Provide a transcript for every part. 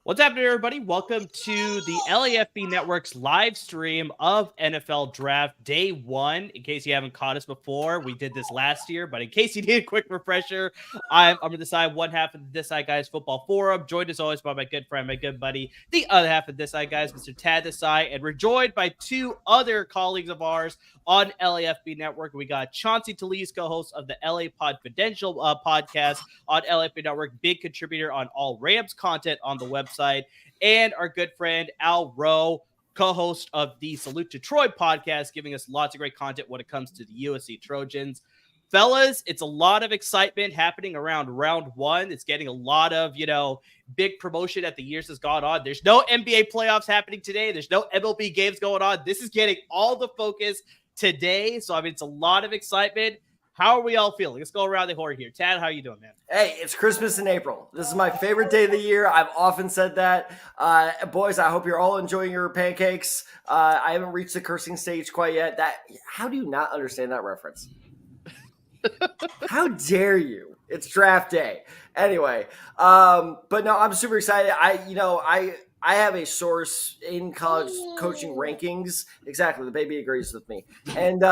What's happening, everybody? Welcome to the LAFB Network's live stream of NFL Draft Day 1. In case you haven't caught us before, we did this last year, but in case you need a quick refresher, I'm on the side, one half of the This Side Guys Football Forum, joined as always by my good friend, my good buddy, the other half of This Side Guys, Mr. Tad Desai, and we're joined by two other colleagues of ours on LAFB Network. We got Chauncey Talese, co-host of the LA Podfidential podcast on LAFB Network, big contributor on all Rams content on the website, and our good friend Al Rowe, co-host of the Salute to Troy podcast, giving us lots of great content when it comes to the USC Trojans. Fellas, it's a lot of excitement happening around round one. It's getting a lot of, big promotion as the years has gone on. There's no NBA playoffs happening today. There's no MLB games going on. This is getting all the focus today. So, it's a lot of excitement. How are we all feeling? Let's go around the horn here. Tad, how are you doing, man? Hey, it's Christmas in April. This is my favorite day of the year. I've often said that. Boys, I hope you're all enjoying your pancakes. I haven't reached the cursing stage quite yet. How do you not understand that reference? How dare you? It's draft day. Anyway, but no, I'm super excited. I have a source in college coaching rankings. Exactly. The baby agrees with me. And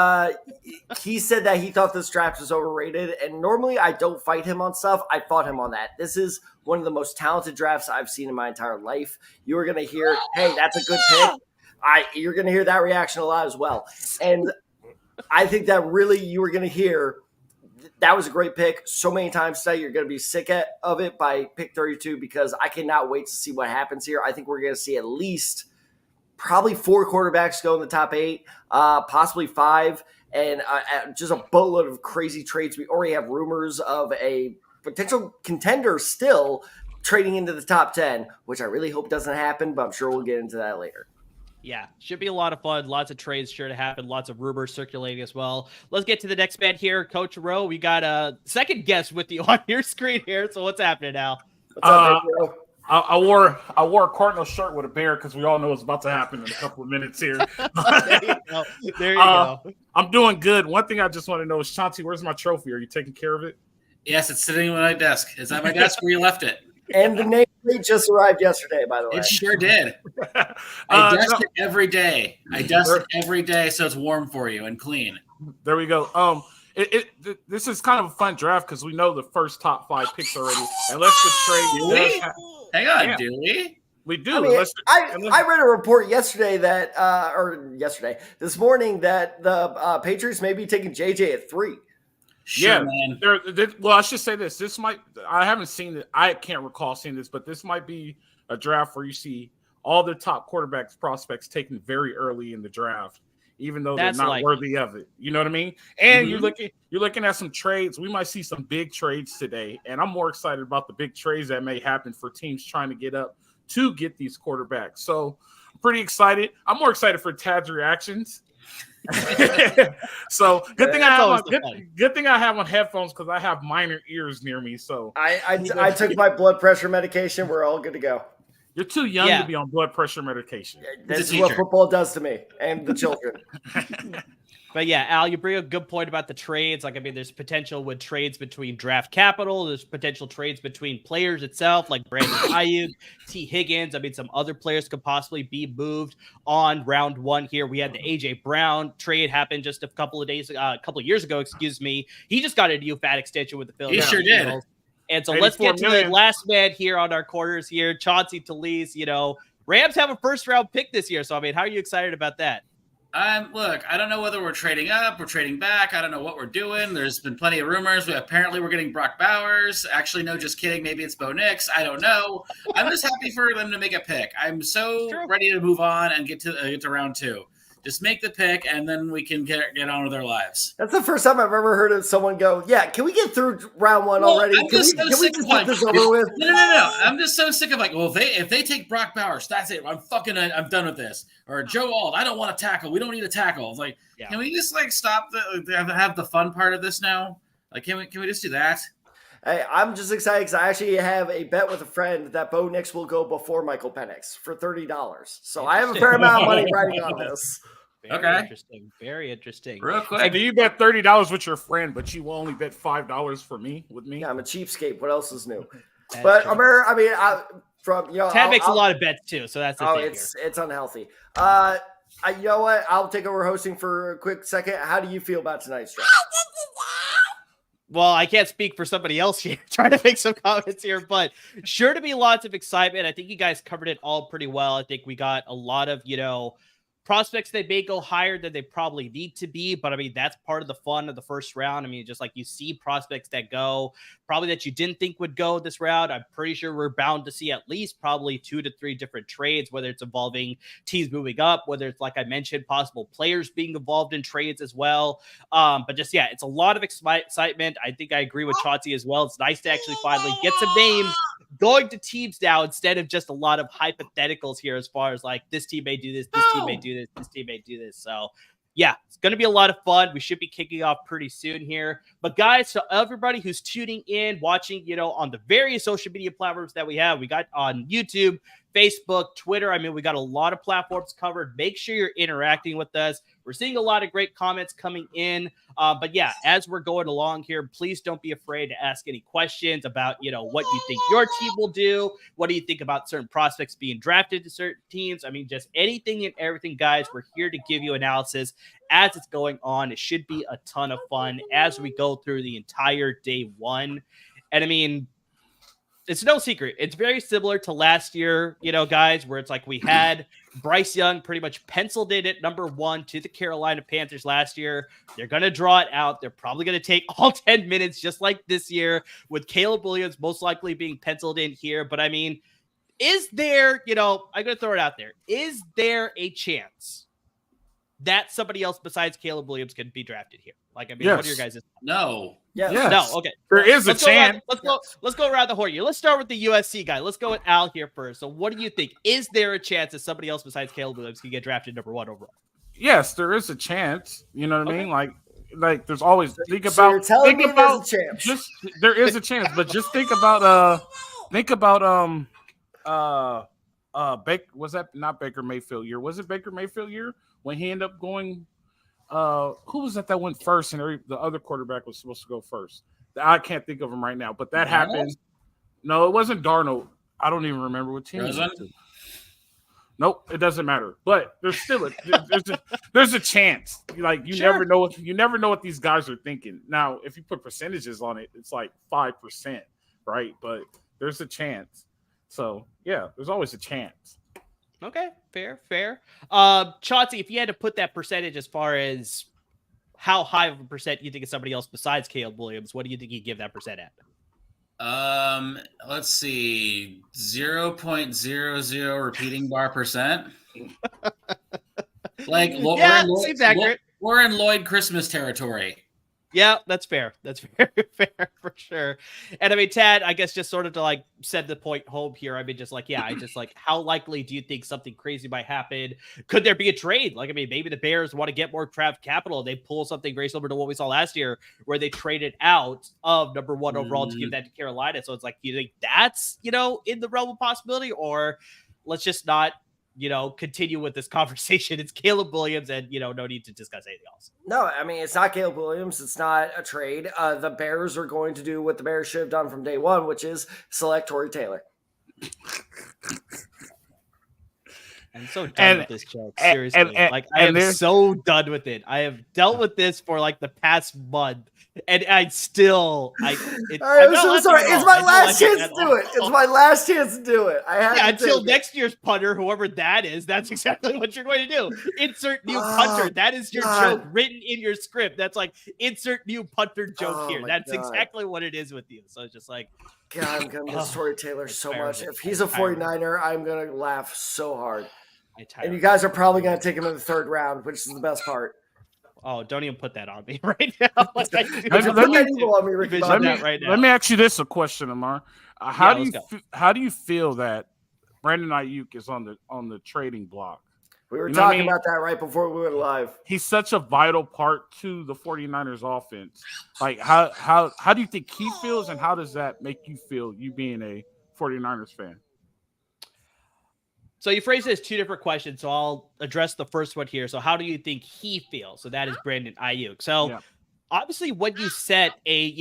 he said that he thought this draft was overrated. And normally I don't fight him on stuff. I fought him on that. This is one of the most talented drafts I've seen in my entire life. You are going to hear, hey, that's a good pick. You're going to hear that reaction a lot as well. And I think that really you were going to hear that was a great pick. So many times today, you're going to be sick of it by pick 32 because I cannot wait to see what happens here. I think we're going to see at least probably 4 quarterbacks go in the top 8, possibly 5, and just a boatload of crazy trades. We already have rumors of a potential contender still trading into the top 10, which I really hope doesn't happen, but I'm sure we'll get into that later. Yeah, should be a lot of fun. Lots of trades sure to happen. Lots of rumors circulating as well. Let's get to the next man here. Coach Rowe, we got a second guest with you on your screen here. So what's happening now? What's up, I wore a Cardinal shirt with a bear because we all know it's about to happen in a couple of minutes here. There you go. I'm doing good. One thing I just want to know is, Chauncey, where's my trophy? Are you taking care of it? Yes, it's sitting on my desk. Is that my desk where you left it? And the nameplate just arrived yesterday, by the way. It sure did. I dust it every day. It every day so it's warm for you and clean. There we go. This is kind of a fun draft because we know the first top 5 picks already. Unless the trade Hang on, do we? We do. I read a report yesterday this morning that the Patriots may be taking JJ at 3. Sure, man. Well, I should say this. I haven't seen it. I can't recall seeing this, but this might be a draft where you see all the top quarterbacks prospects taken very early in the draft, even though they're not worthy of it. You know what I mean? And you're looking at some trades. We might see some big trades today, and I'm more excited about the big trades that may happen for teams trying to get up to get these quarterbacks. So I'm pretty excited. I'm more excited for Tad's reactions. So good thing I have on headphones because I have minor ears near me. So I took my blood pressure medication. We're all good to go. You're too young to be on blood pressure medication. This is what football does to me and the children. But yeah, Al, you bring a good point about the trades. There's potential with trades between draft capital. There's potential trades between players itself, like Brandon Ayuk, T. Higgins. Some other players could possibly be moved on round 1 here. We had the A.J. Brown trade happen just a couple of years ago, He just got a new fat extension with the Philadelphia Eagles. He sure did. And so let's get to the last man here on our corners here, Chauncey Talese. Rams have a first-round pick this year. So, how are you excited about that? Look, I don't know whether we're trading up or trading back. I don't know what we're doing. There's been plenty of rumors. Apparently, we're getting Brock Bowers. Actually, no, just kidding. Maybe it's Bo Nix. I don't know. I'm just happy for them to make a pick. I'm so ready to move on and get to round 2. Just make the pick, and then we can get on with our lives. That's the first time I've ever heard of someone go, yeah, can we get through round 1 already? Can we just get this over with? No. I'm just so sick of if they take Brock Bowers, that's it. I'm done with this. Or Joe Alt, I don't want to tackle. We don't need a tackle. It's can we just stop have the fun part of this now? Can we just do that? Hey, I'm just excited because I actually have a bet with a friend that Bo Nix will go before Michael Penix for $30. So I have a fair amount of money riding on this. Very interesting. Real quick. Do you bet $30 with your friend, but you will only bet $5 with me? Yeah, I'm a cheapskate. What else is new? But Amir, I mean, Tad makes a lot of bets too, so that's the thing it's unhealthy. You know what? I'll take over hosting for a quick second. How do you feel about tonight's draft? Well, I can't speak for somebody else here, trying to make some comments here, but sure to be lots of excitement. I think you guys covered it all pretty well. I think we got a lot of, prospects that may go higher than they probably need to be, but I mean, that's part of the fun of the first round. I mean, just like you see prospects that go probably that you didn't think would go this round. I'm pretty sure we're bound to see at least probably 2 to 3 different trades, whether it's involving teams moving up, whether it's, like I mentioned, possible players being involved in trades as well. But just, it's a lot of excitement. I think I agree with Chauncey as well. It's nice to actually finally get some names going to teams now instead of just a lot of hypotheticals here as far as like this team may do this, this team may do this team may do this. So it's going to be a lot of fun. We should be kicking off pretty soon here. But guys, so everybody who's tuning in, watching, on the various social media platforms that we have, we got on YouTube, Facebook, Twitter. I mean, we got a lot of platforms covered. Make sure you're interacting with us. We're seeing a lot of great comments coming in. But as we're going along here, please don't be afraid to ask any questions about, what you think your team will do. What do you think about certain prospects being drafted to certain teams? I mean, just anything and everything, guys. We're here to give you analysis as it's going on. It should be a ton of fun as we go through the entire day one. And I mean, it's no secret. It's very similar to last year, guys, where it's like we had Bryce Young pretty much penciled in at number 1 to the Carolina Panthers last year. They're going to draw it out. They're probably going to take all 10 minutes just like this year, with Caleb Williams most likely being penciled in here. But I mean, is there, I'm going to throw it out there. Is there a chance that somebody else besides Caleb Williams can be drafted here? Like, I mean, What are your guys' No. Yes. No. Okay. There is a chance. Let's go around the horn here. Let's start with the USC guy. Let's go with Al here first. So what do you think? Is there a chance that somebody else besides Caleb Williams can get drafted number 1 overall? Yes, there is a chance. You know what I mean? Like there's always there's a chance. Just there is a chance, but just think about was that not Baker Mayfield year? Was it Baker Mayfield year when he ended up going? Who was that went first, and the other quarterback was supposed to go first? I can't think of him right now, but that happened. No, it wasn't Darnold. I don't even remember what team. Nope, it doesn't matter. But there's still there's a chance. Like you never know what these guys are thinking. Now, if you put percentages on it, it's like 5%, right? But there's a chance. So there's always a chance. Okay, fair. Chauncey, if you had to put that percentage as far as how high of a percent you think is somebody else besides Caleb Williams, what do you think you'd give that percent at? Let's see, 0.00 repeating bar percent. Like, seems accurate. We're in Lloyd Christmas territory. Yeah, that's fair. That's very fair for sure. And I mean, Tad, I guess just sort of to like set the point home here. I mean, just like, how likely do you think something crazy might happen? Could there be a trade? Like, I mean, maybe the Bears want to get more draft capital. They pull something very similar to what we saw last year, where they traded out of number 1 overall to give that to Carolina. So it's like, do you think that's, in the realm of possibility, or let's just not, continue with this conversation? It's Caleb Williams, and, no need to discuss anything else. No, I mean, it's not Caleb Williams. It's not a trade. The Bears are going to do what the Bears should have done from day one, which is select Tory Taylor. I'm so done with this joke. Seriously. I am so done with it. I have dealt with this for like the past month, and I'm so sorry. It's my last chance to do it. It's my last chance to do it. Until next year's punter, whoever that is, that's exactly what you're going to do. Insert new punter. That is your joke written in your script. That's like, insert new punter joke here. That's exactly what it is with you. So it's just like, God, I'm going to miss Tory Taylor so much. If he's a 49er, I'm going to laugh so hard. And you guys are probably going to take him in the 3rd round, which is the best part. Oh, don't even put that on me right now. Let me ask you this question, Amar. How do you feel that Brandon Ayuk is on the trading block? We were talking about that right before we went live. He's such a vital part to the 49ers offense. Like, how do you think he feels, and how does that make you feel, you being a 49ers fan? So you phrased it as 2 different questions, so I'll address the first one here. So how do you think he feels? So that is Brandon Ayuk. So obviously when you set a,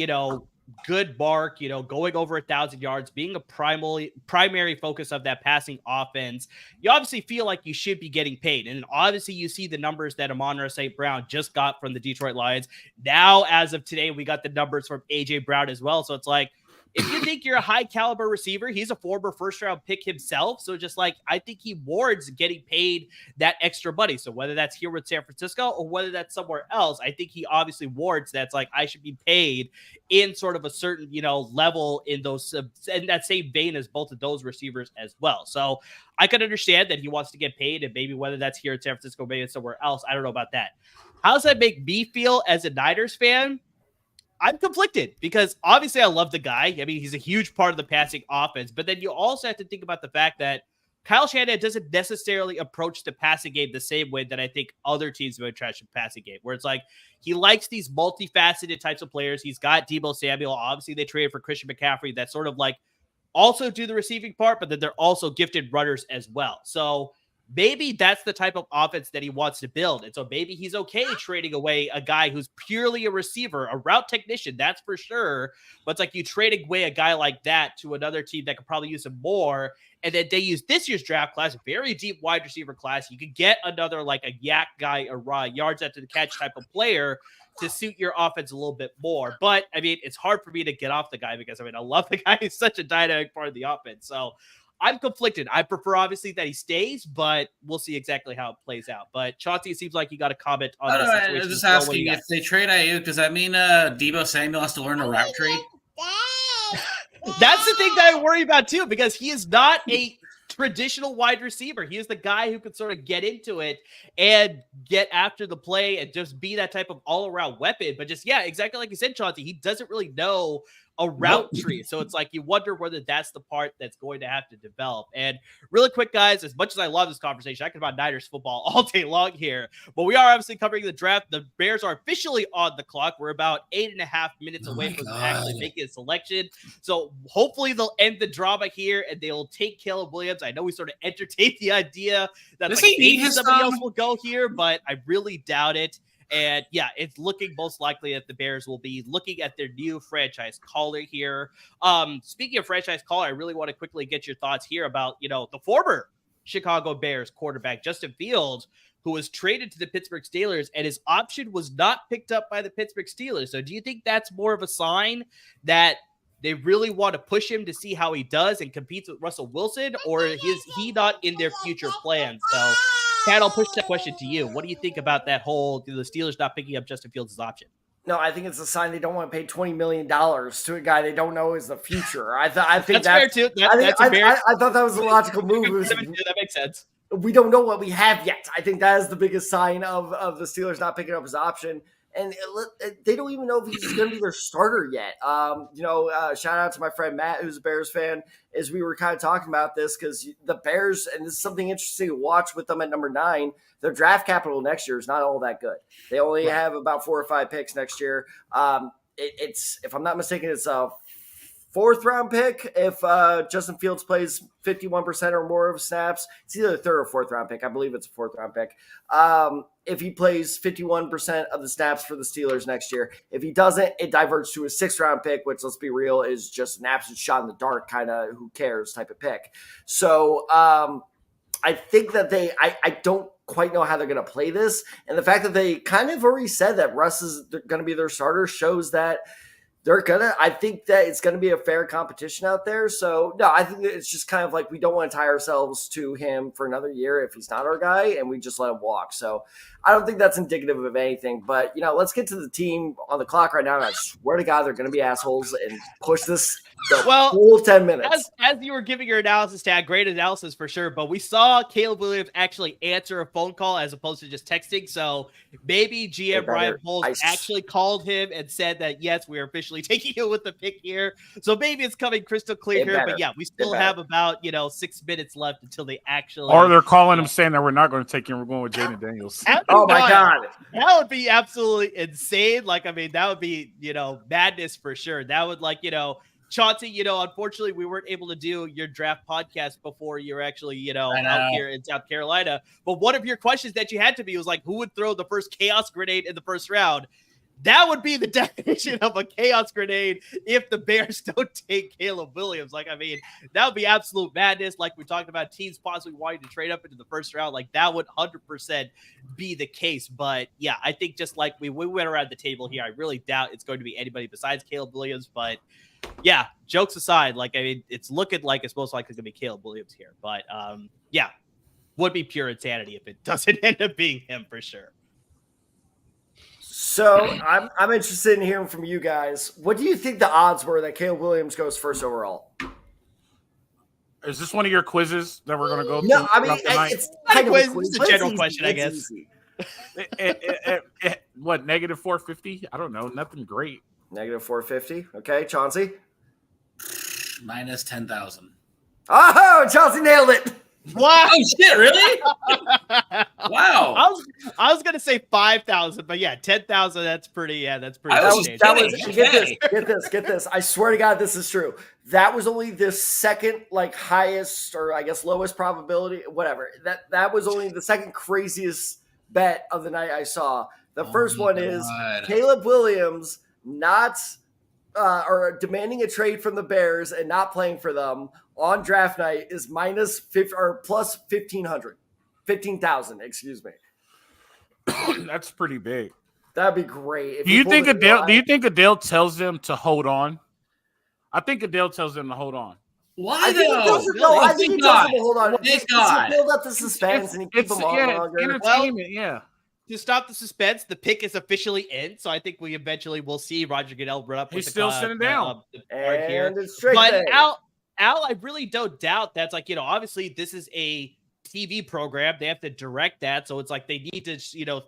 good mark, going over 1,000 yards, being a primary focus of that passing offense, you obviously feel like you should be getting paid. And obviously you see the numbers that Amon-Ra St. Brown just got from the Detroit Lions. Now, as of today, we got the numbers from A.J. Brown as well. So it's like, if you think you're a high caliber receiver, he's a former first round pick himself. So just like, I think he warrants getting paid that extra money. So whether that's here with San Francisco or whether that's somewhere else, I think he obviously warrants that's like, I should be paid in sort of a certain, level in those, in that same vein as both of those receivers as well. So I can understand that he wants to get paid, and maybe whether that's here in San Francisco, maybe it's somewhere else. I don't know about that. How does that make me feel as a Niners fan? I'm conflicted because obviously I love the guy. I mean, he's a huge part of the passing offense, but then you also have to think about the fact that Kyle Shanahan doesn't necessarily approach the passing game the same way that I think other teams would trash the passing game, where it's like he likes these multifaceted types of players. He's got Deebo Samuel. Obviously, they traded for Christian McCaffrey that sort of like also do the receiving part, but then they're also gifted runners as well. So maybe that's the type of offense that he wants to build. And so maybe he's okay trading away a guy who's purely a receiver, a route technician, that's for sure. But it's like you trading away a guy like that to another team that could probably use him more. And then they use this year's draft class, a very deep wide receiver class. You could get another like a yak guy, a yards after the catch type of player to suit your offense a little bit more. But I mean, it's hard for me to get off the guy because I mean, I love the guy. He's such a dynamic part of the offense. So I'm conflicted. I prefer obviously that he stays, but we'll see exactly how it plays out. But Chauncey, it seems like you got a comment on this situation. I was just asking if they trade Ayuk, does that mean Deebo Samuel has to learn a route tree? That's the thing that I worry about too, because he is not a traditional wide receiver. He is the guy who could sort of get into it and get after the play and just be that type of all-around weapon. But just, yeah, exactly like you said, Chauncey, he doesn't really know a route tree. So it's like you wonder whether that's the part that's going to have to develop. And really quick, guys, as much as I love this conversation, I could talk about Niners football all day long here, but we are obviously covering the draft. The Bears are officially on the clock. We're about 8.5 minutes away from actually making a selection. So hopefully they'll end the drama here and they'll take Caleb Williams. I know we sort of entertained the idea that like, maybe somebody else will go here, but I really doubt it. And yeah, it's looking most likely that the Bears will be looking at their new franchise caller here. Speaking of franchise caller, I really want to quickly get your thoughts here about, the former Chicago Bears quarterback, Justin Fields, who was traded to the Pittsburgh Steelers, and his option was not picked up by the Pittsburgh Steelers. So do you think that's more of a sign that they really want to push him to see how he does and competes with Russell Wilson, or is he not in their future plans? So Pat, I'll push that question to you. What do you think about that whole the Steelers not picking up Justin Fields' option? No, I think it's a sign they don't want to pay $20 million to a guy they don't know is the future. I think that's fair too. I thought that was a logical move. That makes sense. We don't know what we have yet. I think that is the biggest sign of the Steelers not picking up his option. And they don't even know if he's going to be their starter yet. Shout out to my friend Matt, who's a Bears fan, as we were kind of talking about this, because the Bears, and this is something interesting to watch with them at number 9, their draft capital next year is not all that good. They only have about 4 or 5 picks next year. It's, if I'm not mistaken, it's a 4th round pick if Justin Fields plays 51% or more of snaps. It's either a 3rd or 4th round pick. I believe it's a 4th round pick. If he plays 51% of the snaps for the Steelers next year. If he doesn't, it diverts to a 6th round pick, which, let's be real, is just an absolute shot in the dark kind of who cares type of pick. So I think that I don't quite know how they're going to play this. And the fact that they kind of already said that Russ is going to be their starter shows that I think that it's going to be a fair competition out there. So, no, I think that it's just kind of like we don't want to tie ourselves to him for another year if he's not our guy, and we just let him walk. So, I don't think that's indicative of anything. But, let's get to the team on the clock right now. And I swear to God, they're going to be assholes and push this whole 10 minutes. As you were giving your analysis, Tag, great analysis for sure. But we saw Caleb Williams actually answer a phone call as opposed to just texting. So maybe GM Brian Poles actually called him and said that, yes, we are officially taking it with the pick here. So maybe it's coming crystal clear here. But yeah, we still have about, 6 minutes left until they actually. Or they're calling him saying that we're not going to take him. We're going with Jayden Daniels. Oh my God. That would be absolutely insane. That would be, madness for sure. That would Chauncey, unfortunately we weren't able to do your draft podcast before you were actually, out here in South Carolina. But one of your questions that you had to me was who would throw the first chaos grenade in the first round? That would be the definition of a chaos grenade if the Bears don't take Caleb Williams. Like, I mean, that would be absolute madness. Like we talked about teams possibly wanting to trade up into the first round. Like, that would 100% be the case. But, yeah, I think just like we went around the table here, I really doubt it's going to be anybody besides Caleb Williams. But, yeah, jokes aside, like, I mean, it's looking like it's most likely going to be Caleb Williams here. But, yeah, would be pure insanity if it doesn't end up being him for sure. So I'm interested in hearing from you guys. What do you think the odds were that Caleb Williams goes first overall? Is this one of your quizzes that we're going to go through? No, I mean, it's kind of a quiz. It's a general question, I guess. What, negative 450? I don't know. Nothing great. Negative 450. Okay, Chauncey? Minus 10,000. Oh, Chauncey nailed it. Wow. Oh, shit, really? Wow. I was going to say 5,000, but yeah, 10,000, that's pretty, Get this. I swear to God, this is true. That was only the second, like, highest, or I guess lowest probability, whatever. That was only the second craziest bet of the night I saw. The first one is Caleb Williams not or demanding a trade from the Bears and not playing for them on draft night is minus 50 or plus 15,000. Excuse me. That's pretty big. That'd be great. Do you think Adele tells them to hold on? I think Adele tells them to hold on. Why I think though? he tells them to hold on. Thank God. Build up the suspense and he keep them on longer. Entertainment, yeah. To stop the suspense, the pick is officially in, so I think we eventually will see Roger Goodell run up. He's still sitting down. And it's straight. But Al, I really don't doubt that's like, obviously this is a TV program. They have to direct that. So it's like they need to,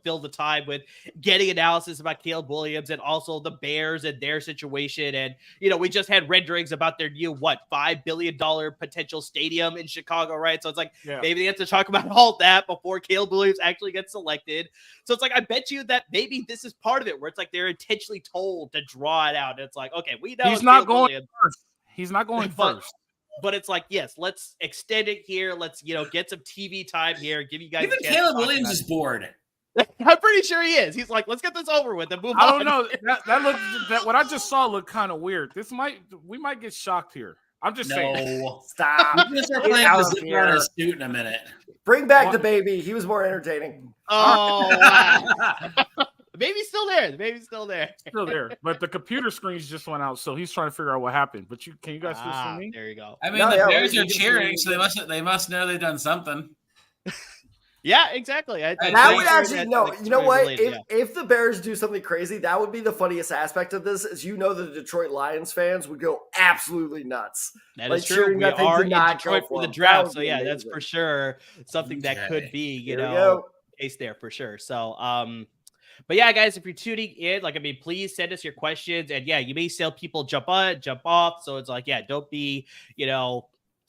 fill the time with getting analysis about Caleb Williams and also the Bears and their situation. And, we just had renderings about their new, $5 billion potential stadium in Chicago, right? So it's like, maybe they have to talk about all that before Caleb Williams actually gets selected. So it's like, I bet you that maybe this is part of it where it's like they're intentionally told to draw it out. It's like, okay, we know he's not going first. He's not going first. But it's like, yes, let's extend it here. Let's, get some TV time here. Give you guys. Even Caleb Williams is bored. I'm pretty sure he is. He's like, let's get this over with and move on. I don't know. That what I just saw looked kind of weird. We might get shocked here. I'm just saying. No, stop. We're gonna start playing the zipper on his suit in a minute. Bring back the baby. He was more entertaining. Oh, wow. The baby's still there. Still there. But the computer screens just went out, so he's trying to figure out what happened. But can you guys still see me? There you go. I mean, the Bears are cheering, so they must know they've done something. Yeah, exactly. That would actually You know what? If the Bears do something crazy, that would be the funniest aspect of this. Is the Detroit Lions fans would go absolutely nuts. That is true. We are in Detroit for the draft, so yeah, that's for sure something that could be case there for sure. So but yeah, guys, if you're tuning in, please send us your questions. And yeah, you may see people jump on, jump off. So it's like, don't be,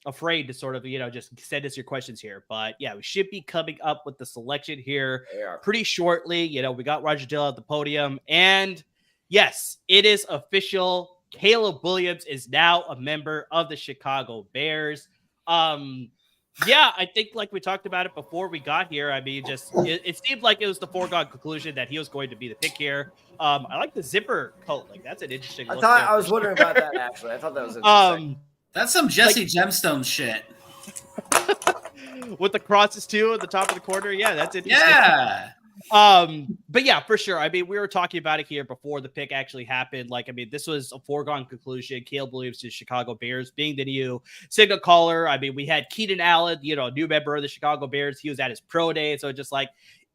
afraid to sort of, just send us your questions here. But yeah, we should be coming up with the selection here pretty shortly. We got Roger Dill at the podium. And yes, it is official. Caleb Williams is now a member of the Chicago Bears. Yeah, I think like we talked about it before we got here. I mean, it seemed like it was the foregone conclusion that he was going to be the pick here. I like the zipper coat. Like that's an interesting look. I was wondering about that actually. I thought that was interesting. That's some Jesse Gemstone shit. With the crosses too at the top of the corner. Yeah, that's interesting. Yeah. But yeah, for sure. I mean, we were talking about it here before the pick actually happened. This was a foregone conclusion. Caleb Williams to Chicago Bears being the new signal caller. I mean, we had Keenan Allen, a new member of the Chicago Bears. He was at his pro day. So just like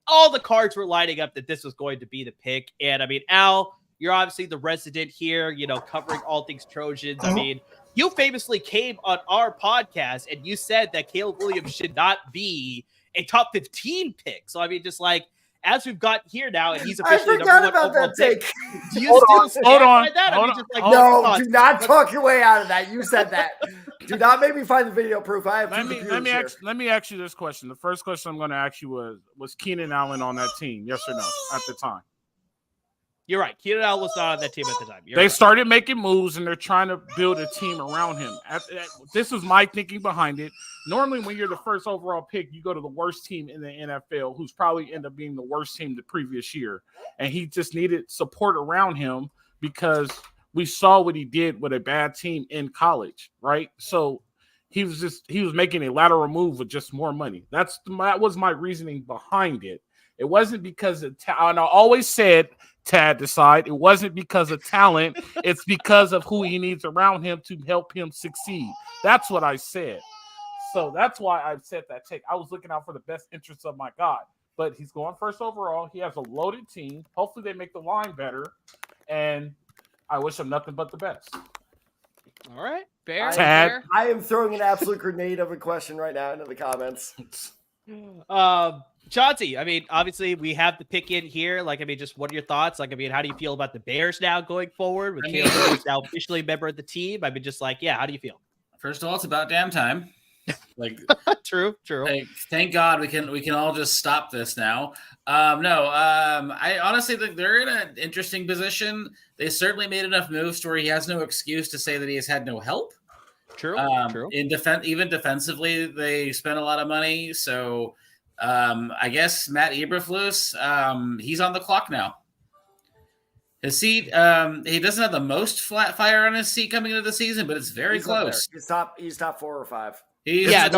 all the cards were lining up that this was going to be the pick. And I mean, Al, you're obviously the resident here, covering all things Trojans. I mean, you famously came on our podcast and you said that Caleb Williams should not be a top 15 pick. So I mean, just like, as we've got here now, and he's officially number one about that take. Do you still stand by that? No, do not talk your way out of that. You said that. Do not make me find the video proof. I have let me ask you this question. The first question I'm going to ask you was Keenan Allen on that team? Yes or no? At the time, You're right. Keenan Allen was not on that team at the time. They started making moves, and they're trying to build a team around him. This is my thinking behind it. Normally, when you're the first overall pick, you go to the worst team in the NFL, who's probably ended up being the worst team the previous year. And he just needed support around him because we saw what he did with a bad team in college, right? So he was making a lateral move with just more money. That was my reasoning behind it. It wasn't because of and I always said, Tad decide, it wasn't because of talent. It's because of who he needs around him to help him succeed. That's what I said. So that's why I said that take. I was looking out for the best interests of my guy. But he's going first overall. He has a loaded team. Hopefully they make the line better. And I wish him nothing but the best. All right. Fair. Tad. I am throwing an absolute grenade of a question right now into the comments. Chauncey, I mean, obviously we have the pick in here. Like, I mean, just what are your thoughts? Like, I mean, how do you feel about the Bears now going forward with Caleb Williams now officially a member of the team? I mean, just like, yeah, how do you feel? First of all, it's about damn time. Like, true. Like, thank God we can all just stop this now. I honestly think they're in an interesting position. They certainly made enough moves to where he has no excuse to say that he has had no help. True. In defense, even defensively, they spent a lot of money. So, I guess Matt Eberflus, he's on the clock now. His seat, he doesn't have the most flat fire on his seat coming into the season, but it's very close. He's top 4 or 5. I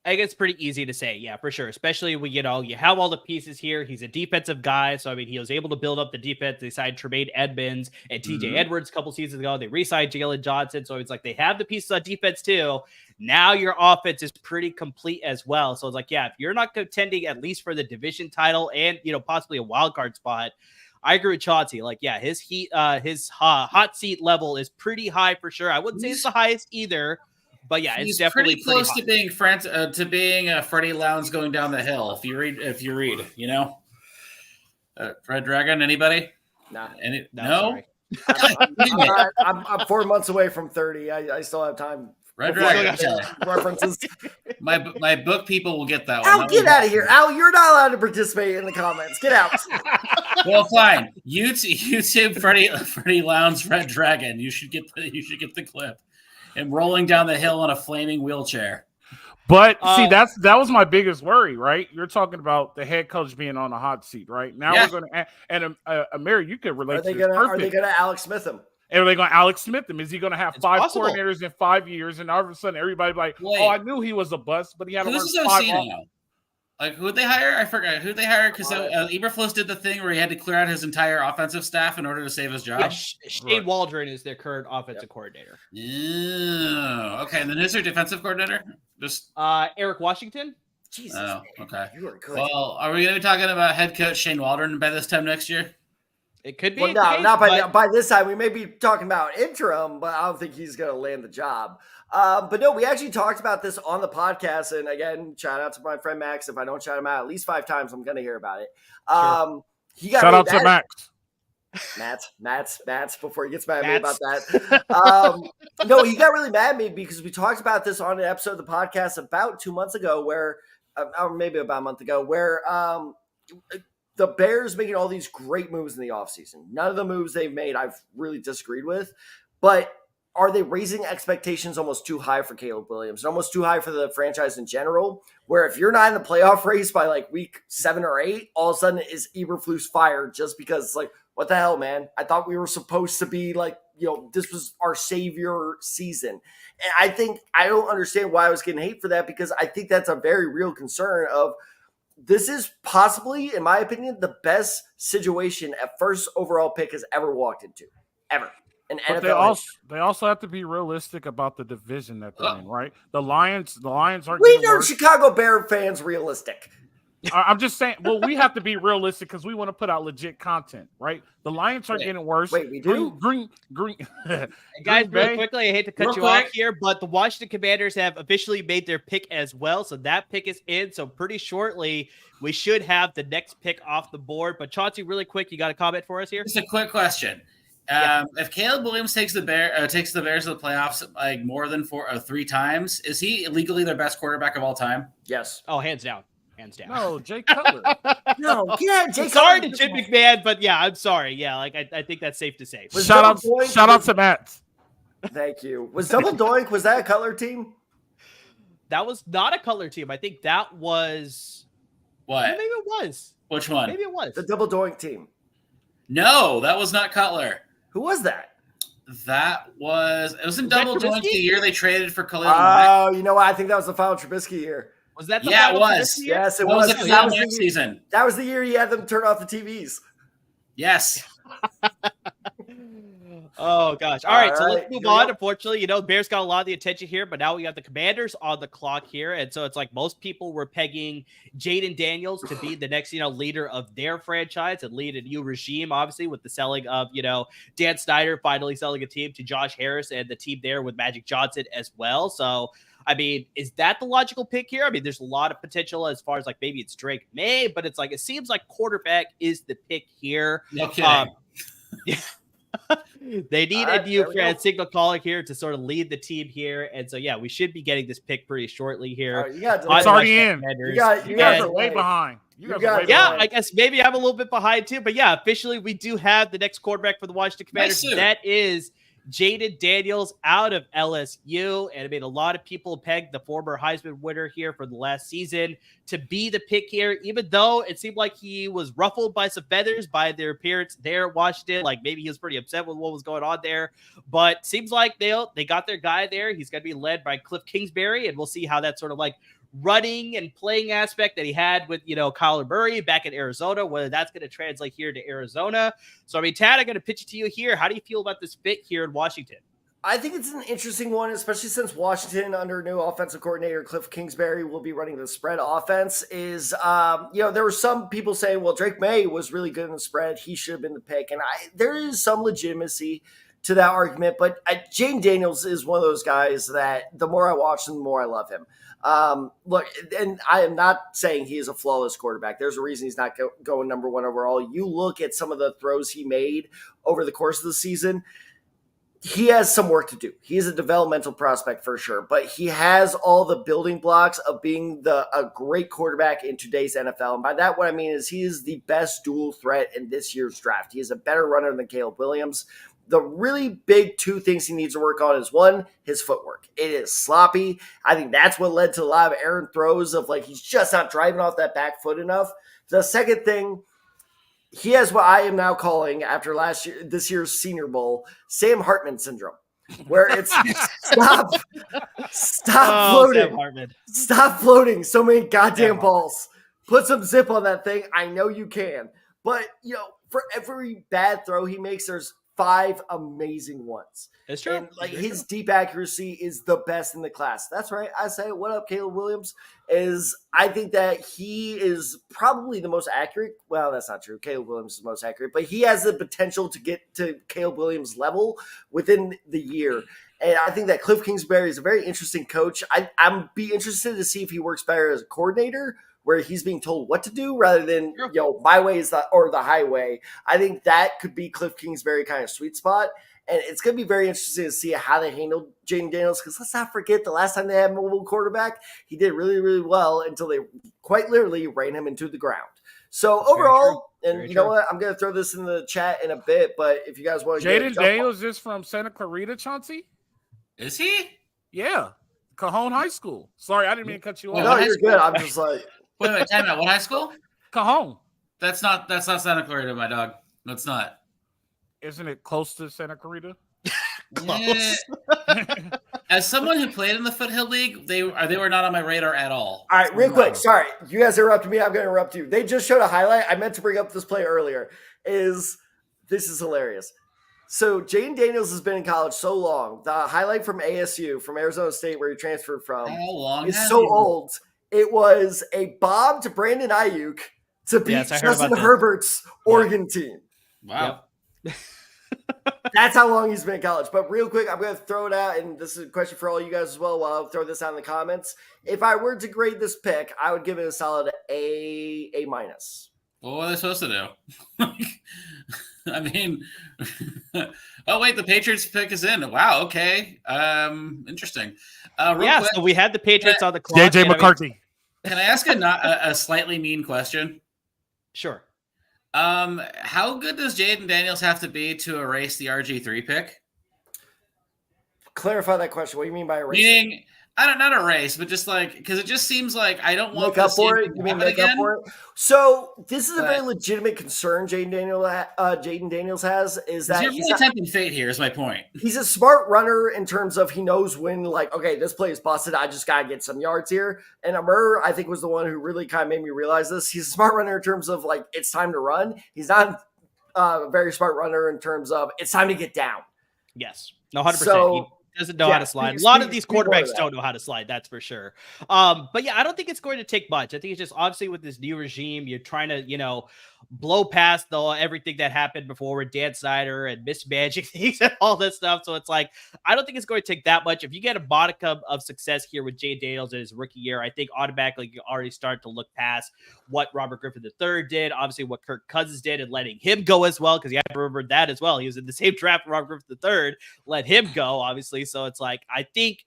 think it's pretty easy to say, yeah, for sure. Especially when you have all the pieces here. He's a defensive guy, so I mean, he was able to build up the defense. They signed Tremaine Edmonds and TJ Edwards a couple seasons ago. They re-signed Jalen Johnson, so it's like they have the pieces on defense too. Now your offense is pretty complete as well. So it's like, yeah, if you're not contending at least for the division title and possibly a wild card spot, I agree with Chauncey. Like, yeah, his hot seat level is pretty high for sure. I wouldn't say it's the highest either. But yeah, it's definitely pretty close to being Freddie Lowndes going down the hill. If you read, Red Dragon, anybody? Nah. No. I'm 4 months away from 30. I still have time. Red Dragon references. My book people will get that one. Al, get out of here. Al, you're not allowed to participate in the comments. Get out. Well, fine. YouTube Freddie Lowndes Red Dragon. You should get the clip. And rolling down the hill on a flaming wheelchair. But see, that was my biggest worry, right? You're talking about the head coach being on the hot seat, right? Now we're going to and Amir, you could relate. Are they going to Alex Smith him? And are they going to Alex Smith him? Is he going to have 5 coordinators in 5 years? And all of a sudden, everybody like, I knew he was a bust, but he had to learn 5 now. Like, who'd they hire? I forgot. Who'd they hire? Because Eberflus did the thing where he had to clear out his entire offensive staff in order to save his job. Yeah, Shane Waldron is their current offensive coordinator. Yeah. Okay. And then who's their defensive coordinator? Just Eric Washington. Jesus. Oh, okay. You are good. Well, are we going to be talking about head coach Shane Waldron by this time next year? It could be. Well, no, not by this time. We may be talking about interim, but I don't think he's going to land the job. But no, we actually talked about this on the podcast. And again, shout out to my friend Max. If I don't shout him out at least 5 times, I'm going to hear about it. He got shout out to Max. Matt's before he gets mad at me about that. No, he got really mad at me because we talked about this on an episode of the podcast about 2 months ago or maybe about a month ago, where the Bears making all these great moves in the offseason. None of the moves they've made I've really disagreed with, but are they raising expectations almost too high for Caleb Williams and almost too high for the franchise in general, where if you're not in the playoff race by like week 7 or 8, all of a sudden is Eberflus fired just because it's like, what the hell, man? I thought we were supposed to be like, this was our savior season. And I don't understand why I was getting hate for that, because I think that's a very real concern of this is possibly, in my opinion, the best situation a first overall pick has ever walked into, ever. But they also have to be realistic about the division that they're in, right? The Lions aren't. We know Chicago Bear fans realistic. I'm just saying. Well, we have to be realistic because we want to put out legit content, right? The Lions are getting worse. Wait, we do. Green. Guys, really quickly, I hate to cut you off here, but the Washington Commanders have officially made their pick as well, so that pick is in. So pretty shortly, we should have the next pick off the board. But Chauncey, really quick, you got a comment for us here? Just a quick question. If Caleb Williams takes the Bears to the playoffs like more than 3 times, is he legally their best quarterback of all time? Yes. Oh, hands down. hands down. No, Jay Cutler. No, yeah, Jay Sorry Cutler. to Jim McMahon, but yeah, I'm sorry. Yeah, like I think that's safe to say. Shout out to Matt. Thank you. Was Double Doink, was that a Cutler team? That was not a Cutler team. I think that was What? Well, maybe it was. Which one? Maybe it was. The Double Doink team. No, that was not Cutler. Who was that? It was in that Double Doink Trubisky? the year they traded for Khalil Oh, Mack. you know what? I think that was the final Trubisky year. Was that the Yeah, it final was. Trubisky year? Yes, it That was was. the 'cause Khalil Mack season. That was the year he had them turn off the TVs. Yes. Oh gosh. All right, so All let's right, move here we on. go. Unfortunately, Bears got a lot of the attention here, but now we got the Commanders on the clock here. And so it's like most people were pegging Jayden Daniels to be the next, leader of their franchise and lead a new regime, obviously, with the selling of, Dan Snyder finally selling a team to Josh Harris and the team there with Magic Johnson as well. So I mean, is that the logical pick here? I mean, there's a lot of potential as far as like maybe it's Drake Maye, but it's like it seems like quarterback is the pick here. No kidding. Yeah. They need a new signal caller here to sort of lead the team here. And so, yeah, we should be getting this pick pretty shortly here. It's already in. You guys are way behind. I guess maybe I'm a little bit behind too. But yeah, officially, we do have the next quarterback for the Washington Commanders. Nice. That is Jayden Daniels out of LSU. And I mean, a lot of people pegged the former Heisman winner here for the last season to be the pick here, even though it seemed like he was ruffled by some feathers by their appearance there at Washington. Like maybe he was pretty upset with what was going on there, but seems like they got their guy there. He's going to be led by Cliff Kingsbury, and we'll see how that sort of like running and playing aspect that he had with, Kyler Murray back in Arizona, whether that's going to translate here to Arizona. So, I mean, Tad, I'm going to pitch it to you here. How do you feel about this fit here in Washington? I think it's an interesting one, especially since Washington, under new offensive coordinator Cliff Kingsbury, will be running the spread offense. There were some people saying, well, Drake Maye was really good in the spread. He should have been the pick. And there is some legitimacy to that argument. But Jayden Daniels is one of those guys that the more I watch him, the more I love him. Look, and I am not saying he is a flawless quarterback. There's a reason he's not going number one overall. You look at some of the throws he made over the course of the season, he has some work to do. He is a developmental prospect for sure, but he has all the building blocks of being a great quarterback in today's NFL. And by that, what I mean is he is the best dual threat in this year's draft. He is a better runner than Caleb Williams. The really big two things he needs to work on is one, his footwork. It is sloppy. I think that's what led to a lot of errant throws of like he's just not driving off that back foot enough. The second thing, he has what I am now calling, after this year's Senior Bowl, Sam Hartman syndrome, where it's stop floating. Stop floating so many goddamn balls. Put some zip on that thing. I know you can. But, for every bad throw he makes, there's 5 amazing ones. That's true. And his deep accuracy is the best in the class. That's right. I say, what up, Caleb Williams? I think that he is probably the most accurate. Well, that's not true. Caleb Williams is the most accurate, but he has the potential to get to Caleb Williams' level within the year. And I think that Cliff Kingsbury is a very interesting coach. I'm be interested to see if he works better as a coordinator, where he's being told what to do rather than, my way is the highway. I think that could be Cliff Kingsbury kind of sweet spot. And it's going to be very interesting to see how they handle Jayden Daniels, because let's not forget the last time they had a mobile quarterback, he did really, really well until they quite literally ran him into the ground. So overall, and you know what, I'm going to throw this in the chat in a bit, but if you guys want to Jayden Daniels is from Santa Clarita, Chauncey? Is he? Yeah. Cajon High School. Sorry, I didn't mean to cut you off. No, you're good. I'm just like... Wait, time out. What high school? Cajon. That's not Santa Clarita, my dog. That's not. Isn't it close to Santa Clarita? Close. As someone who played in the Foothill League, they were not on my radar at all. All right, real quick. Sorry, you guys interrupted me. I'm going to interrupt you. They just showed a highlight. I meant to bring up this play earlier. This is hilarious. So Jayden Daniels has been in college so long. The highlight from ASU, from Arizona State, where he transferred from, is so old. It was a bomb to Brandon Ayuk to beat Justin Herbert's Oregon team. Wow. Yep. That's how long he's been in college. But real quick, I'm going to throw it out, and this is a question for all you guys as well, while I'll throw this out in the comments. If I were to grade this pick, I would give it a solid A-. Well, what are they supposed to do? I mean, oh, wait, the Patriots pick is in. Wow, okay. Interesting. Quick, so we had the Patriots on the clock. JJ McCarthy. Can I ask a slightly mean question? Sure. How good does Jayden Daniels have to be to erase the RG3 pick? Clarify that question. What do you mean by erasing? Meaning, I don't not erase, but just like because it just seems like I don't want Make up the same for it. thing to You mean happen make up again. for it? So this is a But- very legitimate concern Jayden Daniels has, is that You're really tempting fate here. Is my point. he's a smart runner in terms of he knows when, like, okay, this play is busted. I just got to get some yards here. And Amur, I think, was the one who really kind of made me realize this. He's a smart runner in terms of, like, it's time to run. He's not a very smart runner in terms of it's time to get down. Yes. No, 100%. So, he doesn't know how to slide. A lot of these quarterbacks don't know how to slide. That's for sure. But yeah, I don't think it's going to take much. I think it's just obviously with this new regime, you're trying to, blow past everything that happened before with Dan Snyder and mismanaging things and all this stuff. So it's like, I don't think it's going to take that much. If you get a modicum of success here with Jay Daniels in his rookie year, I think automatically you already start to look past what Robert Griffin III did, obviously what Kirk Cousins did, and letting him go as well, because you have to remember that as well. He was in the same draft with Robert Griffin III, let him go, obviously. So it's like, I think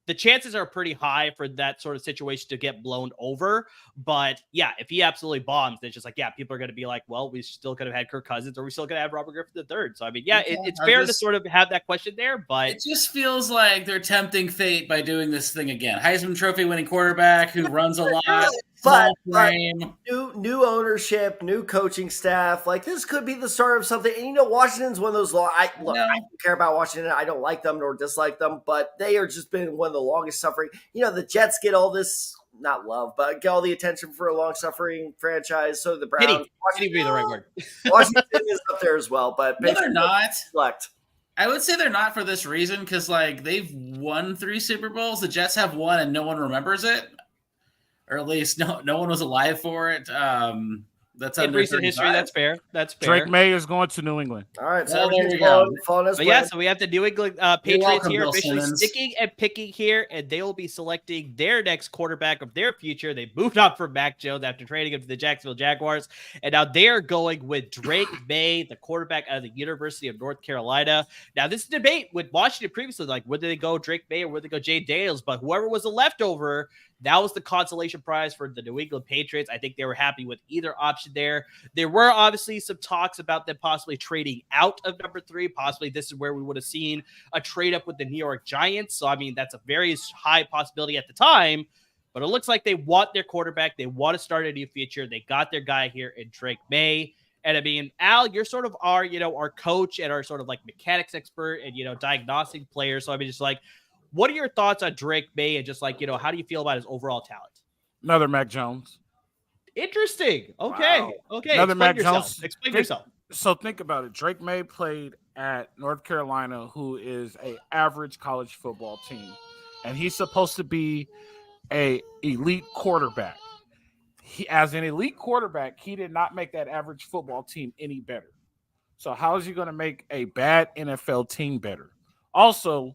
the chances are pretty high for that sort of situation to get blown over. But yeah, if he absolutely bombs, then it's just like, yeah, people are going to be like, well, we still could have had Kirk Cousins, or we still could have had Robert Griffin III. So, I mean, yeah, it's fair to sort of have that question there, but it just feels like they're tempting fate by doing this thing again. Heisman Trophy winning quarterback who runs a lot. But new ownership, new coaching staff, like this could be the start of something. And Washington's one of those I don't care about Washington. I don't like them nor dislike them, but they are just been one of the longest suffering. The Jets get all this, not love, but get all the attention for a long suffering franchise. So the Browns, Pity would be the right word. Washington is up there as well, but no, they're not. Select. I would say they're not for this reason because they've won 3 Super Bowls. The Jets have one, and no one remembers it. Or at least no one was alive for it. That's in recent history. That's fair. Drake Maye is going to New England. All right, so there you go. So we have the New England Patriots here officially sticking and picking here, and they will be selecting their next quarterback of their future. They moved on from Mac Jones after trading him to the Jacksonville Jaguars, and now they're going with Drake Maye, the quarterback out of the University of North Carolina. Now this is a debate with Washington previously, like whether they go Drake Maye or whether they go Jay Daniels, but whoever was the leftover, that was the consolation prize for the New England Patriots. I think they were happy with either option there. There were obviously some talks about them possibly trading out of number 3. Possibly this is where we would have seen a trade up with the New York Giants. So, I mean, that's a very high possibility at the time. But it looks like they want their quarterback. They want to start a new future. They got their guy here in Drake Maye. And I mean, Al, you're sort of our coach and our sort of like mechanics expert and, diagnostic player. So, I mean, just like, what are your thoughts on Drake Maye and just like, how do you feel about his overall talent? Another Mac Jones. Interesting. Okay. Wow. Okay. Another Mac Jones. Explain yourself. So think about it. Drake Maye played at North Carolina, who is an average college football team. And he's supposed to be an elite quarterback. As an elite quarterback, he did not make that average football team any better. So how is he going to make a bad NFL team better? Also,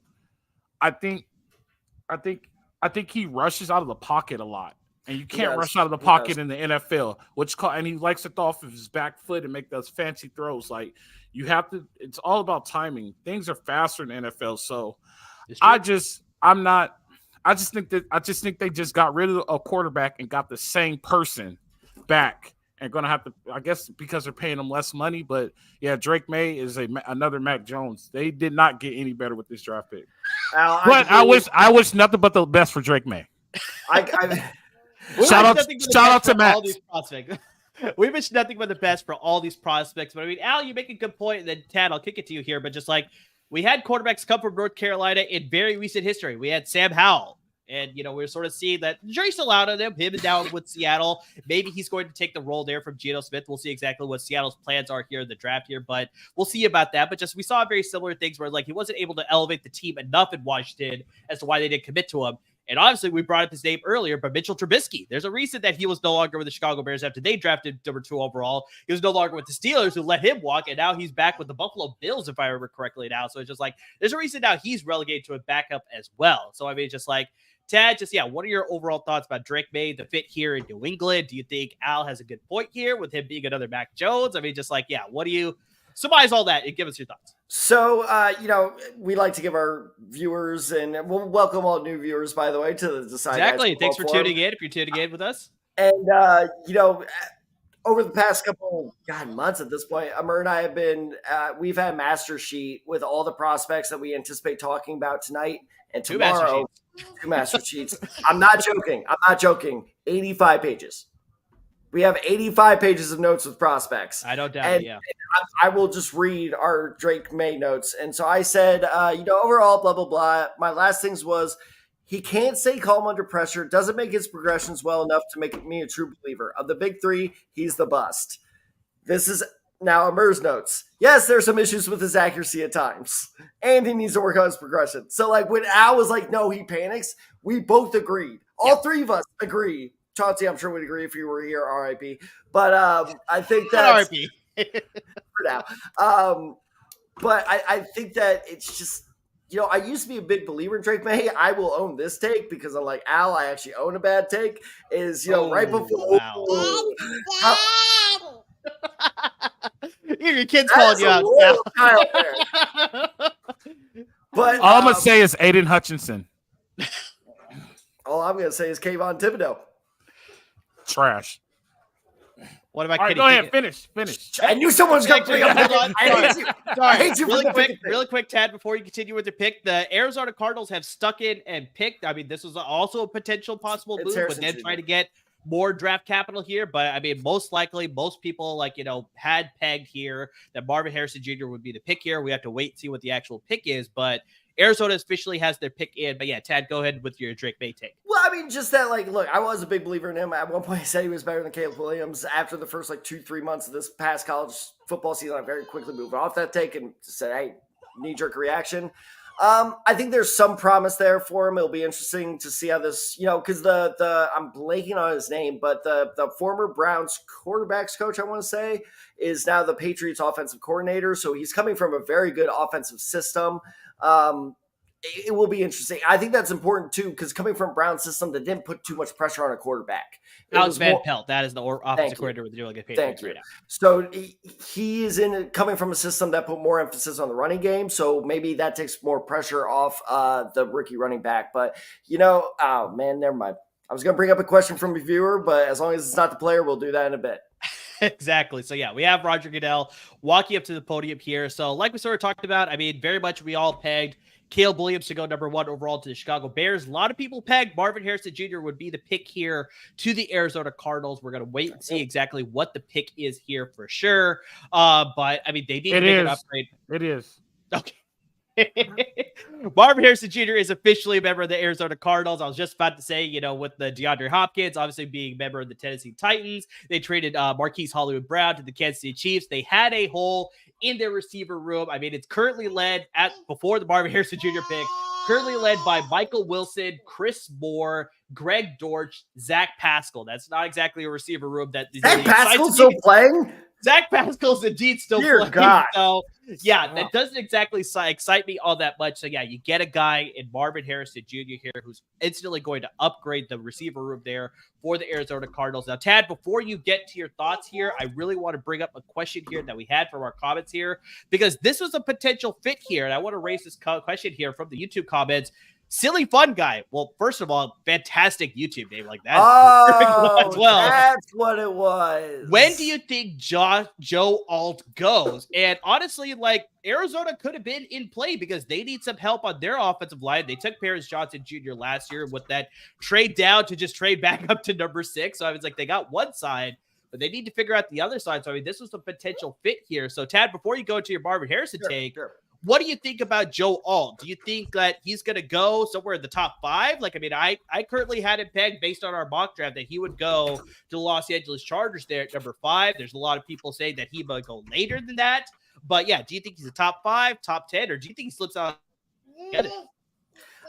I think he rushes out of the pocket a lot, and you can't rush out of the pocket in the NFL. And he likes to throw off of his back foot and make those fancy throws. Like you have to. It's all about timing. Things are faster in the NFL. So I just think they just got rid of a quarterback and got the same person back. And going to have to, I guess, because they're paying him less money. But, yeah, Drake Maye is another Mac Jones. They did not get any better with this draft pick. I wish nothing but the best for Drake Maye. Shout out to Matt. We wish nothing but the best for all these prospects. But, I mean, Al, you make a good point. And then, Tad, I'll kick it to you here. But just like we had quarterbacks come from North Carolina in very recent history. We had Sam Howell. And, we're sort of seeing that the jury's still out on him and down with Seattle. Maybe he's going to take the role there from Geno Smith. We'll see exactly what Seattle's plans are here in the draft here, but we'll see about that. But just we saw very similar things where, like, he wasn't able to elevate the team enough in Washington as to why they didn't commit to him. And obviously, we brought up his name earlier, but Mitchell Trubisky. There's a reason that he was no longer with the Chicago Bears after they drafted number 2 overall. He was no longer with the Steelers, who let him walk, and now he's back with the Buffalo Bills, if I remember correctly now. So it's just like, there's a reason now he's relegated to a backup as well. So, I mean, just like, Tad, what are your overall thoughts about Drake Maye, the fit here in New England? Do you think Al has a good point here with him being another Mac Jones? I mean, just like, what do you surmise all that and give us your thoughts. So, we like to give our viewers, and we'll welcome all new viewers, by the way, to the Decide Exactly. Thanks for tuning in. If you're tuning in with us. And, over the past couple months at this point, Amr and I have been, we've had a master sheet with all the prospects that we anticipate talking about tonight and tomorrow. Two master sheets. I'm not joking. 85 pages. We have 85 pages of notes with prospects. I don't doubt it, yeah. I will just read our Drake Maye notes. And so I said, overall, blah, blah, blah. My last things was, he can't stay calm under pressure, doesn't make his progressions well enough to make me a true believer. Of the big three, he's the bust. This is now Amr's notes. Yes, there's some issues with his accuracy at times, and he needs to work on his progression. So, when Al was like, no, he panics, we both agreed. All three of us agree. Chauncey, I'm sure would agree if you were here, RIP. But I think that for now. But I think that it's just, I used to be a big believer in Drake Maye. I will own this take because I'm like, Al, I actually own a bad take. Is, right before. Wow. Your kid's calling you out. But all I'm going to say is Aiden Hutchinson. All I'm going to say is Kayvon Thibodeau. Trash. What about Kenny? Go ahead, finish. I knew someone was going to bring up. I hate you. Really quick, Tad, before you continue with your pick, the Arizona Cardinals have stuck in and picked. I mean, this was also a potential possible move, but then trying to get more draft capital here. But I mean, most likely, most people had pegged here that Marvin Harrison Jr. would be the pick here. We have to wait and see what the actual pick is, but Arizona officially has their pick in. But yeah, Tad, go ahead with your Drake Maye take. Well, I mean, just that, look, I was a big believer in him. At one point, I said he was better than Caleb Williams. After the first 2-3 months of this past college football season, I very quickly moved off that take and said, hey, knee-jerk reaction. I think there's some promise there for him. It'll be interesting to see how this, because I'm blanking on his name, but the former Browns quarterbacks coach, I want to say, is now the Patriots offensive coordinator. So he's coming from a very good offensive system. It will be interesting. I think that's important too, because coming from a Brown system that didn't put too much pressure on a quarterback. Alex Van Pelt, that is the offensive coordinator with the New England Patriots right now. So he is coming from a system that put more emphasis on the running game. So maybe that takes more pressure off the rookie running back. But oh man, never mind. I was going to bring up a question from a viewer, but as long as it's not the player, we'll do that in a bit. Exactly. So yeah, we have Roger Goodell walking up to the podium here. So like we sort of talked about, I mean, very much we all pegged Caleb Williams to go number 1 overall to the Chicago Bears. A lot of people pegged Marvin Harrison Jr. would be the pick here to the Arizona Cardinals. We're going to wait and see exactly what the pick is here for sure. But I mean, they need to make an upgrade. It is. Okay. Marvin Harrison Jr. is officially a member of the Arizona Cardinals. I was just about to say, with the DeAndre Hopkins obviously being a member of the Tennessee Titans, they traded Marquise Hollywood Brown to the Kansas City Chiefs. They had a hole in their receiver room. I mean, it's currently led before the Marvin Harrison Jr. pick, currently led by Michael Wilson, Chris Moore, Greg Dortch, Zach Pascal. That's not exactly a receiver room that Zach Pascal's still playing. Zach Pascal's indeed still playing. God. So, yeah, that doesn't exactly excite me all that much. So, yeah, you get a guy in Marvin Harrison Jr. here who's instantly going to upgrade the receiver room there for the Arizona Cardinals. Now, Tad, before you get to your thoughts here, I really want to bring up a question here that we had from our comments here, because this was a potential fit here. And I want to raise this question here from the YouTube comments. Silly Fun Guy. Well, first of all, fantastic YouTube name like that. Oh, as well. That's what it was. When do you think Joe Alt goes? And honestly, Arizona could have been in play because they need some help on their offensive line. They took Paris Johnson Jr. last year with that trade down to just trade back up to number 6. So I was like, they got one side, but they need to figure out the other side. So I mean, this was a potential fit here. So Tad, before you go to your Marvin Harrison take, what do you think about Joe Alt? Do you think that he's going to go somewhere in the top 5? I currently had him pegged based on our mock draft that he would go to the Los Angeles Chargers there at number 5. There's a lot of people saying that he might go later than that. But yeah, do you think he's a top 5, top 10, or do you think he slips out? I think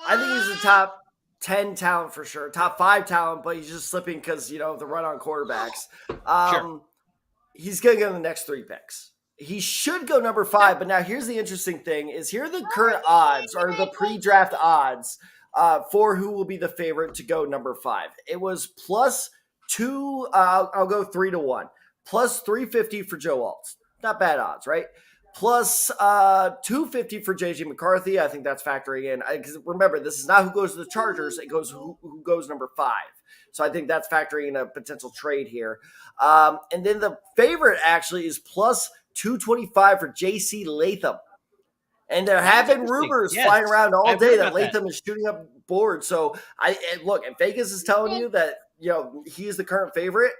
he's a top 10 talent for sure. Top 5 talent, but he's just slipping because, the run on quarterbacks. Sure. He's going to go in the next 3 picks. He should go number 5, but now here's the interesting thing is here are the current odds or the pre-draft odds for who will be the favorite to go number 5. It was +2, I'll go 3-1, +350 for Joe Alt. Not bad odds, right? plus 250 for JJ McCarthy. I think that's factoring in. Because remember, this is not who goes to the Chargers. It goes who goes number 5. So I think that's factoring in a potential trade here. And then the favorite actually is plus 225 for JC Latham. And there have been rumors flying around all day that Latham is shooting up boards. So look, if Vegas is telling you that he is the current favorite,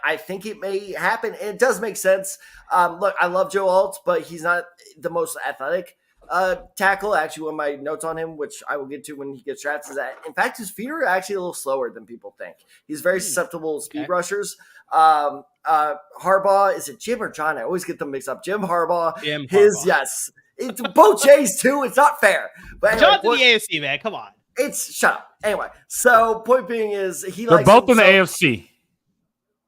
I think it may happen. And it does make sense. Look, I love Joe Alt, but he's not the most athletic tackle. Actually, one of my notes on him, which I will get to when he gets drafted, is that in fact his feet are actually a little slower than people think. He's very susceptible to speed rushers. Harbaugh, is it Jim or John? I always get them mixed up. Jim Harbaugh. Yes. It's both J's too. It's not fair. But anyway, John to the AFC, man. Come on. Shut up. Anyway, so point being is they're both in the AFC.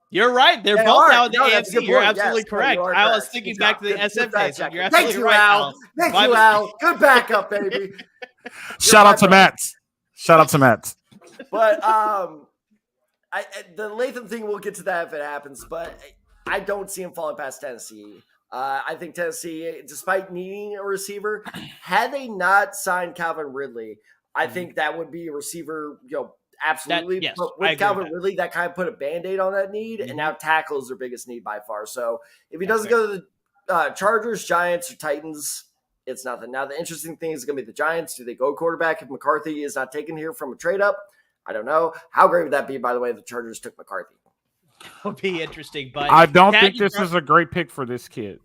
You're right. They're both now in the AFC. You're absolutely correct. I was thinking back to the SFA. So you're absolutely right, Al. Thank you, Al. Good backup, baby. Shout out to Matt. But the Latham thing, we'll get to that if it happens. But I don't see him falling past Tennessee. I think Tennessee, despite needing a receiver, had they not signed Calvin Ridley, I think that would be a receiver, absolutely. But with Calvin Ridley, that kind of put a Band-Aid on that need, and now tackle is their biggest need by far. So if he doesn't go to the Chargers, Giants, or Titans, it's nothing. Now, the interesting thing is going to be the Giants. Do they go quarterback if McCarthy is not taken here from a trade-up? I don't know. How great would that be, by the way, if the Chargers took McCarthy? Would be interesting, but I don't think this is a great pick for this kid.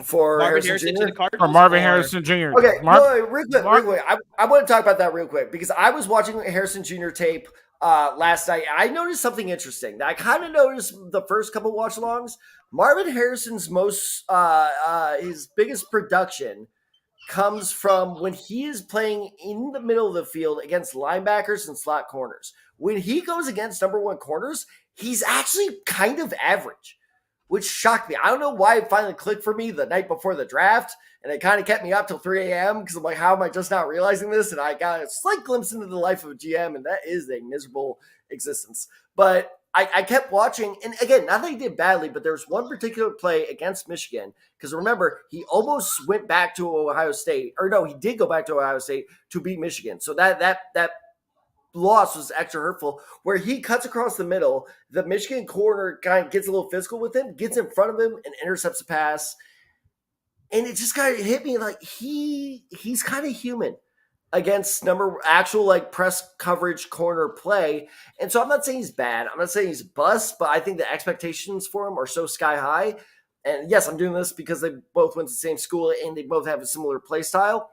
For Harrison Jr.? For Marvin Harrison Jr. Okay, real quick. I want to talk about that real quick because I was watching Harrison Jr. tape last night. I noticed something interesting. I kind of noticed the first couple watch-alongs. Marvin Harrison's his biggest production comes from when he is playing in the middle of the field against linebackers and slot corners. When he goes against number 1 corners, he's actually kind of average, which shocked me. I don't know why it finally clicked for me the night before the draft, and it kind of kept me up till 3 a.m. because I'm like, how am I just not realizing this? And I got a slight glimpse into the life of a GM, and that is a miserable existence. But I kept watching, and again, not that he did badly, but there was one particular play against Michigan, because remember, he almost went back to Ohio State, or no, he did go back to Ohio State to beat Michigan. So that loss was extra hurtful, where he cuts across the middle. The Michigan corner kind of gets a little physical with him, gets in front of him, and intercepts a pass. And it just kind of hit me like he's kind of human against actual press coverage corner play. And so I'm not saying he's bad. I'm not saying he's a bust, but I think the expectations for him are so sky high. And yes, I'm doing this because they both went to the same school and they both have a similar play style.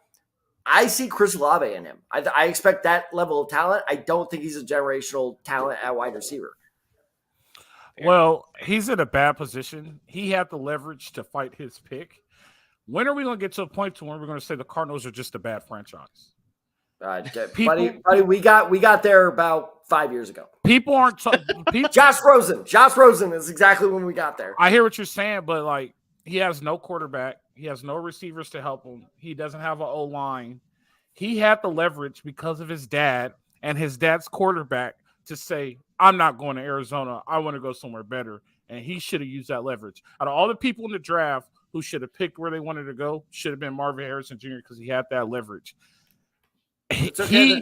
I see Chris Olave in him. I expect that level of talent. I don't think he's a generational talent at wide receiver. Well, he's in a bad position. He had the leverage to fight his pick. When are we going to get to a point to where we're going to say the Cardinals are just a bad franchise? Buddy, we got there about 5 years ago. People aren't Josh Rosen is exactly when we got there. I hear what you're saying, but he has no quarterback. He has no receivers to help him. He doesn't have an O-line. He had the leverage because of his dad and his dad's quarterback to say, I'm not going to Arizona. I want to go somewhere better. And he should have used that leverage. Out of all the people in the draft who should have picked where they wanted to go, should have been Marvin Harrison Jr. because he had that leverage. It's okay.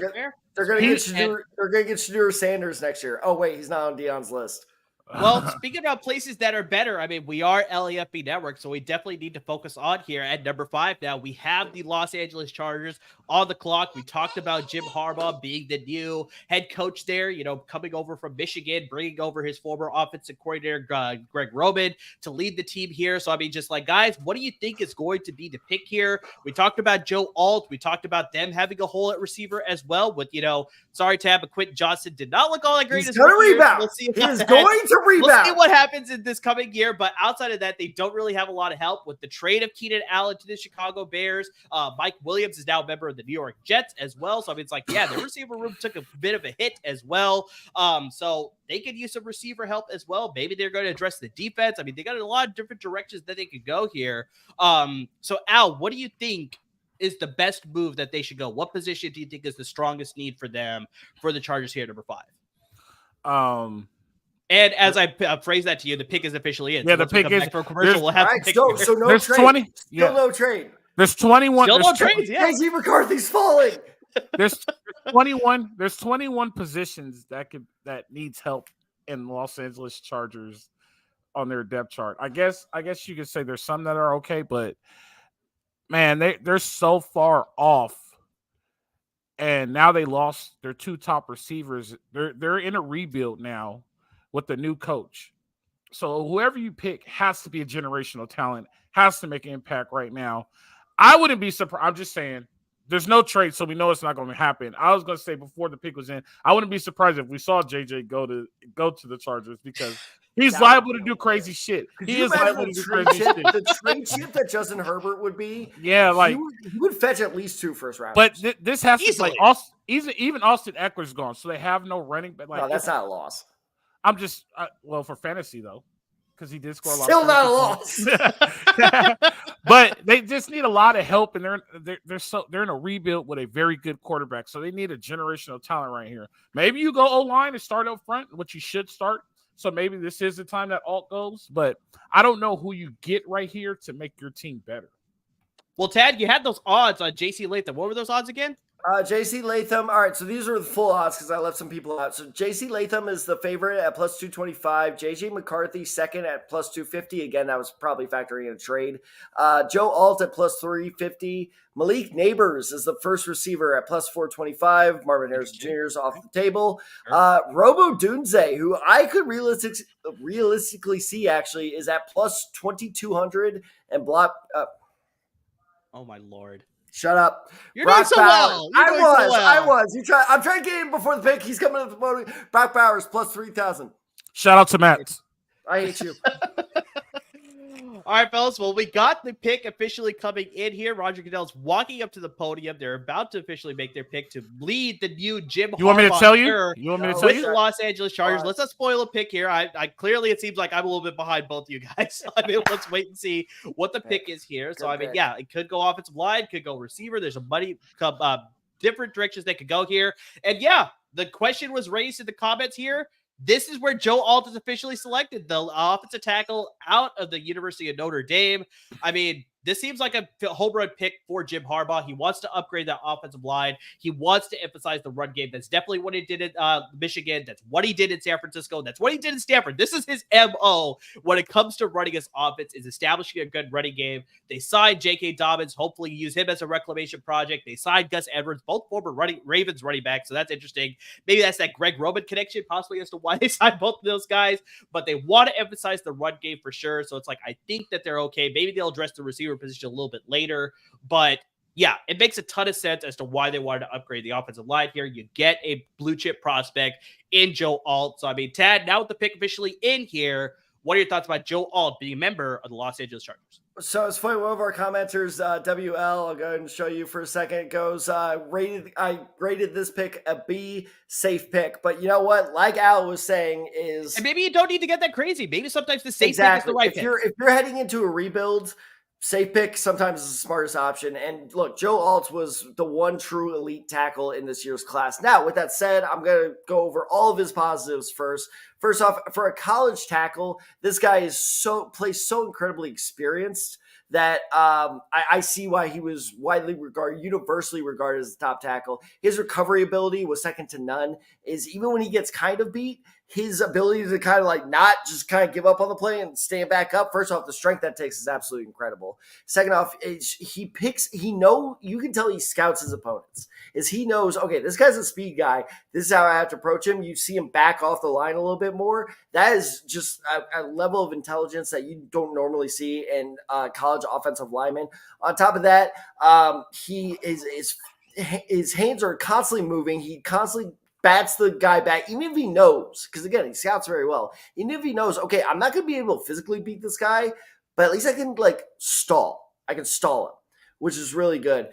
They're going to get Shedeur Sanders next year. Oh, wait, he's not on Deion's list. Well, speaking about places that are better, I mean, we are LAFB Network, so we definitely need to focus on here at number 5. Now, we have the Los Angeles Chargers on the clock. We talked about Jim Harbaugh being the new head coach there, coming over from Michigan, bringing over his former offensive coordinator, Greg Roman, to lead the team here. So, I mean, just guys, what do you think is going to be the pick here? We talked about Joe Alt. We talked about them having a hole at receiver as well with, sorry, Tab, but Quentin Johnson did not look all that great. He's going to rebound. We'll see he is going to rebound. We'll see what happens in this coming year, but outside of that, they don't really have a lot of help with the trade of Keenan Allen to the Chicago Bears. Mike Williams is now a member of the New York Jets as well. So I mean, it's the receiver room took a bit of a hit as well. So they could use some receiver help as well. Maybe they're going to address the defense. I mean, they got a lot of different directions that they could go here. So Al, what do you think is the best move that they should go? What position do you think is the strongest need for them for the Chargers here at number 5? And as I phrase that to you, the pick is officially in. Yeah, so the pick is for commercial. We'll have right, pick so no there's trade. 20. Still no trade. There's 21. Still there's no trades. Yeah. JJ McCarthy's falling. There's 21. There's 21 positions that needs help in Los Angeles Chargers on their depth chart. I guess you could say there's some that are okay, but man, they're so far off. And now they lost their 2 top receivers. They're in a rebuild now with the new coach. So whoever you pick has to be a generational talent, has to make an impact right now. I wouldn't be surprised. I'm just saying there's no trade, so we know it's not going to happen. I was going to say before the pick was in, I wouldn't be surprised if we saw JJ go to the Chargers because he's liable to do crazy shit. He is liable to do crazy shit. The trade chip that Justin Herbert would be, like he would fetch at least 2 first rounds. But this has Easily. to even Austin Eckler's gone, so they have no running. But no, that's not a loss. I'm just for fantasy though, because he did score a lot. Still not a loss. But they just need a lot of help, and they're in a rebuild with a very good quarterback, so they need a generational talent right here. Maybe you go O-line and start up front, which you should start. So maybe this is the time that Alt goes, but I don't know who you get right here to make your team better. Well, Tad, you had those odds on JC Latham. What were those odds again? JC Latham. All right, so these are the full odds because I left some people out. So JC Latham is the favorite at plus 225. JJ McCarthy second at plus 250. Again, that was probably factoring in a trade. Joe Alt at plus 350. Malik Neighbors is the first receiver at plus 425. Marvin Harrison Jr. is off the table. Robo Dunze, who I could realistically see actually is at plus 2,200 and block. Oh my Lord. Shut up. You're doing so well. I was. I'm trying to get him before the pick. He's coming to the podium. Brock Bowers plus 3,000. Shout out to Matt. I hate you. All right, fellas. Well, we got the pick officially coming in here. Roger Goodell's walking up to the podium. They're about to officially make their pick to lead the new Jim. You want me to tell you? You want me to tell you? The Los Angeles Chargers. Let's not spoil a pick here. I clearly it seems like I'm a little bit behind both of you guys. So, I mean, let's wait and see what the pick is here. So, I mean, yeah, it could go offensive line, could go receiver. There's a money different directions they could go here. And yeah, the question was raised in the comments here. This is where Joe Alt is officially selected, the offensive tackle out of the University of Notre Dame. I mean, this seems like a home run pick for Jim Harbaugh. He wants to upgrade that offensive line. He wants to emphasize the run game. That's definitely what he did at Michigan. That's what he did in San Francisco. That's what he did in Stanford. This is his MO when it comes to running his offense, is establishing a good running game. They signed J.K. Dobbins. Hopefully use him as a reclamation project. They signed Gus Edwards, both former Ravens running backs. So that's interesting. Maybe that's that Greg Roman connection, possibly as to why they signed both of those guys. But they want to emphasize the run game for sure. So it's like, I think that they're okay. Maybe they'll address the receiver position a little bit later, but yeah, it makes a ton of sense as to why they wanted to upgrade the offensive line here. You get a blue chip prospect in Joe Alt. So I mean, Tad, now with the pick officially in here, what are your thoughts about Joe Alt being a member of the Los Angeles Chargers? So it's funny, one of our commenters, WL, I'll go ahead and show you for a second, goes, I rated this pick a B, safe pick. But you know what? Like Al was saying is... And maybe you don't need to get that crazy. Maybe sometimes the safe pick is the right pick. If you're heading into a rebuild, safe pick sometimes is the smartest option. And look, Joe Alt was the one true elite tackle in this year's class. Now, with that said, I'm going to go over all of his positives first. First off, for a college tackle, this guy is plays so incredibly experienced that I see why he was universally regarded as the top tackle. His recovery ability was second to none. Is even when he gets kind of beat, his ability to kind of like not just kind of give up on the play and stand back up. First off, the strength that takes is absolutely incredible. Second off, you can tell he scouts his opponents. He knows, okay, this guy's a speed guy. This is how I have to approach him. You see him back off the line a little bit more. That is just a level of intelligence that you don't normally see in college offensive linemen. On top of that, his hands are constantly moving. He constantly bats the guy back, even if he knows, because again, he scouts very well. Even if he knows, okay, I'm not going to be able to physically beat this guy, but at least I can stall. I can stall him, which is really good.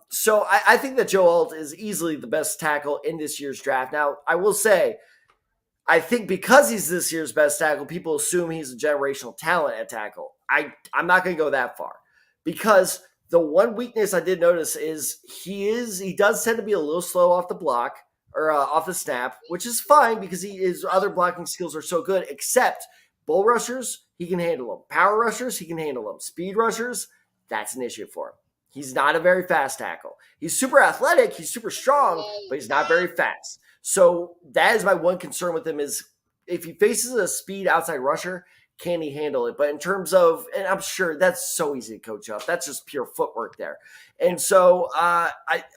So I think that Joe Alt is easily the best tackle in this year's draft. Now, I will say, I think because he's this year's best tackle, people assume he's a generational talent at tackle. I'm not going to go that far, because the one weakness I did notice is he does tend to be a little slow off the block. or off the snap, which is fine because his other blocking skills are so good. Except bull rushers, he can handle them. Power rushers, he can handle them. Speed rushers, that's an issue for him. He's not a very fast tackle. He's super athletic, he's super strong, but he's not very fast. So that is my one concern with him is if he faces a speed outside rusher, can he handle it? But in terms of, and I'm sure that's so easy to coach up. That's just pure footwork there. And so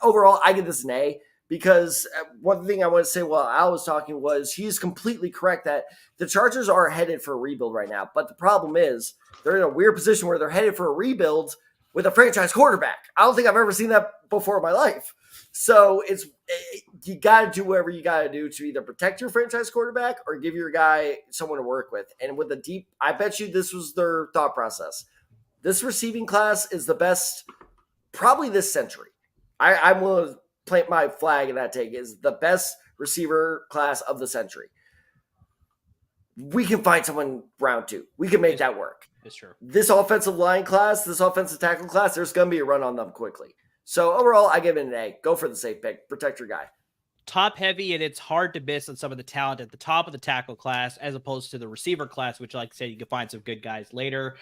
overall, I give this an A because one thing I want to say while Al was talking was he's completely correct that the Chargers are headed for a rebuild right now. But the problem is they're in a weird position where they're headed for a rebuild with a franchise quarterback. I don't think I've ever seen that before in my life. So you got to do whatever you got to do to either protect your franchise quarterback or give your guy someone to work with. And with a deep, I bet you this was their thought process. This receiving class is the best, probably this century. I'm willing to plant my flag in that take. Is the best receiver class of the century. We can find someone round 2. We can make that work. It's true. This offensive line class, this offensive tackle class, there's going to be a run on them quickly. So overall, I give it an A. Go for the safe pick. Protect your guy. Top heavy, and it's hard to miss on some of the talent at the top of the tackle class as opposed to the receiver class, which, like I said, you can find some good guys later.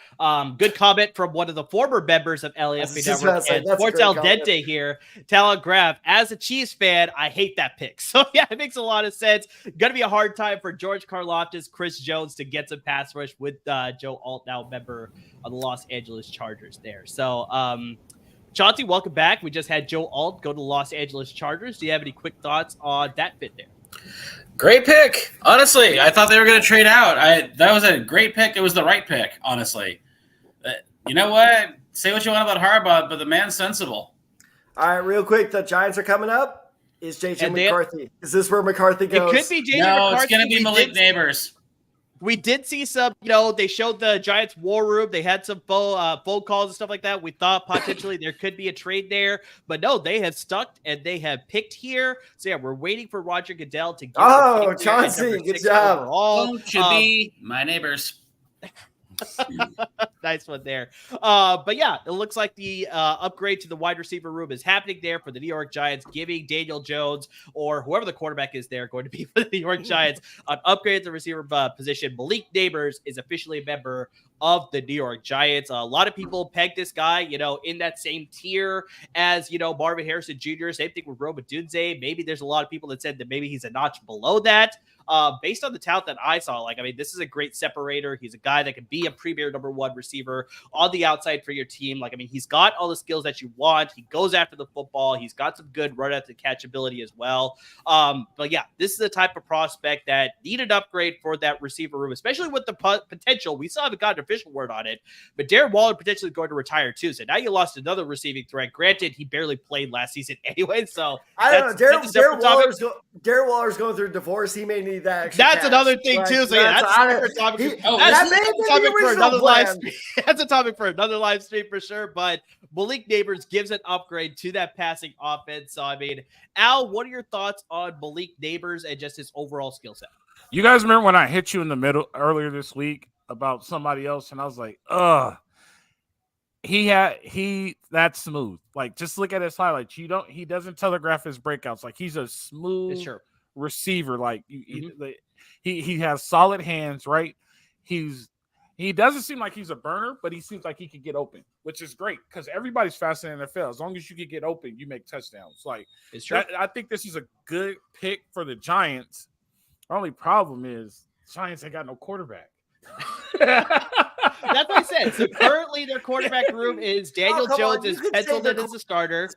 Good comment from one of the former members of LAFB Network and Sports Al Dente here. Telegraph, as a Chiefs fan, I hate that pick. So, yeah, it makes a lot of sense. Going to be a hard time for George Karlaftis, Chris Jones to get some pass rush with Joe Alt, now member of the Los Angeles Chargers there. So, Chauncey, welcome back. We just had Joe Alt go to the Los Angeles Chargers. Do you have any quick thoughts on that fit there? Great pick. Honestly, I thought they were going to trade out. That was a great pick. It was the right pick, honestly. You know what? Say what you want about Harbaugh, but the man's sensible. All right, real quick. The Giants are coming up. Is JJ McCarthy? Is this where McCarthy goes? It could be JJ McCarthy. No, it's going to be Malik Neighbors. We did see some, they showed the Giants war room. They had some phone calls and stuff like that. We thought potentially there could be a trade there, but no, they have stuck and they have picked here. So yeah, we're waiting for Roger Goodell to get. Oh, Chauncey, good job. Overall. Won't you be my neighbors? Nice one there. But yeah, it looks like the upgrade to the wide receiver room is happening there for the New York Giants, giving Daniel Jones or whoever the quarterback is there going to be for the New York Giants an upgrade at the receiver position. Malik Neighbors is officially a member of the New York Giants. A lot of people peg this guy, in that same tier as, Marvin Harrison Jr. Same thing with Rome Odunze. Maybe there's a lot of people that said that maybe he's a notch below that. Based on the talent that I saw, this is a great separator. He's a guy that can be a premier number 1 receiver on the outside for your team. He's got all the skills that you want. He goes after the football. He's got some good run after catchability as well. But yeah, this is the type of prospect that need an upgrade for that receiver room, especially with the potential. We still haven't gotten official word on it, but Darren Waller potentially going to retire too. So now you lost another receiving threat. Granted, he barely played last season anyway. So I don't know. Darren Waller's going through a divorce. He may need that. That's another thing too. So yeah, that's a different topic. That's a topic for another live stream for sure. But Malik Neighbors gives an upgrade to that passing offense. So Al, what are your thoughts on Malik Neighbors and just his overall skill set? You guys remember when I hit you in the middle earlier this week about somebody else, and I was like, that's smooth. Just look at his highlights. He doesn't telegraph his breakouts. He's a smooth receiver. He has solid hands, right? He doesn't seem like he's a burner, but he seems like he could get open, which is great because everybody's faster in the NFL. As long as you can get open, you make touchdowns. It's true. I think this is a good pick for the Giants. Our only problem is Giants ain't got no quarterback. That's what I said. So currently their quarterback room is Daniel Jones is penciled in as a starter.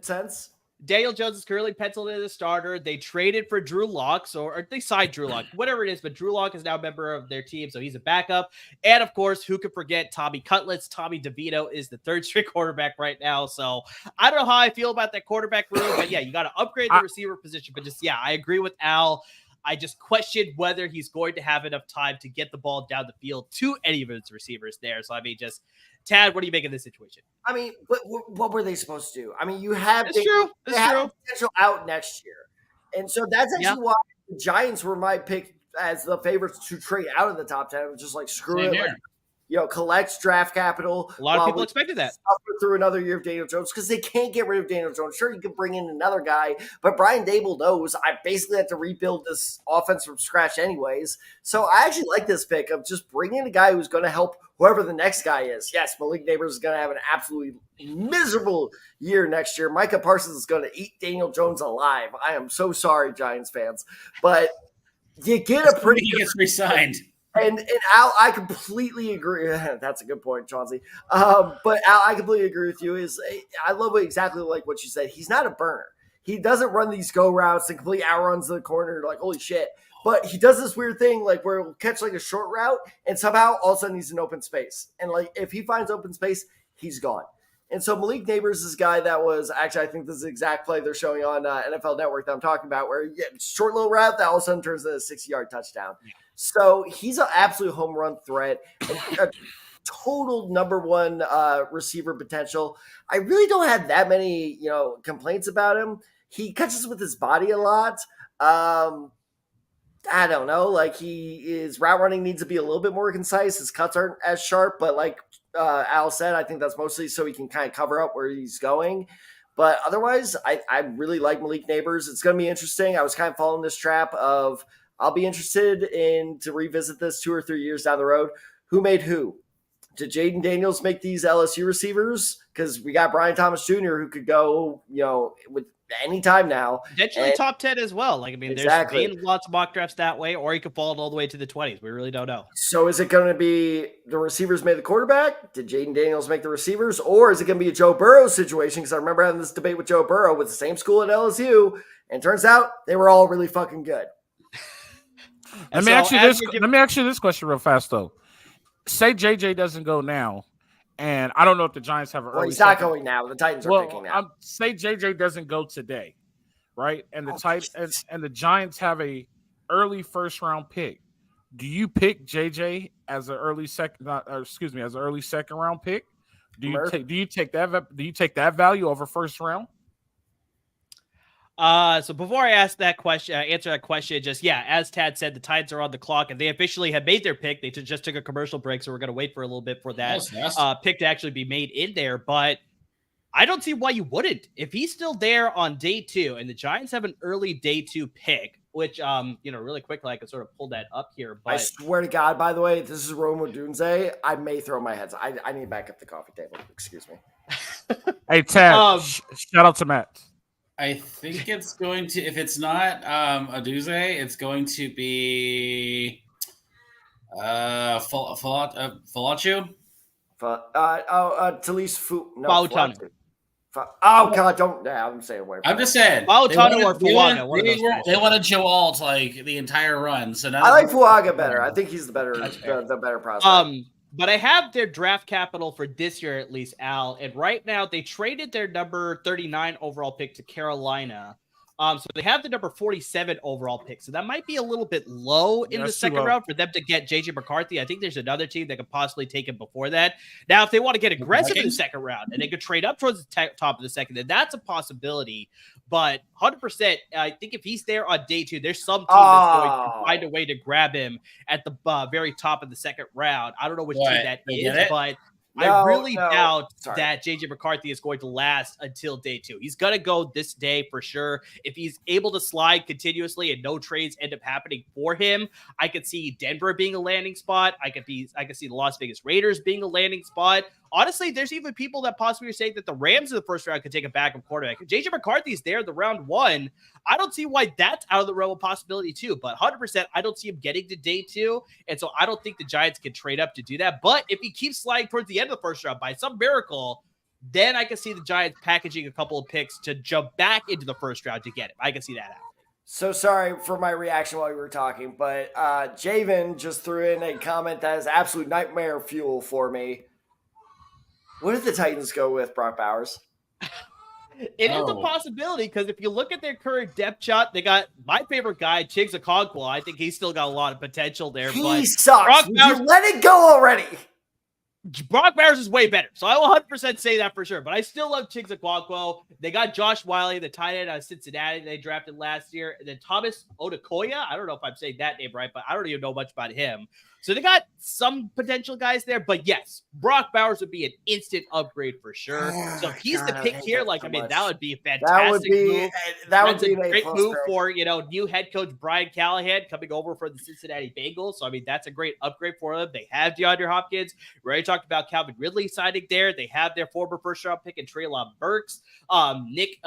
Sense. Daniel Jones is currently penciled in as a starter. They traded for Drew Lock, or they signed Drew Lock, whatever it is, but Drew Lock is now a member of their team, so he's a backup. And of course, who could forget Tommy Cutlets? Tommy DeVito is the 3rd string quarterback right now. So I don't know how I feel about that quarterback room, but yeah, you got to upgrade the receiver position. But I agree with Al. I just questioned whether he's going to have enough time to get the ball down the field to any of his receivers there. So, Tad, what do you make of this situation? What were they supposed to do? You have potential out next year. And so that's actually why the Giants were my pick as the favorites to trade out of the top 10. It was just screw it. collects draft capital. A lot of people expected that. Suffer through another year of Daniel Jones because they can't get rid of Daniel Jones. Sure, you can bring in another guy, but Brian Daboll knows I basically have to rebuild this offense from scratch anyways. So I actually like this pick of just bringing a guy who's going to help whoever the next guy is. Yes, Malik Nabers is going to have an absolutely miserable year next year. Micah Parsons is going to eat Daniel Jones alive. I am so sorry, Giants fans, but you get a pretty. He gets re-signed. And Al, I completely agree. That's a good point, Chauncey. But Al, I completely agree with you. I love exactly like what you said. He's not a burner. He doesn't run these go routes and completely outruns the corner like holy shit. But he does this weird thing like where he'll catch like a short route and somehow all of a sudden he's in open space. And like if he finds open space, he's gone. And so Malik Nabers is a guy that was actually, I think this is the exact play they're showing on NFL Network that I'm talking about, where you get short little route that all of a sudden turns into a 60-yard touchdown. So he's an absolute home run threat, a total number one receiver potential. I really don't have that many, complaints about him. He catches with his body a lot. I don't know, like his route running needs to be a little bit more concise. His cuts aren't as sharp, but like Al said, I think that's mostly so he can kind of cover up where he's going. But otherwise, I really like Malik Nabers. It's going to be interesting. I was kind of following this trap of I'll be interested in to revisit this 2 or 3 years down the road. Who made who? Did Jayden Daniels make these LSU receivers? Because we got Brian Thomas Jr. who could go, with any time now. Potentially top 10 as well. Like, I mean, exactly. There's been lots of mock drafts that way, or he could fall all the way to the 20s. We really don't know. So is it going to be the receivers made the quarterback? Did Jayden Daniels make the receivers? Or is it going to be a Joe Burrow situation? Because I remember having this debate with Joe Burrow with the same school at LSU, and turns out they were all really fucking good. Let me ask you this question real fast, though. Say JJ doesn't go now, and I don't know if the Giants have an early. Well, he's not going now. The Titans are picking now. Say JJ doesn't go today, right? And the Giants have a early first round pick. Do you pick JJ as an early second round pick? Do you take that value over first round? So before I answer that question, as Tad said, the Titans are on the clock and they officially have made their pick. They just took a commercial break, so we're going to wait for a little bit for that pick to actually be made in there. But I don't see why you wouldn't. If he's still there on day 2 and the Giants have an early day 2 pick, which, really quickly, I could sort of pull that up here. But I swear to God, by the way, this is Rome Odunze. I may throw my heads. I need to back up the coffee table. Excuse me. Hey, Tad, shout out to Matt. I think it's going to, if it's not Aduze, it's going to be Falachu. Talise Fu. No, Fautanu. Oh God! Don't. I'm saying away. I'm just saying. Fautanu or Fuaga. They wanted Joe Alt like the entire run. So now I like Fuaga better. I think he's the better prospect. But I have their draft capital for this year, at least, Al. And right now, they traded their number 39 overall pick to Carolina. So they have the number 47 overall pick. So that might be a little bit low in the second round for them to get JJ McCarthy. I think there's another team that could possibly take him before that. Now, if they want to get aggressive in the second round and they could trade up towards the top of the second, then that's a possibility. But 100%, I think if he's there on day 2, there's some team that's going to find a way to grab him at the very top of the second round. I don't know which team that is, but I really doubt that JJ McCarthy is going to last until day 2. He's going to go this day for sure. If he's able to slide continuously and no trades end up happening for him, I could see Denver being a landing spot. I could see the Las Vegas Raiders being a landing spot. Honestly, there's even people that possibly are saying that the Rams in the first round could take a backup quarterback. If JJ McCarthy's there the round 1, I don't see why that's out of the realm of possibility too. But 100%, I don't see him getting to day 2. And so I don't think the Giants can trade up to do that. But if he keeps sliding towards the end of the first round by some miracle, then I can see the Giants packaging a couple of picks to jump back into the first round to get him. I can see that happening. So sorry for my reaction while we were talking, but Jayden just threw in a comment that is absolute nightmare fuel for me. What did the Titans go with, Brock Bowers? It is a possibility because if you look at their current depth chart, they got my favorite guy, Chiggs Okonkwo. I think he's still got a lot of potential there. He sucks. You let it go already. Brock Bowers is way better. So I will 100% say that for sure. But I still love Chigzokonkwo. They got Josh Wiley, the tight end out of Cincinnati they drafted last year. And then Thomas Odukoya. I don't know if I'm saying that name right, but I don't even know much about him. So they got some potential guys there. But yes, Brock Bowers would be an instant upgrade for sure. So if he's the pick here, like, I mean, that would be a fantastic move. That would be a great move for, new head coach Brian Callahan coming over for the Cincinnati Bengals. So, I mean, that's a great upgrade for them. They have DeAndre Hopkins. We already talked about Calvin Ridley signing there. They have their former first-round pick in Treylon Burks. Nick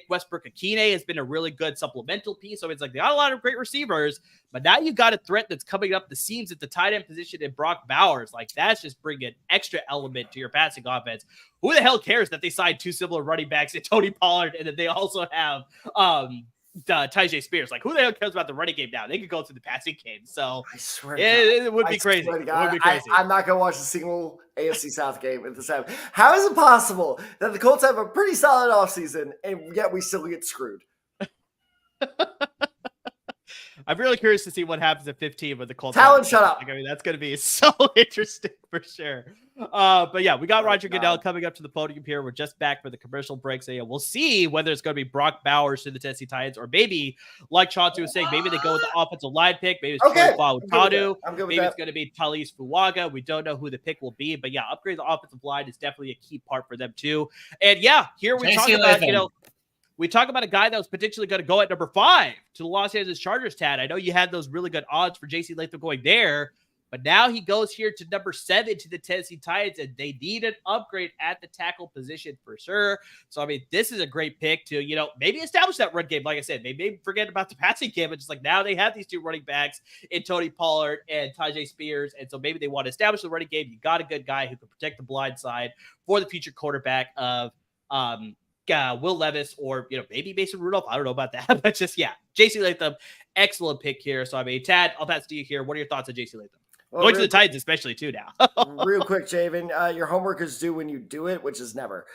Westbrook-Akine has been a really good supplemental piece. So, it's like they got a lot of great receivers. But now you got a threat that's coming up the seams at the tight end position in Brock Bowers. Like, that's just bringing an extra element to your passing offense. Who the hell cares that they signed two similar running backs in Tony Pollard and that they also have Tyjae Spears? Like, who the hell cares about the running game now? They could go to the passing game. So I swear it would be crazy. It would be crazy. I'm not going to watch a single AFC South game at this time. How is it possible that the Colts have a pretty solid offseason and yet we still get screwed? I'm really curious to see what happens at 15 with the Colts. Talon, shut up. I mean, that's going to be so interesting for sure. But yeah, we got Roger Goodell coming up to the podium here. We're just back for the commercial break. So yeah, we'll see whether it's going to be Brock Bowers to the Tennessee Titans or maybe, like Chauncey was saying, maybe they go with the offensive line pick. Maybe it's maybe it's going to be Talise Fuaga. We don't know who the pick will be. But yeah, upgrade the offensive line is definitely a key part for them too. And yeah, here we talk about, we talk about a guy that was potentially going to go at number 5 to the Los Angeles Chargers, Tad. I know you had those really good odds for J.C. Latham going there, but now he goes here to number 7 to the Tennessee Titans, and they need an upgrade at the tackle position for sure. So, I mean, this is a great pick to, maybe establish that run game. Like I said, maybe forget about the passing game. It's just like now they have these two running backs in Tony Pollard and Tyjae Spears, and so maybe they want to establish the running game. You got a good guy who can protect the blind side for the future quarterback of Will Levis or, maybe Mason Rudolph. I don't know about that, but just, J.C. Latham, excellent pick here. So, I mean, Tad, I'll pass to you here. What are your thoughts on J.C. Latham? Well, going to the Titans, especially, too, now. Real quick, Jayden, your homework is due when you do it, which is never.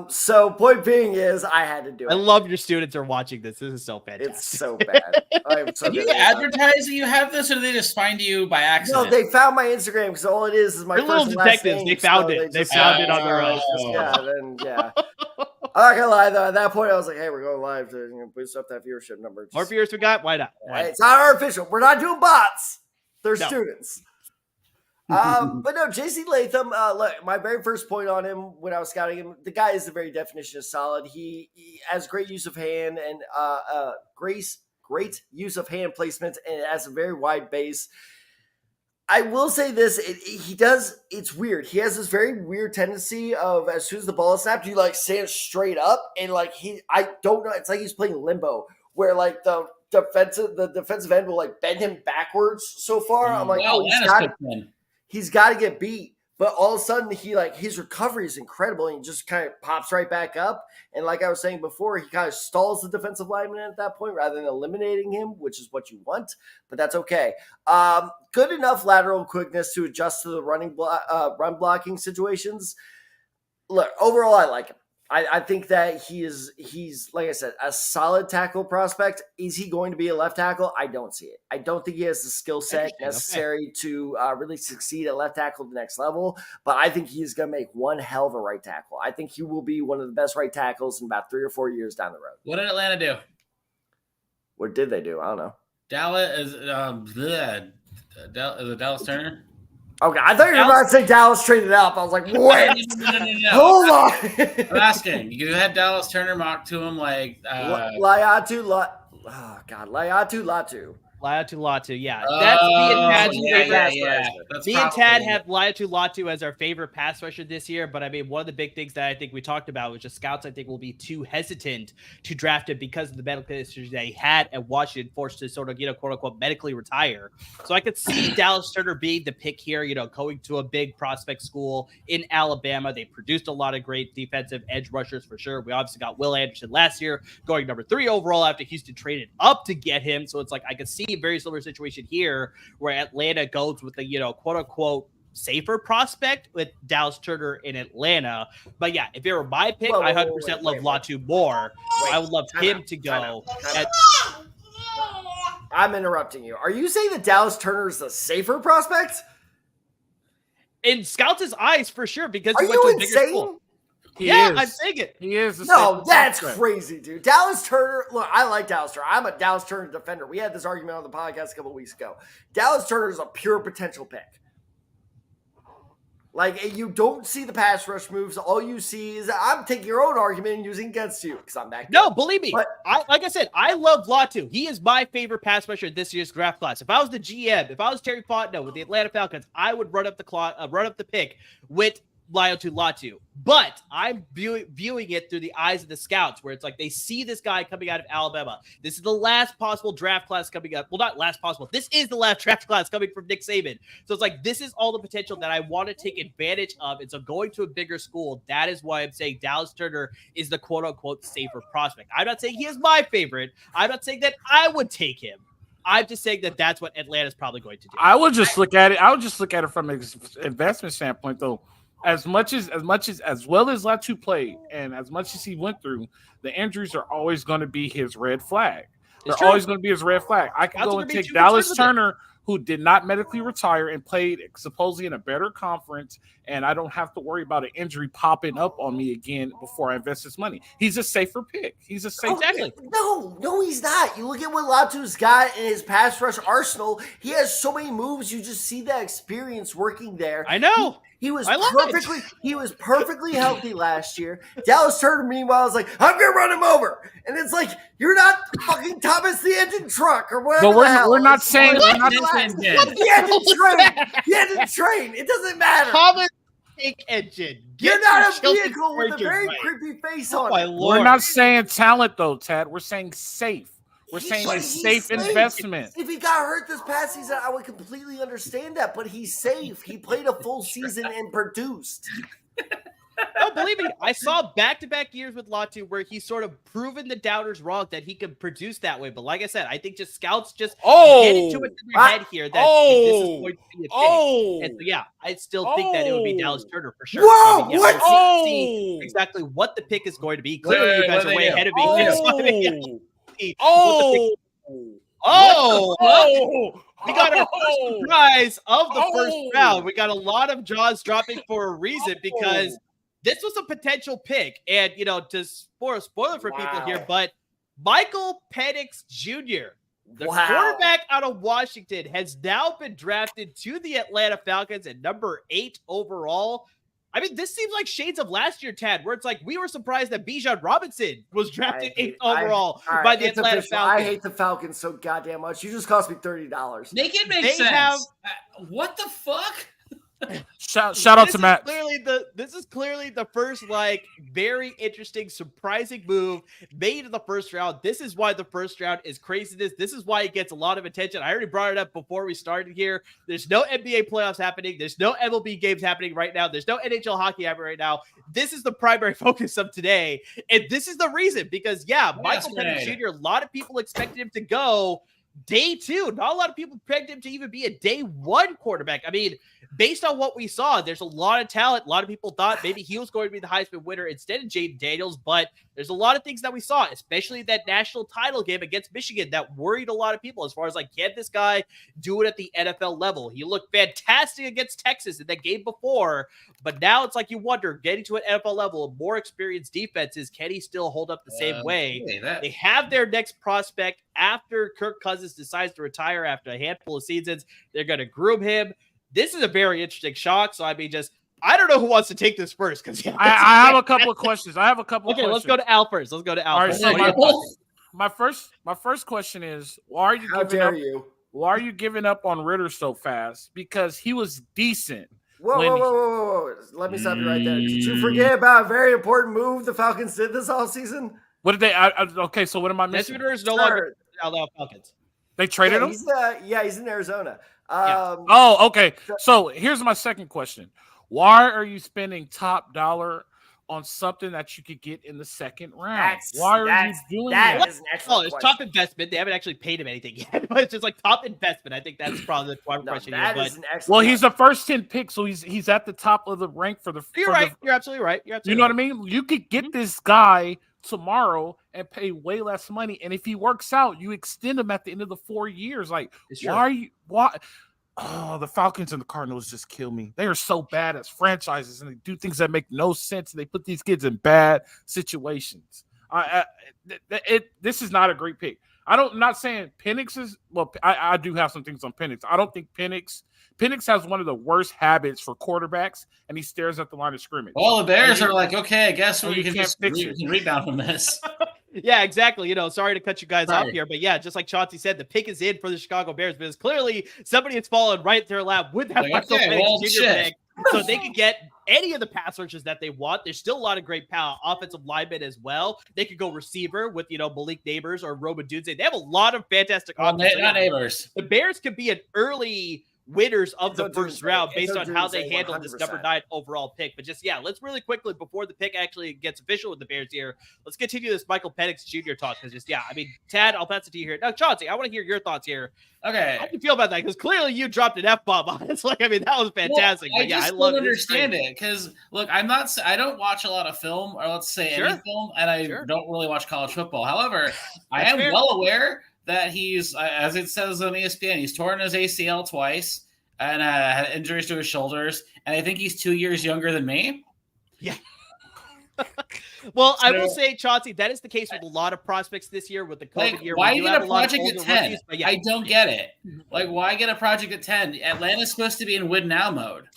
So, point being is, I had to do it. I love your students are watching this. This is so fantastic. It's so bad. Did you advertise that you have this, or did they just find you by accident? No, they found my Instagram because all it is my little detectives. They found it. They found it on their own. Yeah. I'm not gonna lie though. At that point, I was like, "Hey, we're going live to boost up that viewership number." More viewers we got? Why not? It's not our official. We're not doing bots. They're students. But no, J.C. Latham. Look, my very first point on him when I was scouting him, the guy is the very definition of solid. He has great use of hand and great use of hand placement, and has a very wide base. I will say this, it's weird. He has this very weird tendency of as soon as the ball is snapped, you stand straight up and I don't know. It's like he's playing limbo where the defensive end will bend him backwards so far. I'm like, he's got to get beat. But all of a sudden, his recovery is incredible, and he just kind of pops right back up. And like I was saying before, he kind of stalls the defensive lineman at that point rather than eliminating him, which is what you want. But that's okay. Good enough lateral quickness to adjust to the run blocking situations. Look, overall, I like him. I think that he's like I said, a solid tackle prospect. Is he going to be a left tackle? I don't see it. I don't think he has the skill set necessary to really succeed at left tackle at the next level, but I think he's going to make one hell of a right tackle. I think he will be one of the best right tackles in about 3 or 4 years down the road. What did Atlanta do? What did they do? I don't know. Dallas is it Dallas Turner? Okay, I thought you were about to say Dallas traded up. I was like, wait, no. Hold on. I'm asking. You had Dallas Turner mock to him Laiatu Latu. Laiatu Latu, yeah. That's me and Tad's favorite pass rusher. Me and Tad have Laiatu Latu as our favorite pass rusher this year, but I mean, one of the big things that I think we talked about was just scouts, I think, will be too hesitant to draft him because of the medical issues that he had at Washington, forced to sort of, quote unquote, medically retire. So I could see Dallas Turner being the pick here, going to a big prospect school in Alabama. They produced a lot of great defensive edge rushers for sure. We obviously got Will Anderson last year, going number 3 overall after Houston traded up to get him. So it's like I could see a very similar situation here where Atlanta goes with the, quote unquote, safer prospect with Dallas Turner in Atlanta. But yeah, if it were my pick, I 100% love Latu more. I would love him to go. I'm interrupting you. Are you saying that Dallas Turner is the safer prospect? In Scouts' eyes, for sure, because Are he went to you a bigger school. insane? I'm saying it. He is. No, that's crazy, dude. Dallas Turner. Look, I like Dallas Turner. I'm a Dallas Turner defender. We had this argument on the podcast a couple weeks ago. Dallas Turner is a pure potential pick. Like, you don't see the pass rush moves. All you see is I'm taking your own argument and using against you because I'm that good. No, believe me. Like I said, I love Latu. He is my favorite pass rusher this year's draft class. If I was the GM, if I was Terry Fontenot with the Atlanta Falcons, I would run up the pick with Latu. But I'm viewing it through the eyes of the scouts, where it's like they see this guy coming out of Alabama. This is the last possible draft class coming up. Well, not last possible. This is the last draft class coming from Nick Saban. So it's like, this is all the potential that I want to take advantage of. And so going to a bigger school, that is why I'm saying Dallas Turner is the quote-unquote safer prospect. I'm not saying he is my favorite. I'm not saying that I would take him. I'm just saying that that's what Atlanta's probably going to do. I would just look at it from an investment standpoint, though. As well as Latu played, and as much as he went through, the injuries are always going to be his red flag. They're always going to be his red flag. I can go and take Dallas Turner, who did not medically retire and played supposedly in a better conference, and I don't have to worry about an injury popping up on me again before I invest this money. He's a safer pick. He's a safer pick. No, he's not. You look at what Latu's got in his pass rush arsenal. He has so many moves. You just see that experience working there. I know. He was perfectly healthy last year. Dallas Turner, meanwhile, is like, I'm gonna run him over, and it's like, you're not fucking Thomas the Engine Truck or whatever. But we're not saying he had to train. It doesn't matter. Thomas Engine. You're not a vehicle with a very creepy face on it. We're not saying talent though, Tad. We're saying safe. We're saying a safe investment. If he got hurt this past season, I would completely understand that, but he's safe. He played a full season and produced. No, believe me, I saw back-to-back years with Latu where he's sort of proven the doubters wrong that he could produce that way. But like I said, I think just scouts just get into it in their head here that this is going to be a thing. And so, yeah, I still think that it would be Dallas Turner for sure. Whoa, I mean, we'll see exactly what the pick is going to be. Clearly, you guys are way ahead of me. We got our first surprise of the first round. We got a lot of jaws dropping for a reason because this was a potential pick. And, to spoiler for people here, but Michael Penix Jr., the quarterback out of Washington, has now been drafted to the Atlanta Falcons at number 8 overall. I mean, this seems like shades of last year, Tad, where it's like we were surprised that Bijan Robinson was drafted 8th overall by the Atlanta Falcons. I hate the Falcons so goddamn much. You just cost me $30. Make it make sense. What the fuck? Shout out to Matt. This is clearly the first very interesting, surprising move made in the first round. This is why the first round is craziness. This is why it gets a lot of attention. I already brought it up before we started here. There's no NBA playoffs happening. There's no MLB games happening right now. There's no NHL hockey happening right now. This is the primary focus of today. And this is the reason because, Michael Penix Jr., a lot of people expected him to go day 2. Not a lot of people pegged him to even be a day 1 quarterback. I mean, based on what we saw, there's a lot of talent. A lot of people thought maybe he was going to be the Heisman winner instead of Jayden Daniels, but there's a lot of things that we saw, especially that national title game against Michigan, that worried a lot of people as far as can this guy do it at the NFL level? He looked fantastic against Texas in that game before, but now it's like you wonder, getting to an NFL level, more experienced defenses, can he still hold up the same way? They have their next prospect after Kirk Cousins decides to retire after a handful of seasons. They're going to groom him. This is a very interesting shock. So, I mean, I don't know who wants to take this first. Because I have a couple of questions. Okay, let's go to Al first. All right, so my first question is, why are you giving up on Ritter so fast? Because he was decent. Whoa. Let me stop you right there. Did you forget about a very important move the Falcons did this all season? What did they? Okay, so what am I missing? Ritter is no longer Alabama Falcons. They traded him? He's in Arizona. Okay. So here's my second question. Why are you spending top dollar on something that you could get in the second round? Why are you doing that? It's top investment. They haven't actually paid him anything yet, but it's just top investment. I think that's probably the question here. Well, he's the first 10 pick, so he's at the top of the rank for the. You're right. You're absolutely right. You know what I mean? You could get this guy tomorrow and pay way less money, and if he works out, you extend him at the end of the 4 years. Why? the Falcons and the Cardinals just kill me. They are so bad as franchises, and they do things that make no sense. They put these kids in bad situations. This is not a great pick. I'm not saying Penix is. Well, I do have some things on Penix. I don't think Penix has one of the worst habits for quarterbacks, and he stares at the line of scrimmage. Well, the Bears are like, okay, I guess we can can't fix it. rebound from this. Yeah, exactly. Sorry to cut you guys off here, but yeah, just like Chauncey said, the pick is in for the Chicago Bears because clearly somebody has fallen right in their lap with that Michael Penix Jr. pick, so they can get any of the pass rushers that they want. There's still a lot of great offensive linemen as well. They could go receiver with Malik Neighbors or Roma Dunze. They have a lot of fantastic offensive. Not Neighbors. The Bears could be an early winners of the first round based on how they handled this number 9 overall pick. But just, let's really quickly, before the pick actually gets official with the Bears here, let's continue this Michael Penix Jr. talk. Because Tad, I'll pass it to you here. Now, Chauncey, I want to hear your thoughts here. Okay. How do you feel about that? Because clearly you dropped an F-bomb on it. That was fantastic. Well, I don't understand it. Because, look, I don't watch a lot of film, or let's say any film, and I don't really watch college football. However, I am well aware that he's, as it says on ESPN, he's torn his ACL twice and had injuries to his shoulders. And I think he's 2 years younger than me. Yeah. Well, I will say, Chauncey, that is the case with a lot of prospects this year with the COVID year. Why get a project at 10? I don't get it. Why get a project at 10? Atlanta's supposed to be in win now mode.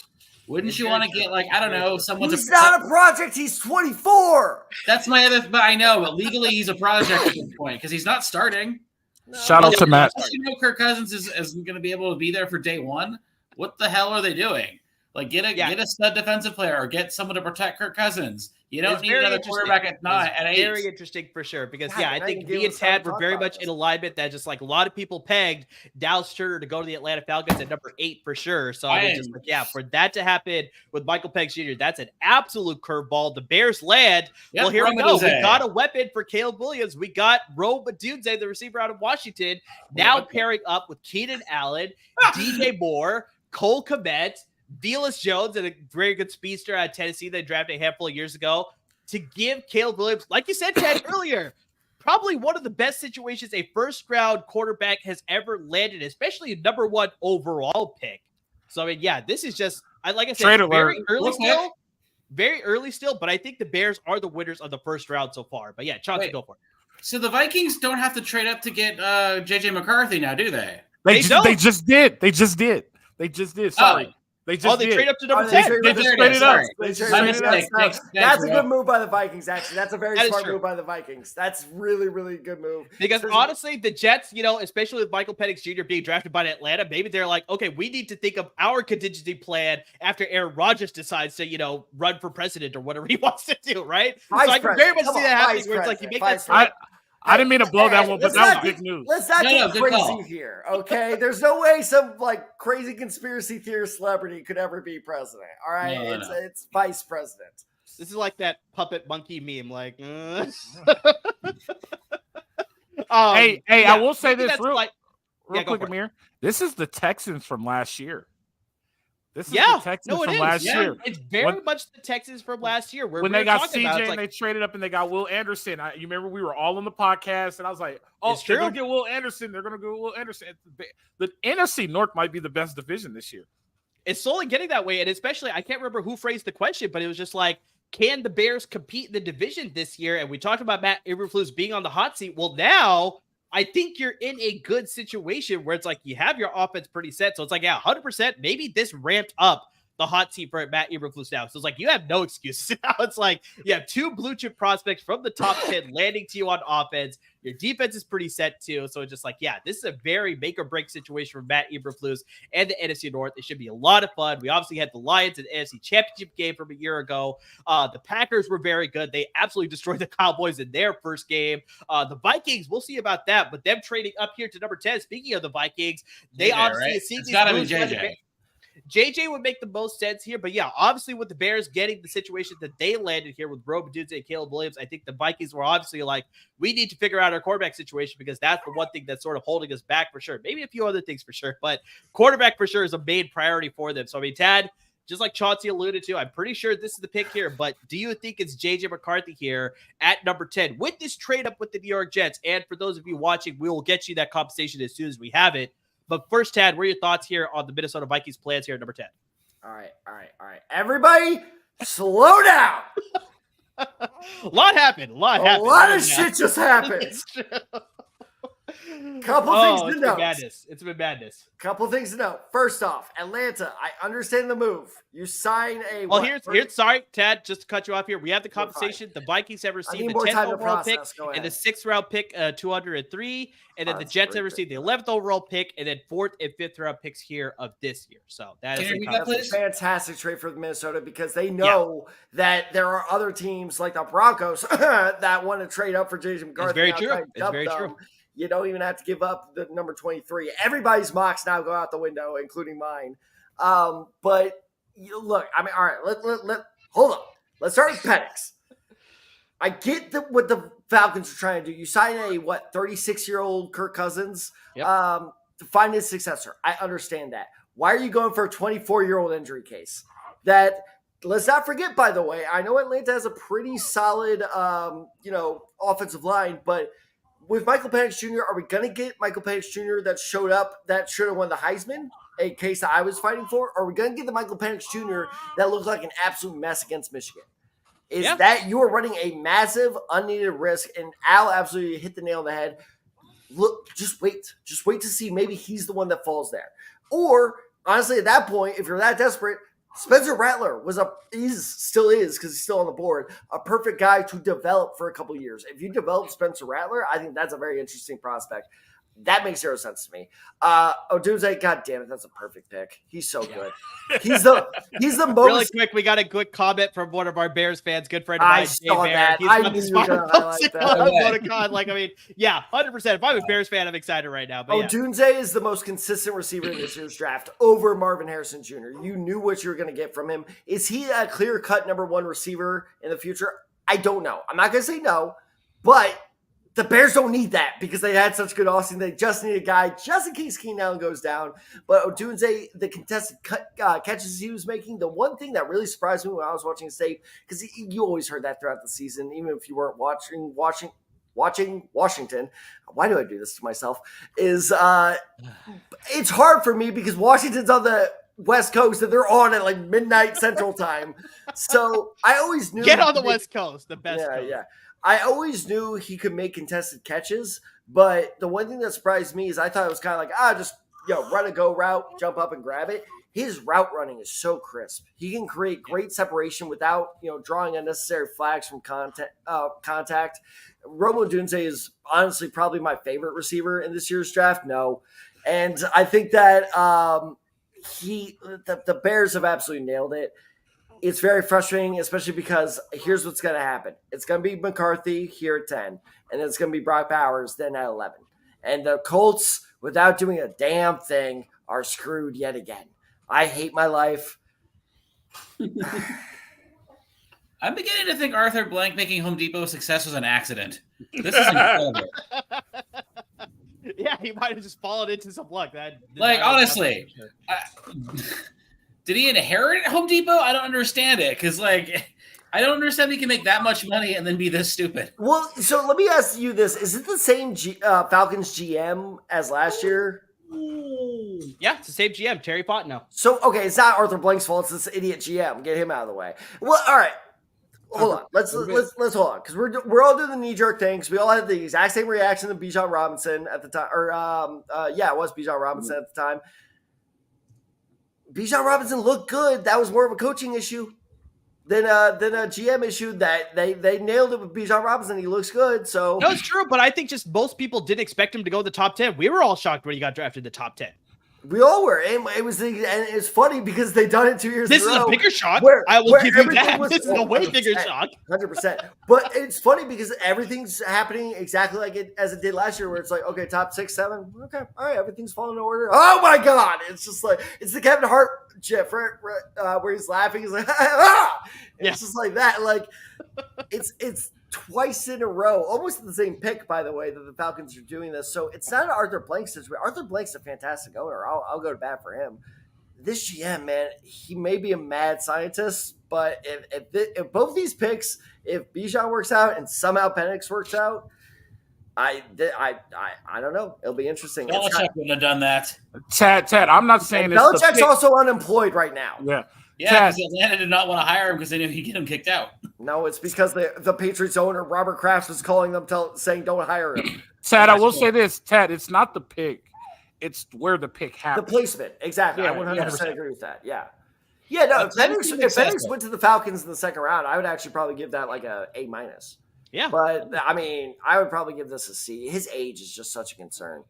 Wouldn't you want to get, I don't know, someone He's not a project. He's 24. That's my other, but I know, but legally he's a project at this point because he's not starting. No. Shout out to Matt. Kirk Cousins isn't going to be able to be there for day one. What the hell are they doing? Get a stud defensive player or get someone to protect Kirk Cousins. You don't need another quarterback at 8. Very interesting for sure. Because I think me and Tad were very much in alignment that just a lot of people pegged Dallas Turner to go to the Atlanta Falcons at number 8 for sure. So for that to happen with Michael Penix Jr., that's an absolute curveball. The Bears land. Well, here we go. We got a weapon for Caleb Williams. We got Roma Dunze, the receiver out of Washington, now pairing up with Keenan Allen, DJ Moore, Cole Kmet, Velus Jones, and a very good speedster out of Tennessee they drafted a handful of years ago, to give Caleb Williams, like you said, Ted, earlier, probably one of the best situations a first-round quarterback has ever landed, especially a number 1 overall pick. So, this is just, like I said, very early still, but I think the Bears are the winners of the first round so far. But Chauncey, go for it. So the Vikings don't have to trade up to get JJ McCarthy now, do they? They just did. Sorry. They trade up to number 10. They just traded up. That's a good move by the Vikings, actually. That's a very smart move by the Vikings. That's really, really good move. Because honestly, the Jets, especially with Michael Penix Jr. being drafted by Atlanta, maybe they're like, okay, we need to think of our contingency plan after Aaron Rodgers decides to, run for president or whatever he wants to do, right? So I can very much see that happening where it's like you make that I didn't mean to blow that one, but that was big news. Let's not get crazy here, okay? There's no way some crazy conspiracy theorist celebrity could ever be president. All right, it's vice president. This is like that puppet monkey meme. I will say this real quick, Amir. This is the Texans from last year. This is the Texans from last year. It's very much the Texans from last year. When they got CJ and they traded up and they got Will Anderson. You remember we were all on the podcast and I was like, they're going to get Will Anderson. They're going to go Will Anderson. The NFC North might be the best division this year. It's slowly getting that way. And especially, I can't remember who phrased the question, but it was just like, can the Bears compete in the division this year? And we talked about Matt Eberflus being on the hot seat. Well, now I think you're in a good situation where it's like you have your offense pretty set. So it's like, 100%. Maybe this ramped up the hot seat for Matt Eberflus now. So it's like you have no excuses. Now it's like you have 2 blue chip prospects from the top 10 landing to you on offense. Your defense is pretty set too. So it's just like, this is a very make or break situation for Matt Eberflus and the NFC North. It should be a lot of fun. We obviously had the Lions in the NFC Championship game from a year ago. The Packers were very good. They absolutely destroyed the Cowboys in their first game. The Vikings, we'll see about that, but them trading up here to number 10. Speaking of the Vikings, they obviously see these moves. JJ would make the most sense here, but obviously with the Bears getting the situation that they landed here with Roma Dunze and Caleb Williams, I think the Vikings were obviously like, we need to figure out our quarterback situation because that's the one thing that's sort of holding us back for sure. Maybe a few other things for sure, but quarterback for sure is a main priority for them. So, Tad, just like Chauncey alluded to, I'm pretty sure this is the pick here, but do you think it's JJ McCarthy here at number 10 with this trade up with the New York Jets? And for those of you watching, we will get you that compensation as soon as we have it. But first, Tad, what are your thoughts here on the Minnesota Vikings plans here at number 10? All right. Everybody, slow down. A lot happened. A lot of shit just happened. Couple things to note. It's been madness. Couple things to note. First off, Atlanta, I understand the move. You sign a. Well, here's sorry, Tad, just to cut you off here. We have the compensation. The Vikings have received the 10th overall pick and the 6th round pick, 203, and then the Jets have received the 11th overall pick, and then 4th and 5th round picks here of this year. So that's a fantastic trade for Minnesota because they know that there are other teams like the Broncos that want to trade up for JJ McCarthy. It's very true. You don't even have to give up the number 23. Everybody's mocks now go out the window, including mine. But look, I mean, all right, hold on. Let's start with Penix. I get what the Falcons are trying to do. You sign a 36-year-old Kirk Cousins to find his successor. I understand that. Why are you going for a 24-year-old injury case? That let's not forget, by the way, I know Atlanta has a pretty solid offensive line, but with Michael Penix Jr., are we going to get Michael Penix Jr. that showed up that should have won the Heisman, a case that I was fighting for? Or are we going to get the Michael Penix Jr. that looked like an absolute mess against Michigan? Is that you are running a massive, unneeded risk, and Al absolutely hit the nail on the head. Look, just wait. Just wait to see maybe he's the one that falls there. Or, honestly, at that point, if you're that desperate, Spencer Rattler still is because he's still on the board, a perfect guy to develop for a couple of years. If you develop Spencer Rattler, I think that's a very interesting prospect. That makes zero sense to me. Odunze, God damn it, that's a perfect pick. He's so good. He's the most. Really quick, we got a quick comment from one of our Bears fans, good friend of mine. I saw that. I knew you were going to highlight that. 100%. If I'm a Bears fan, I'm excited right now. But Odunze is the most consistent receiver in this year's draft over Marvin Harrison Jr. You knew what you were going to get from him. Is he a clear-cut number one receiver in the future? I don't know. I'm not going to say no, but the Bears don't need that because they had such good offseason. They just need a guy just in case Keenan Allen goes down. But Odunze, the contested catches he was making, the one thing that really surprised me when I was watching his tape, because you always heard that throughout the season, even if you weren't watching Washington. Why do I do this to myself? Is it's hard for me because Washington's on the West Coast and they're on at like midnight Central Time. So I always knew. Get on the West Coast, the best coast. Yeah. I always knew he could make contested catches, but the one thing that surprised me is I thought it was kind of like, just run a go route, jump up and grab it. His route running is so crisp. He can create great separation without, drawing unnecessary flags from contact. Rome Odunze is honestly probably my favorite receiver in this year's draft. No. And I think that the Bears have absolutely nailed it. It's very frustrating, especially because here's what's going to happen. It's going to be McCarthy here at 10, and then it's going to be Brock Bowers then at 11. And the Colts, without doing a damn thing, are screwed yet again. I hate my life. I'm beginning to think Arthur Blank making Home Depot a success was an accident. This is incredible. Yeah, he might have just fallen into some luck. Honestly. Did he inherit Home Depot? I don't understand it because, I don't understand he can make that much money and then be this stupid. Well, so let me ask you this: is it the same Falcons GM as last year? Yeah, it's the same GM, Terry Fontenot. So okay, it's not Arthur Blank's fault. It's this idiot GM. Get him out of the way. Well, all right. Hold on. Let's hold on because we're all doing the knee jerk things. We all had the exact same reaction to Bijan Robinson at the time, it was Bijan Robinson at the time. Bijan Robinson looked good. That was more of a coaching issue than a GM issue. That they nailed it with Bijan Robinson. He looks good. So no, it's true. But I think just most people didn't expect him to go in the top 10. We were all shocked when he got drafted in the top 10. We all were, and it's funny because they done it 2 years. This in is a row a bigger shock. I will give you that. This is a way bigger shock. 100%. But it's funny because everything's happening exactly like it as it did last year, where it's like, okay, top 6, 7, okay, all right, everything's falling in order. Oh my God! It's just like it's the Kevin Hart gif, right, where he's laughing. He's like, ah! It's just like that. Like it's twice in a row, almost the same pick, by the way, that the Falcons are doing this. So it's not an Arthur Blank situation. Arthur Blank's a fantastic owner. I'll go to bat for him. This GM, man, he may be a mad scientist, but if both these picks, if Bijan works out and somehow Penix works out, I don't know. It'll be interesting. Belichick wouldn't have done that. Ted, I'm not saying it's Belichick's also unemployed right now. Yeah. Yeah, because Atlanta did not want to hire him because they knew he'd get him kicked out. No, it's because the Patriots owner, Robert Kraft, was calling them saying don't hire him. Ted, I will say this, Ted, it's not the pick. It's where the pick happened. The placement. Exactly. Yeah, I 100% agree with that. Yeah. Yeah, no, if Penix went to the Falcons in the second round, I would actually probably give that like a A-. Yeah. But, I mean, I would probably give this a C. His age is just such a concern.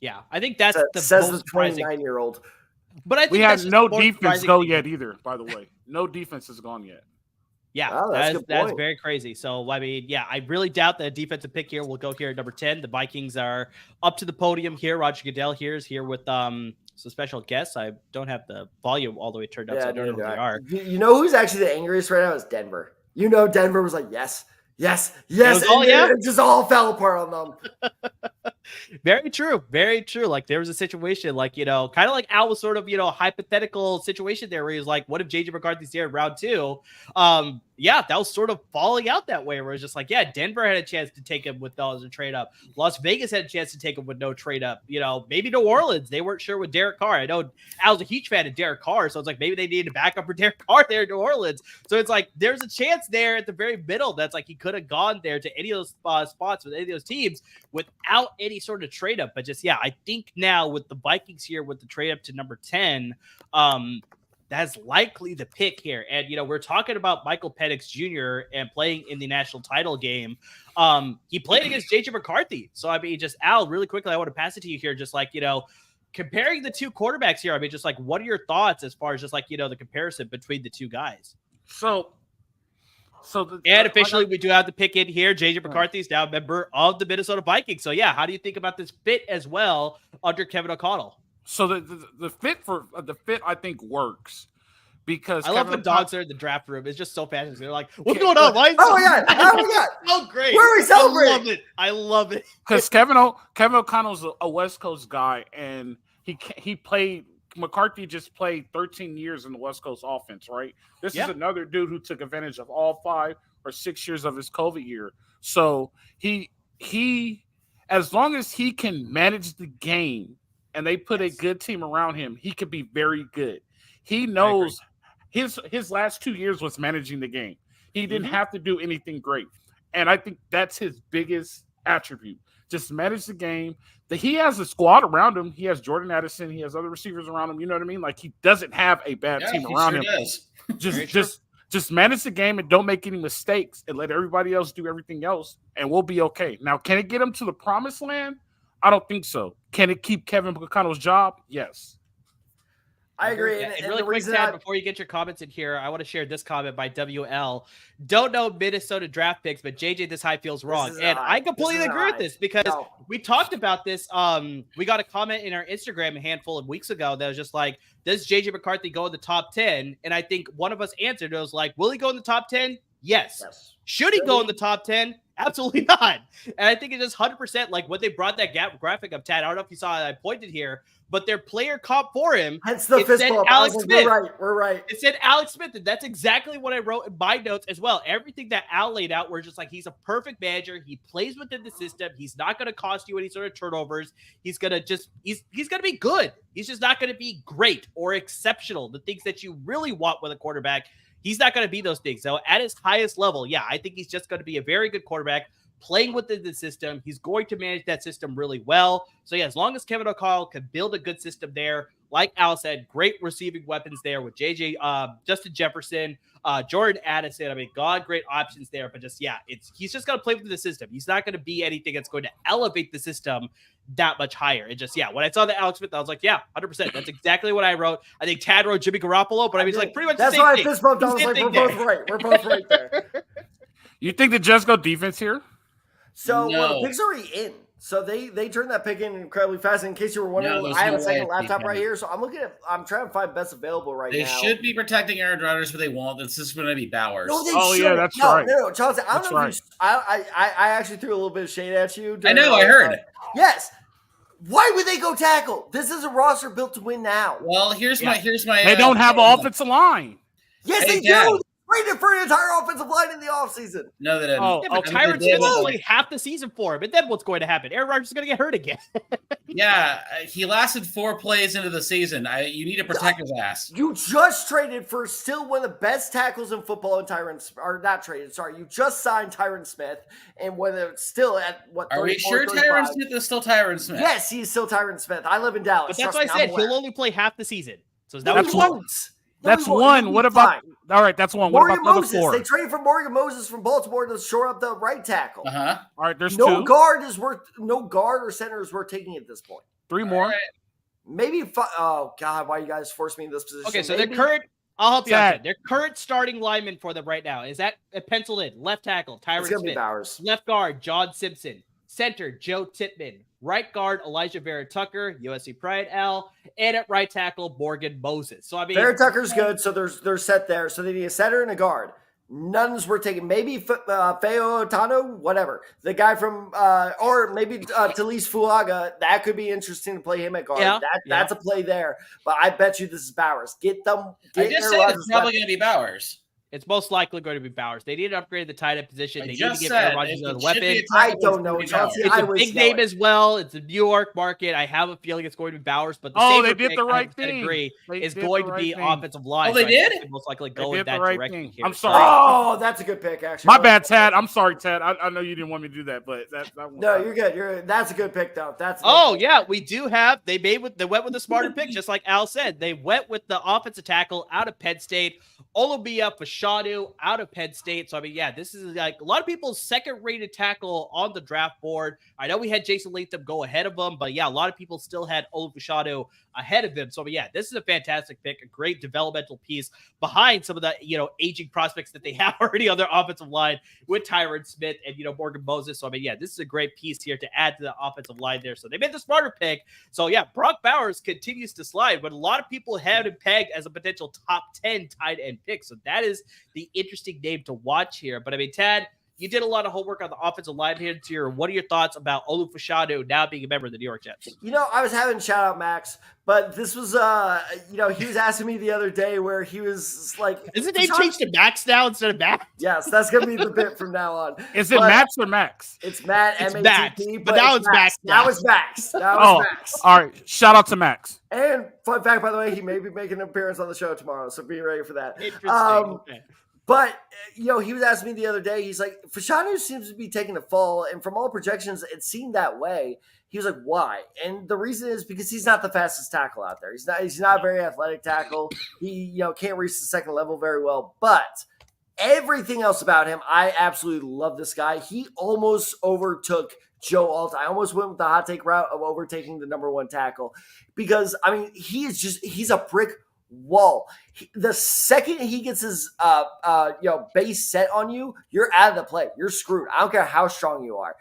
Yeah, I think that's says the 29-year-old. But I think we had no defense go thing. yet either, by the way. No defense has gone yet. Yeah, wow, that's very crazy. So, I mean, yeah, I really doubt that a defensive pick here will go here at number 10. The Vikings are up to the podium here. Roger Goodell is here with some special guests. I don't have the volume all the way turned up, so I don't know who they are. You know who's actually the angriest right now is Denver. You know Denver was like, yes. It just all fell apart on them. Very true. Very true. Like there was a situation like, kind of like Al was sort of, hypothetical situation there where he was like, what if JJ McCarthy's there in round 2? Yeah, that was sort of falling out that way where it's just like, yeah, Denver had a chance to take him with dollars and trade up. Las Vegas had a chance to take him with no trade up. Maybe New Orleans, they weren't sure with Derek Carr. I know Al's a huge fan of Derek Carr, so it's like maybe they needed a backup for Derek Carr there in New Orleans. So it's like there's a chance there at the very middle that's like he could have gone there to any of those spots with any of those teams without any sort of trade up. But just, yeah, I think now with the Vikings here with the trade up to number 10, that's likely the pick here. And, we're talking about Michael Penix Jr. and playing in the national title game. He played against JJ McCarthy. So, I mean, just Al, really quickly, I want to pass it to you here. Just like, comparing the two quarterbacks here, I mean, just like, what are your thoughts as far as just like, the comparison between the two guys? Officially, we do have the pick in here. JJ McCarthy is now a member of the Minnesota Vikings. So, yeah, how do you think about this fit as well under Kevin O'Connell? So the fit I think works because I love the dogs are in the draft room. It's just so fascinating. They're like, "What's going on? Why?" Oh yeah, so great. Where are we celebrating? I love it. Because Kevin O'Connell's a West Coast guy, and he played. McCarthy just played 13 years in the West Coast offense, right? This is another dude who took advantage of all 5 or 6 years of his COVID year. So he as long as he can manage the game and they put a good team around him, he could be very good. He knows his last 2 years was managing the game. He didn't have to do anything great. And I think that's his biggest attribute. Just manage the game. He has a squad around him. He has Jordan Addison. He has other receivers around him. You know what I mean? Like he doesn't have a bad team around him. Just manage the game and don't make any mistakes and let everybody else do everything else, and we'll be okay. Now, can it get him to the promised land? I don't think so. Can it keep Kevin O'Connell's job? Yes. I agree. And really quick, Tad, before you get your comments in here, I want to share this comment by WL. Don't know Minnesota draft picks, but JJ, this high feels wrong. And I completely agree with this because we talked about this. We got a comment in our Instagram a handful of weeks ago that was just like, does JJ McCarthy go in the top 10? And I think one of us answered, it was like, will he go in the top 10? Yes. Should he go in the top 10? Absolutely not. And I think it's just 100% like when they brought that graphic up, Tad. I don't know if you saw it. I pointed here, but their player comp for him. Hence the fist bump. Alex Smith. We're right. It said Alex Smith. And that's exactly what I wrote in my notes as well. Everything that Al laid out, where just like he's a perfect manager. He plays within the system. He's not going to cost you any sort of turnovers. He's going to he's going to be good. He's just not going to be great or exceptional. The things that you really want with a quarterback. He's not going to be those things. So at his highest level, yeah, I think he's just going to be a very good quarterback playing within the system. He's going to manage that system really well. So yeah, as long as Kevin O'Connell can build a good system there, like Al said, great receiving weapons there with JJ, Justin Jefferson, Jordan Addison. I mean, great options there. But just, yeah, he's just going to play within the system. He's not going to be anything that's going to elevate the system that much higher. It just, yeah, when I saw the Alex Smith, I was like, yeah, 100%. That's exactly what I wrote. I think Tad wrote Jimmy Garoppolo, but I mean, it's like pretty much the same thing. That's why I fist bumped. I was like, we're both right. We're both right there. You think the Jets go defense here? So well, the pick's already in. So they turned that pick in incredibly fast. In case you were wondering, I have a second laptop right here. So I'm trying to find best available right now. They should be protecting Aaron Rodgers, but they won't. This is going to be Bowers. No, yeah, that's right. No, Charles, I don't know if I actually threw a little bit of shade at you. I know, I heard. Yes. Why would they go tackle? This is a roster built to win now. Well, here's my They don't have an offensive line. Yes, they do. Traded for an entire offensive line in the offseason. No, they didn't. Oh, Yeah, but okay. Tyron Smith is only half the season for him. And then what's going to happen? Aaron Rodgers is going to get hurt again. Yeah, he lasted 4 plays into the season. You need to protect his ass. You just traded for still one of the best tackles in football, and or not traded. Sorry, you just signed Tyron Smith, and whether it's still at what? Are we sure Tyron Smith is still Tyron Smith? Yes, he's still Tyron Smith. I live in Dallas. But that's why I said he'll only play half the season. So that's one. That's one. What about? All right, that's one. What about the other 4? They traded for Morgan Moses from Baltimore to shore up the right tackle. Uh-huh. All right, there's no 2. No guard or center is worth taking at this point. 3 more. Right. Maybe. Oh God, why you guys force me in this position? Okay, so maybe, their current. I'll help you out. Their current starting lineman for them right now is that penciled in. Left tackle Tyron it's gonna Smith. Be Bowers. Left guard John Simpson. Center Joe Tippmann. Right guard Elijah Vera Tucker, USC Pride L, and at right tackle Morgan Moses. So I mean, Vera Tucker's good, so they're set there. So they need a center and a guard. None's worth taking. Maybe Feo Otano, whatever. The guy from, or maybe Talise Fuaga. That could be interesting to play him at guard. Yeah, that's a play there. But I bet you this is Bowers. Get them. I just said it's probably going to be Bowers. It's most likely going to be Bowers. They need to upgrade the tight end position. They need to give Aaron Aaron Rodgers another weapon. I don't know. It's a big name as well. It's a New York market. I have a feeling it's going to be Bowers, but they did the right thing. Is going to be offensive line. Oh, they did? Most likely go in that direction. I'm sorry. Oh, that's a good pick, actually. My bad, Tad. I'm sorry, Tad. I know you didn't want me to do that, but no, you're good. That's a good pick, though. Yeah, we do have. They went with a smarter pick, just like Al said. They went with the offensive tackle out of Penn State, Olubia Fashanu out of Penn State. So I mean, yeah, this is like a lot of people's second-rated tackle on the draft board. I know we had Jason Latham go ahead of him, but yeah, a lot of people still had Olubia Fashanu ahead of him. So I mean, yeah, this is a fantastic pick, a great developmental piece behind some of the aging prospects that they have already on their offensive line with Tyron Smith and Morgan Moses. So I mean, yeah, this is a great piece here to add to the offensive line there. So they made the smarter pick. So yeah, Brock Bowers continues to slide, but a lot of people had him pegged as a potential top 10 tight end pick. So that is the interesting name to watch here. But I mean, Tad, you did a lot of homework on the offensive line here. What are your thoughts about Olu Fashanu now being a member of the New York Jets? I was having shout out Max, but this was, he was asking me the other day where he was like, is the name changed to Max now instead of Max? Yes, that's going to be the bit from now on. Is it Max or Max? It's Matt. It's Max, but now it's Max. Now it's Max. Max. All right. Shout out to Max. And fun fact, by the way, he may be making an appearance on the show tomorrow, so be ready for that. Interesting. Okay. But, he was asking me the other day, he's like, Fashanu seems to be taking a fall, and from all projections, it seemed that way. He was like, why? And the reason is because he's not the fastest tackle out there. He's not a very athletic tackle. He, can't reach the second level very well. But everything else about him, I absolutely love this guy. He almost overtook Joe Alt. I almost went with the hot take route of overtaking the number 1 tackle because, I mean, he's a brick wall. The second he gets his base set on you, you're out of the play. You're screwed. I don't care how strong you are.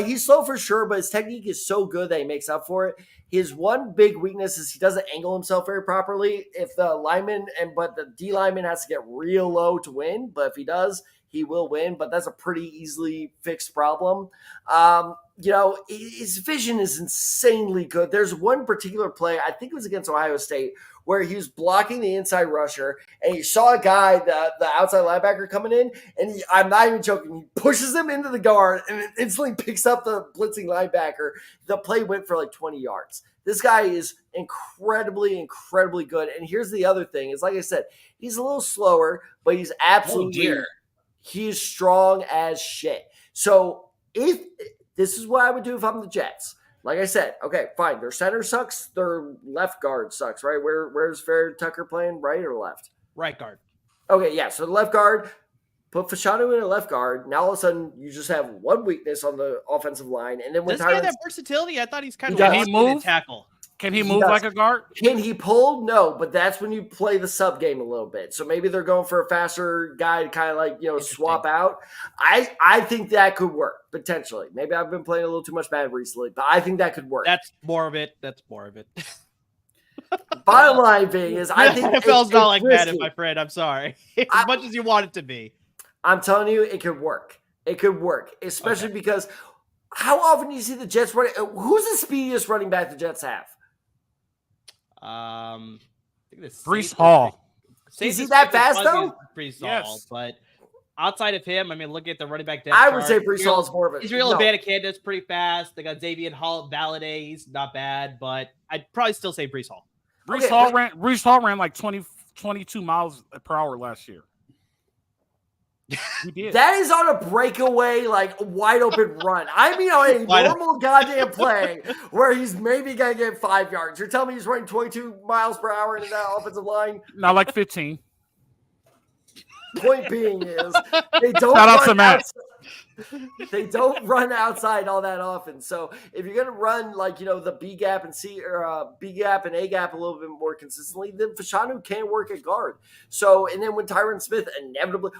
He's slow for sure, but his technique is so good that he makes up for it. His one big weakness is he doesn't angle himself very properly. If the lineman but the D lineman has to get real low to win, but if he does, he will win, but that's a pretty easily fixed problem. His vision is insanely good. There's one particular play, I think it was against Ohio State, where he was blocking the inside rusher, and he saw a guy, the outside linebacker coming in, and I'm not even joking, he pushes him into the guard, and it instantly picks up the blitzing linebacker. The play went for like 20 yards. This guy is incredibly, incredibly good. And here's the other thing, is like I said, he's a little slower, but he's absolutely he is strong as shit. So if this is what I would do if I'm the Jets. Like I said, okay, fine. Their center sucks. Their left guard sucks, right? Where's Vera Tucker playing, right or left? Right guard. Okay, yeah. So the left guard, put Fashanu in a left guard. Now all of a sudden you just have one weakness on the offensive line, and then when does he have that versatility? I thought he's kind of can he move? Tackle. Can he move like a guard? Can he pull? No, but that's when you play the sub game a little bit. So maybe they're going for a faster guy to kind of like, swap out. I think that could work, potentially. Maybe I've been playing a little too much bad recently, but I think that could work. That's more of it. Bottom line being is I think NFL's not like that, my friend. I'm sorry. As much as you want it to be. I'm telling you, it could work. It could work, especially because how often do you see the Jets running? Who's the speediest running back the Jets have? I think Breece Hall. Is he that fast though? Brees Hall, Yes. but outside of him, I mean, look at the running back depth I would chart. say Brees Hall is more of a Israel Abanikanda pretty fast. They got Xavier Valladay. He's not bad, but I'd probably still say Brees Hall. Brees Hall ran like 22 miles per hour last year. He did. That is on a breakaway, like wide open run. I mean, on a normal goddamn play where he's maybe gonna get 5 yards. You're telling me he's running 22 miles per hour into that offensive line? Not like 15. Point being is they don't Shout out to Matt. They don't run outside all that often. So if you're gonna run like the B gap and C or B gap and A gap a little bit more consistently, then Fashanu can work at guard. So and then when Tyron Smith inevitably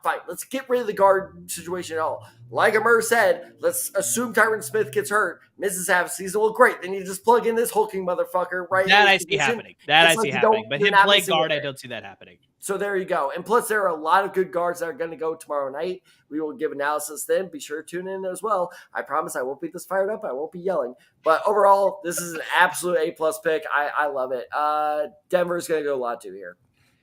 fine. Let's get rid of the guard situation at all. Like Amir said, let's assume Tyron Smith gets hurt, misses half a season. Well, great. Then you just plug in this hulking motherfucker right. That I see happening. But him playing guard, I don't see that happening. So there you go. And plus, there are a lot of good guards that are going to go tomorrow night. We will give analysis then. Be sure to tune in as well. I promise I won't be this fired up. I won't be yelling. But overall, this is an absolute A+ pick. I love it. Denver's going to go a lot too here.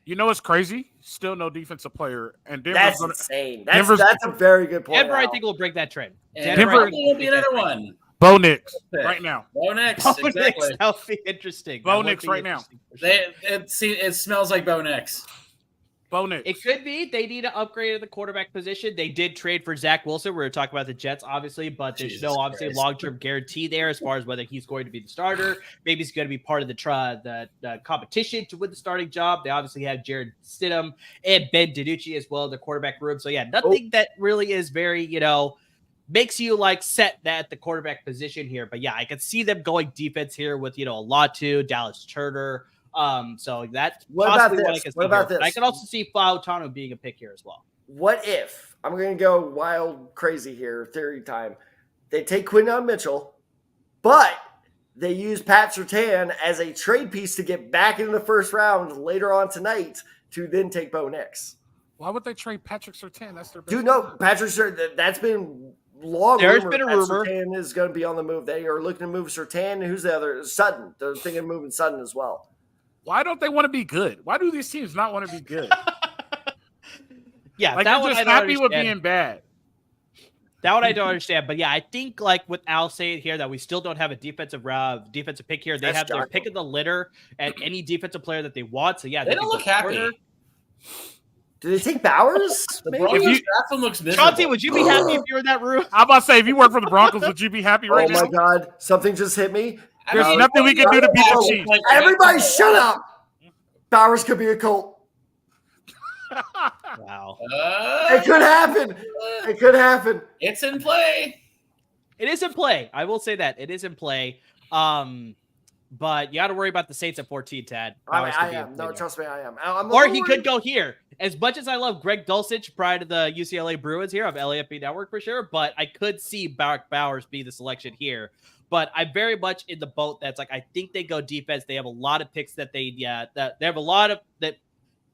You know what's crazy? Still no defensive player. And Denver's insane. That's a very good point. Denver, I think, will break that trend. Denver will be another one. Bo Nix right now. Bo Nix, exactly. That would be interesting. Bo Nix right now. It smells like Bo Nix. Bo Nix. It could be. They need to upgrade at the quarterback position. They did trade for Zach Wilson. We were talking about the Jets, obviously, but there's no obviously long-term guarantee there as far as whether he's going to be the starter. Maybe he's going to be part of the competition to win the starting job. They obviously have Jared Stidham and Ben DiNucci as well in the quarterback room. So, yeah, nothing that really is very, makes you like set that at the quarterback position here. But, yeah, I could see them going defense here with, Latu, Dallas Turner. So that's possibly what about this? I can also see Fautanu being a pick here as well. What if I'm going to go wild crazy here, theory time? They take Quinton Mitchell, but they use Pat Surtain as a trade piece to get back into the first round later on tonight to then take Bo Nix. Why would they trade Patrick Surtain? That's their best. Dude, no, Patrick Surtain. That's been long. There's been a rumor. Surtain is going to be on the move. They are looking to move Surtain. Who's the other? Sutton. They're thinking of moving Sutton as well. Why don't they want to be good? Why do these teams not want to be good? Yeah, like that they're just happy with being bad. That one I don't understand. But yeah, I think like with Al saying here that we still don't have a defensive pick here. They have their pick of the litter at any defensive player that they want. So yeah, they don't look happy. Do they take Bowers? The Broncos draft one looks miserable. Chauncey, would you be happy if you were in that room? I'm about to say, if you work for the Broncos, would you be happy right now? Oh my God, something just hit me. There's nothing we can do to beat the Chiefs. Everybody shut up. Bowers could be a Colt. Wow. It could happen. It could happen. It's in play. It is in play. I will say that. It is in play. But you got to worry about the Saints at 14, Tad. I am. No, trust me, I am. Or he could go here. As much as I love Greg Dulcich prior to the UCLA Bruins here of LAFB Network for sure, but I could see Bowers be the selection here. But I'm very much in the boat that's like, I think they go defense. They have a lot of picks that they have a lot of that.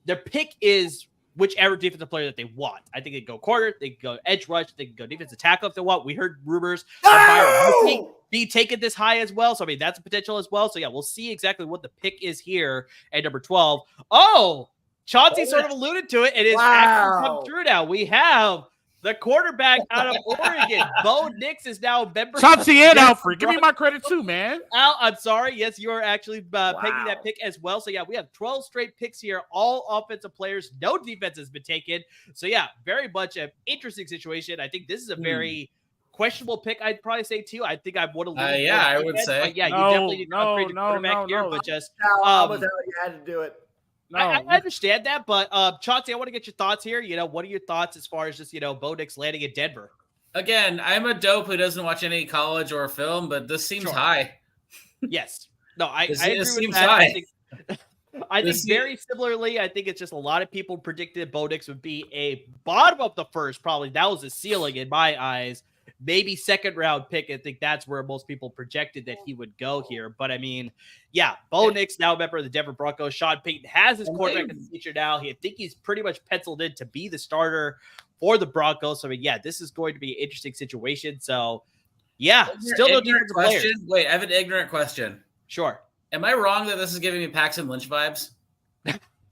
Their pick is whichever defensive player that they want. I think they go quarter, they can go edge rush, they can go defensive tackle if they want. We heard rumors of Byron be taken this high as well. So I mean, that's a potential as well. So yeah, we'll see exactly what the pick is here at number 12. Oh, Chauncey sort of alluded to it. It is actually come through now. We have the quarterback out of Oregon. Bo Nix is now a member. Chauncey and Alfred. Give me my credit too, man. Al, I'm sorry. Yes, you are actually pegging that pick as well. So, yeah, we have 12 straight picks here. All offensive players. No defense has been taken. So, yeah, very much an interesting situation. I think this is a very questionable pick, I'd probably say, too. I think I would have I would say. But, yeah, you definitely need to upgrade the quarterback here. But just you had to do it. No. I understand that, but Chauncey, I want to get your thoughts here. What are your thoughts as far as just, Bo Nix landing in Denver? Again, I'm a dope who doesn't watch any college or film, but this seems high. Yes. No, I agree seems with that. high. I think very similarly, I think it's just a lot of people predicted Bo Nix would be a bottom of the first, probably. That was a ceiling in my eyes. Maybe second round pick. I think that's where most people projected that he would go here. But I mean, yeah, Bo Nix, now a member of the Denver Broncos. Sean Payton has his quarterback in the future now. I think he's pretty much penciled in to be the starter for the Broncos. So I mean, yeah, this is going to be an interesting situation. So yeah, still no defensive players. Wait, I have an ignorant question. Sure. Am I wrong that this is giving me Paxton Lynch vibes?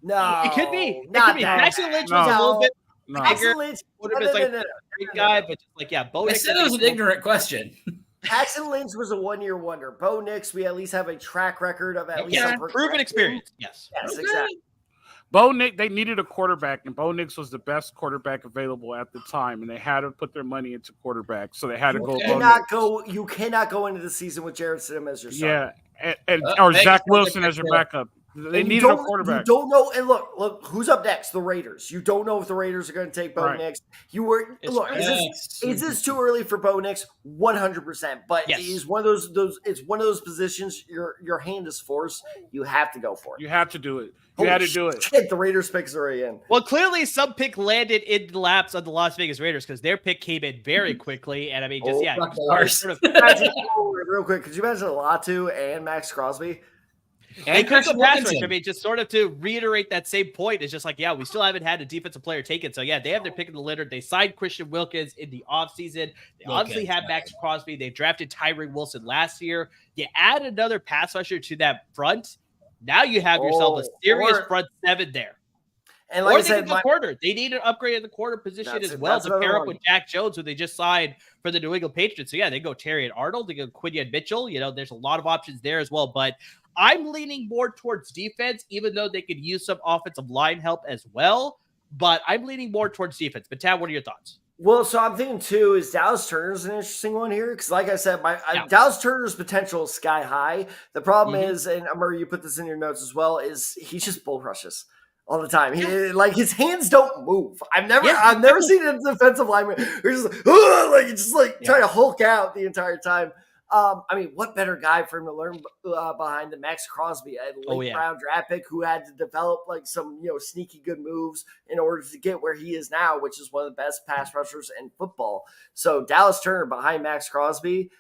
No, It could be. It not could be. that. Paxton Lynch No. was a little bit No. Paxton Lynch would have been like a great guy, but just like Bo I Nix. said it was an ignorant question. Paxton Lynch was a one-year wonder. Bo Nix, we at least have a track record of at least Yeah, some proven experience. Yes. Yes, Okay. exactly. Bo Nix, they needed a quarterback, and Bo Nix was the best quarterback available at the time, and they had to put their money into quarterback, so they had to go. You cannot go into the season with Jared Stidham as your starter. Yeah, or Vegas Zach sounds Wilson like as your that's backup. They needed a quarterback. You don't know, and look, who's up next? The Raiders. You don't know if the Raiders are going to take Bo Nix. Is this too early for Bo Nix? 100%. But yes. It's one of those positions. Your hand is forced. You have to go for it. You have to do it. You had to do it. Shit, the Raiders picks are already in. Well, clearly some pick landed in the laps of the Las Vegas Raiders because their pick came in very quickly, and I mean, just sort of. Real quick, could you imagine Latu and Max Crosby? And Christian pass rush. I mean, just sort of to reiterate that same point, it's just like, we still haven't had a defensive player taken. So, they have their pick in the litter. They signed Christian Wilkins in the offseason. They obviously had Max Crosby. They drafted Tyree Wilson last year. You add another pass rusher to that front. Now you have yourself a serious front seven there. And like I said, corner. They need an upgrade at the corner position as well to pair up with Jack Jones, who they just signed for the New England Patriots. So, they go Terry and Arnold. They go Quinion Mitchell. There's a lot of options there as well. But I'm leaning more towards defense, even though they could use some offensive line help as well. But I'm leaning more towards defense. But, Tad, what are your thoughts? Well, so I'm thinking, too, is Dallas Turner's an interesting one here? Because, like I said, Dallas Turner's potential is sky high. The problem is, and Murray, you put this in your notes as well, is he just bull rushes all the time. His hands don't move. I've never seen a defensive lineman who's just trying to Hulk out the entire time. What better guy for him to learn behind than Max Crosby, a late round draft pick who had to develop some sneaky good moves in order to get where he is now, which is one of the best pass rushers in football. So Dallas Turner behind Max Crosby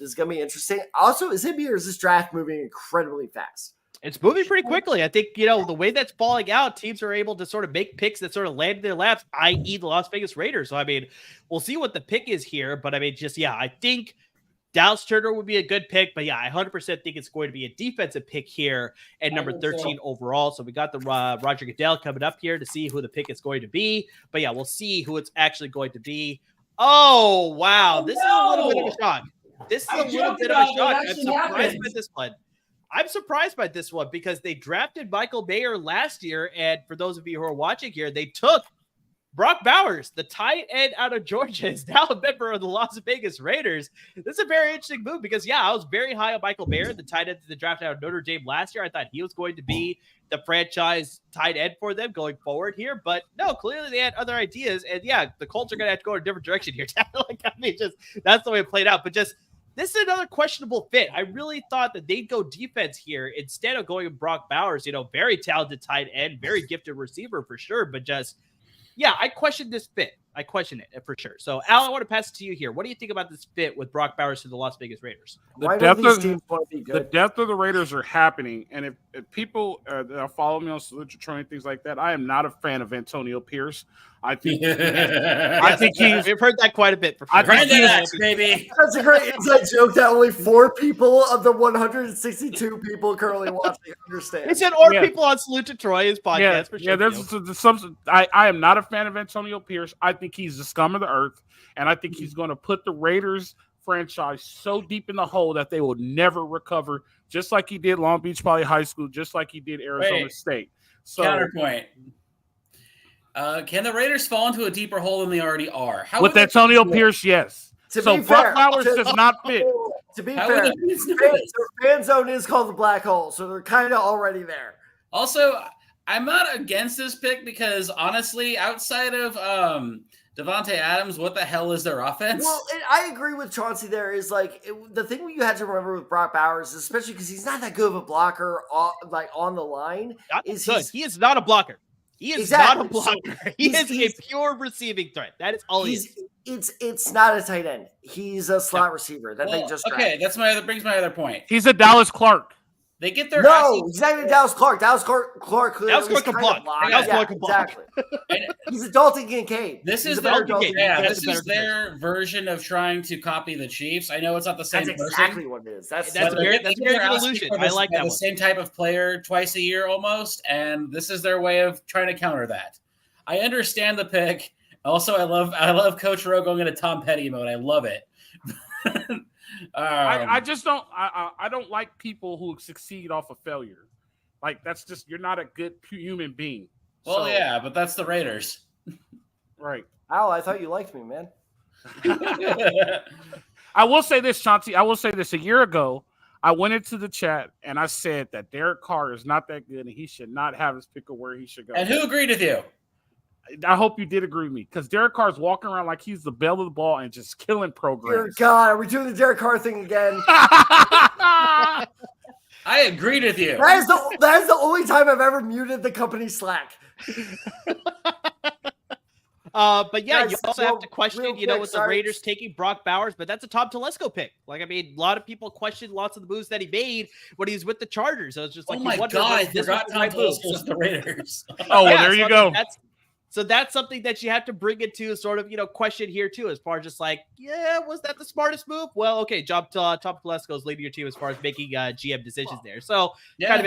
is going to be interesting. Also, is this draft moving incredibly fast? It's moving pretty quickly. I think, the way that's falling out, teams are able to sort of make picks that sort of land in their laps, i.e. the Las Vegas Raiders. So, we'll see what the pick is here. But, I think Dallas Turner would be a good pick. But, I 100% think it's going to be a defensive pick here at number 13 overall. So, we got the Roger Goodell coming up here to see who the pick is going to be. But, we'll see who it's actually going to be. Oh, wow. This is a little bit of a shock. I'm surprised by this one because they drafted Michael Mayer last year. And for those of you who are watching here, they took Brock Bowers, the tight end out of Georgia, is now a member of the Las Vegas Raiders. This is a very interesting move because, I was very high on Michael Mayer, the tight end that they drafted out of Notre Dame last year. I thought he was going to be the franchise tight end for them going forward here. But no, clearly they had other ideas. And the Colts are going to have to go in a different direction here. That's the way it played out. But this is another questionable fit. I really thought that they'd go defense here instead of going with Brock Bowers, very talented tight end, very gifted receiver for sure. But I question this fit. I question it for sure. So, Al, I want to pass it to you here. What do you think about this fit with Brock Bowers to the Las Vegas Raiders? The depth of the Raiders are happening. And if people that follow me on Salute Your Train, things like that, I am not a fan of Antonio Pierce. I think we've heard that quite a bit. For sure. Baby. That's a great inside joke that only 4 people of the 162 people currently watching understand. He said, people on Salute to Troy, his podcast. For sure. I am not a fan of Antonio Pierce. I think he's the scum of the earth, and I think he's going to put the Raiders franchise so deep in the hole that they will never recover, just like he did Long Beach Poly High School, just like he did Arizona State. So, counterpoint. Can the Raiders fall into a deeper hole than they already are? With Antonio Pierce, yes. So Brock Bowers does not fit. To be fair, their fan zone is called the black hole, so they're kind of already there. Also, I'm not against this pick because honestly, outside of Devontae Adams, what the hell is their offense? Well, I agree with Chauncey there is the thing you have to remember with Brock Bowers, especially because he's not that good of a blocker on the line. He is not a blocker. He is not a blocker. He is a pure receiving threat. That is all he is. It's not a tight end. He's a slot receiver that they just drafted. Okay, brings my other point. He's a Dallas Clark. They get their no, exactly. Dallas Clark. Dallas Clark can block. Dallas Clark can block. Exactly. He's a Dalton Kincaid. This He's is their version of trying to copy the Chiefs. I know it's not the same. That's exactly what it is. That's a very good illusion. I like that. The same type of player twice a year almost, and this is their way of trying to counter that. I understand the pick. Also, I love Coach Rowe going into Tom Petty mode. I love it. I just don't. I don't like people who succeed off of failure. Like that's just you're not a good human being. Well, yeah, but that's the Raiders, right? Al, I thought you liked me, man. I will say this, Chauncey. I will say this. A year ago, I went into the chat and I said that Derek Carr is not that good and he should not have his pick of where he should go. And who agreed with you? I hope you did agree with me because Derek Carr's walking around like he's the bell of the ball and just killing programs. Dear God, are we doing the Derek Carr thing again? I agreed with you. That is the only time I've ever muted the company Slack. But yeah, Guys, you also have to question, with the Raiders sorry. taking Brock Bowers, but that's a Tom Telesco pick. Like, I mean, a lot of people questioned lots of the moves that he made when he was with the Chargers. I was just like, oh my God, I forgot Tom Telesco was the Raiders. Oh, well, there you go. So that's something that you have to bring into sort of, question here too, as far as just like, yeah, was that the smartest move? Well, okay, Tom Telesco is leading your team as far as making GM decisions there. So kind of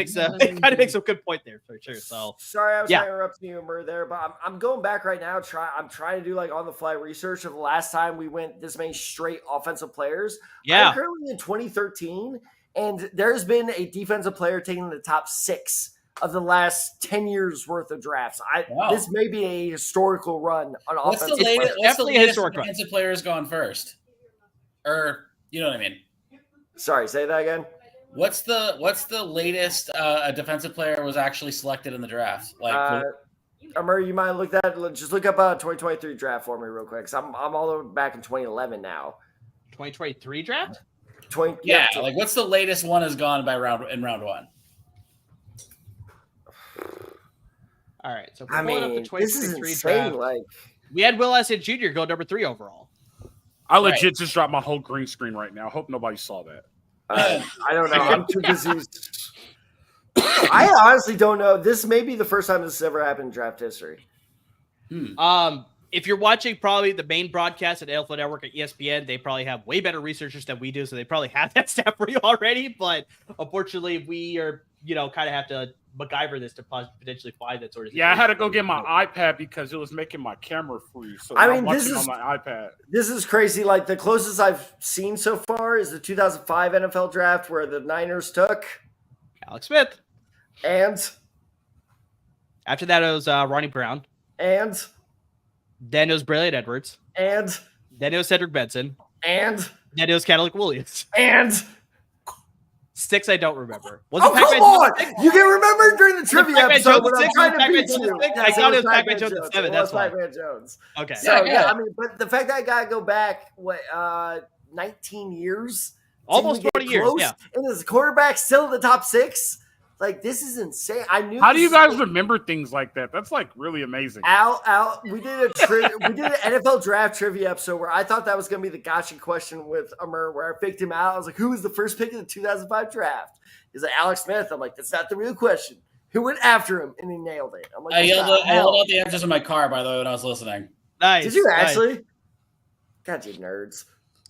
makes a good point there for sure. So sorry, I was interrupting you, Amr, there, but I'm going back right now. I'm trying to do like on the fly research of the last time we went this many straight offensive players. Yeah, I'm currently in 2013, and there's been a defensive player taking the top 6 of the last 10 years worth of drafts. This may be a historical run on offense. What's the latest defensive player has gone first? Or, you know what I mean? Sorry, say that again. What's the latest a defensive player was actually selected in the draft? Like, Amr, you might look that. Just look up a 2023 draft for me real quick. Cause I'm all the way back in 2011 now. 2023 draft? Like what's the latest one has gone by round one? All right, so up the 2023 draft. We had Will Essen Jr. go number 3 overall. I legit just dropped my whole green screen right now. I hope nobody saw that. I don't know. I'm too busy. I honestly don't know. This may be the first time this has ever happened in draft history. If you're watching probably the main broadcast at LAFB Network at ESPN, they probably have way better researchers than we do, so they probably have that stat for you already. But unfortunately, we are, kind of have to MacGyver this to potentially find that sort of. Yeah, I had to go get my iPad because it was making my camera freeze. So I'm watching on my iPad. This is crazy. Like the closest I've seen so far is the 2005 NFL draft where the Niners took Alex Smith, and after that it was Ronnie Brown, and then it was Braylon Edwards, and then it was Cedric Benson, and then it was Cadillac Williams, and 6 I don't remember. Come on! You can remember during the trivia episode when I'm trying to beat you. I thought it was Pac-Man Jones at 7. That's why. Pac-Man Jones. Okay. So, I mean, but the fact that I got to go back, 19 years? Almost 40 years, yeah. And this quarterback still in the top 6? Like, this is insane. How do you guys remember things like that? That's like really amazing. Al, we did an NFL draft trivia episode where I thought that was going to be the gotcha question with Amr, where I picked him out. I was like, who was the first pick in the 2005 draft? He's like, Alex Smith. I'm like, that's not the real question. Who went after him? And he nailed it. I'm like, I yelled out the answers in my car, by the way, when I was listening. Nice. Did you actually? God, you nerds.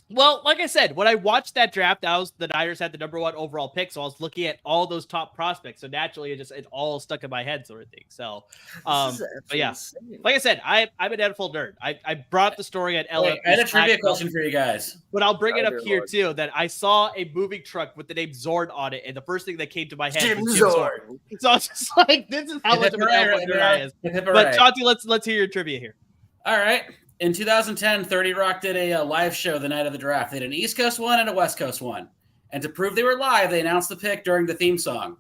Well, like I said, when I watched that draft, the Niners had the number 1 overall pick, so I was looking at all those top prospects. So naturally, it all stuck in my head, sort of thing. So, but yeah, insane. Like I said, I'm an NFL nerd. I brought up the story at LA. I had a trivia question for you guys, but I'll bring it up here too. That I saw a moving truck with the name Zorn on it, and the first thing that came to my head was Jim Zorn. So I was just like, "This is how much of an NFL nerd I is." But Chauncey, let's hear your trivia here. All right. In 2010, 30 Rock did a live show the night of the draft. They did an East Coast one and a West Coast one. And to prove they were live, they announced the pick during the theme song.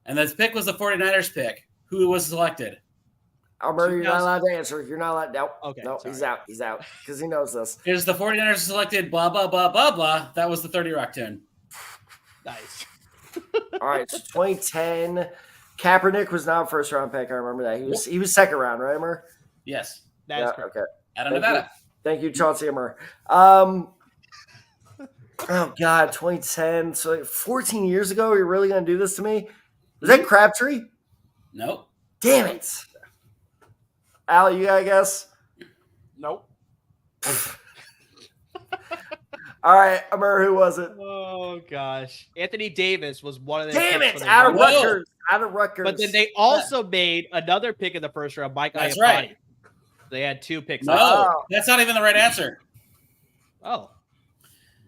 And this pick was the 49ers pick. Who was selected? Amr, you're not allowed to answer. You're not allowed. Nope. Okay. Nope. He's out. He's out because he knows this. It was the 49ers selected blah, blah, blah, blah, blah. That was the 30 Rock tune. Nice. All right. So 2010, Kaepernick was not a first round pick. I remember that. He was second round, right, Amr? Yes. That is correct. Okay. Out of Nevada. Thank you, Chauncey Amr. Oh God, 2010. So like 14 years ago, you're really gonna do this to me? Was that Crabtree? Nope. Damn it. Al, you gotta guess? Nope. All right, I remember who was it. Oh gosh, Anthony Davis was one of the Damn picks it! for the Out of Vikings. Rutgers. Out of Rutgers. But then they also made another pick in the first round, Mike That's Iapati. right. They had 2 picks. No, that's not even the right answer. Oh.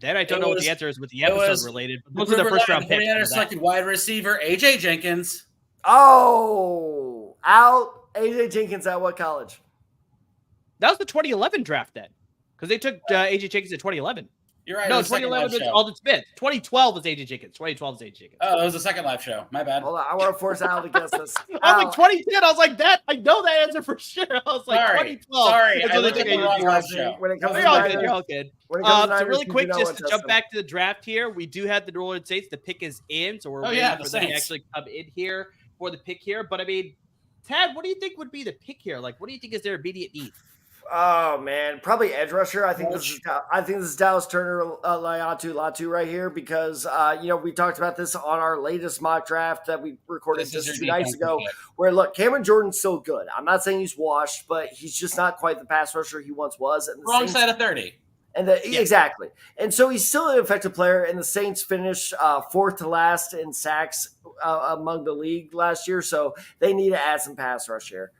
Then I don't know what the answer is with the episode related. But those are the first round picks. 49ers selected wide receiver AJ Jenkins. Oh, out AJ Jenkins at what college? That was the 2011 draft then, because they took AJ Jenkins in 2011. You're right. No, 2011 was Alden Smith. 2012 was AJ Jenkins. 2012 was AJ Jenkins. Oh, that was the second live show. My bad. Hold on, I want to force Al to guess this. I was like 2010. I was like that. I know that answer for sure. I was like 2012. Sorry, I looked at the wrong live show. When it comes to You're all Niners, good. You're all good. when it comes to So Niners, really you quick, do not just want to test jump them. back to the draft here, we do have the New Orleans Saints. The pick is in, so we're waiting for them to Saints. actually come in here for the pick here. But I mean, Tad, what do you think would be the pick here? Like, what do you think is their immediate need? Oh man, probably edge rusher. I think this is Dallas Turner Latu right here because we talked about this on our latest mock draft that we recorded just 2 nights ago. Where look, Cameron Jordan's still good. I'm not saying he's washed, but he's just not quite the pass rusher he once was. And Wrong side of 30. Exactly. And so he's still an effective player, and the Saints finished 4th to last in sacks among the league last year, so they need to add some pass rush here.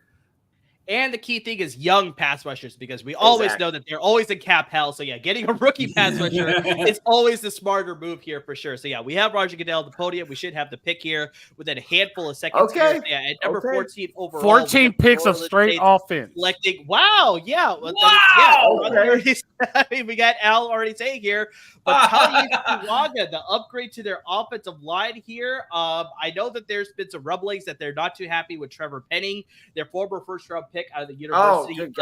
And the key thing is young pass rushers, because we always know that they're always in cap hell. So, yeah, getting a rookie pass rusher is always the smarter move here for sure. So, yeah, we have Roger Goodell at the podium. We should have the pick here within a handful of seconds. Okay. Here. Yeah, at number 14 overall. 14 picks of straight offense. Selecting. Wow. Yeah. Wow. I mean, we got Al already saying here. But Fuaga, the upgrade to their offensive line here. I know that there's been some rumblings that they're not too happy with Trevor Penning, their former first-round pick out of the University of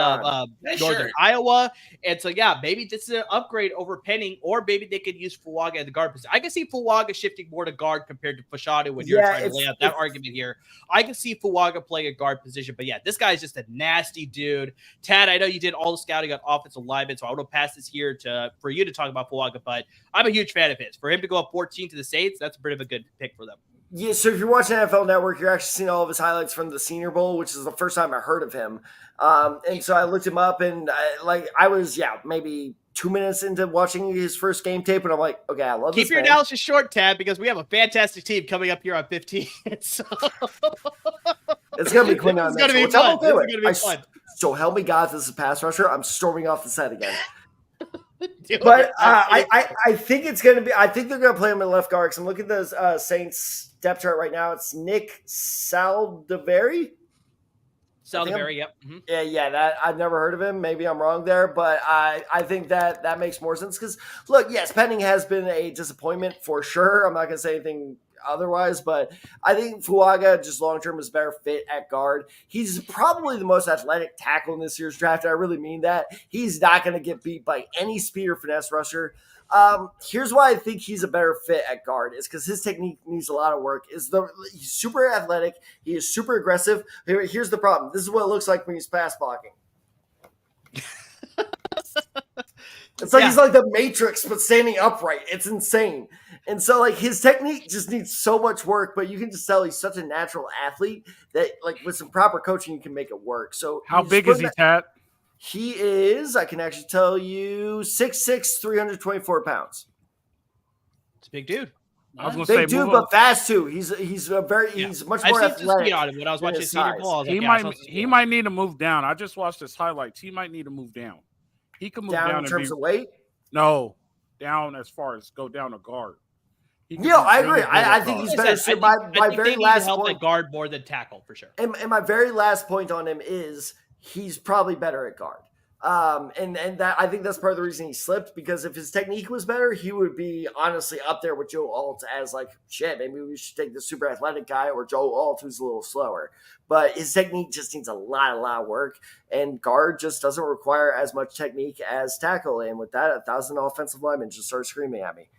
Northern Iowa. And so, yeah, maybe this is an upgrade over Penning, or maybe they could use Fuaga at the guard position. I can see Fuaga shifting more to guard compared to Fashanu when you're trying to lay out that argument here. I can see Fuaga playing a guard position. But, yeah, this guy's just a nasty dude. Tad, I know you did all the scouting on offensive linemen, so I want to pass this here for you to talk about Fuaga, but I'm a huge fan of his. For him to go up 14 to the Saints, that's a bit of a good pick for them. Yeah, so if you're watching NFL Network, you're actually seeing all of his highlights from the Senior Bowl, which is the first time I heard of him. And so I looked him up, and I was maybe 2 minutes into watching his first game tape, and I'm like, okay, I love this. Keep your analysis short, Tab, because we have a fantastic team coming up here on 15. So it's going to be Quinn. It's going to be fun. It's going to be fun. So help me God, this is a pass rusher. I'm storming off the set again. But I think it's going to be. I think they're going to play him in left guard. Because I'm looking at the Saints depth chart right now. It's Nick Saldiveri. Saldiveri, yep. Mm-hmm. Yeah. That I've never heard of him. Maybe I'm wrong there, but I think that makes more sense. Because look, yes, Penning has been a disappointment for sure. I'm not going to say anything otherwise, but I think Fuaga just long-term is a better fit at guard. He's probably the most athletic tackle in this year's draft. I really mean that. He's not going to get beat by any speed or finesse rusher. Here's why I think he's a better fit at guard is because his technique needs a lot of work. He's super athletic. He is super aggressive. Here's the problem. This is what it looks like when he's pass blocking. It's like he's like the Matrix, but standing upright. It's insane. And so, like, his technique just needs so much work, but you can just tell he's such a natural athlete that, like, with some proper coaching, you can make it work. So, how big is he, Tat? He is, I can actually tell you, 6'6", 324 pounds. It's a big dude. I was going to say, big dude, but fast too. He's much more athletic. On him when I was watching Senior Bowl. He might need to move down. I just watched his highlights. He might need to move down. He can move down in terms of weight. No, down as far as go down to guard. I agree. I think he's better. So my very last point, guard more than tackle for sure. And my very last point on him is he's probably better at guard. And that I think that's part of the reason he slipped, because if his technique was better, he would be honestly up there with Joe Alt as like, shit, maybe we should take the super athletic guy or Joe Alt who's a little slower. But his technique just needs a lot of work, and guard just doesn't require as much technique as tackle. And with that, 1,000 offensive linemen just start screaming at me.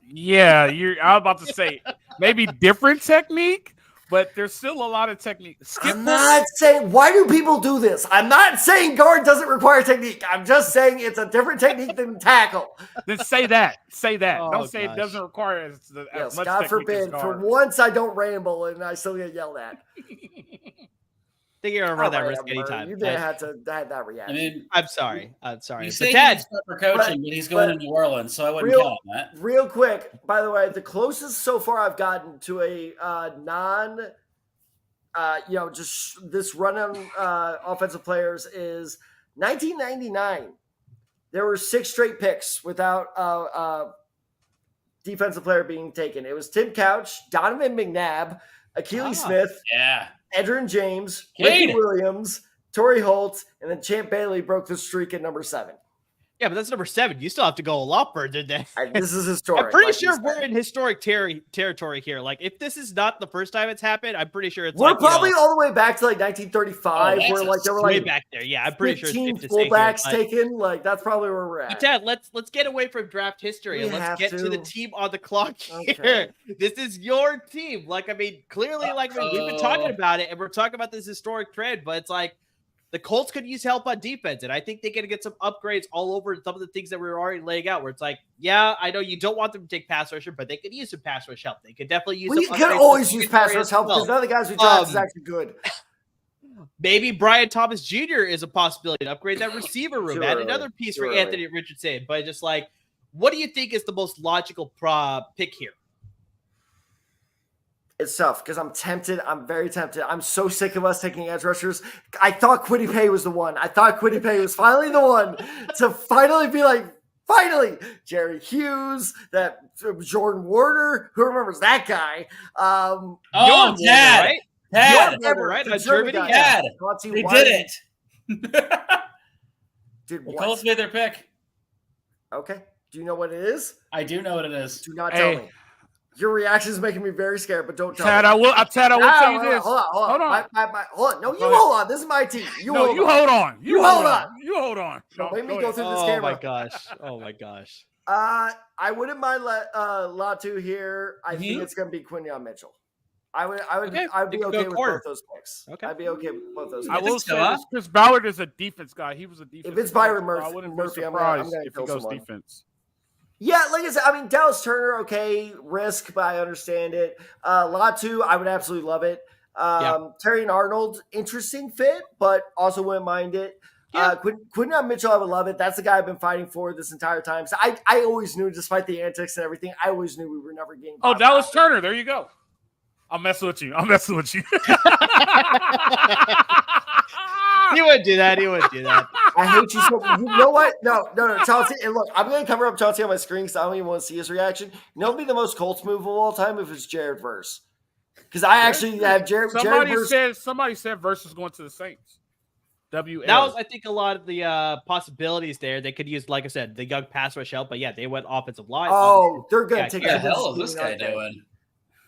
Yeah, I was about to say maybe different technique, but there's still a lot of technique. I'm not saying, why do people do this? I'm not saying guard doesn't require technique. I'm just saying it's a different technique than tackle. Then say that. Say that. Oh, Don't say gosh. it doesn't require as Yes, much God technique forbid. as guard. For once, I don't ramble and I still get yelled at. I think you're gonna run that risk anytime. You didn't have to have that reaction. I mean, I'm sorry. you But say Dad, he's up for coaching, but he's going to New Orleans, so I wouldn't count on that. Real quick, by the way, the closest so far I've gotten to a just this run on offensive players is 1999. There were 6 straight picks without defensive player being taken. It was Tim Couch, Donovan McNabb, Akili Smith, Edgerrin James, Ricky Williams, Torrey Holt, and then Champ Bailey broke the streak at number 7. yeah, but that's number 7. You still have to go a lot further than This is historic. I'm pretty sure we're in historic territory here. Like, if this is not the first time it's happened, I'm pretty sure it's we're probably all the way back to like 1935, where like there were like way back there. Yeah, I'm pretty sure it's 15 safe to say fullbacks here, taken. Like that's probably where we're at. But Dad, let's get away from draft history and let's get to the team on the clock here. This is your team. Like, I mean, clearly, like we've been talking about it, and we're talking about this historic trend, but it's like the Colts could use help on defense, and I think they can get some upgrades all over some of the things that we were already laying out. Where it's like, yeah, I know you don't want them to take pass rusher, but they could use some pass rush help. They could definitely use. We can always use pass rush help because none of the guys we draft is actually good. Maybe Brian Thomas Jr. is a possibility to upgrade that receiver room. Add another piece for Anthony Richardson. But just like, what do you think is the most logical pick here? It's tough because I'm tempted. I'm very tempted. I'm so sick of us taking edge rushers. I thought Kwity Paye was the one. I thought Kwity Paye was finally the one to finally be like, finally, Jerry Hughes, that Jordan Warner. Who remembers that guy? Dad. Right? Dad. Right? Germany guy. Dad. They did it. Did what? The Colts made their pick. Okay. Do you know what it is? I do know what it is. Do not tell me. Your reaction is making me very scared, but don't tell Tad, me. I will tell you this. Hold on. Hold on. No, you hold on. This is my team. You hold on. You hold on. Don't make me go through this camera. Oh my gosh. I wouldn't mind Latu here. I think it's going to be Quinyon Mitchell. I'd be okay with both those picks. Okay. I'd be okay with both those picks. I will say this, Chris Ballard is a defense guy. He was a defense. If it's Byron Murphy, I wouldn't be surprised if he goes defense. Yeah, like I said, I mean, Dallas Turner, okay, risk, but I understand it. Latu, I would absolutely love it. Terry and Arnold, interesting fit, but also wouldn't mind it. Yeah. Quinyon Mitchell, I would love it. That's the guy I've been fighting for this entire time. So I always knew, despite the antics and everything, I always knew we were never getting. Oh, Dallas Turner, there you go. I'm messing with you. He wouldn't do that. I hate you so much. You know what? No, Chauncey. And look, I'm going to cover up Chauncey on my screen because I don't even want to see his reaction. You know, it'd be the most Colts move of all time if it's Jared Verse. Because I actually have Jared Verse. Somebody said Verse is going to the Saints. That was, I think, a lot of the possibilities there. They could use, like I said, the young pass rush help. But yeah, they went offensive line. Oh, they're going to take what the hell is this guy doing?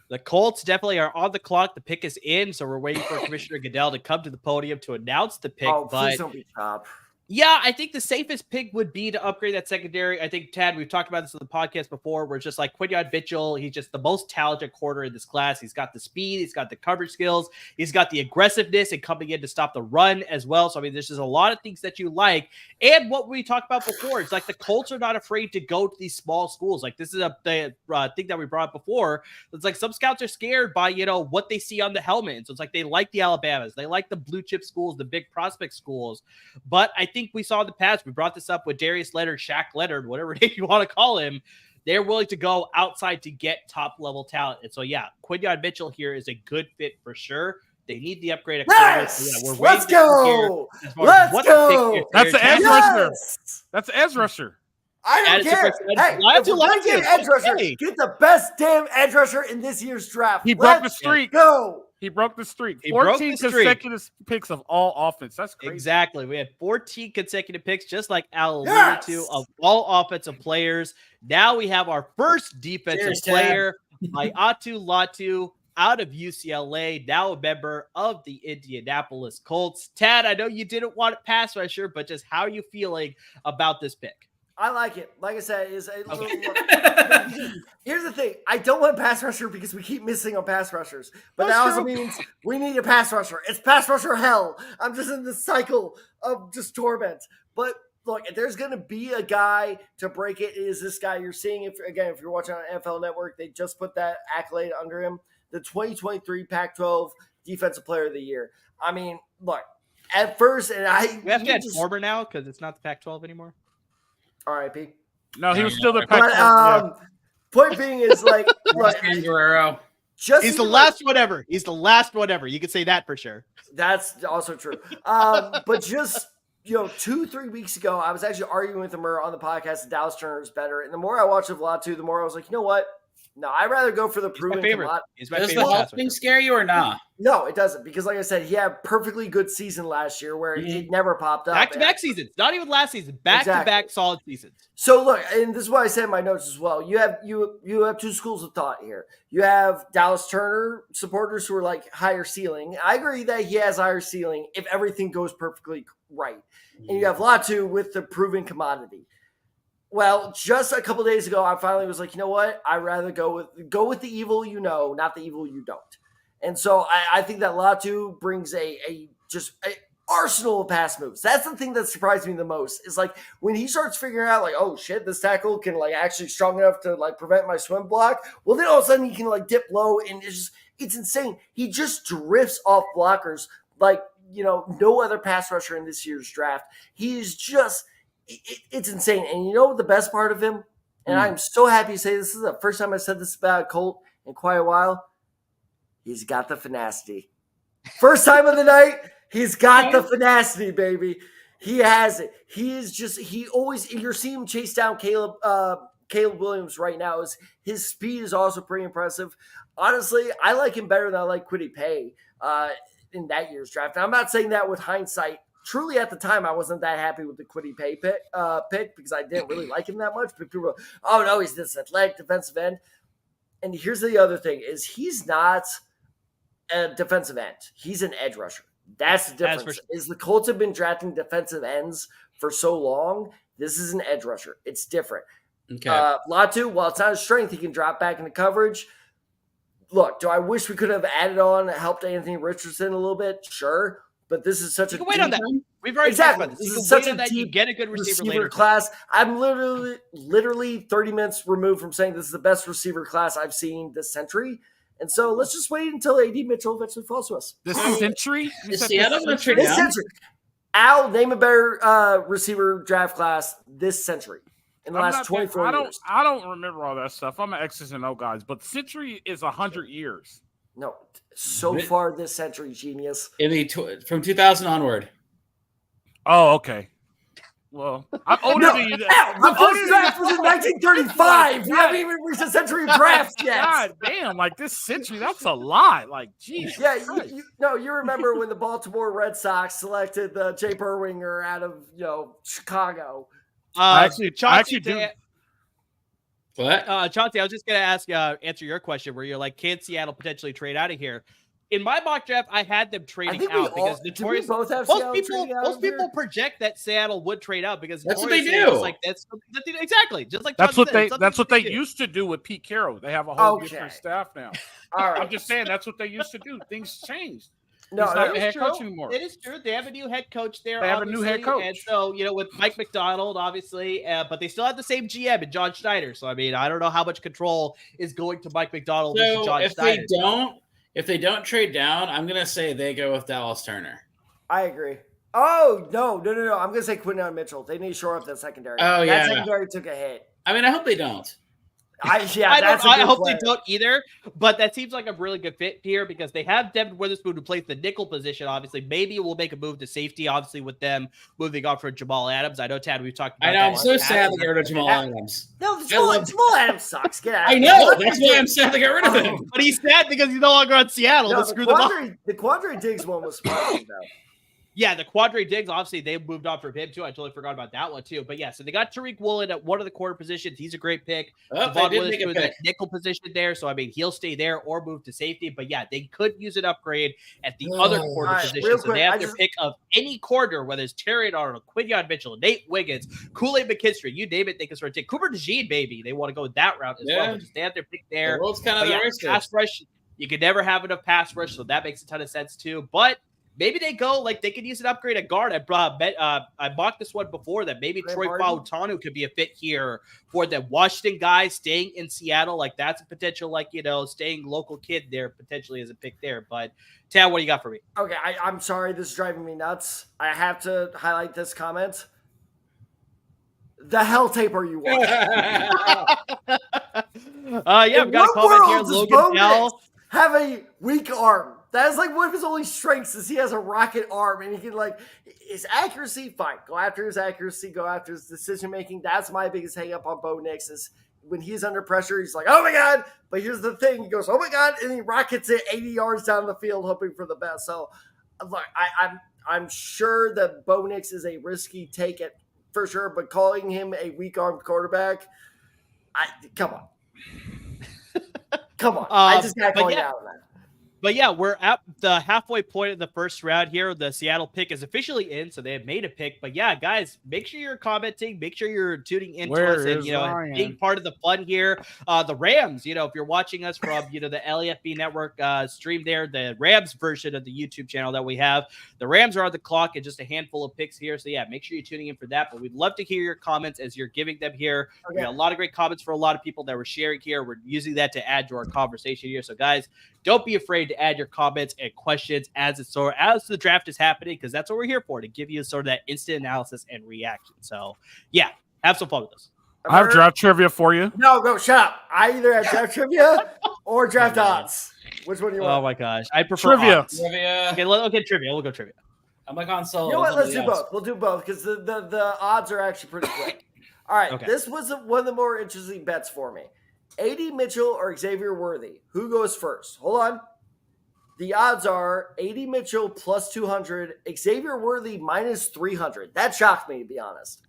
The Colts definitely are on the clock. The pick is in, so we're waiting for Commissioner Goodell to come to the podium to announce the pick. Oh, please don't be top. Yeah, I think the safest pick would be to upgrade that secondary. I think, Tad, we've talked about this on the podcast before, where it's just like Quinyon Mitchell, he's just the most talented corner in this class. He's got the speed, he's got the coverage skills, he's got the aggressiveness and coming in to stop the run as well. So, I mean, there's just a lot of things that you like. And what we talked about before, it's like the Colts are not afraid to go to these small schools. Like, this is the thing that we brought up before. It's like some scouts are scared by, what they see on the helmet. And so it's like they like the Alabamas, they like the blue chip schools, the big prospect schools. But I think we saw in the past, we brought this up with Darius Leonard, Shaq Leonard, whatever name you want to call him. They're willing to go outside to get top level talent. And so, yeah, Quinyon Mitchell here is a good fit for sure. They need the upgrade. Yes! So, yeah, let's go. Let's go. That's an edge rusher. That's an edge rusher. I don't care. Hey, get edge rusher. Get the best damn edge rusher in this year's draft. He broke the streak. Go. He broke the streak. 14 consecutive picks of all offense. That's crazy. Exactly. We had 14 consecutive picks, just like Al alluded to, of all offensive players. Now we have our first defensive player, Mayatu Latu, out of UCLA, now a member of the Indianapolis Colts. Tad, I know you didn't want a pass rusher, but just how are you feeling about this pick? I like it. Like I said, here's the thing. I don't want pass rusher because we keep missing on pass rushers. But that also means we need a pass rusher. It's pass rusher hell. I'm just in this cycle of just torment. But look, if there's going to be a guy to break it, it is this guy you're seeing. If you're watching on NFL Network, they just put that accolade under him. The 2023 Pac-12 Defensive Player of the Year. I mean, look, at first, we have to add Former now because it's not the Pac-12 anymore. R.I.P. No, he was still the Pac-12. Point being is like Guerrero. He's the last one ever. He's the last one ever. You can say that for sure. That's also true. But just 2-3 weeks ago, I was actually arguing with Amir on the podcast that Dallas Turner is better. And the more I watched of Latu, the more I was like, you know what? No, I'd rather go for the proven commodity. Does the whole thing scare you or not? No, it doesn't. Because like I said, he had a perfectly good season last year where it never popped up. Back-to-back seasons. Not even last season. Back-to-back solid seasons. So look, and this is what I said in my notes as well. You have two schools of thought here. You have Dallas Turner supporters who are like higher ceiling. I agree that he has higher ceiling if everything goes perfectly right. And you have Latu with the proven commodity. Well, just a couple days ago, I finally was like, you know what? I'd rather go with the evil you know, not the evil you don't. And so I think that Latu brings a arsenal of pass moves. That's the thing that surprised me the most. Is like when he starts figuring out like, oh shit, this tackle can like actually strong enough to like prevent my swim block. Well, then all of a sudden he can like dip low, and it's insane. He just drifts off blockers like no other pass rusher in this year's draft. He's just. It's insane. And you know what the best part of him? And I'm so happy to say this is the first time I said this about Colt in quite a while. He's got the finacity. First time of the night, he's got the finacity, baby. He has it. You're seeing him chase down Caleb Williams right now. His speed is also pretty impressive. Honestly, I like him better than I like Kwity Paye in that year's draft. And I'm not saying that with hindsight. Truly, at the time, I wasn't that happy with the Kwity Paye pick because I didn't really like him that much. But people were, oh, no, he's this athletic defensive end. And here's the other thing is he's not a defensive end. He's an edge rusher. That's the difference. Is the Colts have been drafting defensive ends for so long. This is an edge rusher. It's different. Okay. Latu, while it's not his strength, he can drop back into coverage. Look, do I wish we could have added on and helped Anthony Richardson a little bit? Sure. But this is such a wait on that. We've already talked about this. This is such a that you get a good receiver later class. I'm literally 30 minutes removed from saying this is the best receiver class I've seen this century. And so let's just wait until A.D. Mitchell eventually falls to us. This century? Is Seattle going to trade this down? century. Al, name a better receiver draft class this century in the last 24 years. I don't remember all that stuff. I'm an X's and O guys, but century is 100 years. No, so far this century, genius. From 2000 onward. Oh, okay. Well, I'm older than you. The first draft was in 1935. We haven't even reached a century of drafts yet. God damn, like this century, that's a lot. Like, geez. Yeah, you remember when the Baltimore Red Sox selected the Jay Berwinger out of Chicago. I actually do. What? Chauncey, I was just going to answer your question where you're like, can Seattle potentially trade out of here? In my mock draft, I had them trading out because most people project that Seattle would trade out because that's what they do. Like exactly, just like that's what they used to do with Pete Carroll. They have a whole different staff now. All right, I'm just saying that's what they used to do. Things changed. No, he's not the head coach anymore. It is true. They have a new head coach there. They have a new head coach, and so with Mike McDonald, obviously, but they still have the same GM and John Schneider. So I mean, I don't know how much control is going to Mike McDonald versus John Schneider. If they don't trade down, I'm gonna say they go with Dallas Turner. I agree. Oh no! I'm gonna say Quinton Mitchell. They need to shore up that secondary. Oh yeah, that secondary took a hit. I mean, I hope they don't. I hope they don't either, but that seems like a really good fit here because they have Devin Witherspoon who plays the nickel position. Obviously, maybe we'll make a move to safety. Obviously, with them moving on for Jamal Adams. I know, Tad, we've talked about. I know. I'm so sad to get rid of Jamal Adams. No, Jamal Adams sucks. Get out. I know. That's why I'm sad to get rid of him. But he's sad because he's no longer on Seattle. No, to screw them up. The Quandre Diggs one was surprising though. Yeah, the Quandre Diggs, obviously, they moved on from him, too. I totally forgot about that one, too. But, yeah, so they got Tariq Woolen at one of the corner positions. He's a great pick. Javon Witherspoon, that nickel position there. So, I mean, he'll stay there or move to safety. But, yeah, they could use an upgrade at the other corner position. So, they have their pick of any corner, whether it's Terry Arnold, Quinyon Mitchell, Nate Wiggins, Kool-Aid McKinstry, you name it, they can start taking Cooper DeJean, baby. They want to go that route as well. But just they have their pick there. The world's kind of pass rush, you can never have enough pass rush. So, that makes a ton of sense, too. But maybe they go like they could use an upgrade at guard. I mocked this one before that maybe Troy Fautanu could be a fit here for the Washington guys staying in Seattle. Like that's a potential, like, you know, staying local kid there potentially as a pick there. But Tad, what do you got for me? Okay, I'm sorry. This is driving me nuts. I have to highlight this comment. The hell tape are you watching? I've got a comment here. Logan Bell have a weak arm. That's like one of his only strengths is he has a rocket arm and he can like his accuracy, fine. Go after his accuracy, go after his decision making. That's my biggest hang up on Bo Nix is when he's under pressure, he's like, oh my God. But here's the thing, he goes, oh my God, and he rockets it 80 yards down the field hoping for the best. So look, I'm sure that Bo Nix is a risky take at for sure, but calling him a weak armed quarterback, come on. Come on. I just got to call you out on that. But yeah, we're at the halfway point of the first round here. The Seattle pick is officially in, so they have made a pick. But yeah, guys, make sure you're commenting, make sure you're tuning into us, and being part of the fun here. The Rams, if you're watching us from the LAFB Network stream there, the Rams version of the YouTube channel that we have, the Rams are on the clock and just a handful of picks here. So yeah, make sure you're tuning in for that. But we'd love to hear your comments as you're giving them here. Okay. A lot of great comments for a lot of people that we're sharing here. We're using that to add to our conversation here. So guys, don't be afraid to add your comments and questions as the draft is happening, because that's what we're here for, to give you sort of that instant analysis and reaction. So yeah, have some fun with us. I have draft trivia for you. No, shut up. I either have draft trivia or draft odds. Which one do you want? Oh my gosh, I prefer trivia. Odds. Okay, trivia. We'll go trivia. I'm like on solo. You know what? Let's do both. We'll do both because the odds are actually pretty quick. All right, This was one of the more interesting bets for me. A.D. Mitchell or Xavier Worthy? Who goes first? Hold on. The odds are A.D. Mitchell plus 200, Xavier Worthy minus 300. That shocked me, to be honest.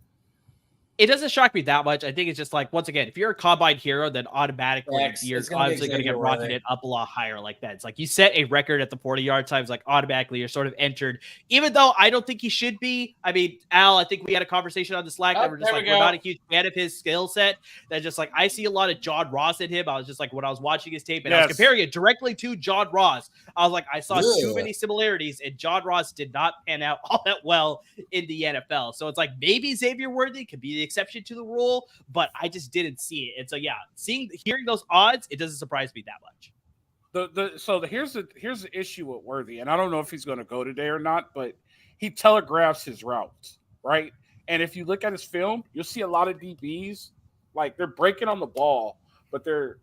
It doesn't shock me that much. I think it's just like, once again, if you're a combine hero, then automatically you're obviously going to get rocketed up a lot higher like that. It's like you set a record at the 40-yard times, like automatically you're sort of entered. Even though I don't think he should be. I mean, Al, I think we had a conversation on the Slack that we're just like, we're not a huge fan of his skill set. That just like, I see a lot of John Ross in him. I was just like, when I was watching his tape and I was comparing it directly to John Ross, I was like, I saw too many similarities, and John Ross did not pan out all that well in the NFL. So it's like, maybe Xavier Worthy could be the exception to the rule, but I just didn't see it. And so yeah, hearing those odds, it doesn't surprise me that much. Here's the issue with Worthy, and I don't know if he's going to go today or not, but he telegraphs his routes, right? And if you look at his film, you'll see a lot of DBs like they're breaking on the ball, but they're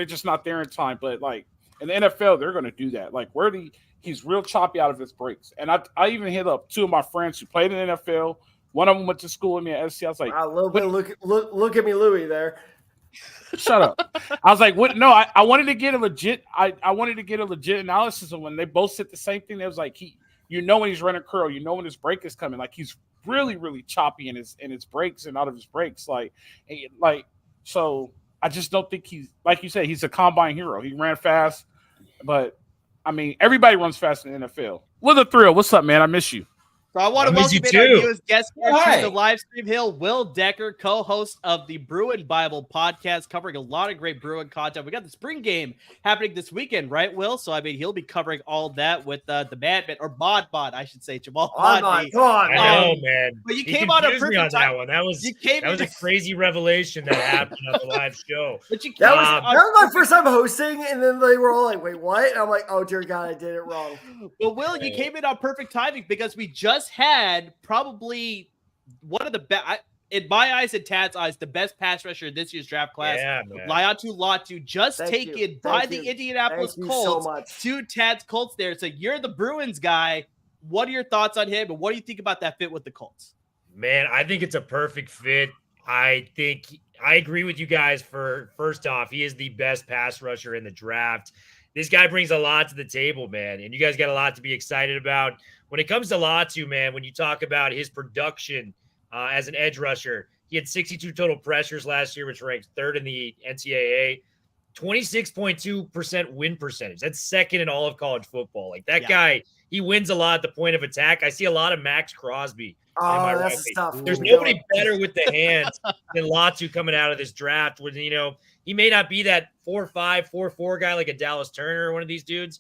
just not there in time. But like in the NFL, they're going to do that. Like Worthy, he's real choppy out of his breaks, and I even hit up two of my friends who played in the NFL. One of them went to school with me at SC. I was like, a little bit. Look at me, Louie. There. Shut up. I was like, what? No, I wanted to get a legit. I wanted to get a legit analysis of when they both said the same thing. It was like when he's running curl, when his break is coming. Like he's really, really choppy in his breaks and out of his breaks. So I just don't think he's, like you said, he's a combine hero. He ran fast, but I mean, everybody runs fast in the NFL. What a thrill! What's up, man? I miss you. So I want to welcome in our newest guest here to the live stream hill, Will Decker, co-host of the Bruin Bible podcast, covering a lot of great Bruin content. We got the spring game happening this weekend, right, Will? So, I mean, he'll be covering all that with the Madman, or Mod, I should say, Jamal Modney. Come on, I know, man. But you came on a perfect time. That one. That was a crazy revelation that happened on the live show. But that was my first time hosting, and then they were all like, wait, what? And I'm like, oh, dear God, I did it wrong. Well, Will, you came in on perfect timing because we just had probably one of the best, in my eyes and Tad's eyes, the best pass rusher in this year's draft class. Laiatu Latu just taken by the Indianapolis Colts to Tad's Colts there. So you're the Bruins guy. What are your thoughts on him, and what do you think about that fit with the Colts? Man, I think it's a perfect fit. I think I agree with you guys. First off, he is the best pass rusher in the draft. This guy brings a lot to the table, man, and you guys got a lot to be excited about. When it comes to Latu, man, when you talk about his production as an edge rusher, he had 62 total pressures last year, which ranks 3rd in the NCAA. 26.2% win percentage. That's 2nd in all of college football. Like that guy, he wins a lot at the point of attack. I see a lot of Max Crosby. Oh, that's tough. There's nobody better with the hands than Latu coming out of this draft. With he may not be that 4.5, 4.4 guy like a Dallas Turner or one of these dudes,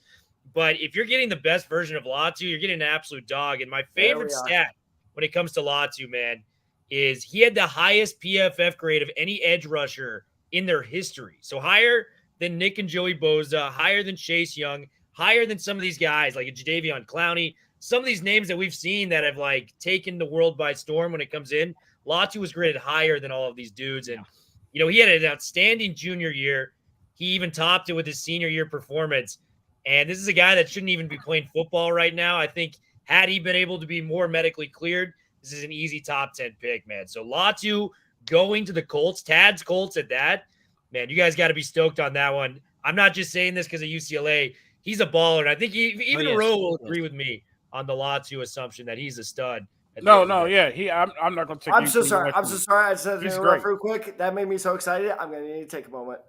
but if you're getting the best version of Latu, you're getting an absolute dog. And my favorite stat when it comes to Latu, man, is he had the highest PFF grade of any edge rusher in their history. So higher than Nick and Joey Bosa, higher than Chase Young, higher than some of these guys like Jadeveon Clowney, some of these names that we've seen that have like taken the world by storm when it comes in. Latu was graded higher than all of these dudes. And, he had an outstanding junior year. He even topped it with his senior year performance. And this is a guy that shouldn't even be playing football right now. I think had he been able to be more medically cleared, this is an easy top 10 pick, man. So Latu going to the Colts, Tad's Colts at that, man, you guys got to be stoked on that one. I'm not just saying this because of UCLA. He's a baller. And I think even Rowe will agree with me on the Latu assumption that he's a stud. I'm not going to take. I'm so sorry. I said real quick. That made me so excited. I'm going to need to take a moment.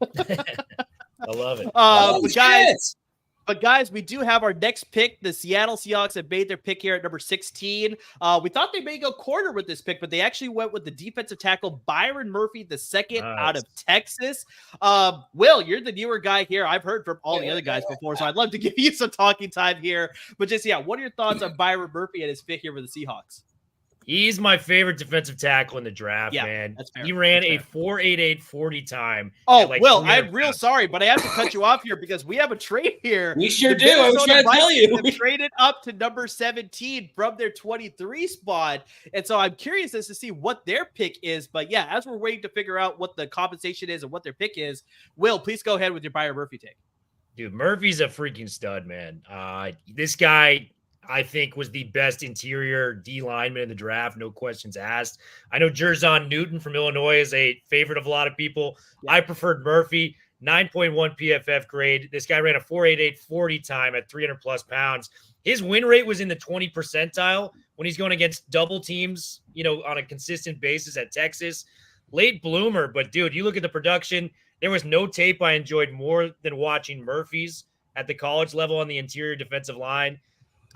I love it. But guys, we do have our next pick. The Seattle Seahawks have made their pick here at number 16. We thought they may go corner with this pick, but they actually went with the defensive tackle Byron Murphy, the second out of Texas. Will, you're the newer guy here. I've heard from all the other guys before, so I'd love to give you some talking time here. But just, what are your thoughts on Byron Murphy and his pick here for the Seahawks? He's my favorite defensive tackle in the draft, man. That's fair. He ran a 4.88 40 time. Oh, Will, I'm real sorry, but I have to cut you off here because we have a trade here. We sure do. I was trying to tell you. They traded up to number 17 from their 23 spot. And so I'm curious as to see what their pick is. But as we're waiting to figure out what the compensation is and what their pick is, Will, please go ahead with your Byron Murphy take. Dude, Murphy's a freaking stud, man. This guy, I think, was the best interior D lineman in the draft. No questions asked. I know Jerzon Newton from Illinois is a favorite of a lot of people. I preferred Murphy, 9.1 PFF grade. This guy ran a 4.88 40 time at 300 plus pounds. His win rate was in the 20 percentile when he's going against double teams, on a consistent basis at Texas. Late bloomer, but dude, you look at the production. There was no tape I enjoyed more than watching Murphy's at the college level on the interior defensive line.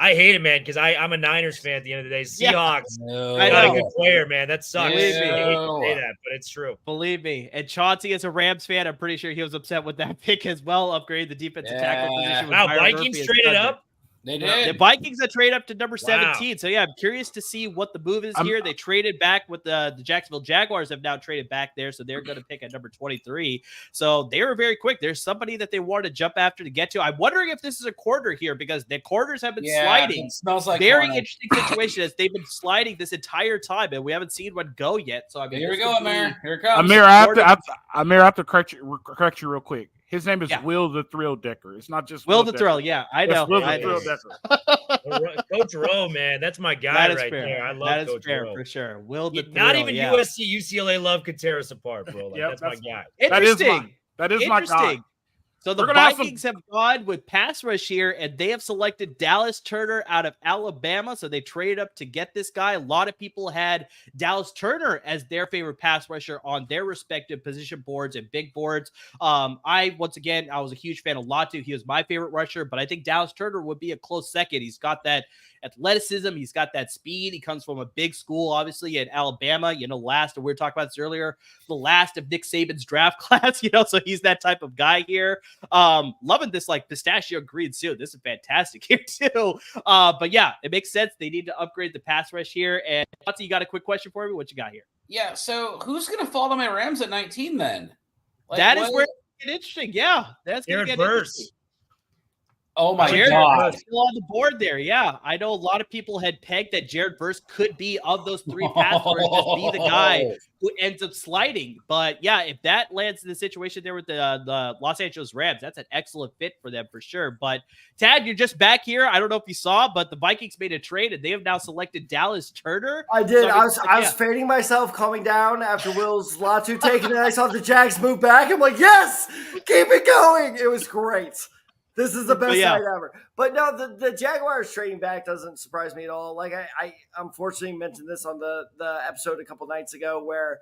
I hate it, man, because I'm a Niners fan at the end of the day. Seahawks, not a good player, man. That sucks. Believe me. I hate to say that, but it's true. Believe me. And Chauncey, as a Rams fan, I'm pretty sure he was upset with that pick as well. Upgrade the defensive tackle position. With Vikings traded up. They did. The Vikings that trade up to number 17. So, I'm curious to see what the move is here. They traded back with the Jacksonville Jaguars have now traded back there. So, they're going to pick at number 23. So, they were very quick. There's somebody that they wanted to jump after to get to. I'm wondering if this is a corner here because the corners have been sliding. It smells like very corner. interesting situation as they've been sliding this entire time, and we haven't seen one go yet. So, here we go, Amir. Here it comes. Amir, I have to correct you real quick. His name is Will the Thrill Decker. It's not just Will the Thrill. Yeah, I know. Will the Thrill Decker. Coach Rowe, man, that's my guy right fair. there. I love that is Coach fair Rowe. for sure. Will the Not Thrill, even USC, UCLA love could tear us apart, bro. That's my guy. Interesting. That is my guy. So the Vikings have gone with pass rush here, and they have selected Dallas Turner out of Alabama. So they traded up to get this guy. A lot of people had Dallas Turner as their favorite pass rusher on their respective position boards and big boards. I was a huge fan of Latu. He was my favorite rusher, but I think Dallas Turner would be a close second. He's got that athleticism. He's got that speed. He comes from a big school, obviously, in Alabama. We were talking about this earlier, the last of Nick Saban's draft class, so he's that type of guy here. Loving this pistachio green suit. This is fantastic here too. But it makes sense. They need to upgrade the pass rush here. And Chauncey, you got a quick question for me? What you got here? Yeah. So who's going to fall to my Rams at 19 then? That is where it gets interesting. Yeah. That's going to get interesting. Oh my Jared God! Still on the board there. Yeah, I know a lot of people had pegged that Jared Verse could be of those three pass rushers, just be the guy who ends up sliding. But if that lands in the situation there with the Los Angeles Rams, that's an excellent fit for them for sure. But Tad, you're just back here. I don't know if you saw, but the Vikings made a trade and they have now selected Dallas Turner. I did. So I was fading myself, calming down after Will's Latu taking it. I saw the Jags move back. I'm like, yes, keep it going. It was great. This is the best yeah. night ever. But no, the Jaguars trading back doesn't surprise me at all. Like I unfortunately mentioned this on the episode a couple nights ago where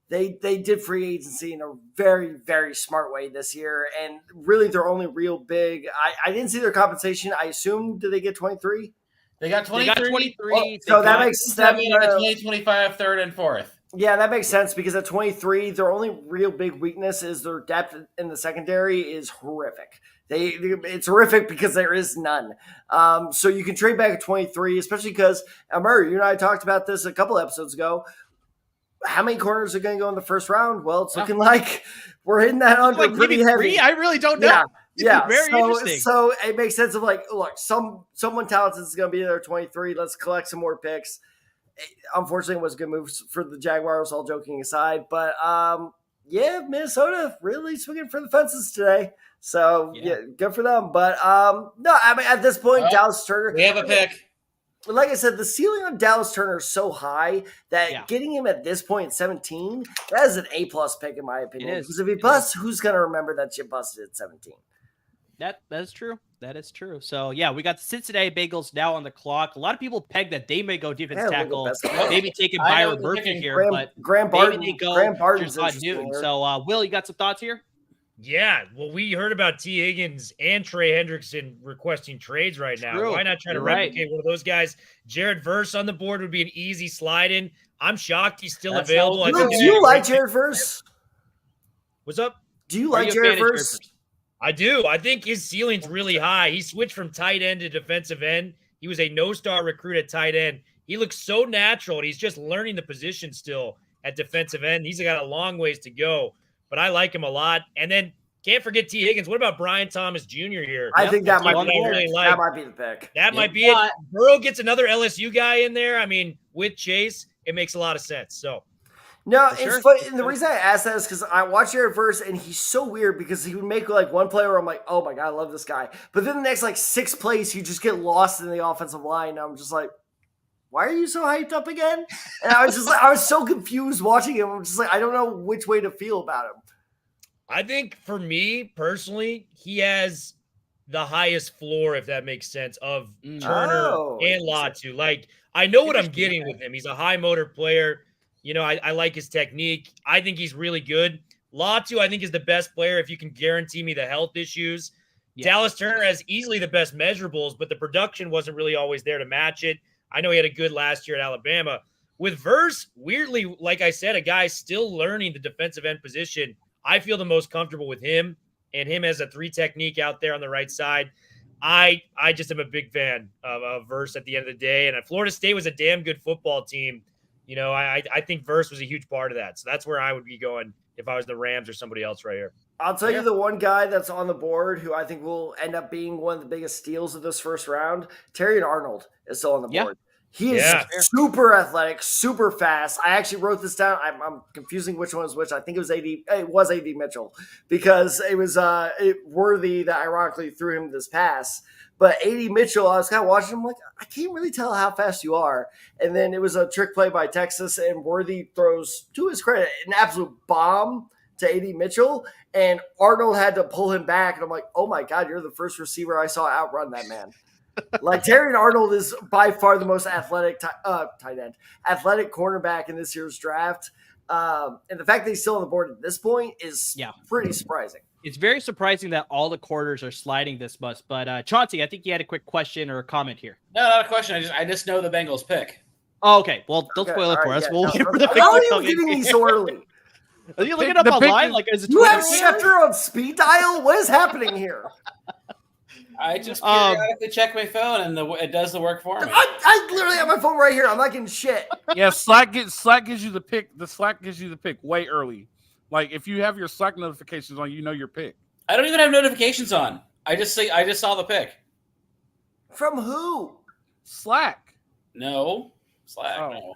they did free agency in a very, very smart way this year. And really their only real big I didn't see their compensation. I assume did they get 23? They got 23. They got 23. So that makes 7 and a 2025 third and fourth. Yeah, that makes sense because at 23, their only real big weakness is their depth in the secondary is horrific. It's horrific because there is none. So you can trade back at 23, especially because, Murray, you and I talked about this a couple episodes ago. How many corners are going to go in the first round? Well, it's looking like we're hitting that under like pretty maybe heavy. 3? I really don't know. Yeah, very interesting. So it makes sense of like, look, someone talented is going to be there at 23. Let's collect some more picks. Unfortunately, it was a good move for the Jaguars, all joking aside. But, Minnesota really swinging for the fences today. So, yeah good for them. But, no, I mean, at this point, Dallas Turner. We have a pick. Like I said, the ceiling on Dallas Turner is so high that getting him at this point at 17, that is an A-plus pick in my opinion. Because if he busts, who's going to remember that you busted at 17? That is true. That is true. So, we got the Cincinnati Bengals now on the clock. A lot of people peg that they may go defense tackle, maybe taking Byron Murphy here, but Graham Barton, maybe they go Graham Barton's Newton. So, Will, you got some thoughts here? Yeah, well, we heard about T. Higgins and Trey Hendrickson requesting trades right now. True. Why not try to replicate one of those guys? Jared Verse on the board would be an easy slide in. I'm shocked he's still available. Do you like Jared Verse? What's up? Do you like Jared Verse? I do. I think his ceiling's really high. He switched from tight end to defensive end. He was a no-star recruit at tight end. He looks so natural, and he's just learning the position still at defensive end. He's got a long ways to go, but I like him a lot. And then can't forget T. Higgins. What about Brian Thomas Jr. here? I think that might be that might be the pick. That might be it. Burrow gets another LSU guy in there. I mean, with Chase, it makes a lot of sense. So. No, it's funny. And the reason I asked that is because I watched Jared Verse, and he's so weird because he would make like one play where I'm like, oh my God, I love this guy. But then the next like 6 plays, you just get lost in the offensive line. And I'm just like, why are you so hyped up again? And I was just like, I was so confused watching him. I'm just like, I don't know which way to feel about him. I think for me personally, he has the highest floor, if that makes sense, of Turner and Latu. Like, I know what I'm getting with him. He's a high motor player. You know, I like his technique. I think he's really good. Latu, I think, is the best player if you can guarantee me the health issues. Yeah. Dallas Turner has easily the best measurables, but the production wasn't really always there to match it. I know he had a good last year at Alabama. With Verse, weirdly, like I said, a guy still learning the defensive end position. I feel the most comfortable with him and him as a 3 technique out there on the right side. I just am a big fan of Verse at the end of the day. And Florida State was a damn good football team. You know, I think Verse was a huge part of that. So that's where I would be going if I was the Rams or somebody else right here. I'll tell you the one guy that's on the board who I think will end up being one of the biggest steals of this first round. Terrion Arnold is still on the board. He is super athletic, super fast. I actually wrote this down. I'm confusing which one is which. I think it was AD. It was AD Mitchell because it was Worthy that ironically threw him this pass. But AD Mitchell, I was kind of watching him like, I can't really tell how fast you are. And then it was a trick play by Texas, and Worthy throws, to his credit, an absolute bomb to AD Mitchell. And Arnold had to pull him back. And I'm like, oh my God, you're the first receiver I saw outrun that man. Like Terrion Arnold is by far the most athletic tight end, athletic cornerback in this year's draft. And the fact that he's still on the board at this point is pretty surprising. It's very surprising that all the quarters are sliding this much. But Chauncey, I think you had a quick question or a comment here. No, not a question. I just know the Bengals pick. Oh, okay. Well, don't spoil it for us. We'll wait for the pick. How are you getting these so early? Are you looking up online? Like, is it you have Schefter on speed dial? What is happening here? I just periodically check my phone, and it does the work for me. I literally have my phone right here. I'm not getting shit. Yeah, Slack gives you the pick. The Slack gives you the pick way early. Like if you have your Slack notifications on, you know your pick. I don't even have notifications on. I just saw the pick. From who? Slack. No, Slack. Oh. No.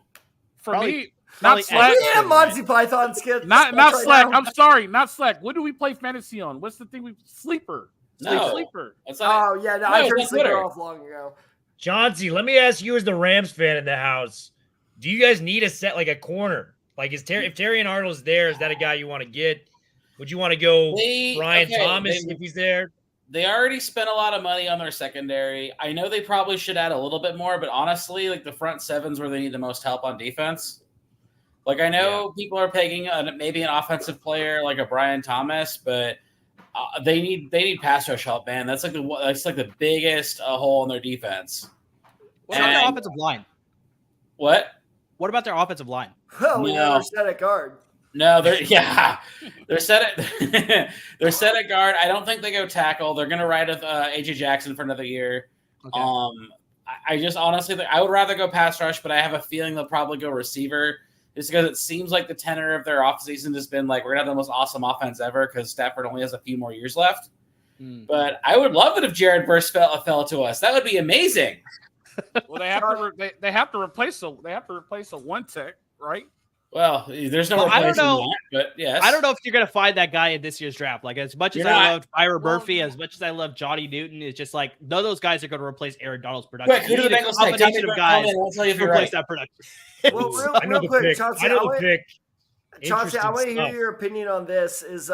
For me, not Slack. We need a Monty Python skit. Not Slack. I'm sorry, not Slack. What do we play fantasy on? What's the thing we Sleeper? Sleeper. I turned Sleeper off long ago. Chauncey, let me ask you as the Rams fan in the house, do you guys need a set like a corner? Like if Terrion Arnold's there, is that a guy you want to get? Would you want to go Brian Thomas if he's there? They already spent a lot of money on their secondary. I know they probably should add a little bit more, but honestly, like the front seven's where they need the most help on defense. Like I know people are pegging maybe an offensive player like a Brian Thomas, but they need pass rush help, man. That's like the biggest hole in their defense. What about their offensive line? What? What about their offensive line? Well, they're set at guard. No, they're set at they're set at guard. I don't think they go tackle. They're gonna ride with AJ Jackson for another year. Okay. I just honestly I would rather go pass rush, but I have a feeling they'll probably go receiver. Just because it seems like the tenor of their offseason has been like, we're going to have the most awesome offense ever because Stafford only has a few more years left. But I would love it if Jared Verse fell to us. That would be amazing. Well, they have to replace a one tech, right? Well, there's no replacing that, but yes. I don't know if you're going to find that guy in this year's draft. Like, as much as I loved Byron Murphy, as much as I love Johnny Newton, it's just like, none of those guys are going to replace Aaron Donald's production. Quick, who do the Bengals take? Tell me of guys to replace that production. Well, real quick, Chauncey, Chauncey, I want to hear your opinion on this. Is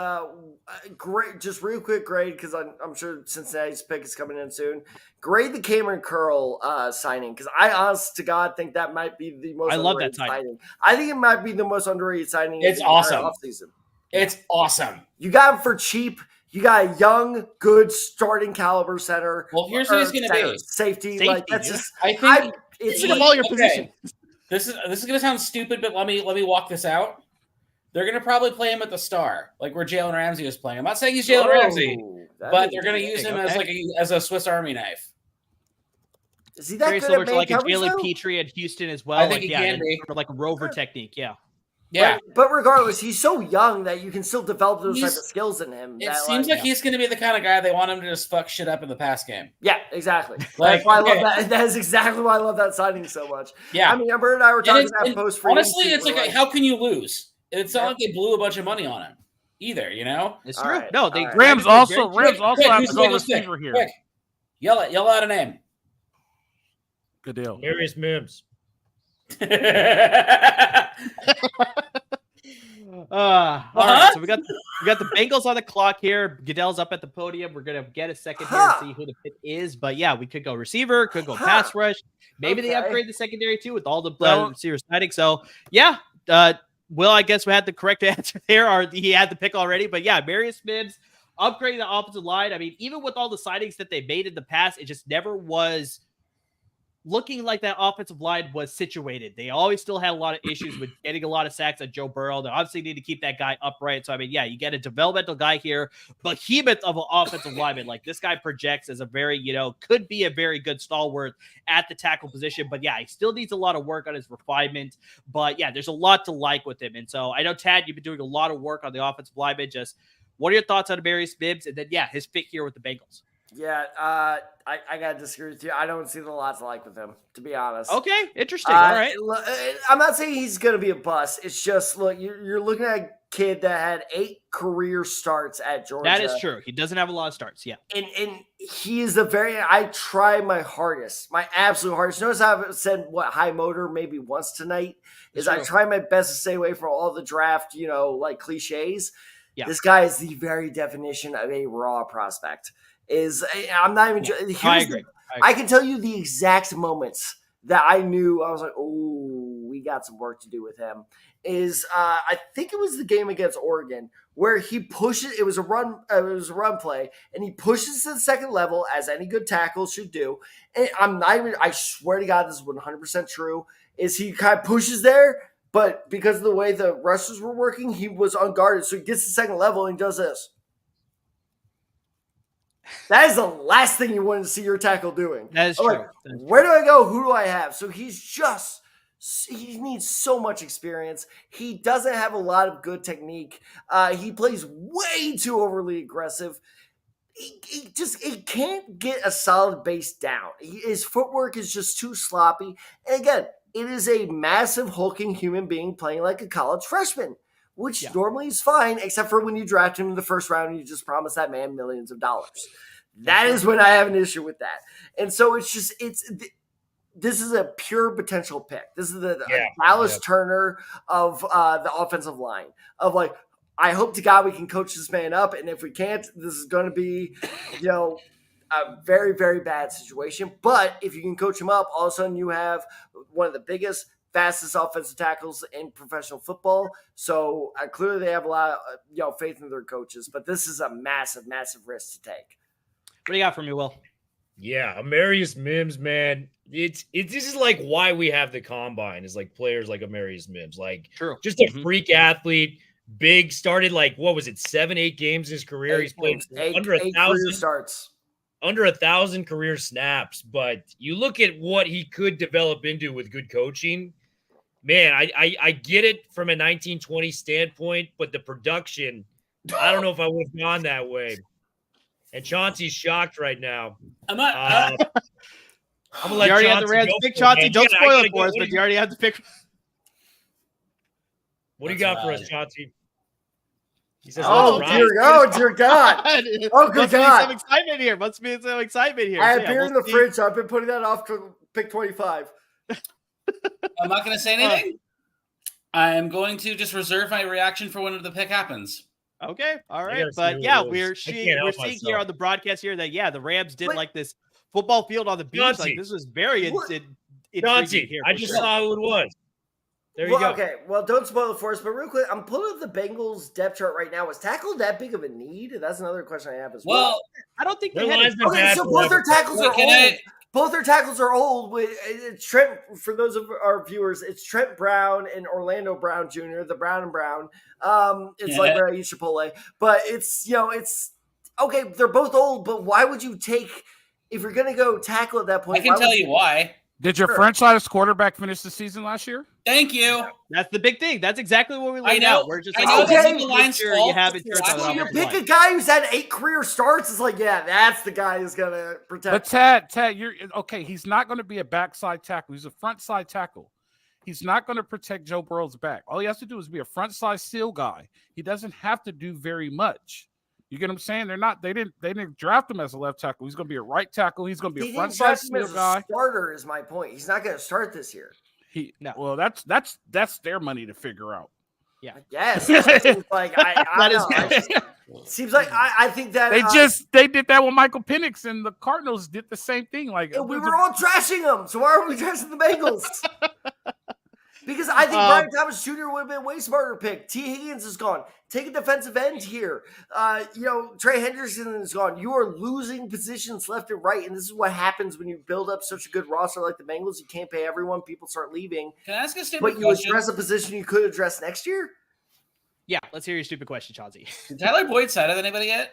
great, just real quick grade, because I'm sure Cincinnati's pick is coming in soon. Grade the Cameron Curl signing, because I honest to God think that might be the most underrated signing. I think it might be the most underrated signing. It's awesome. Offseason. It's awesome. You got him for cheap. You got a young, good starting caliber center. Well, here's what he's going to be. Safety. Like that's just. I think it's all your position. This is going to sound stupid, but let me walk this out. They're going to probably play him at the star, like where Jalen Ramsey was playing. I'm not saying he's Jalen Ramsey, but they're going to use him as a Swiss Army knife. Is he that very good similar at to like a Jalen Jalen Petrie at Houston as well? I think he can be. Sort of like a rover technique, Yeah. But regardless, he's so young that you can still develop those type of skills in him. It seems like he's going to be the kind of guy they want him to just fuck shit up in the pass game. Yeah, exactly. That's why I love that. That is exactly why I love that signing so much. Yeah. I mean, Amber and I were talking about post. Honestly, it's like, how can you lose? It's not like they blew a bunch of money on him either, you know? It's true. Right. No, they Rams also have to go receiver here. Quick. Yell out a name. Good deal. Marius Mims. All right, so we got the Bengals on the clock here. Goodell's up at the podium. We're gonna get a second here and see who the pick is. But yeah, we could go receiver, could go pass rush. Maybe they upgrade the secondary too with all the receivers signing. So yeah, Will, I guess we had the correct answer there, or he had the pick already. But yeah, Marius Mims upgrading the offensive line. I mean, even with all the signings that they made in the past, it just never was looking like that offensive line was situated. They always still had a lot of issues with getting a lot of sacks on Joe Burrow. They obviously need to keep that guy upright. So, I mean, yeah, you get a developmental guy here, behemoth of an offensive lineman. Like, this guy projects as a very, could be a very good stalwart at the tackle position. But, yeah, he still needs a lot of work on his refinement. But, yeah, there's a lot to like with him. And so, I know, Tad, you've been doing a lot of work on the offensive lineman. Just what are your thoughts on Marius Mims? And then, yeah, his fit here with the Bengals. Yeah, I gotta disagree with you. I don't see the lot to like with him, to be honest. Okay, interesting. All right. I'm not saying he's gonna be a bust. It's just, look, you're looking at a kid that had 8 career starts at Georgia. That is true. He doesn't have a lot of starts. Yeah, and he is I try my hardest, my absolute hardest. Notice I've said high motor maybe once tonight. I try my best to stay away from all the draft, like cliches. Yeah. This guy is the very definition of a raw prospect. I'm not even. Yeah, I agree. I can tell you the exact moments that I knew I was like, oh, we got some work to do with him. I think it was the game against Oregon where he pushes. It was a run play, and he pushes to the second level as any good tackle should do. And I'm not even. I swear to God, this is 100% true. He kind of pushes there, but because of the way the rushers were working, he was unguarded. So he gets to the second level and he does this. That is the last thing you want to see your tackle doing. That is true. Like, where do I go? Who do I have? So he needs so much experience. He doesn't have a lot of good technique. He plays way too overly aggressive. He can't get a solid base down. His footwork is just too sloppy. And again, it is a massive hulking human being playing like a college freshman, which normally is fine, except for when you draft him in the first round and you just promise that man millions of dollars. That is when I have an issue with that. And so this is a pure potential pick. This is the Dallas Turner of the offensive line, of like, I hope to God we can coach this man up. And if we can't, this is going to be, a very, very bad situation. But if you can coach him up, all of a sudden you have one of the biggest, fastest offensive tackles in professional football. So clearly they have a lot of faith in their coaches. But this is a massive, massive risk to take. What do you got for me, Will? Yeah, Amarius Mims, man. This is like why we have the combine is like players like Amarius Mims, like True. Just a freak athlete, big, started like, what was it, 7-8 games in his career. He's played under 1,000 starts. Under 1,000 career snaps, but you look at what he could develop into with good coaching. Man, I get it from a 1920 standpoint, but the production, I don't know if I would have gone that way. And Chauncey's shocked right now. I'm not. I'm gonna let you already Chauncey have the Rams go pick, for it, Chauncey. man. Don't Yeah, spoil I it gotta for us, go. but you already have to pick. What do you got for us, Chauncey? He says, Oh, let's dear, ride. oh, dear God. Oh, good Must be God. some excitement here. Must be some excitement here. I So, have beer in the fridge, so I've been putting that off to pick 25. I'm not going to say anything. I'm going to just reserve my reaction for when the pick happens. Okay, all right. gotta see But who yeah, it is. we're I seeing can't help here myself. on the broadcast here that, the Rams did Wait. like this football field on the beach. Chauncey. Like, this was very What? intriguing Chauncey, here. I for just sure. saw who it was. There you Well, go. okay. Well, don't spoil it for us, but real quick, I'm pulling up the Bengals depth chart right now. Was tackle that big of a need? That's another question I have as well. Well, I don't think Their they had line's been Okay, bad so both their forever. tackles Wait, are can old. I- Both their tackles are old. It's Trent, for those of our viewers, it's Trent Brown and Orlando Brown Jr., the Brown and Brown. It's like where I eat Chipotle. But it's okay, they're both old, but why would you take, if you're going to go tackle at that point? I can tell you why. Did your Sure. franchise quarterback finish the season last year? Thank you. That's the big thing. That's exactly what we I laid know. out. We're just I like, know okay, this is make the line's sure fault. you have insurance on So the you offensive pick line. a guy who's had 8 career starts. It's like, yeah, that's the guy who's going to protect. But Tad, you're okay. He's not going to be a backside tackle. He's a front side tackle. He's not going to protect Joe Burrow's back. All he has to do is be a front side seal guy. He doesn't have to do very much. You get what I'm saying? They didn't draft him as a left tackle. He's going to be a right tackle. He's going to be He a front didn't side draft him seal as a guy. starter is my point. He's not going to start this year. No. Well, that's their money to figure out. Yes. It seems like I That don't is know. fair. Seems like I think that They did that with Michael Penix, and the Cardinals did the same thing. Like we were all trashing them. So why are we trashing the Bengals? Because I think Brian Thomas Jr. would have been a way smarter pick. T. Higgins is gone. Take a defensive end here. Trey Henderson is gone. You are losing positions left and right, and this is what happens when you build up such a good roster like the Bengals. You can't pay everyone. People start leaving. Can I ask a stupid But you question? address a position you could address next year? Yeah, let's hear your stupid question, Chauncey. Did Tyler Boyd sign with anybody yet?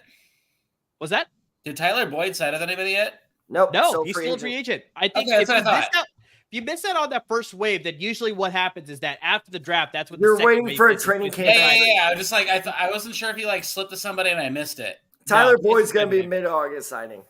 Was that? Did Tyler Boyd sign with anybody yet? Nope. No, he's still a free agent. I think Okay, that's what I thought. if you miss out on that first wave, then usually what happens is that after the draft, that's when You're the second waiting wave for a is. training It's camp. Yeah. I was just like, I wasn't sure if he slipped to somebody and I missed it. Tyler No, Boyd's it's going to be good. mid-August signing.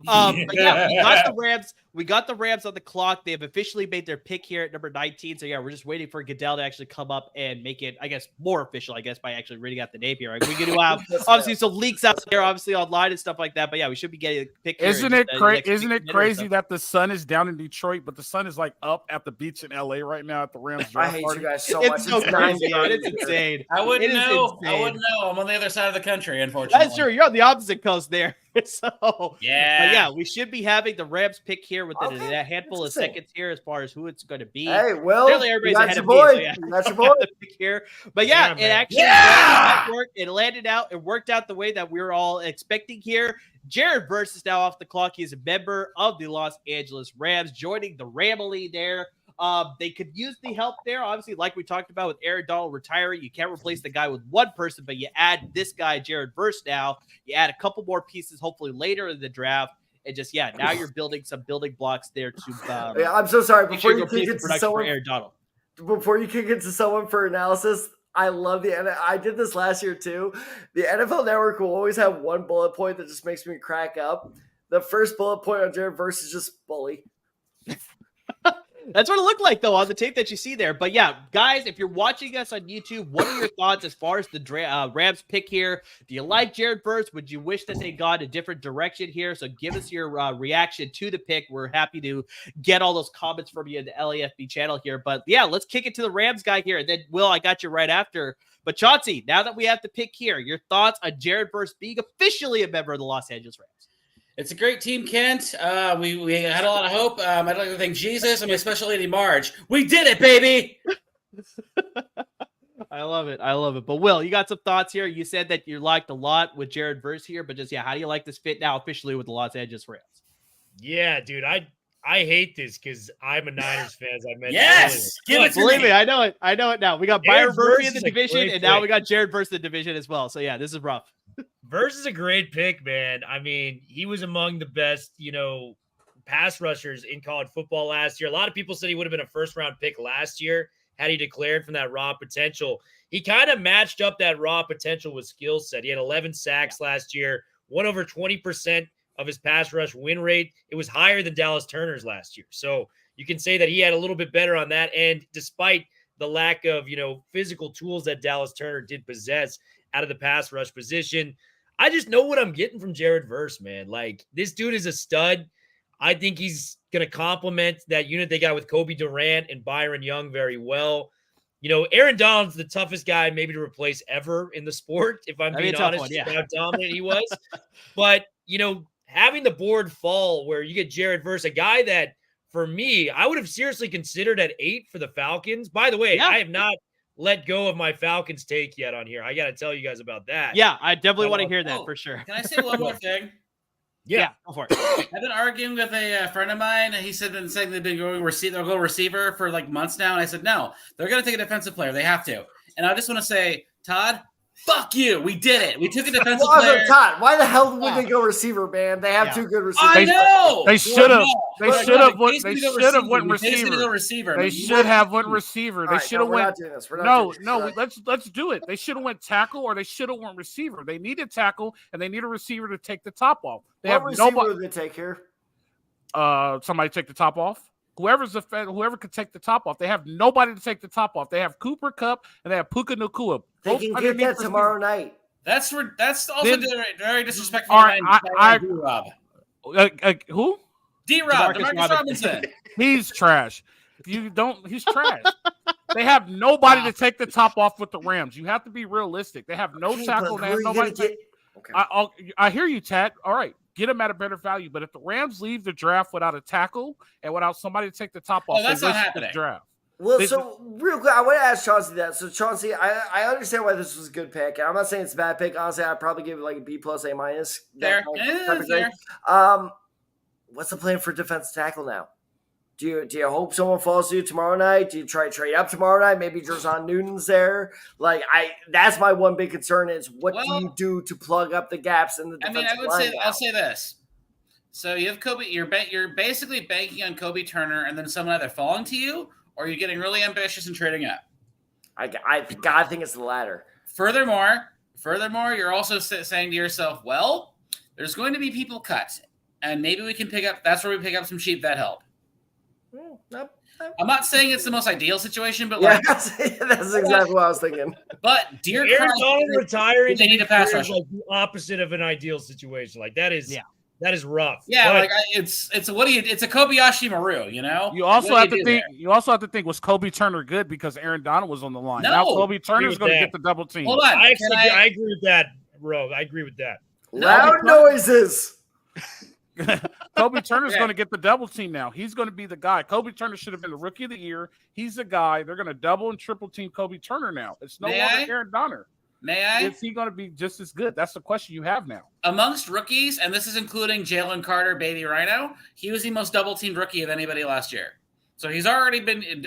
But yeah, we got the Rams. We got the Rams on the clock. They have officially made their pick here at number 19. So yeah, we're just waiting for Goodell to actually come up and make it, I guess, more official. I guess by actually reading out the name here. Right? We can do obviously some leaks out there, obviously online and stuff like that. But yeah, we should be getting a pick. Here Isn't in it just, next isn't it minute or crazy so. that the sun is down in Detroit, but the sun is like up at the beach in LA right now at the Rams I draft hate party? you guys so much. It's so It's crazy. 90 It's insane. I wouldn't It is know. I insane. wouldn't know. I'm on the other side of the country, unfortunately. That's true. You're on the opposite coast there. So Yeah. but yeah, we should be having the Rams pick here within Okay. a handful of Interesting. seconds here as far as who it's going to be. Hey, Will, Clearly, you everybody's got ahead your of me, boy. so yeah. You got your I boy. have to pick here. But yeah, Yeah, it man. actually worked. It landed out. It worked out the way that we were all expecting here. Jared Verse is now off the clock. He's a member of the Los Angeles Rams, joining the Ramily there. They could use the help there. Obviously, like we talked about with Aaron Donald retiring, you can't replace the guy with one person, but you add this guy, Jared Verse now. You add a couple more pieces, hopefully later in the draft. And just, now you're building some building blocks there to Yeah, I'm so sorry. make Before sure you you kick replace the it to production for someone, Aaron Donald. before you kick it to someone for analysis, I love the and I did this last year too. The NFL Network will always have one bullet point that just makes me crack up. The first bullet point on Jared Verse is just bully. That's what it looked like, though, on the tape that you see there. But yeah, guys, if you're watching us on YouTube, what are your thoughts as far as the Rams pick here? Do you like Jared Verse? Would you wish that they got a different direction here? So give us your reaction to the pick. We're happy to get all those comments from you in the LAFB channel here. But yeah, let's kick it to the Rams guy here. And then, Will, I got you right after. But Chauncey, now that we have the pick here, your thoughts on Jared Verse being officially a member of the Los Angeles Rams? It's a great team, Kent. We had a lot of hope. I'd like to thank Jesus and my special lady, Marge. We did it, baby! I love it. I love it. But Will, you got some thoughts here. You said that you liked a lot with Jared Verse here, but just, how do you like this fit now officially with the Los Angeles Rams? Yeah, dude, I hate this because I'm a Niners fan, as I mentioned. Yes! Give it to Believe me. me, I know it. I know it now. We got Byron Murphy in the division, and now pick. we got Jared Verse in the division as well. So yeah, this is rough. Verse is a great pick, man. I mean, he was among the best, pass rushers in college football last year. A lot of people said he would have been a first-round pick last year had he declared from that raw potential. He kind of matched up that raw potential with skill set. He had 11 sacks last year, won over 20% of his pass rush win rate. It was higher than Dallas Turner's last year. So you can say that he had a little bit better on that end, despite the lack of, physical tools that Dallas Turner did possess out of the pass rush position. I just know what I'm getting from Jared Verse, man. Like, this dude is a stud. I think he's going to complement that unit they got with Kobe Durant and Byron Young very well. Aaron Donald's the toughest guy maybe to replace ever in the sport, if I'm being honest, just how dominant he was. But, having the board fall where you get Jared Verse, a guy that, for me, I would have seriously considered at 8 for the Falcons. By the way, I have not let go of my Falcons take yet on here. I got to tell you guys about that. Yeah, I definitely want to hear that for sure. Can I say one more thing? Yeah, go for it. I've been arguing with a friend of mine. He said that saying they've been going they'll go receiver for like months now. And I said, no, they're going to take a defensive player. They have to. And I just want to say, Todd, fuck you. We did it. We took a defensive player. Todd, why the hell would they go receiver, man? They have two good receivers. I know. They should have. They should have went receiver. They should have went receiver. They should have went. No, let's do it. They should have went tackle or they should have went receiver. They need a tackle and they need a receiver to take the top off. They what have receiver nobody. would they take here? Somebody take the top off. Whoever could take the top off. They have nobody to take the top off. They have Cooper Kupp and they have Puka Nacua. They can get that tomorrow night. That's also very disrespectful. D-Rob. Who? D-Rob, Demarcus Robinson. He's trash. He's trash. They have nobody to take the top off with the Rams. You have to be realistic. They have no tackle. They have nobody. I hear you, Tad. All right. Get them at a better value. But if the Rams leave the draft without a tackle and without somebody to take the top off, that's not happening. The draft. Well, so real quick, I want to ask Chauncey that. So Chauncey, I understand why this was a good pick. And I'm not saying it's a bad pick. Honestly, I'd probably give it like a B+, A-. Fair. What's the plan for defensive tackle now? Do you hope someone falls to you tomorrow night? Do you try to trade up tomorrow night? Maybe Jerson Newton's there. That's my one big concern is what do you do to plug up the gaps in the defensive line? I'll say this. So you have Kobe. You're basically banking on Kobe Turner and then someone either falling to you or you're getting really ambitious and trading up. I think it's the latter. Furthermore, you're also saying to yourself, well, there's going to be people cut, and maybe we can pick up. That's where we pick up some cheap vet help. I'm not saying it's the most ideal situation, but that's exactly what I was thinking. But Aaron Donald retiring, they need a pass rush. Like the opposite of an ideal situation. Like that is rough. Yeah, but it's a Kobayashi Maru, You also have to think. You also have to think, was Kobe Turner good because Aaron Donald was on the line? No. Now Kobe Turner's going to get the double team. Hold on, I agree with that, Rogue. I agree with that. Loud noises. Kobe Turner's going to get the double team now. He's going to be the guy. Kobe Turner should have been the rookie of the year. He's the guy. They're going to double and triple team Kobe Turner now. It's no longer Aaron Donner. May I? Is he going to be just as good? That's the question you have now. Amongst rookies, and this is including Jalen Carter, Baby Rhino, he was the most double-teamed rookie of anybody last year. So he's already been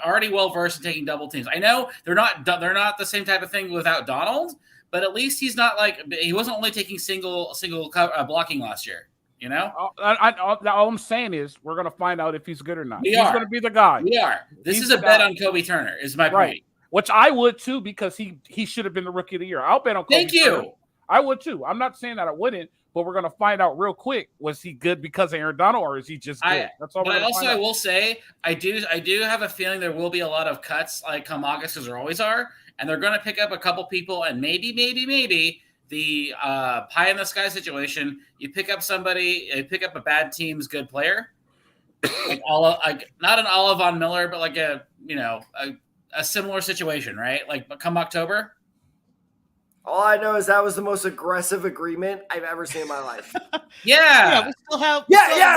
already well-versed in taking double teams. I know they're not the same type of thing without Donald, but at least he's not he wasn't only taking single blocking last year. All I'm saying is we're going to find out if he's good or not. He's going to be the guy. We are. This is a bet on Kobe Turner is my point. Which I would too because he should have been the rookie of the year. I'll bet on Kobe Turner. I would too. I'm not saying that I wouldn't, but we're going to find out real quick. Was he good because of Aaron Donald, or is he just good? That's all. But also, I will say, I do have a feeling there will be a lot of cuts, like come August, as there always are, and they're going to pick up a couple people, and maybe the pie in the sky situation. You pick up somebody, you pick up a bad team's good player, like not an Olive Von Miller, but like a similar situation, right? Like, but come October. All I know is that was the most aggressive agreement I've ever seen in my life. Yeah, we still have.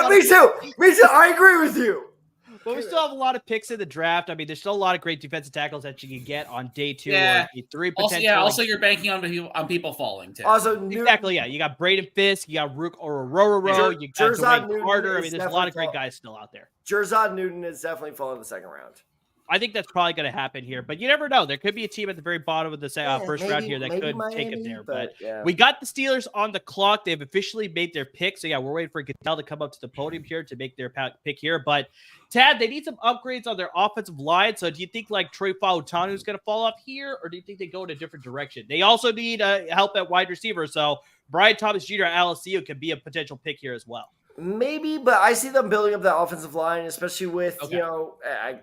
Me too. Me too. I agree with you. But we still have a lot of picks in the draft. I mean, there's still a lot of great defensive tackles that you can get on day 2 or day 3 potentially. Also you're banking on people falling too. Also, exactly. Yeah, you got Braden Fisk, you got Rook or Rororo, you got Dwayne Carter. I mean, there's a lot of great guys still out there. Jerzon Newton is definitely falling in the second round. I think that's probably going to happen here, but you never know. There could be a team at the very bottom of the first round here that could take it there. But we got the Steelers on the clock. They've officially made their pick. So, we're waiting for Goodell to come up to the podium here to make their pick here. But, Tad, they need some upgrades on their offensive line. So, do you think, like, Troy Fautanu is going to fall off here, or do you think they go in a different direction? They also need help at wide receiver. So, Brian Thomas Jr. at LSU could be a potential pick here as well. Maybe, but I see them building up the offensive line, especially with, I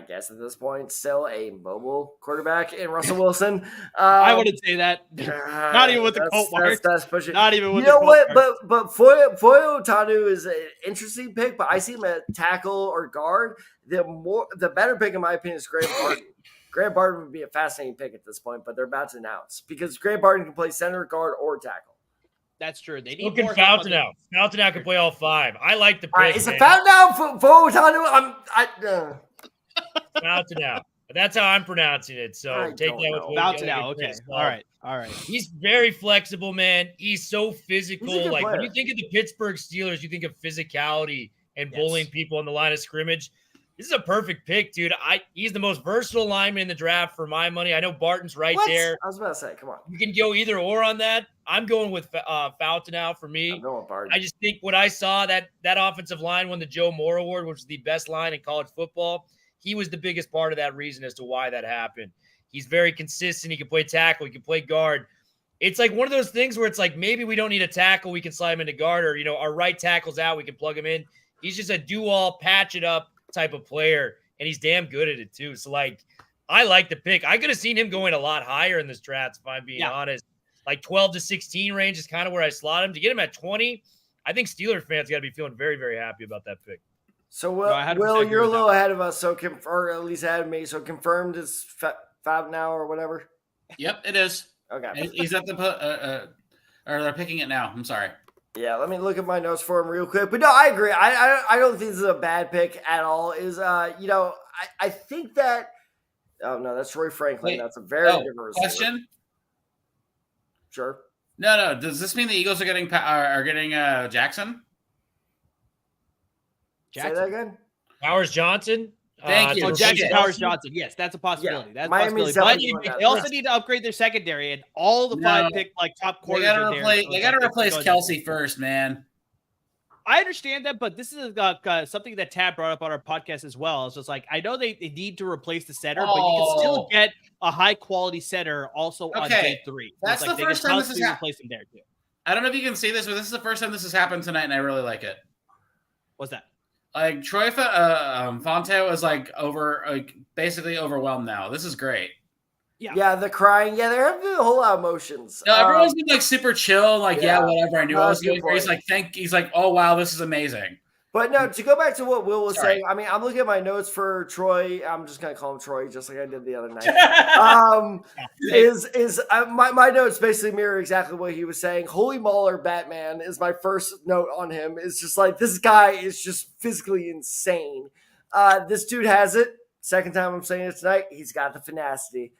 guess at this point, still a mobile quarterback in Russell Wilson. I wouldn't say that. Not even with the Colt marks. That's pushing. Not even with the Colt marks. But Fautanu is an interesting pick, but I see him at tackle or guard. The better pick, in my opinion, is Graham Barton. Graham Barton would be a fascinating pick at this point, but they're about to announce because Graham Barton can play center, guard, or tackle. That's true. They need more Fautanu. Fautanu can play all 5. I like the pick. Is it Fautanu? Fautanu? Fautanu. That's how I'm pronouncing it. So take that with Fautanu. Okay. All right. He's very flexible, man. He's so physical. Like when you think of the Pittsburgh Steelers, you think of physicality and bullying people on the line of scrimmage. This is a perfect pick, dude. He's the most versatile lineman in the draft for my money. I know Barton's there. I was about to say, come on. You can go either or on that. I'm going with Fautanu for me. I'm going with Barton. I just think what I saw, that offensive line won the Joe Moore Award, which was the best line in college football. He was the biggest part of that reason as to why that happened. He's very consistent. He can play tackle. He can play guard. It's like one of those things where it's like maybe we don't need a tackle. We can slide him into guard, or, our right tackle's out. We can plug him in. He's just a do-all, patch it up type of player, and he's damn good at it too. So, I like the pick. I could have seen him going a lot higher in this draft, if I'm being honest. Like 12 to 16 range is kind of where I slot him. To get him at 20, I think Steelers fans got to be feeling very, very happy about that pick. So, Will, you're a little ahead of us, or at least ahead of me. So, confirmed is 5 now or whatever? Yep, it is. Okay. He's at the or they're picking it now. I'm sorry. Yeah, let me look at my notes for him real quick. But no, I agree. I don't think this is a bad pick at all. I think that – oh, no, that's Roy Franklin. That's a very different receiver. Question? Sure. No. Does this mean the Eagles are getting Jackson? Say that again? Powers Johnson? Thank you. Jackson Powers Johnson. Yes, that's a possibility. Yeah. That's a possibility. But they also need to upgrade their secondary, and all the 5 pick top quarters They got to replace Kelsey first, man. I understand that, but this is something that Tab brought up on our podcast as well. It's just like, I know they need to replace the center, but you can still get a high-quality center also on day 3. That's the first time this has happened. There too. I don't know if you can see this, but this is the first time this has happened tonight, and I really like it. What's that? Like, Troy Fonte was basically overwhelmed now. This is great. Yeah, the crying. Yeah, they're having a whole lot of emotions. No, everyone's been super chill, whatever. I knew I was doing great. He's like, oh wow, this is amazing. But no, to go back to what Will was saying, I mean, I'm looking at my notes for Troy. I'm just gonna call him Troy, just like I did the other night. My notes basically mirror exactly what he was saying. Holy Mauler Batman is my first note on him. It's just like, this guy is just physically insane. This dude has it. Second time I'm saying it tonight. He's got the finacity.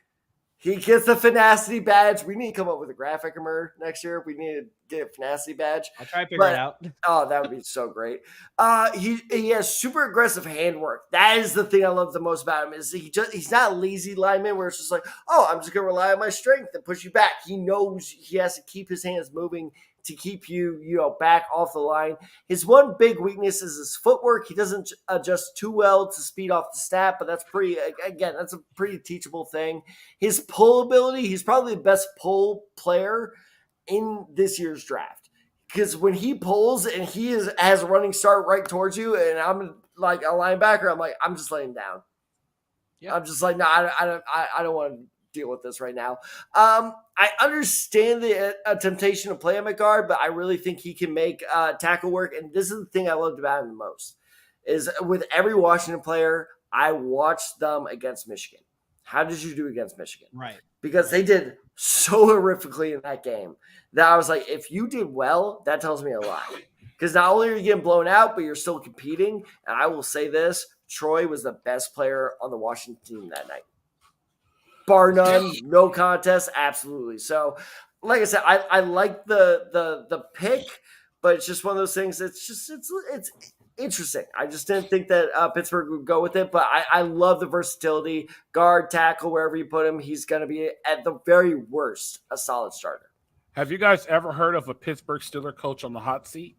He gets the finacity badge. We need to come up with a graphic next year. We need to get a finacity badge. I'll try to figure it out. Oh, that would be so great. He has super aggressive handwork. That is the thing I love the most about him. Is he's not a lazy lineman where it's just like, oh, I'm just gonna rely on my strength and push you back. He knows he has to keep his hands moving to keep you back off the line. His one big weakness is his footwork. He doesn't adjust too well to speed off the snap, but that's a pretty teachable thing. His pull ability, he's probably the best pull player in this year's draft. Because when he pulls and he has a running start right towards you, and I'm like a linebacker, I'm like, I'm just laying down. Yeah. I'm just like, no, I don't want to deal with this right now. I understand the temptation to play him at guard, but I really think he can make tackle work. And this is the thing I loved about him the most, is with every Washington player, I watched them against Michigan. How did you do against Michigan? Right. Because they did so horrifically in that game that I was like, if you did well, that tells me a lot. Because not only are you getting blown out, but you're still competing. And I will say this, Troy was the best player on the Washington team that night. Bar none, no contest, absolutely. So, like I said, I like the pick, but it's just one of those things. It's interesting. I just didn't think that Pittsburgh would go with it, but I love the versatility. Guard, tackle, wherever you put him, he's going to be, at the very worst, a solid starter. Have you guys ever heard of a Pittsburgh Steelers coach on the hot seat?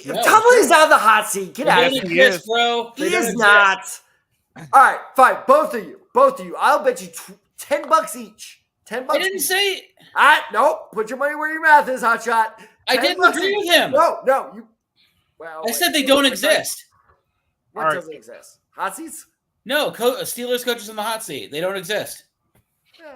No. Tomlin's on the hot seat. Get out of here. He is, bro. He is not. All right, fine. Both of you. I'll bet you $10 each. $10. I didn't say. Nope. Put your money where your mouth is, hotshot. I didn't agree with him. No. You. Well, I said they don't exist. What doesn't exist? Hot seats? No, Steelers coaches on the hot seat. They don't exist.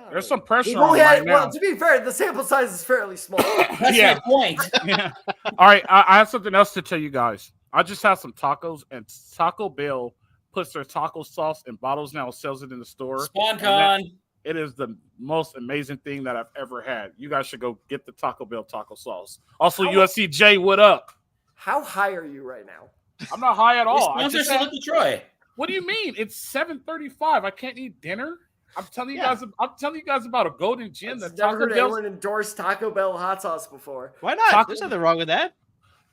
There's some pressure on right now. Well, to be fair, the sample size is fairly small. That's my point. Yeah. All right, I have something else to tell you guys. I just had some tacos, and Taco Bell puts their taco sauce in bottles now and sells it in the store. SpawnCon. It is the most amazing thing that I've ever had. You guys should go get the Taco Bell taco sauce. Also, USC Jay, what up? How high are you right now? I'm not high at all. I just had Troy. What do you mean? It's 7:35. I can't eat dinner. I'm telling you guys. I'm telling you guys about a golden gem. I've never heard anyone endorse Taco Bell hot sauce before. Why not? There's nothing wrong with that.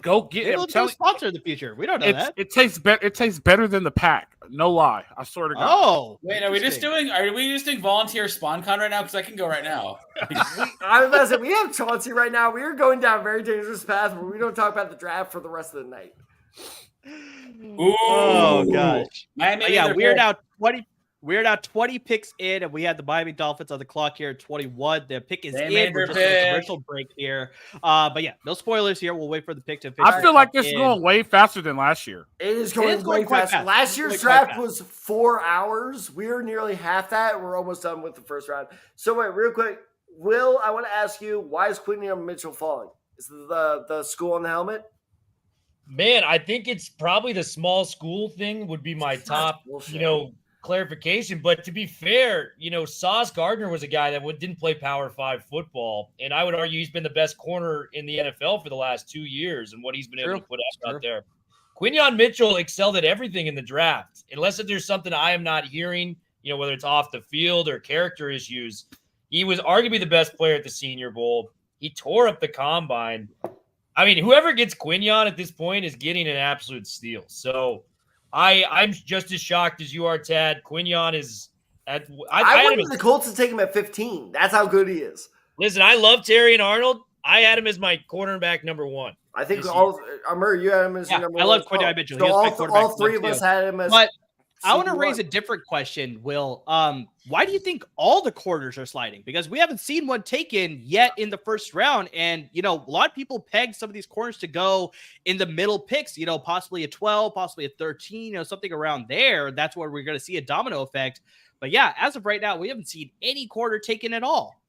Go get it. We'll sponsor in the future. We don't know that. It tastes better. It tastes better than the pack. No lie. I swear to God. Oh, wait. Are we just doing volunteer SpawnCon right now? Because I can go right now. I was about to say, we have Chauncey right now. We are going down a very dangerous path where we don't talk about the draft for the rest of the night. Ooh. Oh gosh. We're now 20 picks in, and we have the Miami Dolphins on the clock here at 21. The pick is in. We're just a commercial break here. But yeah, no spoilers here. We'll wait for the pick to finish. I feel like this is going way faster than last year. It is going way faster. Last year's draft was 4 hours. We're nearly half that. We're almost done with the first round. So wait, real quick. Will, I want to ask you, why is Quinyon Mitchell falling? Is the school on the helmet? Man, I think it's probably the small school thing would be my top, clarification. But to be fair, Sauce Gardner was a guy that didn't play Power 5 football. And I would argue he's been the best corner in the NFL for the last 2 years and what he's been able to put out there. Quinyon Mitchell excelled at everything in the draft. Unless if there's something I am not hearing, whether it's off the field or character issues, he was arguably the best player at the Senior Bowl. He tore up the combine. I mean, whoever gets Quinyon at this point is getting an absolute steal. So I'm just as shocked as you are, Tad. Quinyon is at. I wanted the Colts to take him at 15. That's how good he is. Listen, I love Terry and Arnold. I had him as my cornerback number one. I think Amir, you had him as number one. I love Quinyon Mitchell. So all three of us had him as. But I want to raise a different question, Will. Why do you think all the corners are sliding? Because we haven't seen one taken yet in the first round. And, a lot of people peg some of these corners to go in the middle picks, possibly a 12, possibly a 13, something around there. That's where we're going to see a domino effect. But yeah, as of right now, we haven't seen any corner taken at all.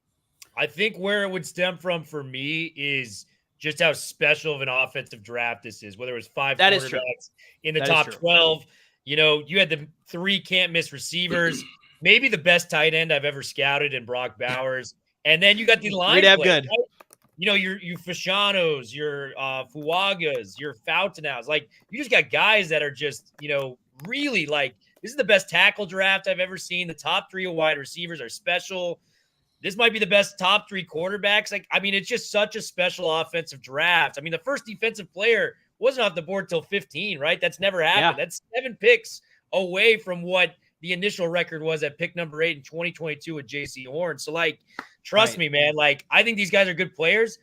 I think where it would stem from for me is just how special of an offensive draft this is, whether it was 5 quarterbacks in the top 12. You had the 3 can't miss receivers, maybe the best tight end I've ever scouted in Brock Bowers. And then you got the line. Good. Right? Your Fashanos, your Fuagas, your Fountainaus. Like, you just got guys that are just, really like, this is the best tackle draft I've ever seen. The top 3 wide receivers are special. This might be the best top 3 quarterbacks. It's just such a special offensive draft. The first defensive player wasn't off the board till 15, right? That's never happened. Yeah. That's 7 picks away from what the initial record was at pick number 8 in 2022 with J.C. Horn. So, trust me, man. I think these guys are good players.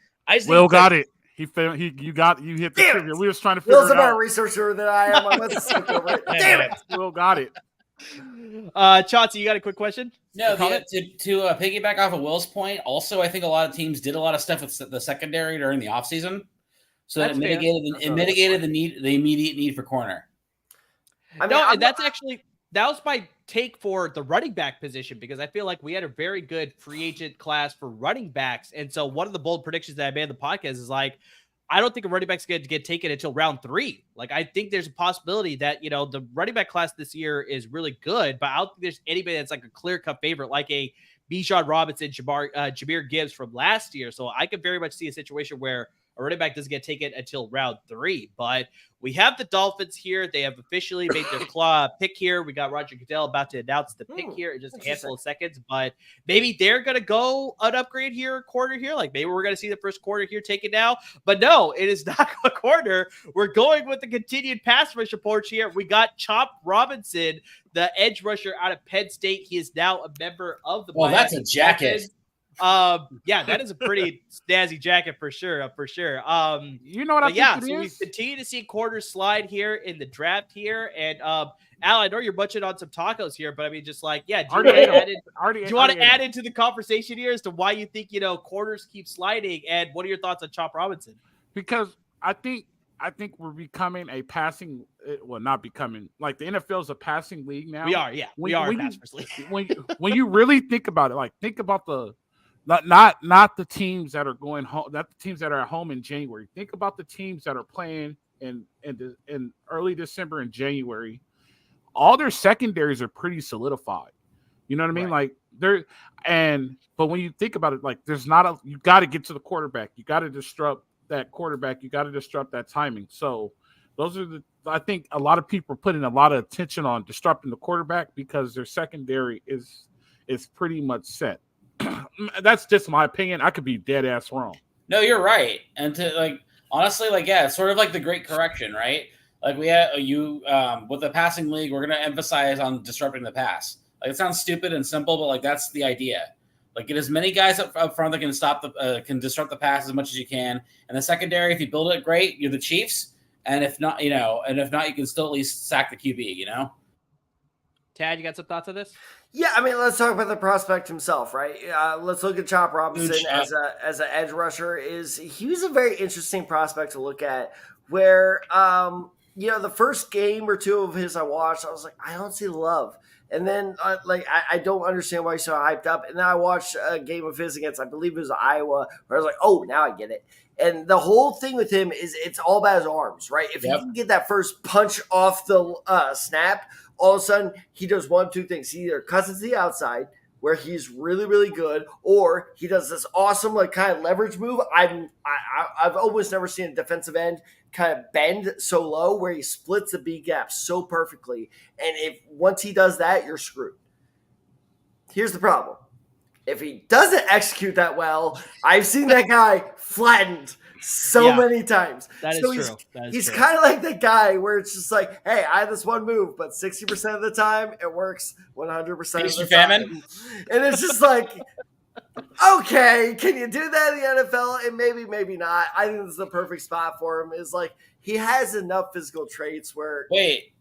Will got it. You hit the trigger. We was trying to figure it out. Will's a better researcher than I am. Let's look over it. Damn it. Will got it. Chauncey, you got a quick question? No, to piggyback off of Will's point, also I think a lot of teams did a lot of stuff with the secondary during the offseason, so that it mitigated the immediate need for corner. And that was my take for the running back position, because I feel like we had a very good free agent class for running backs. And so one of the bold predictions that I made in the podcast is like, I don't think a running back's going to get taken until round 3. Like, I think there's a possibility that, the running back class this year is really good, but I don't think there's anybody that's like a clear-cut favorite, like a Bijan Robinson, Jahmyr Gibbs from last year. So I could very much see a situation where a running back doesn't get taken until round 3. But we have the Dolphins here. They have officially made their pick here. We got Roger Goodell about to announce the pick here in just a handful of seconds. But maybe they're going to go an upgrade here, quarter here. Like, maybe we're going to see the first quarter here taken now. But no, it is not a quarter. We're going with the continued pass rush approach here. We got Chop Robinson, the edge rusher out of Penn State. He is now a member of the Miami that's a jacket. Yeah, that is a pretty snazzy jacket for sure. You know what I think so we continue to see quarters slide here in the draft here. And Al, I know you're munching on some tacos here, but I mean, just like, yeah, do you want to add into the conversation here as to why you think, quarters keep sliding, and what are your thoughts on Chop Robinson? Because I think we're becoming a passing, not becoming, like the NFL is a passing league now. We are, yeah. We are a passers league. When you really think about it, like think about not the teams that are going home, not the teams that are at home in January. Think about the teams that are playing in early December and January. All their secondaries are pretty solidified. You know what I mean? Right. Like but when you think about it, like you got to get to the quarterback. You got to disrupt that quarterback. You got to disrupt that timing. So those are I think a lot of people are putting a lot of attention on disrupting the quarterback because their secondary is pretty much set. That's just my opinion. I could be dead ass wrong. No, you're right. And to honestly, it's sort of like the great correction, right? Like we have with the passing league, we're going to emphasize on disrupting the pass. Like it sounds stupid and simple, but that's the idea. Like get as many guys up front that can can disrupt the pass as much as you can. And the secondary, if you build it great, you're the Chiefs. And if not, you can still at least sack the QB, Tad, you got some thoughts on this? Yeah, I mean, let's talk about the prospect himself, right? Let's look at Chop Robinson as an edge rusher. He was a very interesting prospect to look at. Where the first game or two of his I watched, I was like, I don't see the love. And then I don't understand why he's so hyped up. And then I watched a game of his against, I believe it was Iowa, where I was like, oh, now I get it. And the whole thing with him is it's all about his arms, right? If he can get that first punch off the snap, all of a sudden he does one of two things. He either cuts it to the outside where he's really, really good, or he does this awesome kind of leverage move. I've almost never seen a defensive end kind of bend so low where he splits the B gap so perfectly. And once he does that, you're screwed. Here's the problem. If he doesn't execute that well, I've seen that guy flattened so many times. That is true. He's kind of like that guy where it's just like, hey, I have this one move, but 60% of the time it works 100% of the time. And it's just like, okay, can you do that in the NFL? And maybe not. I think this is the perfect spot for him. Is like he has enough physical traits where. Wait.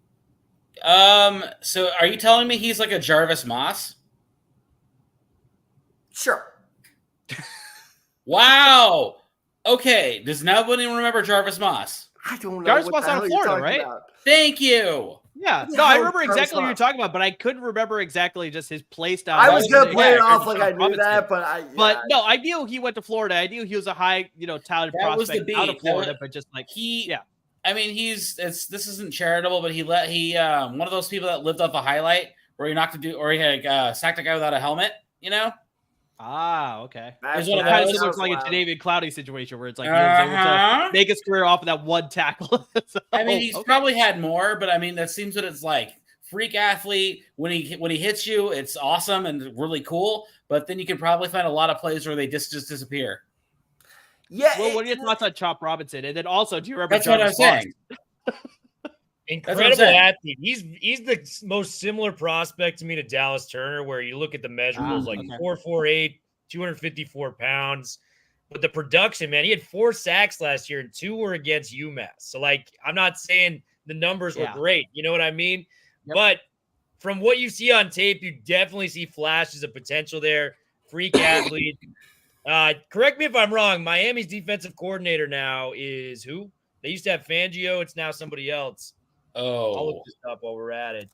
So are you telling me he's like a Jarvis Moss? Sure. Wow. Okay. Does nobody remember Jarvis Moss? I don't know. Jarvis Moss out of Florida, right? About. Thank you. Yeah. No, I remember exactly what you're talking about, but I couldn't remember exactly just his play style. I was going to play it off like I knew that, but no, I knew he went to Florida. I knew he was a high, talented prospect out of Florida, but just like I mean, this isn't charitable, but he one of those people that lived off a highlight where he had sacked a guy without a helmet, Ah, okay. That's what it kind of looks like a Jadavian Clowney situation where it's like he was able to make his career off of that one tackle. I mean, he's probably had more, but I mean, that seems what it's like. Freak athlete. When he hits you, it's awesome and really cool. But then you can probably find a lot of plays where they just disappear. Yeah. Well, what are your thoughts on Chop Robinson? And then also, do you remember? That's what I'm saying. Incredible athlete. He's the most similar prospect to me to Dallas Turner, where you look at the measurables 4'8", 254 pounds. But the production, man, he had 4 sacks last year and 2 were against UMass. So, I'm not saying the numbers were great. You know what I mean? Yep. But from what you see on tape, you definitely see flashes of potential there. Freak athlete. Correct me if I'm wrong. Miami's defensive coordinator now is who? They used to have Fangio. It's now somebody else. I'll look this up while we're at it.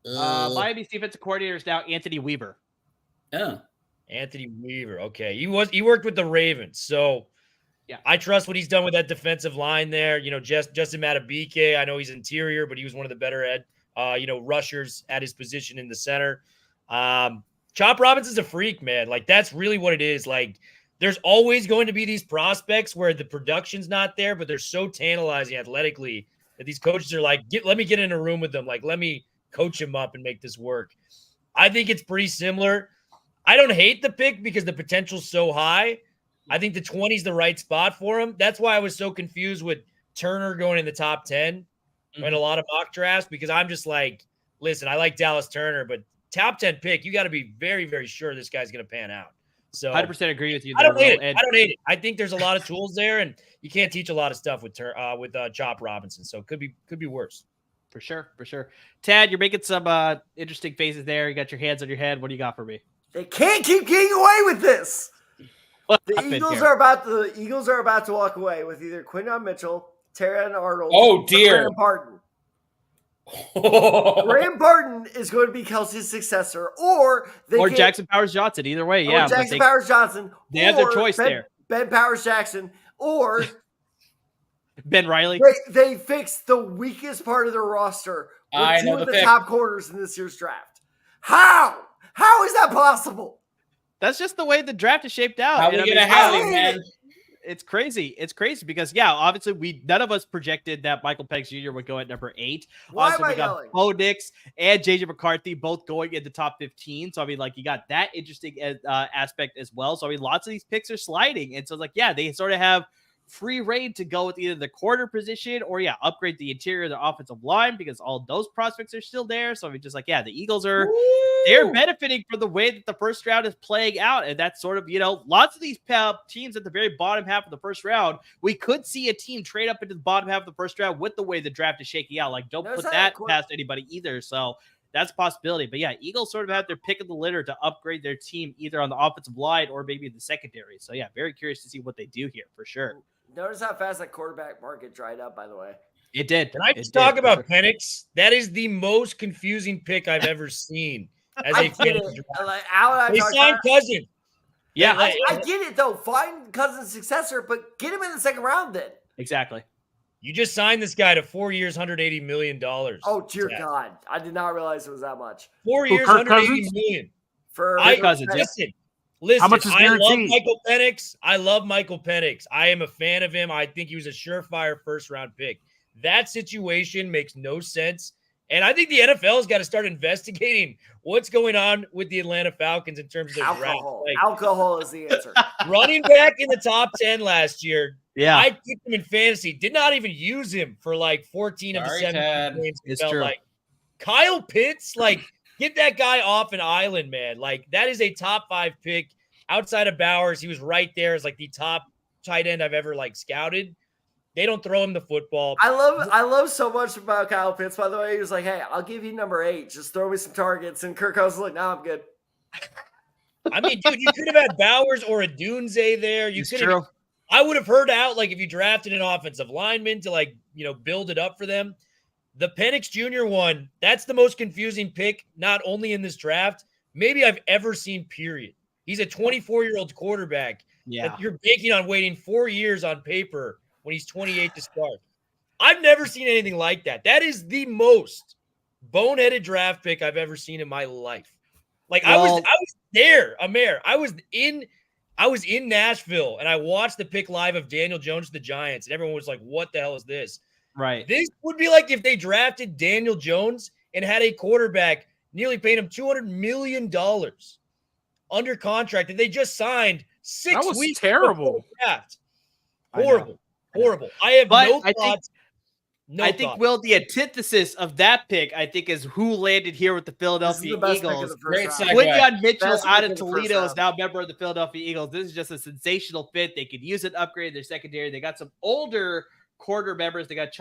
Miami's defensive coordinator is now Anthony Weaver. Yeah. Anthony Weaver. Okay. He worked with the Ravens. So yeah, I trust what he's done with that defensive line there. You know, Justin Matabike, I know he's interior, but he was one of the better rushers at his position in the center. Chop Robinson's a freak, man. Like, that's really what it is. Like, there's always going to be these prospects where the production's not there, but they're so tantalizing athletically that these coaches are like, let me get in a room with them. Like, let me coach him up and make this work. I think it's pretty similar. I don't hate the pick because the potential's so high. I think the 20 is the right spot for him. That's why I was so confused with Turner going in the top 10 in a lot of mock drafts, because I'm just like, listen, I like Dallas Turner, but top 10 pick, you got to be very, very sure this guy's going to pan out. So 100% agree with you. I don't hate it. I think there's a lot of tools there, and you can't teach a lot of stuff with Chop Robinson. So it could be worse. For sure. Tad, you're making some interesting faces there. You got your hands on your head. What do you got for me? They can't keep getting away with this. The Eagles are about to walk away with either Quinton Mitchell, Terran Arnold, oh dear, Graham Barton. Graham Barton is going to be Kelsey's successor, or Jackson Powers Johnson. Either way, yeah. Jackson Powers Johnson. They have their choice there. Ben Powers Jackson, or Ben Riley. They fixed the weakest part of their roster with two of the top corners in this year's draft. How? How is that possible? That's just the way the draft is shaped out. How we gonna have it, man? It's crazy. It's crazy because, yeah, obviously none of us projected that Michael Penix Jr. would go at number 8. Why am I yelling? Bo Nix and JJ McCarthy both going in the top 15. So, I mean, like, you got that interesting aspect as well. So, I mean, lots of these picks are sliding. And so, like, yeah, they sort of have free reign to go with either the corner position or, yeah, upgrade the interior of the offensive line because all those prospects are still there. So, I mean, just like, yeah, the Eagles they're benefiting from the way that the first round is playing out. And that's sort of, lots of these teams at the very bottom half of the first round, we could see a team trade up into the bottom half of the first round with the way the draft is shaking out. Like, don't put that past anybody either. So that's a possibility. But yeah, Eagles sort of have their pick of the litter to upgrade their team either on the offensive line or maybe in the secondary. So yeah, very curious to see what they do here for sure. Notice how fast that quarterback market dried up, by the way. It did. Can I just talk about Penix? That is the most confusing pick I've ever seen. As a they signed Cousins. Yeah, I get it though. Find Cousins' successor, but get him in the second round then. Exactly. You just signed this guy to 4 years, $180 million. Oh dear God, I did not realize it was that much. 4 years, $180 million for Cousins. Listen, how much is guaranteed? I love Michael Penix. I am a fan of him. I think he was a surefire first-round pick. That situation makes no sense. And I think the NFL has got to start investigating what's going on with the Atlanta Falcons in terms of their alcohol. Draft. Alcohol is the answer. Running back in the top 10 last year. Yeah. I picked him in fantasy. Did not even use him for like 14 of the 17 games. It's true. Like Kyle Pitts, get that guy off an island, man. Like, that is a top 5 pick. Outside of Bowers, he was right there as like the top tight end I've ever scouted. They don't throw him the football. I love so much about Kyle Pitts, by the way. He was like, hey, I'll give you number 8. Just throw me some targets. And Kirk Cousins was like, no, I'm good. I mean, dude, you could have had Bowers or a Dunze there. I would have heard out if you drafted an offensive lineman to build it up for them. The Penix Jr. one, that's the most confusing pick, not only in this draft, maybe I've ever seen, period. He's a 24-year-old quarterback. Yeah. You're banking on waiting 4 years on paper when he's 28 to start. I've never seen anything like that. That is the most boneheaded draft pick I've ever seen in my life. I was there, Amer. I was in Nashville and I watched the pick live of Daniel Jones to the Giants, and everyone was like, what the hell is this? Right. This would be like if they drafted Daniel Jones and had a quarterback, nearly paid him $200 million under contract, and they just signed 6 weeks. Terrible. Horrible. Horrible. I have no thoughts. I think, Will, the antithesis of that pick, I think, is who landed here with the Philadelphia Eagles. Great segue. Quinton Mitchell out of Toledo is now a member of the Philadelphia Eagles. This is just a sensational fit. They could use it, upgrade their secondary. They got some older quarter members. They got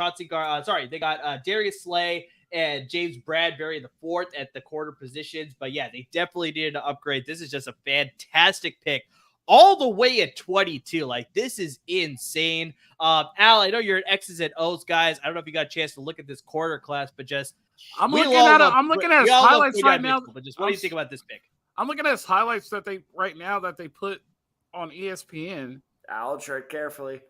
Darius Slay and James Bradbury the fourth at the corner positions. But yeah, they definitely needed to upgrade. This is just a fantastic pick. All the way at 22. Like, this is insane. Al, I know you're an X's and O's guys. I don't know if you got a chance to look at this quarter class, but just I'm looking at his highlights right now. But just what do you think about this pick? I'm looking at his highlights that they put on ESPN. Al, tread carefully.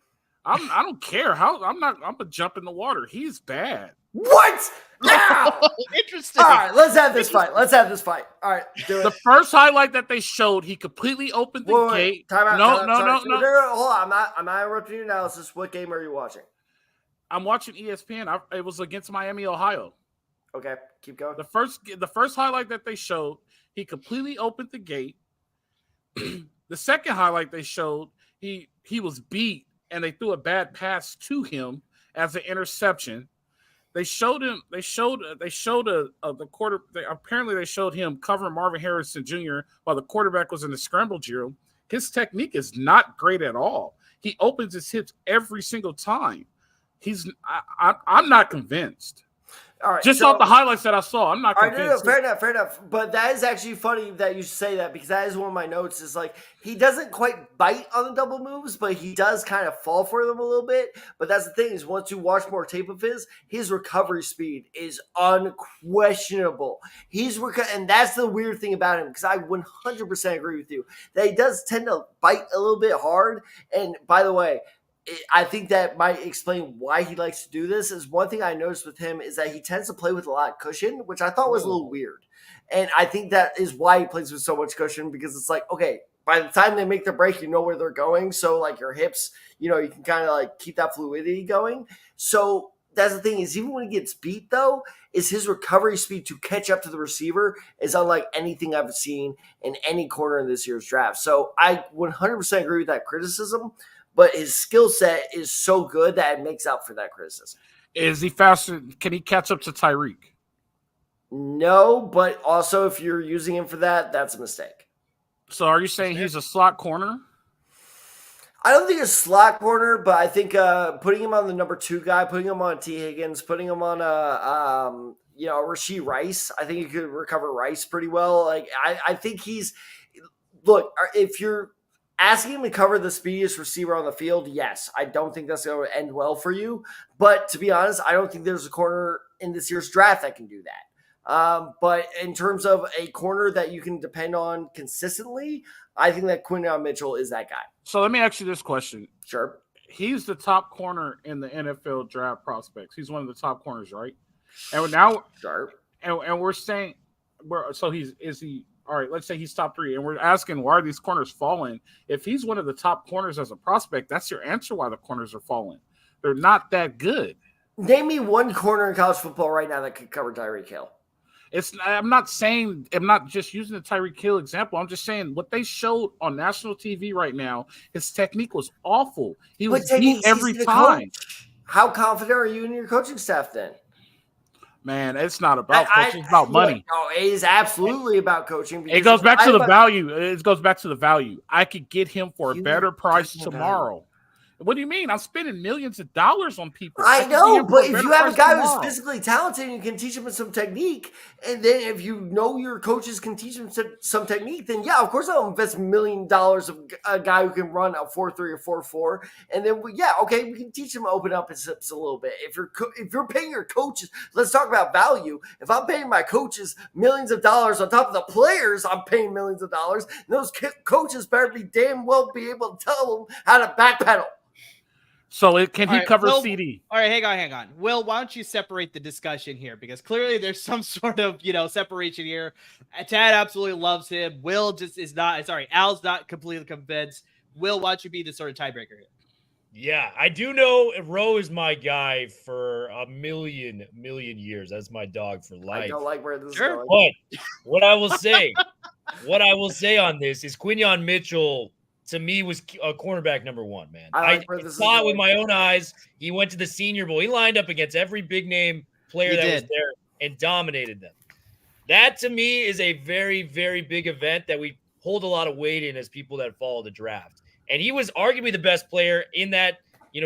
I don't care how I'm gonna jump in the water. He's bad. What? Now! Interesting. All right, let's have this fight. All right, do it. The first highlight that they showed, he completely opened the gate. Time out. No. Hold on. I'm not interrupting your analysis. What game are you watching? I'm watching ESPN. It was against Miami, Ohio. Okay, keep going. The first highlight that they showed, he completely opened the gate. The second highlight they showed, he was beat and they threw a bad pass to him as an interception. They showed him. They showed the quarter. Apparently, they showed him covering Marvin Harrison Jr. while the quarterback was in the scramble drill. His technique is not great at all. He opens his hips every single time. I'm not convinced. All right, just off the highlights that I saw, I'm not convinced. Fair enough. But that is actually funny that you say that, because that is one of my notes. Is like, he doesn't quite bite on the double moves, but he does kind of fall for them a little bit. But that's the thing, is once you watch more tape of his recovery speed is unquestionable. And that's the weird thing about him, because I 100% agree with you that he does tend to bite a little bit hard. And by the way, I think that might explain why he likes to do this. Is one thing I noticed with him is that he tends to play with a lot of cushion, which I thought was a little weird. And I think that is why he plays with so much cushion, because it's like, okay, by the time they make the break, you know where they're going. So like your hips, you can kind of like keep that fluidity going. So that's the thing, is even when he gets beat though, is his recovery speed to catch up to the receiver is unlike anything I've seen in any corner in this year's draft. So I 100% agree with that criticism. But his skill set is so good that it makes up for that criticism. Is he faster? Can he catch up to Tyreek? No, but also if you're using him for that, that's a mistake. So are you saying he's a slot corner? I don't think a slot corner, but I think putting him on the number 2 guy, putting him on T. Higgins, putting him on Rashee Rice, I think he could recover Rice pretty well. Like I think if you're asking him to cover the speediest receiver on the field, yes. I don't think that's going to end well for you. But to be honest, I don't think there's a corner in this year's draft that can do that. But in terms of a corner that you can depend on consistently, I think that Quinyon Mitchell is that guy. So let me ask you this question. Sure. He's the top corner in the NFL draft prospects. He's one of the top corners, right? And now, sure. And we're saying, all right, let's say he's top 3, and we're asking why are these corners falling? If he's one of the top corners as a prospect, that's your answer why the corners are falling. They're not that good. Name me one corner in college football right now that could cover Tyreek Hill. I'm not just using the Tyreek Hill example. I'm just saying what they showed on national TV right now, his technique was awful. He was beat every time. How confident are you in your coaching staff then? Man, it's not about coaching. It's about money. No, it is absolutely about coaching. It goes back to the value. It goes back to the value. I could get him for a better price tomorrow. What do you mean? I'm spending millions of dollars on people. I know, but if you have a guy who's physically talented and you can teach him some technique, and then if you know your coaches can teach him some technique, then yeah, of course I'll invest $1 million of a guy who can run a 4.3 or 4.4, and then we can teach him to open up his hips a little bit. If you're paying your coaches, let's talk about value. If I'm paying my coaches millions of dollars on top of the players, I'm paying millions of dollars. Those coaches better be damn well be able to tell them how to backpedal. So can he cover CD? All right, hang on. Will, why don't you separate the discussion here? Because clearly there's some sort of, separation here. Tad absolutely loves him. Will just is not. Sorry, Al's not completely convinced. Will, why don't you be the sort of tiebreaker here? Yeah, I do know Roe is my guy for a million years. That's my dog for life. I don't like where this is going. But what I will say on this is Quinyon Mitchell, to me, was a cornerback number 1, man. I saw it with my own eyes. He went to the Senior Bowl. He lined up against every big-name player that was there and dominated them. That, to me, is a very, very big event that we hold a lot of weight in as people that follow the draft. And he was arguably the best player in that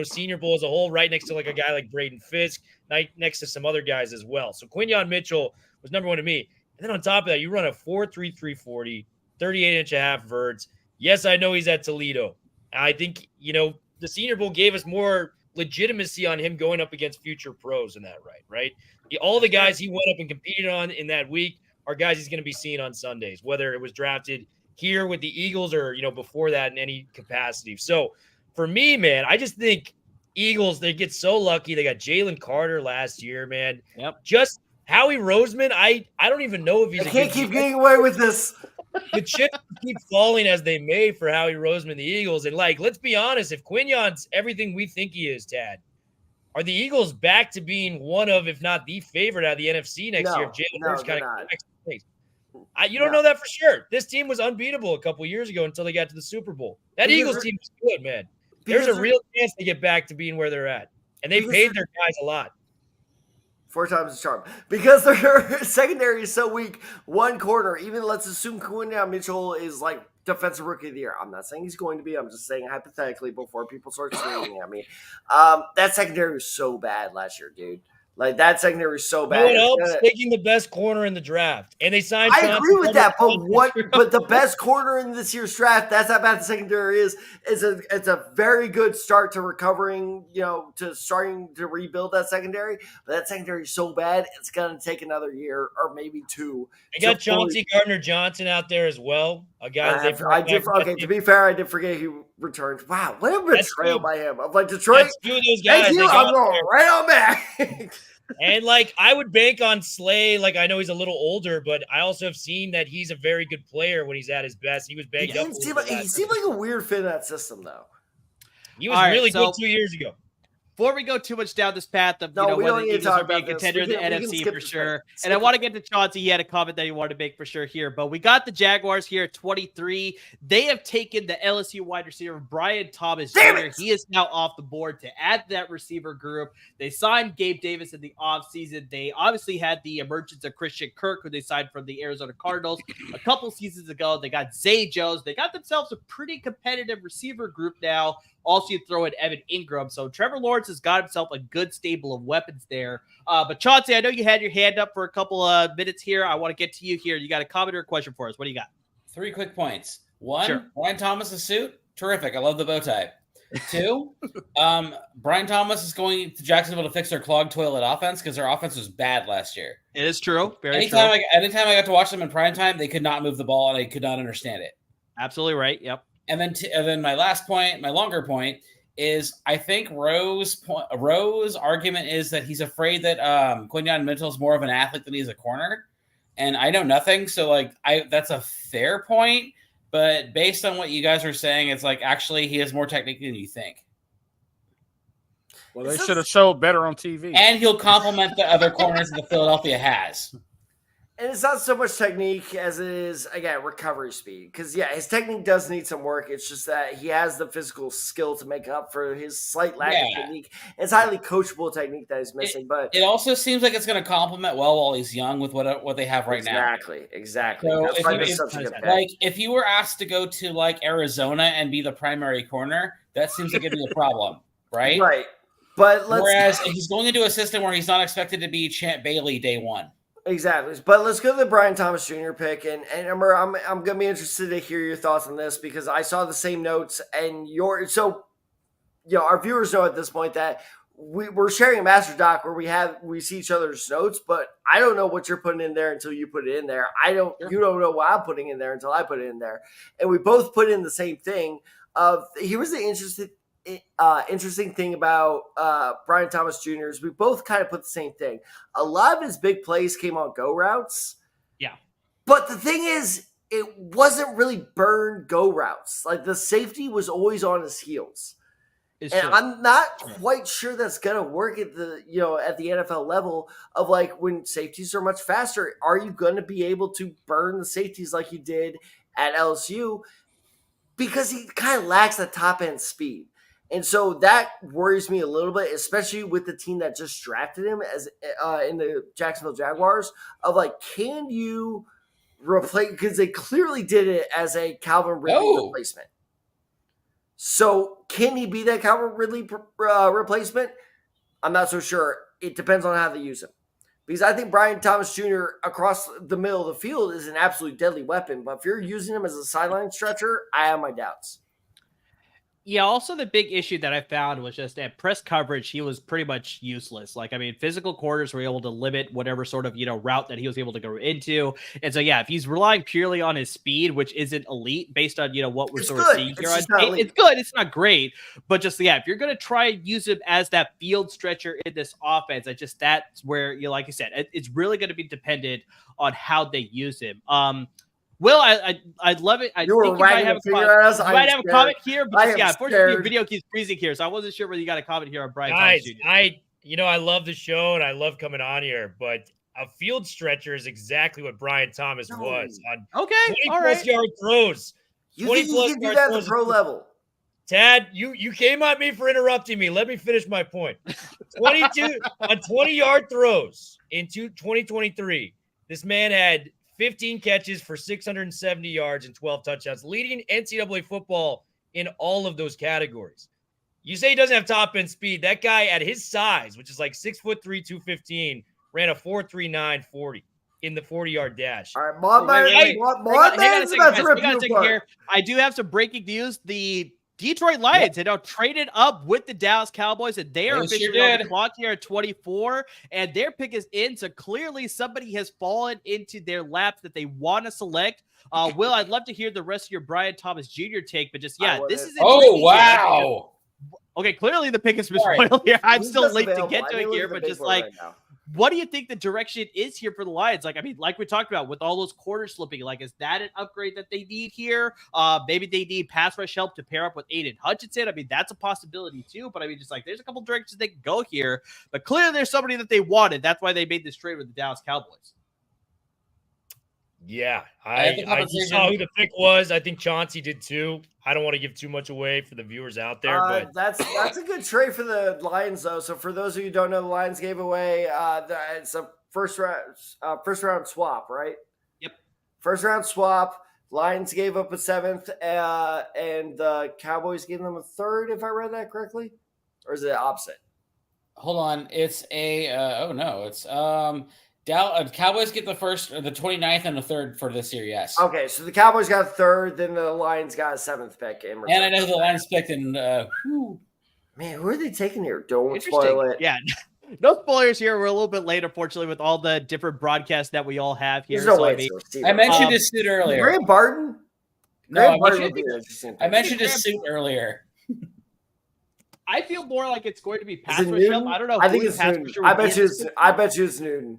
Senior Bowl as a whole, right next to like a guy like Braden Fisk, next to some other guys as well. So Quinyon Mitchell was number one to me. And then on top of that, you run a 4.3 340, 38.5 verts. Yes, I know he's at Toledo. I think, the Senior Bowl gave us more legitimacy on him going up against future pros in that right? All the guys he went up and competed on in that week are guys he's going to be seeing on Sundays, whether it was drafted here with the Eagles or, before that in any capacity. So for me, man, I just think Eagles, they get so lucky. They got Jalen Carter last year, man. Yep. Just Howie Roseman, I don't even know if he's I can't keep getting away with this. The chips keep falling as they may for Howie Roseman, the Eagles. And, let's be honest, if Quinyon's everything we think he is, Tad, are the Eagles back to being one of, if not the favorite out of the NFC next year? If Jalen Hurts kind of you don't know that for sure. This team was unbeatable a couple years ago until they got to the Super Bowl. That Eagles team is good, man. There's a real chance they get back to being where they're at. And they paid their guys a lot. 4 times the charm. Because their secondary is so weak. One corner, even let's assume Quinyon Mitchell is like defensive rookie of the year. I'm not saying he's going to be. I'm just saying hypothetically before people start screaming at me. That secondary was so bad last year, dude. Like, that secondary was so bad. No one else taking the best corner in the draft. And they signed I agree with that, but the best corner in this year's draft, that's how bad the secondary is. It's a very good start to recovering, to starting to rebuild that secondary. But that secondary is so bad, it's going to take another year or maybe 2. They got Chauncey Gardner-Johnson out there as well. A guy to be fair, I did forget he returned. Wow, what a betrayal by him. I'm like, Detroit, that's two of those guys. Thank you, I'm rolling right on back. And I would bank on Slay. I know he's a little older, but I also have seen that he's a very good player when he's at his best. He was banged up. He seemed like a weird fit in that system, though. He was really good 2 years ago. Before we go too much down this path of whether the Eagles are being a contender in the NFC for sure, and I want to get to Chauncey. He had a comment that he wanted to make for sure here, but we got the Jaguars here at 23. They have taken the LSU wide receiver Brian Thomas Jr. He is now off the board to add to that receiver group. They signed Gabe Davis in the offseason. They obviously had the emergence of Christian Kirk, who they signed from the Arizona Cardinals a couple seasons ago. They got Zay Jones. They got themselves a pretty competitive receiver group now. Also, you throw in Evan Ingram. So Trevor Lawrence has got himself a good stable of weapons there. But Chauncey, I know you had your hand up for a couple of minutes here. I want to get to you here. You got a comment or a question for us? What do you got? 3 quick points. 1, Brian Thomas' suit. Terrific. I love the bow tie. 2, Brian Thomas is going to Jacksonville to fix their clogged toilet offense because their offense was bad last year. It is true. Anytime I got to watch them in prime time, they could not move the ball and I could not understand it. Absolutely right. Yep. And then my last point, my longer point, is I think Rose's argument is that he's afraid that Quinyon Mitchell is more of an athlete than he's a corner. And I know nothing. So that's a fair point. But based on what you guys are saying, it's actually he has more technique than you think. Well, they should have showed better on TV. And he'll complement the other corners that Philadelphia has. And it's not so much technique as it is, again, recovery speed. Because, his technique does need some work. It's just that he has the physical skill to make up for his slight lack of technique. It's highly coachable technique that he's missing. But it also seems like it's going to complement well while he's young with what they have right now. Exactly. So if you were asked to go to Arizona and be the primary corner, that seems like it'd be a problem, right? Right. But whereas if he's going into a system where he's not expected to be Champ Bailey day one. Exactly. But let's go to the Brian Thomas Jr. pick. And Amber, I'm going to be interested to hear your thoughts on this because I saw the same notes and our viewers know at this point that we're sharing a master doc where we see each other's notes, but I don't know what you're putting in there until you put it in there. You don't know what I'm putting in there until I put it in there. And we both put in the same thing here was the interesting thing about Brian Thomas Jr. is we both kind of put the same thing. A lot of his big plays came on go routes. Yeah. But the thing is, it wasn't really burn go routes. The safety was always on his heels. I'm not quite sure that's going to work at the NFL level of when safeties are much faster. Are you going to be able to burn the safeties like you did at LSU? Because he kind of lacks the top end speed. And so that worries me a little bit, especially with the team that just drafted him as in the Jacksonville Jaguars of can you replace, because they clearly did it as a Calvin Ridley replacement. So can he be that Calvin Ridley replacement? I'm not so sure. It depends on how they use him. Because I think Brian Thomas Jr. across the middle of the field is an absolute deadly weapon. But if you're using him as a sideline stretcher, I have my doubts. Yeah, also the big issue that I found was just at press coverage, he was pretty much useless. Like, I mean, physical quarters were able to limit whatever sort of, route that he was able to go into. And so, yeah, if he's relying purely on his speed, which isn't elite based on, what we're sort of seeing here on tape, it's good. It's not great. But just, yeah, if you're going to try and use him as that field stretcher in this offense, that's where, like you said, it's really going to be dependent on how they use him. Will, I'd love it. I think you might have a comment here, but unfortunately, your video keeps freezing here, so I wasn't sure whether you got a comment here on Brian Thomas Jr. I love the show and I love coming on here, but a field stretcher is exactly what Brian Thomas was on 20-plus yard throws. You think he can do that at the pro level? Tad, you came at me for interrupting me. Let me finish my point. 20-yard throws in 2023. This man had 15 catches for 670 yards and 12 touchdowns, leading NCAA football in all of those categories. You say he doesn't have top end speed. That guy at his size, which is like 6'3", 215, ran a 4.39 40 in the 40-yard dash. All right, hang on a second here. I do have some breaking news. The Detroit Lions had now traded up with the Dallas Cowboys, and they are officially on the clock here at 24, and their pick is in, so clearly somebody has fallen into their laps that they want to select. Will, I'd love to hear the rest of your Brian Thomas Jr. take, but just, this is wow. Okay, clearly the pick has been spoiled here. I'm still late to get to it here, but just like, what do you think the direction is here for the Lions? Like, I mean, like we talked about with all those quarters slipping, like, is that an upgrade that they need here? Maybe they need pass rush help to pair up with Aiden Hutchinson. I mean, that's a possibility too, but I mean, just like, there's a couple directions they can go here, but clearly there's somebody that they wanted. That's why they made this trade with the Dallas Cowboys. Yeah, I just saw who the pick was. I think Chauncey did too. I don't want to give too much away for the viewers out there, but that's a good trade for the Lions, though. So for those of you who don't know, the Lions gave away it's a first round swap, right? Yep. First round swap. Lions gave up a 7th, and the Cowboys gave them a 3rd, if I read that correctly, or is it the opposite? Hold on, it's Cowboys get the 29th and the 3rd for this year, yes. Okay, so the Cowboys got a 3rd, then the Lions got a 7th pick. And I know the Lions picked in. Man, who are they taking here? Don't spoil it. Yeah, no spoilers here. We're a little bit late, unfortunately, with all the different broadcasts that we all have here. I mentioned his suit earlier. Graham Barton? I mentioned his suit earlier. I feel more like it's going to be pass rush help. I don't know. I think it's Newton. I bet you it's Newton.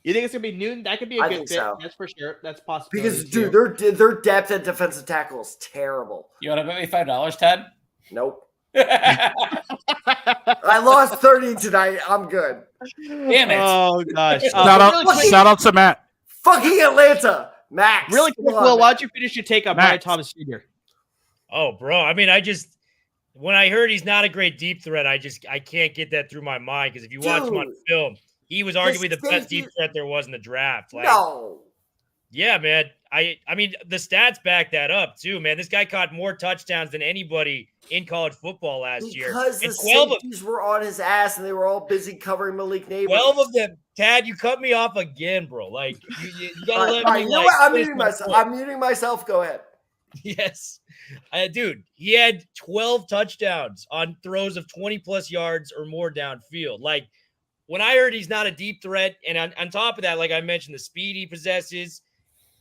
You think it's gonna be Newton? That could be a good fit. So. That's for sure. That's possible. Because their depth at defensive tackle is terrible. You want to bet me $5, Ted? Nope. I lost 30 tonight. I'm good. Damn it! Oh gosh! Shout out to Matt. Fucking Atlanta, Max. Really quick, Will. Why don't you finish your take on Brian Thomas Jr.? Oh, bro. I mean, when I heard he's not a great deep threat, I can't get that through my mind because if you watch him on film. He was arguably the best deep threat there was in the draft. No. Yeah, man. I mean, the stats back that up, too, man. This guy caught more touchdowns than anybody in college football last year. Because the safeties were on his ass and they were all busy covering Malik Neighbors. 12 of them. Tad, you cut me off again, bro. Like, you gotta let me. You know what? I'm muting myself. Go ahead. Yes. Dude, he had 12 touchdowns on throws of 20-plus yards or more downfield. Like, when I heard he's not a deep threat, and on top of that, like I mentioned, the speed he possesses,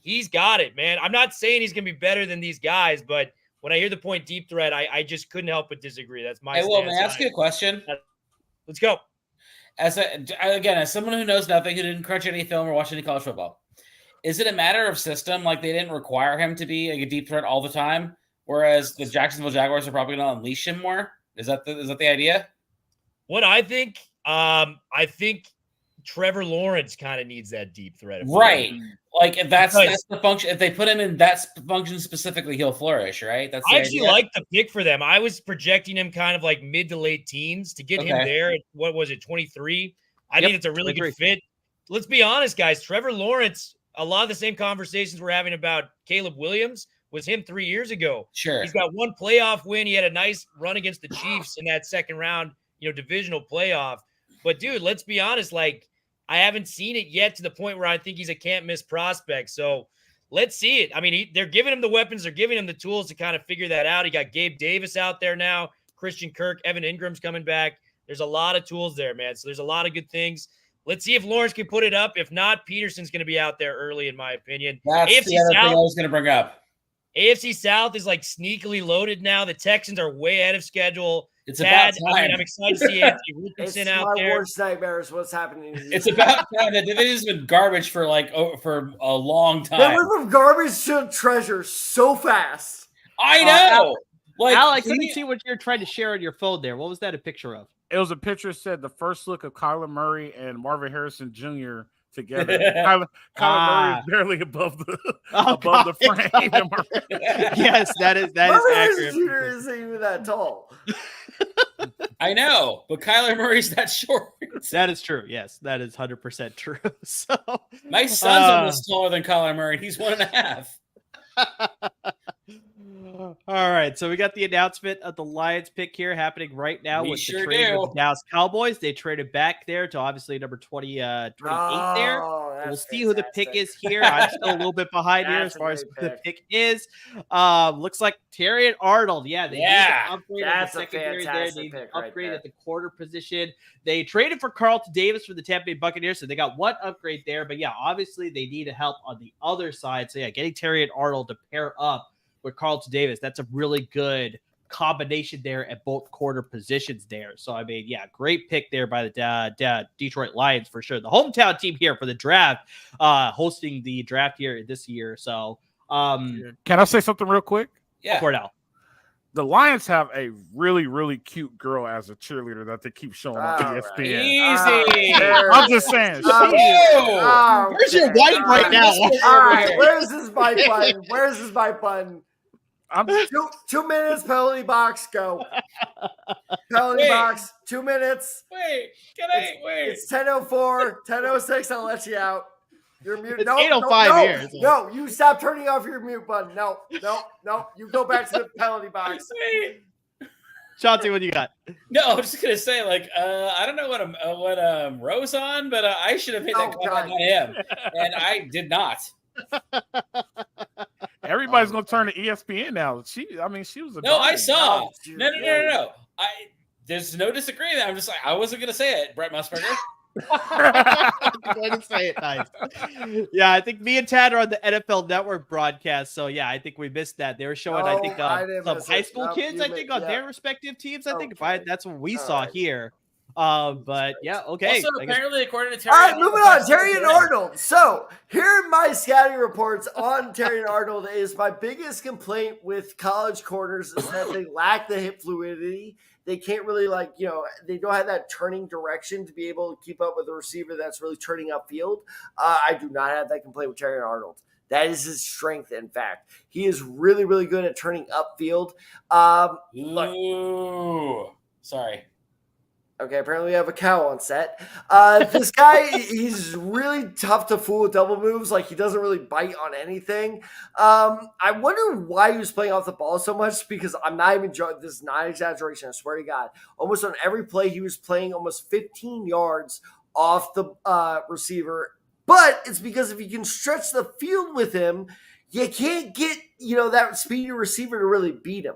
he's got it, man. I'm not saying he's going to be better than these guys, but when I hear the point deep threat, I just couldn't help but disagree. That's my stance. Well, may I ask you a question? Let's go. As someone who knows nothing, who didn't crunch any film or watch any college football, is it a matter of system? Like they didn't require him to be like a deep threat all the time, whereas the Jacksonville Jaguars are probably going to unleash him more? Is that the idea? What I think – I think Trevor Lawrence kind of needs that deep threat. Right. Like if that's the function. If they put him in that function specifically, he'll flourish, right? I actually like the pick for them. I was projecting him kind of like mid to late teens to get him there. What was it, 23? I think it's a really good fit. Let's be honest, guys. Trevor Lawrence, a lot of the same conversations we're having about Caleb Williams, was him 3 years ago. Sure. He's got one playoff win. He had a nice run against the Chiefs in that second round, divisional playoff. But dude, let's be honest, like I haven't seen it yet to the point where I think he's a can't miss prospect. So let's see it. I mean, they're giving him the weapons. They're giving him the tools to kind of figure that out. He got Gabe Davis out there now, Christian Kirk, Evan Ingram's coming back. There's a lot of tools there, man. So there's a lot of good things. Let's see if Lawrence can put it up. If not, Peterson's going to be out there early, in my opinion. That's AFC the other South, thing I was going to bring up. AFC South is like sneakily loaded now. The Texans are way ahead of schedule. It's about time. I mean, I'm excited to see Anthony Richardson out there. It's my worst nightmares. What's happening? It's about time. The division's been garbage for for a long time. They went from garbage to treasure so fast. I know. Al, I couldn't see what you're trying to share on your phone there. What was that a picture of? It was a picture that said the first look of Kyler Murray and Marvin Harrison Jr. together. Kyler Murray is barely above the frame. Yes, that is Marvin accurate. Harrison Jr. isn't even that tall. I know, but Kyler Murray's that short. That is true. Yes, that is 100% true. So my son's almost taller than Kyler Murray. He's 1.5. All right, so we got the announcement of the Lions pick here happening right now with the trade with the Dallas Cowboys. They traded back there to obviously number 28 there. We'll see who the pick is here. I'm still a little bit behind here as far as who the pick is. Looks like Terrion Arnold. Yeah, they need to upgrade at the secondary there. They need to upgrade at the quarter position. They traded for Carlton Davis for the Tampa Bay Buccaneers, so they got one upgrade there. But yeah, obviously they need help on the other side. So yeah, getting Terrion Arnold to pair up with Carlton Davis, that's a really good combination there at both quarter positions there. So, I mean, yeah, great pick there by the Detroit Lions for sure. The hometown team here for the draft, hosting the draft here this year. So, can I say something real quick? Yeah. Cordell. The Lions have a really, really cute girl as a cheerleader that they keep showing on ESPN. Easy. I'm just saying. Where's your wife right now? All right, where's this mic button? Where's this mic button? I'm 2 minutes, penalty box, go. Penalty box, 2 minutes. Wait. It's 10:04, 10:06. I'll let you out. You're muted. It's No, 8:05 here. So. No, you stop turning off your mute button. No. You go back to the penalty box. Chauncey, what do you got? No, I'm just gonna say, I don't know what Rose on, but I should have hit that comment on him, and I did not. Everybody's gonna turn to ESPN now. She was a I saw. No. There's no disagreement. I'm just like, I wasn't gonna say it, Brett Musburger. I didn't say it nice. Yeah, I think me and Tad are on the NFL Network broadcast. So yeah, I think we missed that. They were showing, I think, some high school kids, I think, on their respective teams. I think that's what we saw here. But yeah, okay. Also, apparently, according to All right, moving on. Terrion Arnold. So here are my scouting reports on Terrion Arnold. Is my biggest complaint with college corners is that they lack the hip fluidity. They can't really they don't have that turning direction to be able to keep up with a receiver that's really turning upfield. I do not have that complaint with Terrion Arnold. That is his strength, in fact. He is really, really good at turning upfield. Sorry. Okay, apparently we have a cow on set. This guy, he's really tough to fool with double moves. Like, he doesn't really bite on anything. I wonder why he was playing off the ball so much, because I'm not even joking. This is not exaggeration. I swear to God. Almost on every play, he was playing almost 15 yards off the receiver. But it's because if you can stretch the field with him, you can't get, that speedy receiver to really beat him.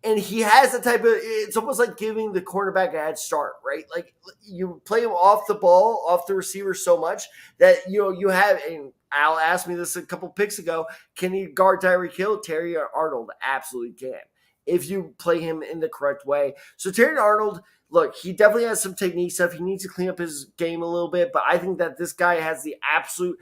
And he has the type of, it's almost like giving the cornerback a head start, right? Like, you play him off the ball, off the receiver so much that, you have, and Al asked me this a couple picks ago, can he guard Tyreek Hill? Terrion Arnold absolutely can, if you play him in the correct way. So Terrion Arnold, look, he definitely has some technique stuff. He needs to clean up his game a little bit, but I think that this guy has the absolute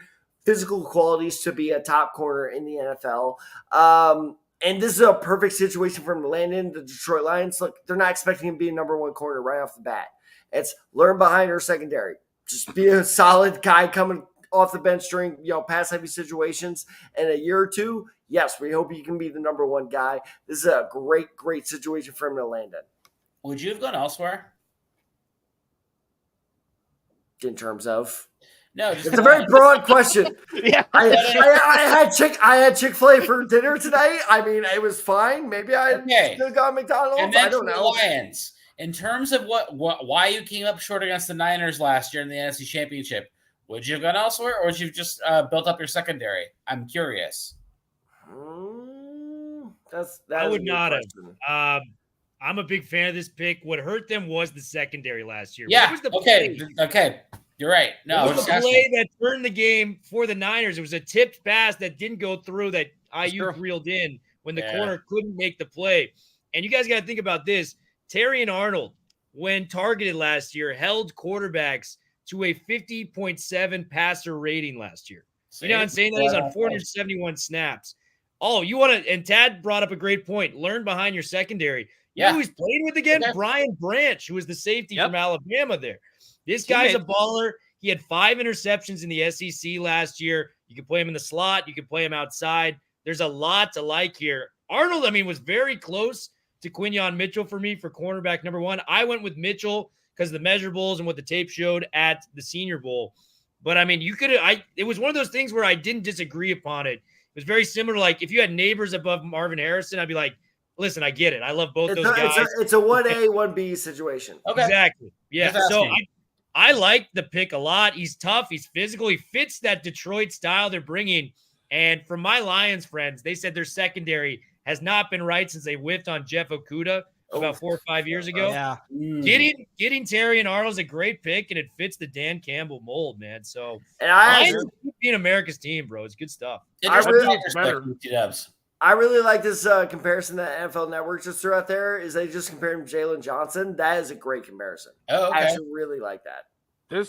physical qualities to be a top corner in the NFL. And this is a perfect situation for him to land in. The Detroit Lions, look, they're not expecting him to be a number one corner right off the bat. It's learn behind our secondary. Just be a solid guy coming off the bench during pass-heavy situations. In a year or two, yes, we hope he can be the number one guy. This is a great, great situation for him to land in. Would you have gone elsewhere? In terms of? No, just It's a very broad question. Yeah. I had Chick-fil-A for dinner today. I mean, it was fine. Maybe I still got McDonald's. And then I don't know. Lions. In terms of why you came up short against the Niners last year in the NFC Championship, would you have gone elsewhere, or would you have just built up your secondary? I'm curious. I would not have. I'm a big fan of this pick. What hurt them was the secondary last year. Yeah. What was the play? Okay. You're right. No, it was the play that turned the game for the Niners. It was a tipped pass that didn't go through that Ayuk reeled in when the corner couldn't make the play. And you guys got to think about this. Terry and Arnold, when targeted last year, held quarterbacks to a 50.7 passer rating last year. You know what I'm saying? That is on 471 snaps. Oh, you want to – and Tad brought up a great point. Learn behind your secondary. You know who he's playing with again? Okay. Brian Branch, who was the safety from Alabama there. This guy's a baller. He had 5 interceptions in the SEC last year. You can play him in the slot. You can play him outside. There's a lot to like here. Arnold, I mean, was very close to Quinyon Mitchell for me for cornerback number 1. I went with Mitchell because of the measurables and what the tape showed at the Senior Bowl. But, I mean, it was one of those things where I didn't disagree upon it. It was very similar. Like, if you had neighbors above Marvin Harrison, I'd be like, listen, I get it. I love both those guys. It's a 1A, 1B situation. Okay. Exactly. Yeah. So I like the pick a lot. He's tough. He's physical. He fits that Detroit style they're bringing. And from my Lions friends, they said their secondary has not been right since they whiffed on Jeff Okudah about 4 or 5 years ago. Yeah. Getting Terry and Arnold's a great pick, and it fits the Dan Campbell mold, man. So and being America's team, bro. It's good stuff. I really like this comparison that NFL Network just threw out there. Is they just compared him to Jalen Johnson. That is a great comparison. Oh, okay. I actually really like that.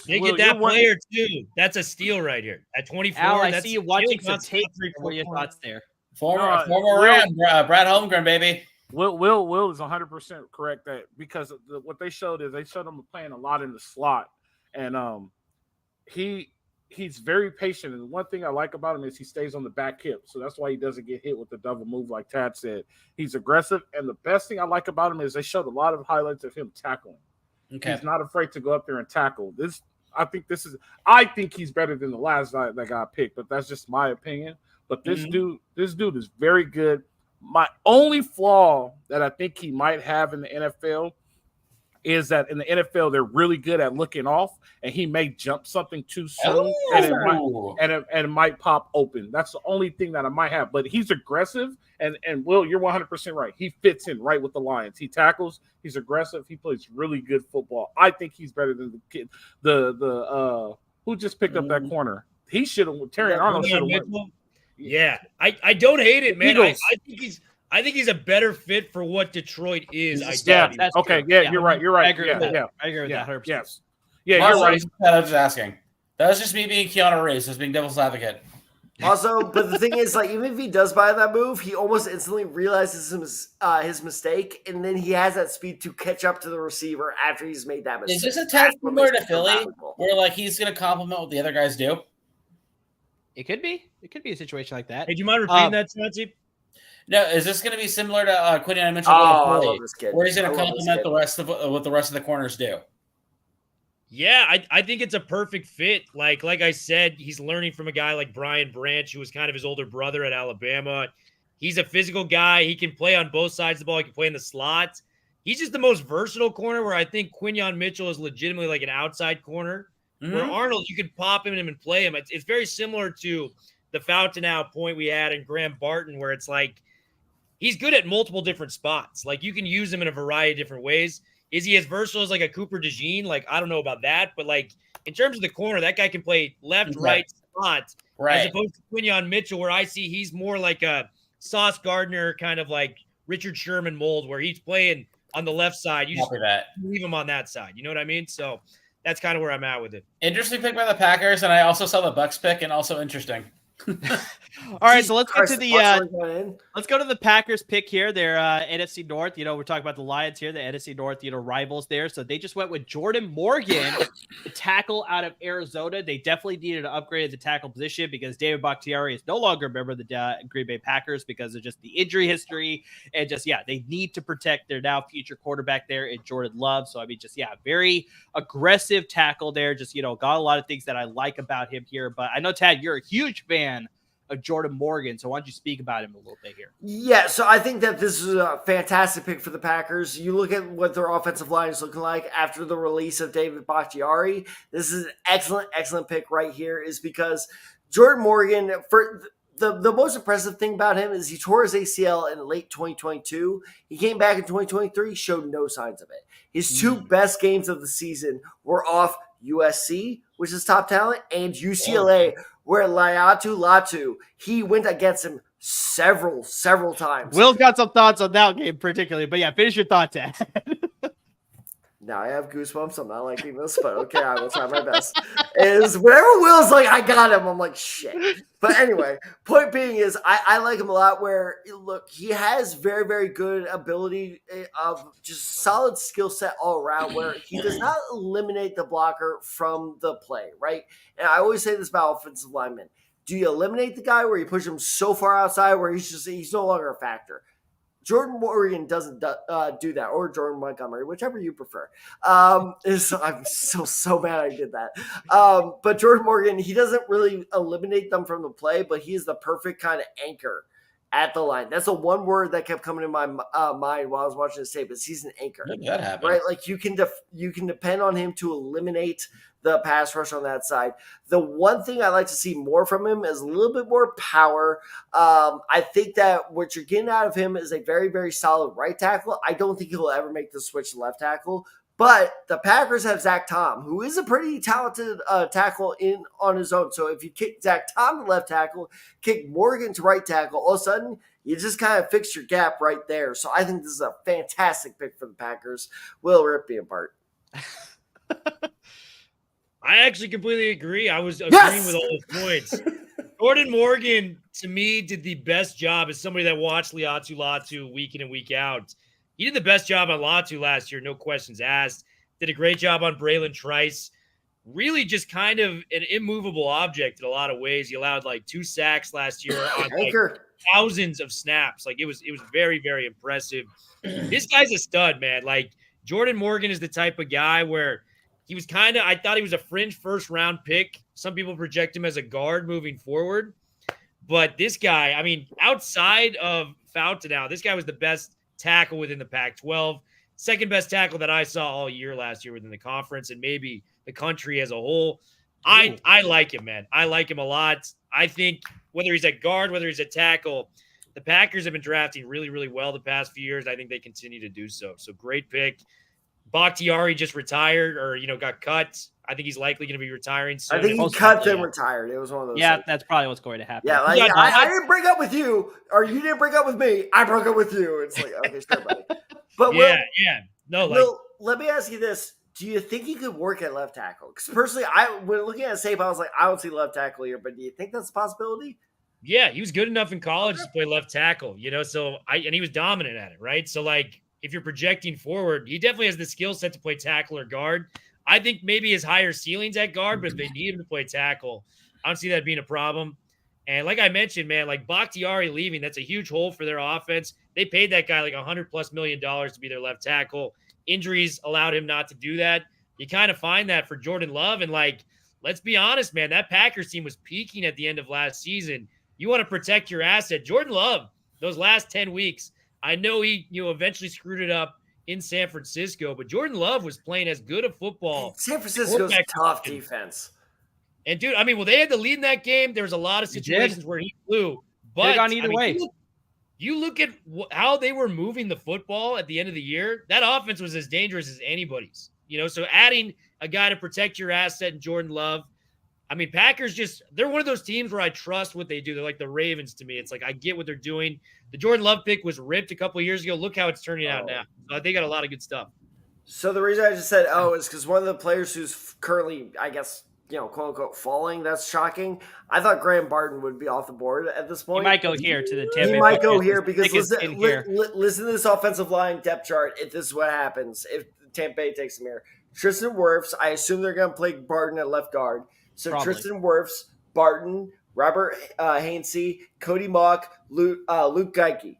They get that player too. That's a steal right here at 24. Al, I see you watching some tape. What are your thoughts there? Former round, Brad Holmgren, baby. Will is 100% correct that because what they showed is they showed him playing a lot in the slot, and he's very patient. And one thing I like about him is he stays on the back hip, so that's why he doesn't get hit with the double move like Tad said. He's aggressive, and the best thing I like about him is they showed a lot of highlights of him tackling. Okay. He's not afraid to go up there and tackle. I think he's better than the last guy that got picked, but that's just my opinion. But this dude is very good. My only flaw that I think he might have in the NFL is that in the NFL they're really good at looking off, and he may jump something too soon, and it might pop open. That's the only thing that I might have. But he's aggressive, and Will, you're 100% right. He fits in right with the Lions. He tackles. He's aggressive. He plays really good football. I think he's better than the kid. The who just picked up that corner. He should have. Terry Arnold should have won. Yeah, I don't hate it, man. I think he's a better fit for what Detroit is. Okay. Yeah, you're right. You're right. I agree with that. I agree with that. 100%. Yes. Yeah, you're right. I was just asking. That was just me being Keanu Reeves, just being devil's advocate. Also, but the thing is, like, even if he does buy that move, he almost instantly realizes his mistake, and then he has that speed to catch up to the receiver after he's made that mistake. Is this a test similar to Philly, where like he's going to compliment what the other guys do? It could be. It could be a situation like that. Hey, do you mind repeating that, Chauncey? No, is this going to be similar to Quinyon Mitchell? I love this kid. Where he's going to compliment the rest of what the rest of the corners do? Yeah, I think it's a perfect fit. Like I said, he's learning from a guy like Brian Branch, who was kind of his older brother at Alabama. He's a physical guy. He can play on both sides of the ball. He can play in the slot. He's just the most versatile corner where I think Quinyon Mitchell is legitimately like an outside corner. Mm-hmm. Where Arnold, you could pop him and play him. It's very similar to the Fountainow point we had in Graham Barton, where it's like he's good at multiple different spots. Like you can use him in a variety of different ways. Is he as versatile as like a Cooper DeJean? Like, I don't know about that, but like in terms of the corner, that guy can play left, right, spot, as opposed to Quinyon Mitchell, where I see he's more like a Sauce Gardner kind of like Richard Sherman mold, where he's playing on the left side. You just leave him on that side. You know what I mean? So that's kind of where I'm at with it. Interesting pick by the Packers, and I also saw the Bucs pick, and also interesting. All right, so let's get to the let's go to the Packers pick here. They're NFC North. We're talking about the Lions here, the NFC North, rivals there. So they just went with Jordan Morgan, the tackle out of Arizona. They definitely needed an upgrade at the tackle position because David Bakhtiari is no longer a member of the Green Bay Packers because of just the injury history and they need to protect their now future quarterback there in Jordan Love. So very aggressive tackle there. Got a lot of things that I like about him here. But I know, Tad, you're a huge fan of Jordan Morgan. So why don't you speak about him a little bit here? Yeah, so I think that this is a fantastic pick for the Packers. You look at what their offensive line is looking like after the release of David Bakhtiari. This is an excellent pick right here, is because Jordan Morgan, for the most impressive thing about him is he tore his ACL in late 2022. He came back in 2023, showed no signs of it. His two best games of the season were off USC, which is top talent, and UCLA, where Latu, he went against him several times. Will's got some thoughts on that game particularly, but finish your thought, Ted. Now I have goosebumps. I'm not liking this, but okay, I will try my best. Is whenever Will's like, I got him, I'm like, shit. But anyway, point being is I like him a lot where, look, he has very, very good ability of just solid skill set all around where he does not eliminate the blocker from the play, right? And I always say this about offensive linemen. Do you eliminate the guy where you push him so far outside where he's no longer a factor? Jordan Morgan doesn't do that, or Jordan Montgomery, whichever you prefer. I'm so mad I did that. But Jordan Morgan, he doesn't really eliminate them from the play, but he is the perfect kind of anchor at the line. That's the one word that kept coming in my mind while I was watching this tape. Is he's an anchor, that happened, right? Like you can depend on him to eliminate the pass rush on that side. The one thing I like to see more from him is a little bit more power. I think that what you're getting out of him is a very, very solid right tackle. I don't think he'll ever make the switch to left tackle. But the Packers have Zach Tom, who is a pretty talented tackle on his own. So if you kick Zach Tom to left tackle, kick Morgan to right tackle, all of a sudden you just kind of fix your gap right there. So I think this is a fantastic pick for the Packers. Will, rip me apart. I actually completely agree. I was agreeing with all those points. Jordan Morgan, to me, did the best job as somebody that watched Latu week in and week out. He did the best job on Latu last year, no questions asked. Did a great job on Braylon Trice. Really just kind of an immovable object in a lot of ways. He allowed 2 sacks last year on thousands of snaps. It was very, very impressive. This guy's a stud, man. Jordan Morgan is the type of guy where he was I thought he was a fringe first round pick. Some people project him as a guard moving forward. But this guy, outside of Fountain now, this guy was the best tackle within the Pac-12, second best tackle that I saw all year last year within the conference and maybe the country as a whole. I like him, man. I like him a lot. I think whether he's at guard, whether he's at tackle, the Packers have been drafting really, really well the past few years. I think they continue to do so. So great pick. Bakhtiari just retired or, got cut. I think he's likely going to be retiring soon. I think he cut then retired. It was one of those. Yeah, that's probably what's going to happen. Yeah, I didn't break up with you, or you didn't break up with me. I broke up with you. It's okay, sure, buddy. But Will, let me ask you this: do you think he could work at left tackle? Because personally, when looking at tape, I was like, I don't see left tackle here. But do you think that's a possibility? Yeah, he was good enough in college to play left tackle. And he was dominant at it, right? So if you're projecting forward, he definitely has the skill set to play tackle or guard. I think maybe his higher ceilings at guard, but if they need him to play tackle, I don't see that being a problem. And like I mentioned, man, Bakhtiari leaving, that's a huge hole for their offense. They paid that guy $100+ million to be their left tackle. Injuries allowed him not to do that. You kind of find that for Jordan Love. And let's be honest, man, that Packers team was peaking at the end of last season. You want to protect your asset. Jordan Love, those last 10 weeks, I know he eventually screwed it up in San Francisco, but Jordan Love was playing as good a football. San Francisco's tough defense. And dude, they had the lead in that game. There was a lot of situations where he flew, but gone either way. You look at how they were moving the football at the end of the year. That offense was as dangerous as anybody's. So adding a guy to protect your asset in Jordan Love. Packers they're one of those teams where I trust what they do. They're like the Ravens to me. It's I get what they're doing. The Jordan Love pick was ripped a couple of years ago. Look how it's turning out now. They got a lot of good stuff. So the reason I just said, is because one of the players who's currently, I guess, quote unquote falling. That's shocking. I thought Graham Barton would be off the board at this point. He might go here to the Tampa. He might go here because listen to this offensive line depth chart. If this is what happens, if Tampa Bay takes him here, Tristan Wirfs, I assume they're going to play Barton at left guard. So probably. Tristan Wirfs, Barton, Robert Hainsey, Cody Mock, Luke Geike.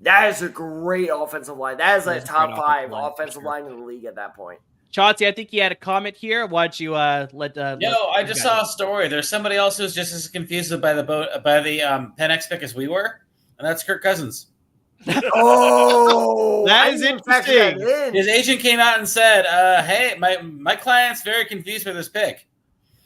That is a great offensive line. That is a top 5 offensive line in the league at that point. Chauncey, I think you had a comment here. Why don't you let? I just saw a story. There's somebody else who's just as confused by the Penix pick as we were, and that's Kirk Cousins. Oh, that is interesting. His agent came out and said, "Hey, my client's very confused for this pick."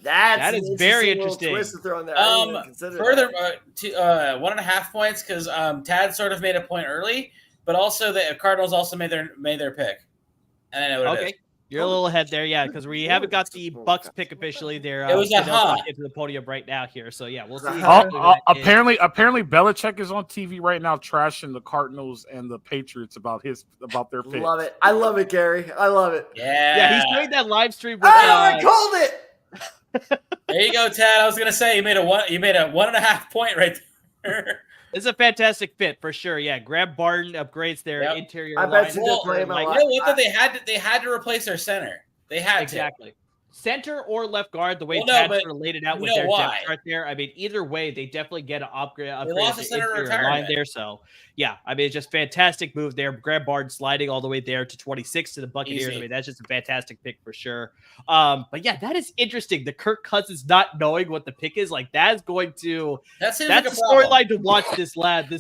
That is very interesting. Twist to throw in there. Further, 1.5 points because Tad sort of made a point early, but also the Cardinals also made their pick, and I know what it is. You're a little ahead there, yeah, because we haven't got the Bucks pick officially. There, it was into the podium right now here, so yeah, we'll see. Apparently, Belichick is on TV right now, trashing the Cardinals and the Patriots about their pick. Love it, I love it, Gary. I love it. Yeah, he's doing that live stream. I called it. There you go, Tad. I was gonna say you made a 1.5 point right there. It's a fantastic fit for sure. Yeah, Graham Barton upgrades their interior line. I bet you play him you know what? They had to replace their center. They had to. Center or left guard, the way Tad sort of laid it out with their depth chart there. I mean, either way, they definitely get an upgrade the line there. So, yeah, I mean, it's just fantastic move there. Graham Barton sliding all the way there to 26 to the Buccaneers. Easy. I mean, that's just a fantastic pick for sure. But yeah, that is interesting. The Kirk Cousins not knowing what the pick is, like that is going to that's a storyline to watch this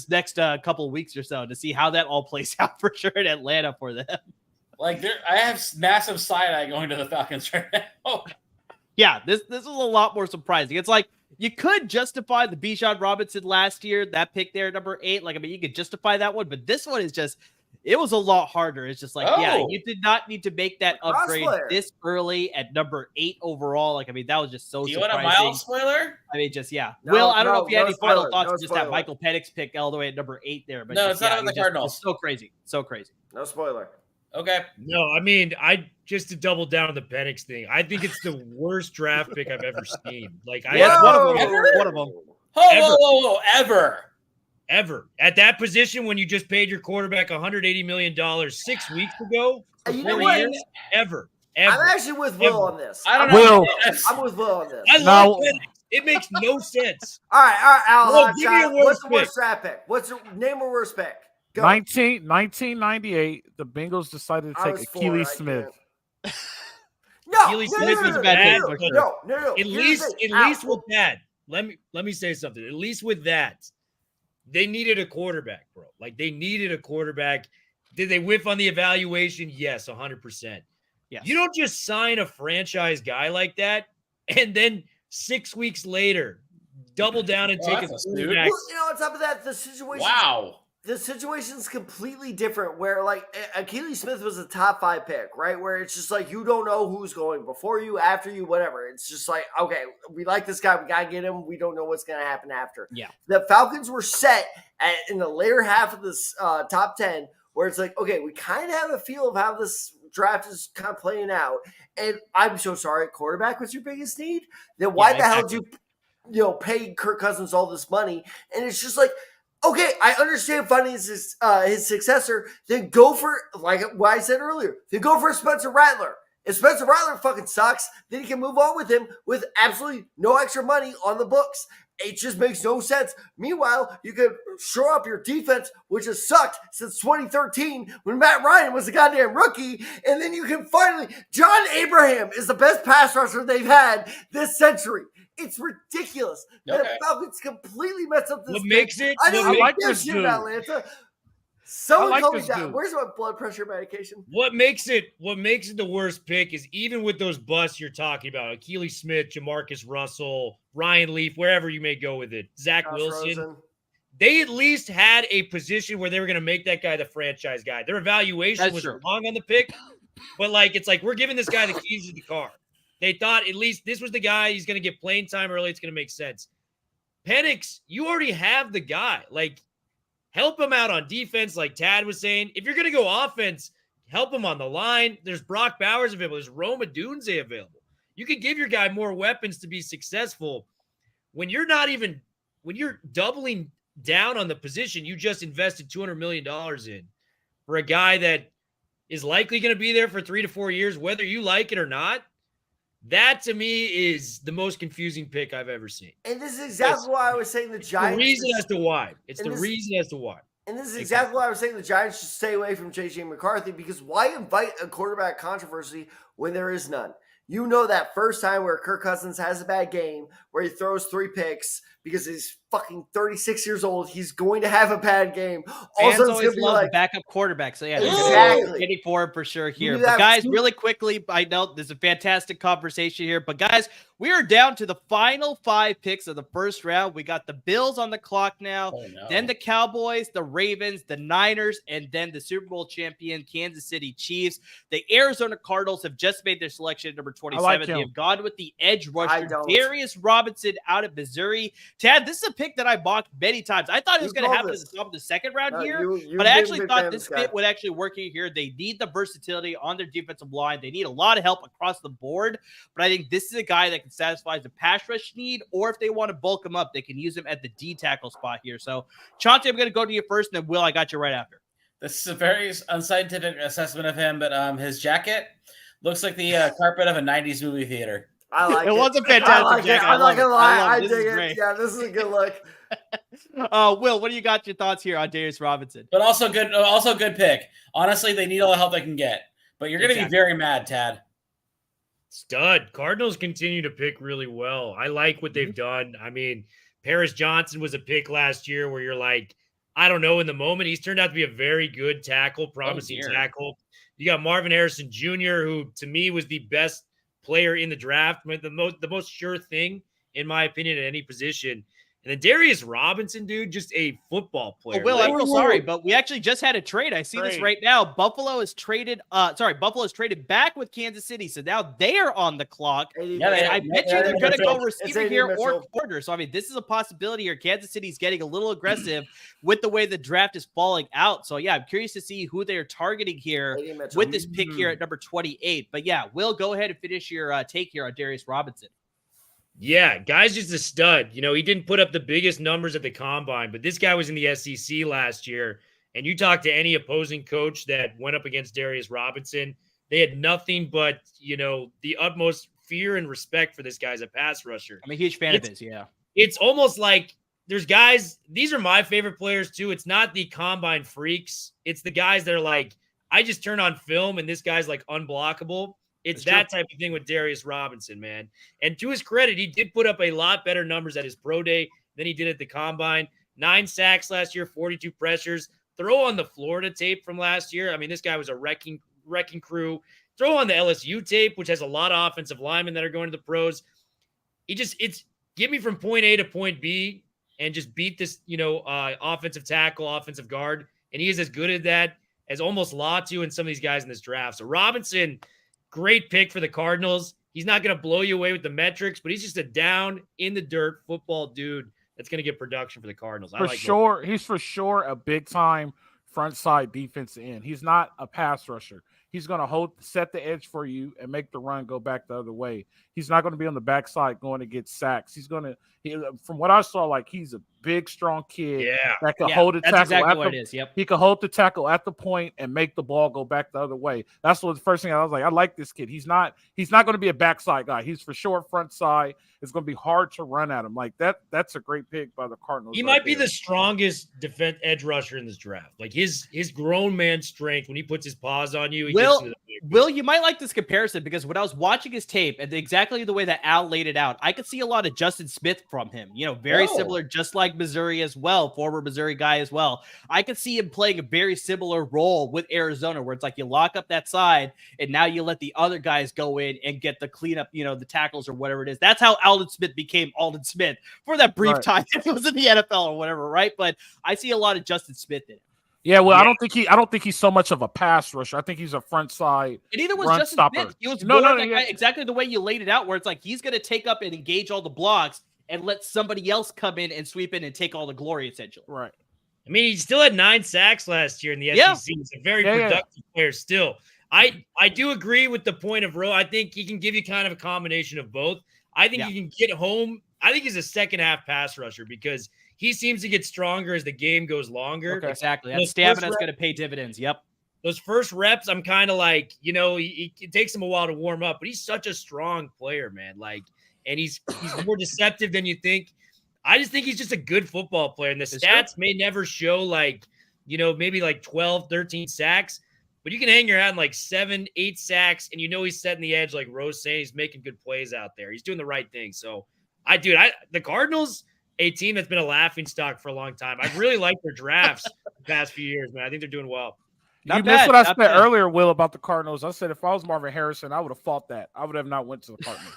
next couple of weeks or so to see how that all plays out for sure in Atlanta for them. Like I have massive side eye going to the Falcons right now. Yeah, this is a lot more surprising. It's like you could justify the Bijan Robinson last year, that pick there, number 8. Like, I mean, you could justify that one, but this one is just, it was a lot harder. It's just like, yeah, you did not need to make that upgrade this early at number 8 overall. Like, I mean, that was just so surprising. You want a mild spoiler? I mean, just, yeah. I don't know if you had any final thoughts just that Michael Penix pick all the way at number 8 there. But no, it's not on the Cardinals. So crazy. So crazy. No spoiler. Okay. No, I mean, just to double down on the Penix thing, I think it's the worst draft pick I've ever seen. Like, one of them. Whoa, ever at that position when you just paid your quarterback $180 million 6 weeks ago, for 4 years, ever. I'm actually with Will on this. I don't know. I'm with Will on this. I love Penix. It makes no sense. All right, Al. Give me a worst what's the worst draft pick? Name a worst pick? 1998, the Bengals decided to take Achilles Smith. Achilles Smith was bad. No. At least with that, let me say something. At least with that, they needed a quarterback, bro. Like they needed a quarterback. Did they whiff on the evaluation? Yes, 100%. Yeah. You don't just sign a franchise guy like that and then 6 weeks later double down and take a quarterback. Well, on top of that, the situation. Wow. The situation's completely different where, like, Achilles Smith was a top 5 pick, right? Where it's just like, you don't know who's going before you, after you, whatever. It's just like, okay, we like this guy. We got to get him. We don't know what's going to happen after. Yeah. The Falcons were set in the later half of this top 10 where it's like, okay, we kind of have a feel of how this draft is kind of playing out. And I'm so sorry, quarterback was your biggest need? Then why the hell did you pay Kirk Cousins all this money? And it's just like, okay, I understand finding his successor. Then go for, like what I said earlier, then go for Spencer Rattler. If Spencer Rattler fucking sucks, then you can move on with him with absolutely no extra money on the books. It just makes no sense. Meanwhile, you could shore up your defense, which has sucked since 2013 when Matt Ryan was a goddamn rookie. And then you can finally, John Abraham is the best pass rusher they've had this century. It's ridiculous. Okay. The Falcons completely messed up this. What makes it? I like this shit dude. in Atlanta. Someone call me this down. dude. Where's my blood pressure medication? What makes it the worst pick is even with those busts you're talking about, Achilles Smith, Jamarcus Russell, Ryan Leaf, wherever you may go with it, Zach Wilson. Rosen. They at least had a position where they were going to make that guy the franchise guy. Their evaluation was wrong on the pick, but it's like we're giving this guy the keys to the car. They thought at least this was the guy. He's going to get playing time early. It's going to make sense. Penix, you already have the guy. Like, help him out on defense, like Tad was saying. If you're going to go offense, help him on the line. There's Brock Bowers available. There's Rome Odunze available. You could give your guy more weapons to be successful. When you're doubling down on the position you just invested $200 million in for a guy that is likely going to be there for 3 to 4 years, whether you like it or not, that to me is the most confusing pick I've ever seen. And this is exactly why I was saying the Giants. The reason as to why. And this is exactly why I was saying the Giants should stay away from JJ McCarthy, because why invite a quarterback controversy when there is none? You know that first time where Kirk Cousins has a bad game, where he throws 3 picks because he's fucking 36 years old, he's going to have a bad game. Fans always love the backup quarterback. So, yeah, exactly. Getting for him for sure here. But, guys, really quickly, I know this is a fantastic conversation here. But, guys, we are down to the final 5 picks of the first round. We got the Bills on the clock now, then the Cowboys, the Ravens, the Niners, and then the Super Bowl champion Kansas City Chiefs. The Arizona Cardinals have just made their selection at number 27. They have gone with the edge rusher, Darius Robinson out of Missouri. Tad, this is a pick that I mocked many times. I thought it was going to happen at the top of the second round here, but I actually thought this fit would actually work here. They need the versatility on their defensive line. They need a lot of help across the board, but I think this is a guy that can satisfy the pass rush need, or if they want to bulk him up, they can use him at the D tackle spot here. So, Chauncey, I'm going to go to you first, and then Will, I got you right after. This is a very unscientific assessment of him, but his jacket looks like the carpet of a 90s movie theater. I like it. It was a fantastic jacket. I'm not going to lie. I dig it. Great. Yeah, this is a good look. Will, what do you got your thoughts here on Darius Robinson? But also good pick. Honestly, they need all the help they can get. But you're going to be very mad, Tad. Stud. Cardinals continue to pick really well. I like what they've done. I mean, Paris Johnson was a pick last year where you're like, I don't know, in the moment. He's turned out to be a very good tackle, promising tackle. You got Marvin Harrison Jr., who to me was the best player in the draft, the most sure thing, in my opinion, at any position. And then Darius Robinson, dude, just a football player. Oh, Will, I'm so sorry, but we actually just had a trade. I see this right now. Buffalo is traded back with Kansas City, so now they are on the clock. I bet you they're going to go receiver here or corner. So, I mean, this is a possibility here. Kansas City's getting a little aggressive with the way the draft is falling out. So, yeah, I'm curious to see who they're targeting here with this pick here at number 28. But, yeah, Will, go ahead and finish your take here on Darius Robinson. Yeah, guy's just a stud. You know, he didn't put up the biggest numbers at the combine, but this guy was in the SEC last year. And you talk to any opposing coach that went up against Darius Robinson, they had nothing but, you know, the utmost fear and respect for this guy as a pass rusher. I'm a huge fan of his, yeah. It's almost like there's guys, these are my favorite players too. It's not the combine freaks. It's the guys that are like, I just turn on film and this guy's like unblockable. It's that type of thing with Darius Robinson, man. And to his credit, he did put up a lot better numbers at his pro day than he did at the combine. 9 sacks last year, 42 pressures. Throw on the Florida tape from last year. I mean, this guy was a wrecking crew. Throw on the LSU tape, which has a lot of offensive linemen that are going to the pros. It's get me from point A to point B and just beat this, offensive tackle, offensive guard. And he is as good at that as almost Latu and some of these guys in this draft. So Robinson, great pick for the Cardinals. He's not going to blow you away with the metrics, but he's just a down in the dirt football dude that's going to get production for the Cardinals. He's for sure a big time front side defense end. He's not a pass rusher. He's going to set the edge for you and make the run go back the other way. He's not going to be on the backside going to get sacks. From what I saw, like he's a big, strong kid that can hold the tackle. Exactly what it is. Yep. He can hold the tackle at the point and make the ball go back the other way. That's what the first thing I was like. I like this kid. He's not going to be a backside guy. He's for sure front side. It's going to be hard to run at him. Like that. That's a great pick by the Cardinals. He might be the strongest defense edge rusher in this draft. Like his grown man strength when he puts his paws on you. Will, you might like this comparison because when I was watching his tape and exactly the way that Al laid it out, I could see a lot of Justin Smith from him. Very similar, just like Missouri as well, former Missouri guy as well. I could see him playing a very similar role with Arizona where it's like you lock up that side and now you let the other guys go in and get the cleanup, the tackles or whatever it is. That's how Aldon Smith became Aldon Smith for that brief time it was in the NFL or whatever, right? But I see a lot of Justin Smith in it. Yeah, well, I don't think he's so much of a pass rusher. I think he's a front side. And either was Justin stopper. Smith. He was guy, exactly the way you laid it out, where it's like he's going to take up and engage all the blocks and let somebody else come in and sweep in and take all the glory, essentially. Right. I mean, he still had 9 sacks last year in the SEC. He's a very productive player still. I do agree with the point of Rowe. I think he can give you kind of a combination of both. I think he can get home. I think he's a second half pass rusher because he seems to get stronger as the game goes longer. Okay. Exactly. That stamina is going to pay dividends. Yep. Those first reps, I'm kind of like, it takes him a while to warm up, but he's such a strong player, man. Like, and he's more deceptive than you think. I just think he's just a good football player. And the stats may never show like, maybe like 12, 13 sacks, but you can hang your hat on like 7, 8 sacks. And he's setting the edge, like Rose saying, he's making good plays out there. He's doing the right thing. So the Cardinals, a team that's been a laughing stock for a long time. I've really liked their drafts the past few years, man. I think they're doing well. You missed what I said earlier, Will, about the Cardinals. I said if I was Marvin Harrison, I would have fought that. I would have not went to the Cardinals.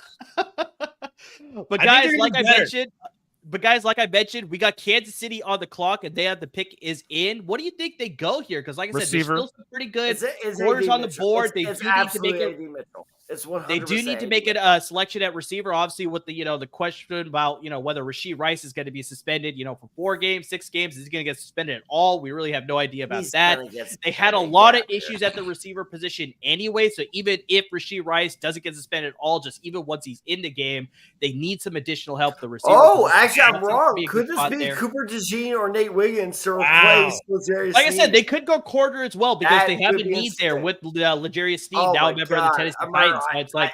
But guys, like I mentioned, we got Kansas City on the clock, and they have the pick is in. What do you think they go here? Because like I said, there's still some pretty good quarters on the board. They do need to make it. It's 100%. They do need to make it a selection at receiver, obviously, with the question about whether Rashee Rice is going to be suspended, for 4 games, 6 games. Is he going to get suspended at all? We really have no idea about that. They had a lot of issues at the receiver position anyway. So even if Rashee Rice doesn't get suspended at all, just even once he's in the game, they need some additional help. The receiver. Oh, actually, I'm wrong. Could this be Cooper DeJean or Nate Wiggins to replace L'Jarius Like I Sneed? said, they could go quarter as well because they have a need there with L'Jarius Sneed, now a member of the Tennessee Titans. So it's like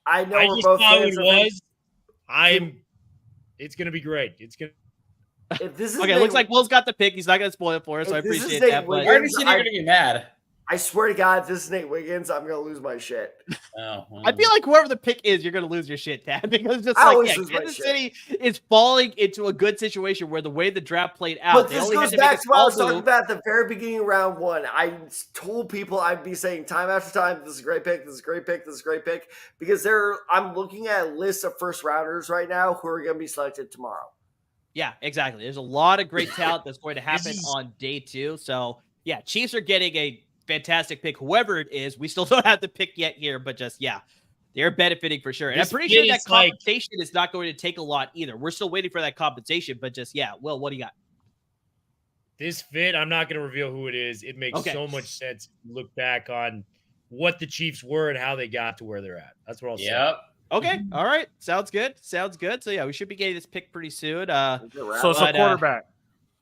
I know I we're just both thought fans it of was. It's gonna be great. It's gonna. If this is okay. Looks like Will's got the pick. He's not gonna spoil it for us, so I appreciate that. But I already said you're gonna be mad. I swear to God, if this is Nate Wiggins, I'm gonna lose my shit. Oh, I feel like whoever the pick is, you're gonna lose your shit, Dad, because just Kansas City is falling into a good situation where the way the draft played out. But this goes back to what I was talking about at the very beginning of round 1. I told people I'd be saying time after time, this is a great pick, this is a great pick, this is a great pick, because I'm looking at a list of first rounders right now who are gonna be selected tomorrow. Yeah, exactly. There's a lot of great talent that's going to happen on day 2. So yeah, Chiefs are getting a fantastic pick, whoever it is. We still don't have the pick yet here, but just they're benefiting for sure. And I'm pretty sure that compensation is not going to take a lot either. We're still waiting for that compensation, but just Will, what do you got? This fit, I'm not going to reveal who it is. It makes so much sense to look back on what the Chiefs were and how they got to where they're at. That's what I'll say. Okay. All right. Sounds good. So we should be getting this pick pretty soon. So it's a quarterback.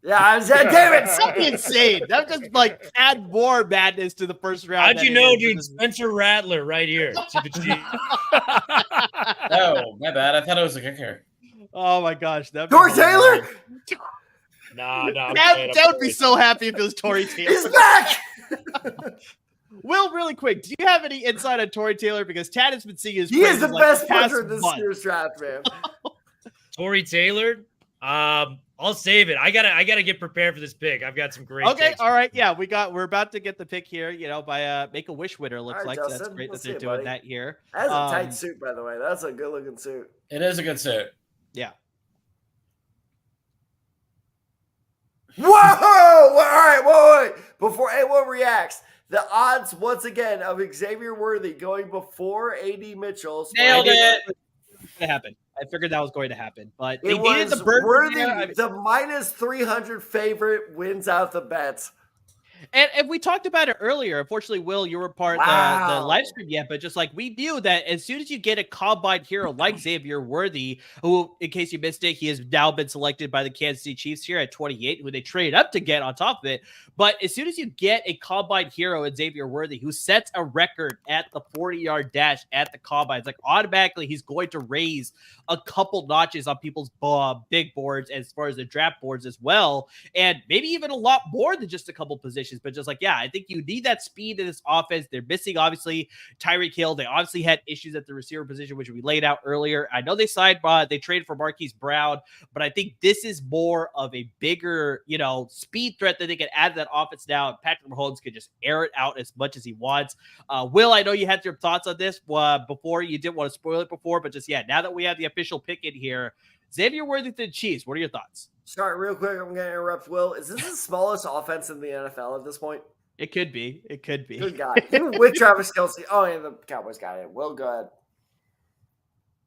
Yeah, damn it, something insane. That just add more madness to the first round. How'd you know, dude? Spencer Rattler right here. To the Chiefs. Oh, my bad. I thought it was a kicker. Oh my gosh, Tory Taylor. No. That would be so happy if it was Tory Taylor. He's back. Will, really quick, do you have any insight on Tory Taylor? Because Tad has been seeing his. He is the best punter in this year's draft, man. Tory Taylor. I'll save it. I gotta get prepared for this pick. I've got some great. Okay, takes. all right, yeah, we're about to get the pick here. By Make a Wish winner. Looks like Justin, that's great that they're doing that here. That's a tight suit, by the way. That's a good looking suit. It is a good suit. Yeah. Whoa! All right, wait. Before anyone reacts, the odds once again of Xavier Worthy going before AD Mitchell. Nailed it. It happened. I figured that was going to happen, but they needed the Worthy. The minus 300 favorite wins out the bets. And we talked about it earlier. Unfortunately, Will, you were part of the live stream yet, but just we knew that as soon as you get a combine hero like Xavier Worthy, who, in case you missed it, he has now been selected by the Kansas City Chiefs here at 28, who they traded up to get on top of it. But as soon as you get a combine hero in Xavier Worthy, who sets a record at the 40-yard dash at the combine, it's automatically he's going to raise a couple notches on people's big boards as far as the draft boards as well. And maybe even a lot more than just a couple positions. But just I think you need that speed in this offense. They're missing, obviously, Tyreek Hill. They obviously had issues at the receiver position, which we laid out earlier. I know they traded for Marquise Brown, but I think this is more of a bigger, speed threat that they can add to that offense now. Patrick Mahomes can just air it out as much as he wants. Will, I know you had your thoughts on this before. You didn't want to spoil it before, but just, now that we have the official pick in here, Xavier Worthy to the Chiefs, what are your thoughts? Sorry, real quick, I'm going to interrupt Will. Is this the smallest offense in the NFL at this point? It could be. Good God. Even with Travis Kelce. Oh, yeah, the Cowboys got it. Will, go ahead.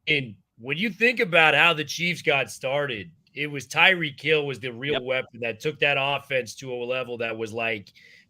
And when you think about how the Chiefs got started, it was Tyreek Hill was the real weapon that took that offense to a level that was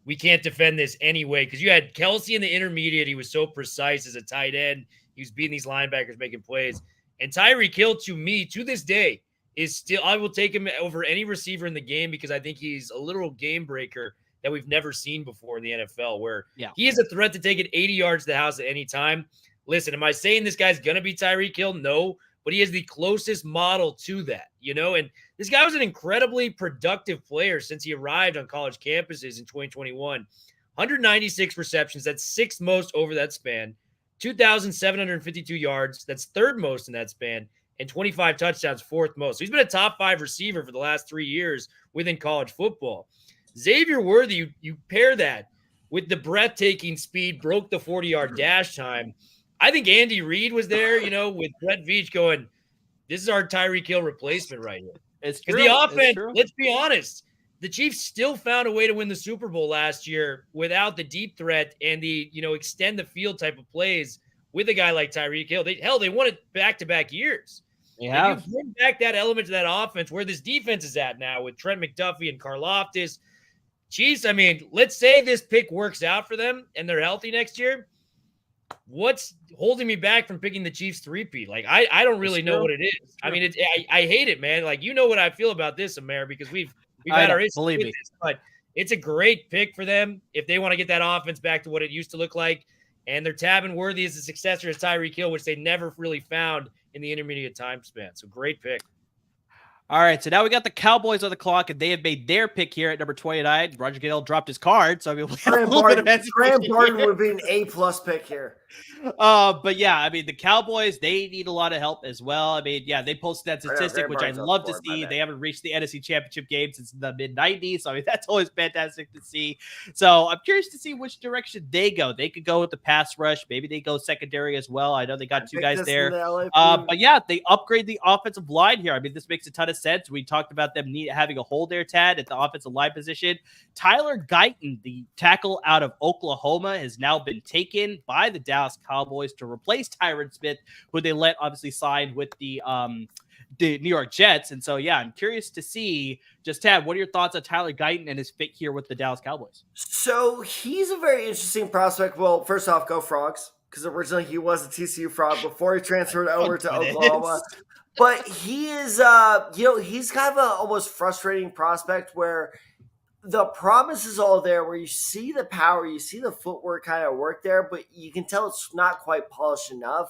we can't defend this anyway. Because you had Kelsey in the intermediate. He was so precise as a tight end. He was beating these linebackers, making plays. And Tyreek Hill, to me, to this day, is still, I will take him over any receiver in the game because I think he's a literal game breaker that we've never seen before in the NFL, where he is a threat to take it 80 yards to the house at any time. Listen, am I saying this guy's going to be Tyreek Hill? No, but he is the closest model to that, and this guy was an incredibly productive player since he arrived on college campuses in 2021. 196 receptions, that's sixth most over that span. 2,752 yards, that's third most in that span. And 25 touchdowns, fourth most. So he's been a top 5 receiver for the last 3 years within college football. Xavier Worthy, you pair that with the breathtaking speed, broke the 40-yard dash time. I think Andy Reid was there, with Brett Veach going, this is our Tyreek Hill replacement right here. It's true. The offense, let's be honest, the Chiefs still found a way to win the Super Bowl last year without the deep threat and the, extend the field type of plays with a guy like Tyreek Hill. They won it back-to-back years. Yeah. You bring back that element to that offense where this defense is at now with Trent McDuffie and Karlaftis. Chiefs, let's say this pick works out for them and they're healthy next year. What's holding me back from picking the Chiefs three-peat? I don't really know what it is. I hate it, man. You know what I feel about this, Amer, because we've had our issues with this, but it's a great pick for them if they want to get that offense back to what it used to look like. And they're tabbing Worthy as a successor as Tyreek Hill, which they never really found in the intermediate time span. So great pick. All right, so now we got the Cowboys on the clock, and they have made their pick here at number 29. Roger Goodell dropped his card, so we have a little bit of hesitation. Graham Barton would be an A+ pick here. But yeah, the Cowboys, they need a lot of help as well. They posted that statistic, which I love to see. They haven't reached the NFC Championship game since the mid-90s, so that's always fantastic to see. So I'm curious to see which direction they go. They could go with the pass rush. Maybe they go secondary as well. I know they got two guys there. But yeah, they upgrade the offensive line here. This makes a ton of sense. We talked about them having a hole there, Tad, at the offensive line position. Tyler Guyton, the tackle out of Oklahoma, has now been taken by the Dallas Cowboys to replace Tyron Smith, who they obviously signed with the New York Jets. And so, yeah, I'm curious to see, just Tad, what are your thoughts on Tyler Guyton and his fit here with the Dallas Cowboys? So he's a very interesting prospect. Well, first off, go Frogs, because originally he was a TCU Frog before he transferred over to Oklahoma. But he is, he's kind of an almost frustrating prospect where the promise is all there, where you see the power, you see the footwork kind of work there, but you can tell it's not quite polished enough.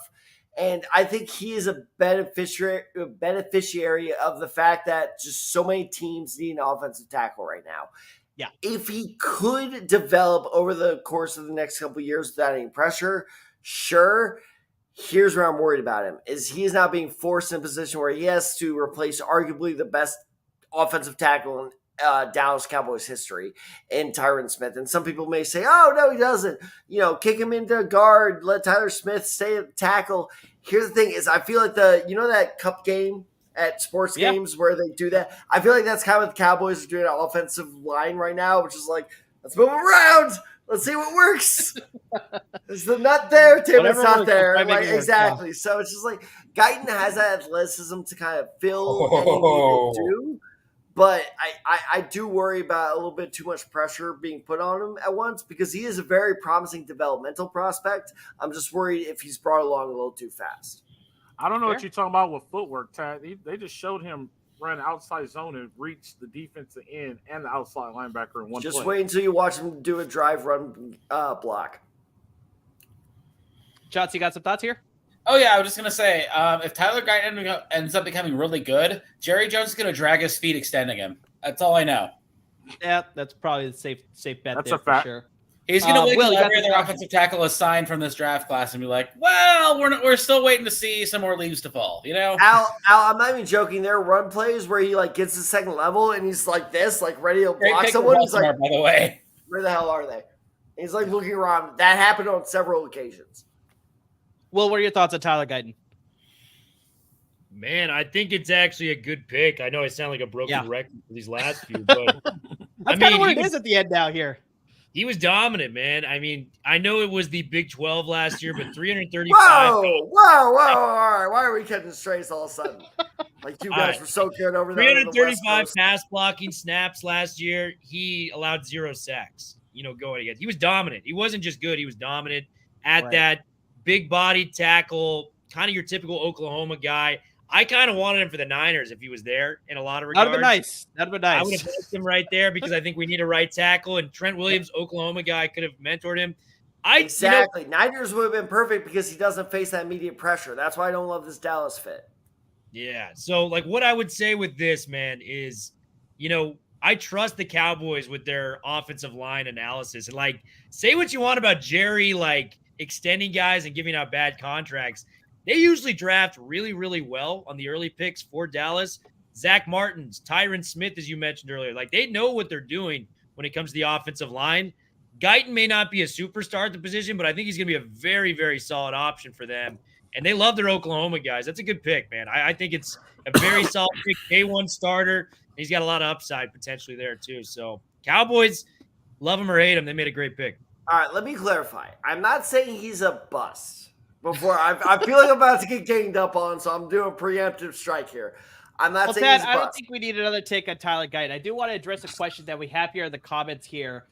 And I think he is a beneficiary of the fact that just so many teams need an offensive tackle right now. Yeah. If he could develop over the course of the next couple of years without any pressure, sure. Here's where I'm worried about him, is he is now being forced in a position where he has to replace arguably the best offensive tackle in Dallas Cowboys history in Tyron Smith. And some people may say, oh, no, he doesn't. Kick him into guard, let Tyler Smith stay at tackle. Here's the thing is I feel like that cup game at sports games where they do that. I feel like that's kind of what the Cowboys are doing an offensive line right now, which is like, let's move around. Let's see what works. It's not there, Tim. Whatever it's not works, there. exactly. So it's just like Guyton has that athleticism to kind of fill anything to do. But I do worry about a little bit too much pressure being put on him at once because he is a very promising developmental prospect. I'm just worried if he's brought along a little too fast. I don't know what you're talking about with footwork, Tad. They just showed him run outside zone and reach the defensive end and the outside linebacker in one Just play. wait until you watch him do a drive run block. Shots, you got some thoughts here? Oh, yeah, I was just going to say, if Tyler Guyton ends up becoming really good, Jerry Jones is going to drag his feet extending him. That's all I know. Yeah, that's probably the safe bet. That's there a fact. for sure. He's going to wait until every other offensive tackle is signed from this draft class and be like, well, we're still waiting to see some more leaves to fall, Al, I'm not even joking. There are run plays where he gets to second level and he's like this, ready to block someone. He's like, by the way. Where the hell are they? And he's looking around. That happened on several occasions. Will, what are your thoughts on Tyler Guyton? Man, I think it's actually a good pick. I know I sound like a broken record for these last few, but that's kind of what it is at the end now here. He was dominant, man. I know it was the Big 12 last year, but 335. Whoa. All right. Why are we catching strays all of a sudden? You guys were so good over there. 335 pass blocking snaps last year. He allowed 0 sacks. going against. He was dominant. He wasn't just good. He was dominant at Right. that big body tackle, kind of your typical Oklahoma guy. I kind of wanted him for the Niners if he was there in a lot of regards. That'd be nice. That'd be nice. I would have placed him right there because I think we need a right tackle, and Trent Williams, Oklahoma guy, could have mentored him. Exactly. Niners would have been perfect because he doesn't face that immediate pressure. That's why I don't love this Dallas fit. Yeah. So, like, what I would say with this, man, is, I trust the Cowboys with their offensive line analysis. And, like, say what you want about Jerry, like, extending guys and giving out bad contracts. They usually draft really, really well on the early picks for Dallas. Zach Martins, Tyron Smith, as you mentioned earlier, like, they know what they're doing when it comes to the offensive line. Guyton may not be a superstar at the position, but I think he's going to be a very, very solid option for them. And they love their Oklahoma guys. That's a good pick, man. I think it's a very solid pick. K1 starter. He's got a lot of upside potentially there, too. So, Cowboys, love him or hate him, they made a great pick. All right, let me clarify. I'm not saying he's a bust. Before I feel like I'm about to get ganged up on, so I'm doing a preemptive strike here. I'm not saying Ted, he's a I don't bust. think we need another take on Tyler Guyton. I do want to address a question that we have here in the comments here.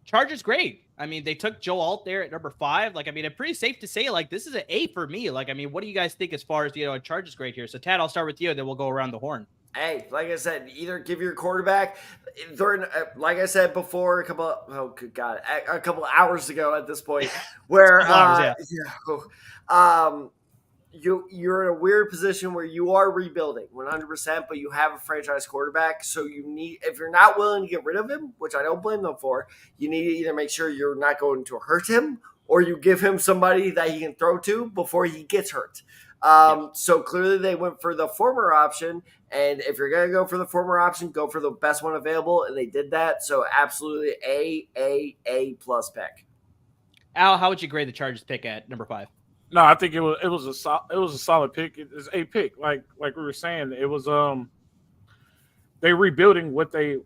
Chargers great. I mean, they took Joe Alt there at number 5. Like, I mean, I'm pretty safe to say, like, this is an A for me. Like, I mean, what do you guys think as far as, a Chargers great here? So, Tad, I'll start with you, and then we'll go around the horn. Hey, like I said, either give your quarterback during, like I said before, a couple hours ago at this point, where you're in a weird position where you are rebuilding 100%, but you have a franchise quarterback. So you need, if you're not willing to get rid of him, which I don't blame them for, you need to either make sure you're not going to hurt him, or you give him somebody that he can throw to before he gets hurt. So clearly they went for the former option, and if you're going to go for the former option, go for the best one available, and they did that. So absolutely A plus pick. Al, how would you grade the Chargers pick at number 5? No, I think it was a solid pick. It's a pick, like we were saying. It was they rebuilding what they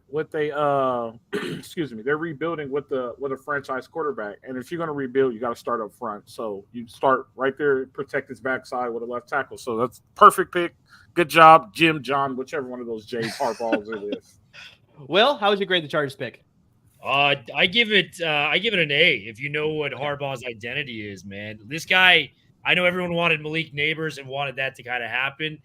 excuse me. They're rebuilding with a franchise quarterback, and if you're going to rebuild, you got to start up front. So you start right there, protect his backside with a left tackle. So that's perfect pick. Good job, Jim, John, whichever one of those J's Harbaughs it is. Will, how would you grade the Chargers pick? I give it an A if you know what Harbaugh's identity is, man. This guy, I know everyone wanted Malik Neighbors and wanted that to kind of happen.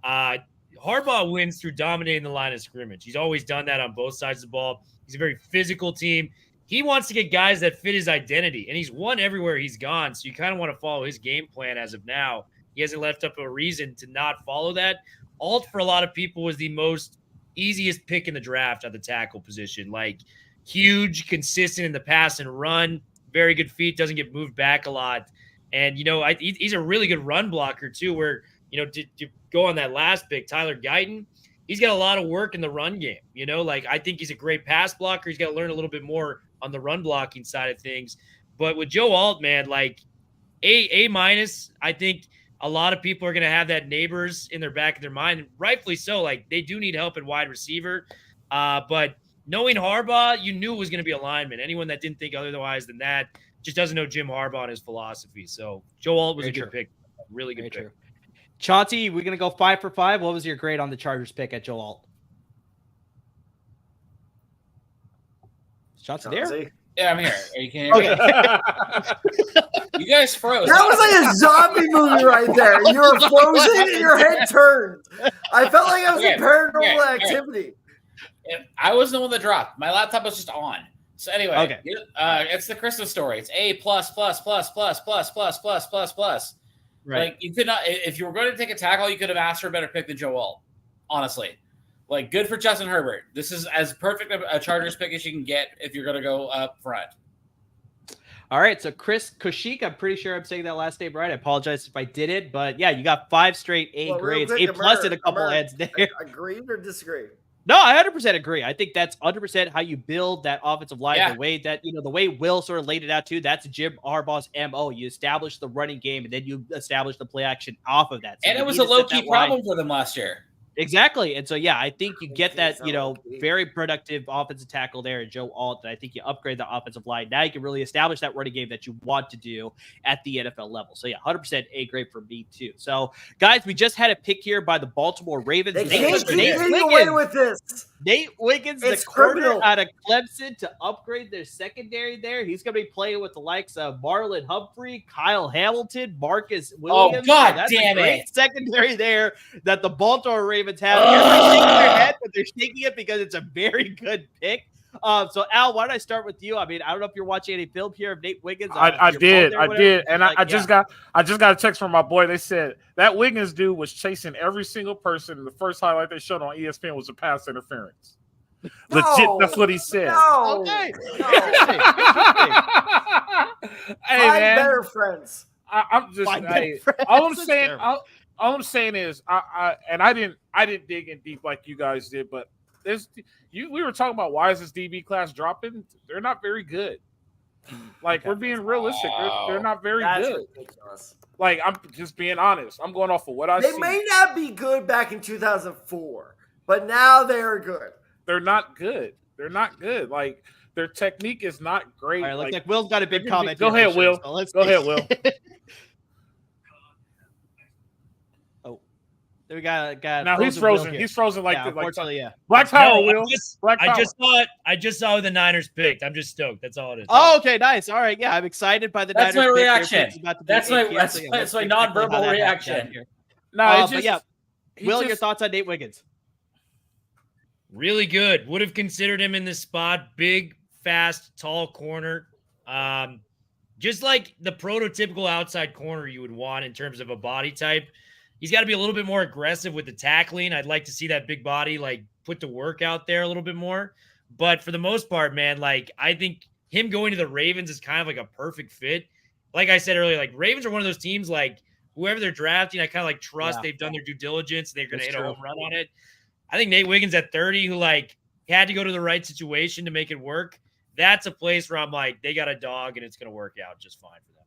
Harbaugh wins through dominating the line of scrimmage. He's always done that on both sides of the ball. He's a very physical team. He wants to get guys that fit his identity, and he's won everywhere he's gone. So you kind of want to follow his game plan as of now. He hasn't left up a reason to not follow that. Alt, for a lot of people, was the most easiest pick in the draft at the tackle position. Like, huge, consistent in the pass and run, very good feet, doesn't get moved back a lot. And, he's a really good run blocker too, where, to go on that last pick, Tyler Guyton, he's got a lot of work in the run game. I think he's a great pass blocker. He's got to learn a little bit more on the run blocking side of things. But with Joe Alt, man, like A minus, I think a lot of people are going to have that Neighbors in their back of their mind, and rightfully so. Like, they do need help at wide receiver. But knowing Harbaugh, you knew it was going to be a lineman. Anyone that didn't think otherwise than that just doesn't know Jim Harbaugh and his philosophy. So Joe Alt was a good pick. Really good pick. Chauncey, we're going to go 5 for 5. What was your grade on the Chargers pick at Joe Alt? Chauncey there? Yeah, I'm here. You can hear me. You guys froze. That was like a zombie movie right there. You were frozen and your head turned. I felt like I was in paranormal activity. I wasn't the one that dropped. My laptop was just on. So anyway, it's the Christmas story. It's A plus plus plus plus plus plus plus plus plus. Right. Like, you could not, if you were going to take a tackle, you could have asked for a better pick than Joe Alt. Honestly, like, good for Justin Herbert. This is as perfect a Chargers pick as you can get if you're going to go up front. All right, so Chris Koshik, I'm pretty sure I'm saying that last name right. I apologize if I did it, but yeah, you got 5 straight A grades, A plus in a couple heads there. Agreed or disagree? No, I 100% agree. I think that's 100% how you build that offensive line. The way that, the way Will sort of laid it out too, that's Jim Harbaugh's MO. You establish the running game, and then you establish the play action off of that. So and it was a low-key problem for them last year. Exactly. And so, yeah, I think you get that, very productive offensive tackle there in Joe Alt. And I think you upgrade the offensive line. Now you can really establish that running game that you want to do at the NFL level. So, yeah, 100% A grade for me, too. So, guys, we just had a pick here by the Baltimore Ravens. They can't keep getting away with this. Nate Wiggins, It's the corner criminal. out of Clemson, to upgrade their secondary there. He's going to be playing with the likes of Marlon Humphrey, Kyle Hamilton, Marcus Williams. God that's damn a great it. secondary there that the Baltimore Ravens have. Everybody's shaking their head, but they're shaking it because it's a very good pick. So Al, why don't I start with you? I mean, I don't know if you're watching any film here of Nate Wiggins. I did, and I just got a text from my boy. They said that Wiggins dude was chasing every single person. And the first highlight they showed on ESPN was a pass interference. Legit, that's what he said. No. Okay. No. Hey man, better friends. I'm just all I'm saying is I didn't dig in deep like you guys did, but we were talking about why is this DB class dropping? They're not very good. Like we're being realistic. They're not very good. Ridiculous. Like I'm just being honest. I'm going off of what I see. They may not be good back in 2004, but now they are good. They're not good. They're not good. Like their technique is not great. All right, looks like Will's got a big comment. Go ahead, Will. Go ahead, Will. We got now he's frozen. He's frozen like unfortunately, yeah. Black Power, No, Will. I just saw who the Niners picked. I'm just stoked. That's all it is. Oh, okay, nice. All right, yeah, I'm excited by the That's Niners. my reaction. That's my nonverbal reaction. No, but yeah, Will, your thoughts on Nate Wiggins? Really good. Would have considered him in this spot. Big, fast, tall corner. Just like the prototypical outside corner you would want in terms of a body type. He's got to be a little bit more aggressive with the tackling. I'd like to see that big body like put to work out there a little bit more. But for the most part, man, like I think him going to the Ravens is kind of like a perfect fit. Like I said earlier, like Ravens are one of those teams, like whoever they're drafting, I kind of like trust they've done their due diligence. They're going to hit a home run on it. I think Nate Wiggins at 30, who like had to go to the right situation to make it work. That's a place where I'm like, they got a dog and it's going to work out just fine for them.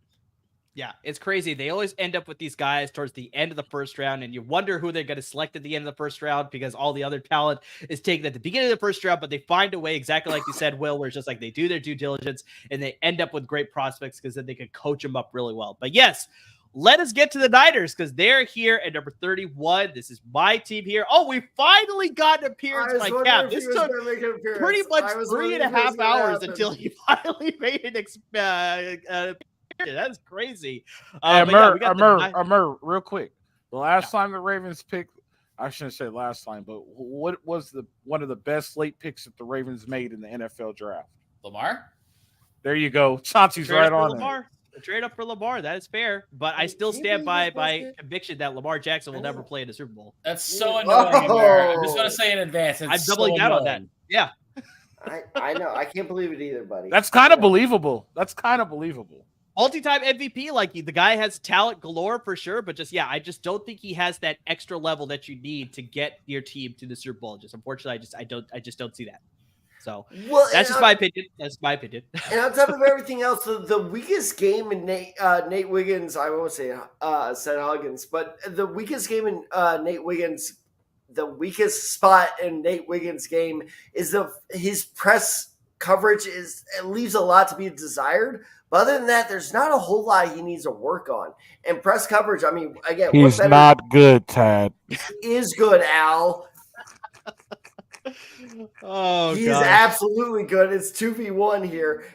Yeah, it's crazy. They always end up with these guys towards the end of the first round, and you wonder who they're going to select at the end of the first round because all the other talent is taken at the beginning of the first round, but they find a way, exactly like you said, Will, where it's just like they do their due diligence and they end up with great prospects because then they can coach them up really well. But yes, let us get to the Niners because they're here at number 31. This is my team here. Oh, we finally got an appearance by Cap. This took pretty much 3.5 hours until he finally made an that's crazy. Amir, real quick. The last time the Ravens picked, I shouldn't say last time, but what was one of the best late picks that the Ravens made in the NFL draft? Lamar? There you go. Chauncey's right on Lamar. A trade up for Lamar. That is fair. But I still stand by my conviction that Lamar Jackson will never play in the Super Bowl. That's so annoying. I'm just going to say in advance. I'm doubling down on that. Yeah. I know. I can't believe it either, buddy. That's kind of believable. Multi-time MVP, like the guy has talent galore for sure, but I just don't think he has that extra level that you need to get your team to the Super Bowl. Just unfortunately, I just don't see that. So that's just my opinion. That's my opinion. And on top of everything else, the weakest game in Nate Wiggins, I won't say said Huggins, but the weakest game in Nate Wiggins, the weakest spot in Nate Wiggins' game is his press coverage it leaves a lot to be desired. But other than that, there's not a whole lot he needs to work on. And press coverage, I mean, again, he's not good, Tad. He is good, Al. He's absolutely good. It's 2v1 here.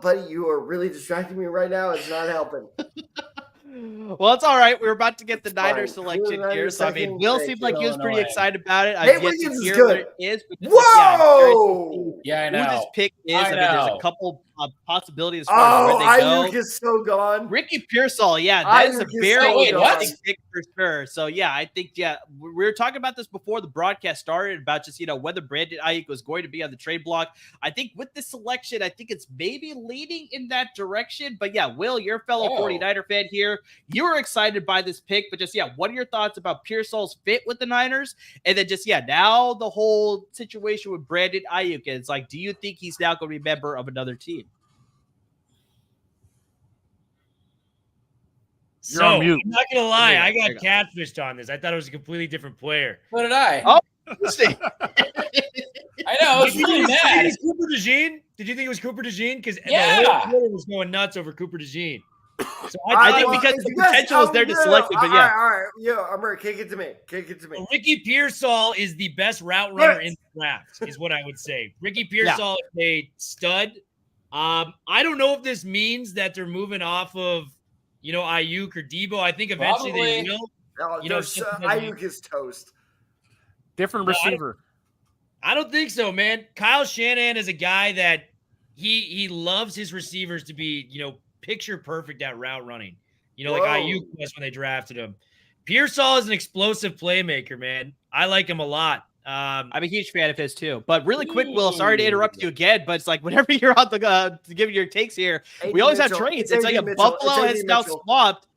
Buddy, you are really distracting me right now. It's not helping. Well, it's all right. We're about to get the Niners selection here. So, I mean, Will seemed like he was pretty excited about it. Nate Wiggins is good. What it is. Whoa! Yeah, I know. Who this pick is. I mean, there's a couple of possibilities as far as where they go. Ayuk is so gone. Ricky Pearsall, that is a very interesting pick for sure. So, I think, we were talking about this before the broadcast started about just, whether Brandon Ayuk was going to be on the trade block. I think with this selection, I think it's maybe leading in that direction. But, Will, you're a fellow 49er fan here. You were excited by this pick, but just, what are your thoughts about Pearsall's fit with the Niners? And then just, now the whole situation with Brandon Ayuk. And it's like, do you think he's now going to be a member of another team? So, I'm not going to lie, I got catfished on this. I thought it was a completely different player. So did I. Oh, interesting. I know. I was really mad. Cooper DeJean? Did you think it was Cooper DeJean? Because the whole Twitter was going nuts over Cooper DeJean. So I think because the potential is there to select it, but yeah. All right. Yo, Amber, kick it to me. Ricky Pearsall is the best route runner in the draft, is what I would say. Ricky Pearsall is a stud. I don't know if this means that they're moving off of, Ayuk or Debo. I think eventually they will. Ayuk is toast. Different receiver. I don't think so, man. Kyle Shanahan is a guy that he loves his receivers to be, picture perfect at route running. Like Ayuk was when they drafted him. Pearsall is an explosive playmaker, man. I like him a lot. I'm a huge fan of his too. But really quick, Will, sorry to interrupt you again, but it's like whenever you're on the give your takes here, we always have trades. It's like Buffalo has now swapped.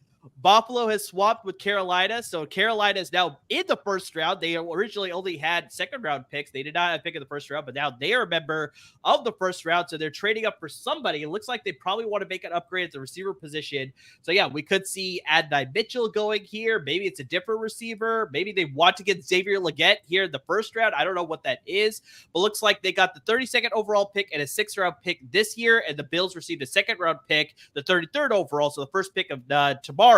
Buffalo has swapped with Carolina, so Carolina is now in the first round. They originally only had second-round picks. They did not have a pick in the first round, but now they are a member of the first round, so they're trading up for somebody. It looks like they probably want to make an upgrade at the receiver position. So, yeah, we could see Adonai Mitchell going here. Maybe it's a different receiver. Maybe they want to get Xavier Legette here in the first round. I don't know what that is, but looks like they got the 32nd overall pick and a 6th-round pick this year, and the Bills received a 2nd-round pick, the 33rd overall, so the first pick of tomorrow,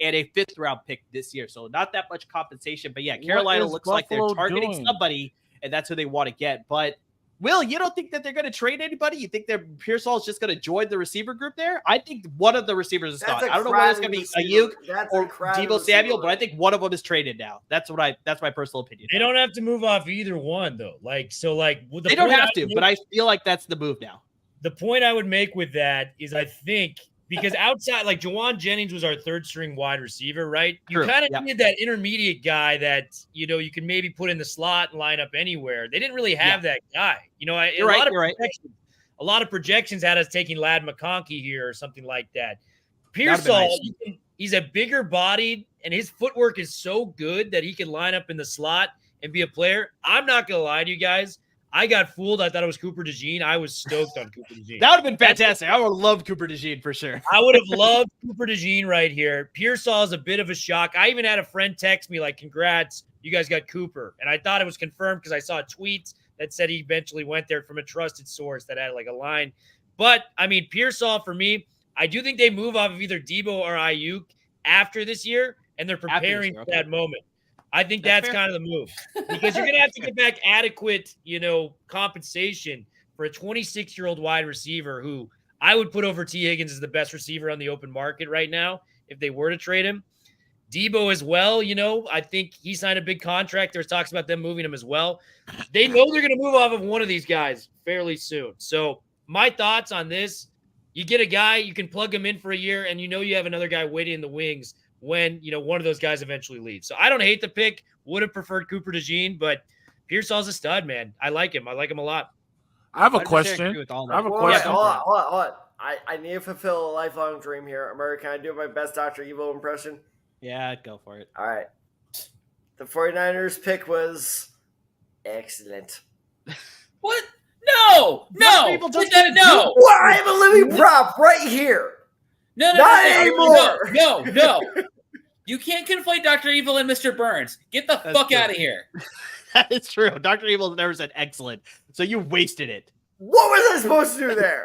and a 5th-round pick this year. So not that much compensation. But yeah, Carolina looks like they're targeting somebody, and that's who they want to get. But Will, you don't think that they're going to trade anybody? You think that Pearsall is just going to join the receiver group there? I think one of the receivers is gone. I don't know whether it's going to be Ayuk or Debo Samuel, but I think one of them is traded now. That's my personal opinion. They don't have to move off either one, though. They don't have to, but I feel like that's the move now. The point I would make with that is I think because outside, like Jawan Jennings was our 3rd-string wide receiver, right? You kind of needed that intermediate guy that, you can maybe put in the slot and line up anywhere. They didn't really have that guy. A lot of projections had us taking Ladd McConkey here or something like that. Pearsall, he's a bigger bodied, and his footwork is so good that he can line up in the slot and be a player. I'm not going to lie to you guys. I got fooled. I thought it was Cooper DeJean. I was stoked on Cooper DeJean. That would have been fantastic. I would have loved Cooper DeJean for sure. I would have loved Cooper DeJean right here. Pearsall is a bit of a shock. I even had a friend text me like, congrats, you guys got Cooper. And I thought it was confirmed because I saw a tweet that said he eventually went there from a trusted source that had like a line. But, Pearsall for me, I do think they move off of either Debo or Ayuk after this year, and they're preparing for that moment. I think that's kind of the move because you're going to have to get back adequate, compensation for a 26-year-old wide receiver who I would put over T. Higgins as the best receiver on the open market right now if they were to trade him. Debo as well, I think he signed a big contract. There's talks about them moving him as well. They know they're going to move off of one of these guys fairly soon. So my thoughts on this, you get a guy, you can plug him in for a year, and you have another guy waiting in the wings when, one of those guys eventually leaves. So I don't hate the pick. Would have preferred Cooper DeJean, but Pearsall's a stud, man. I like him. I like him a lot. I have a question. Hold on. I need to fulfill a lifelong dream here. America, can I do my best Dr. Evil impression? Yeah, go for it. All right. The 49ers pick was excellent. What? No. Well, I have a living prop right here. No. You can't conflate Dr. Evil and Mr. Burns. Get the fuck out of here. That is true. Dr. Evil never said excellent, so you wasted it. What was I supposed to do there?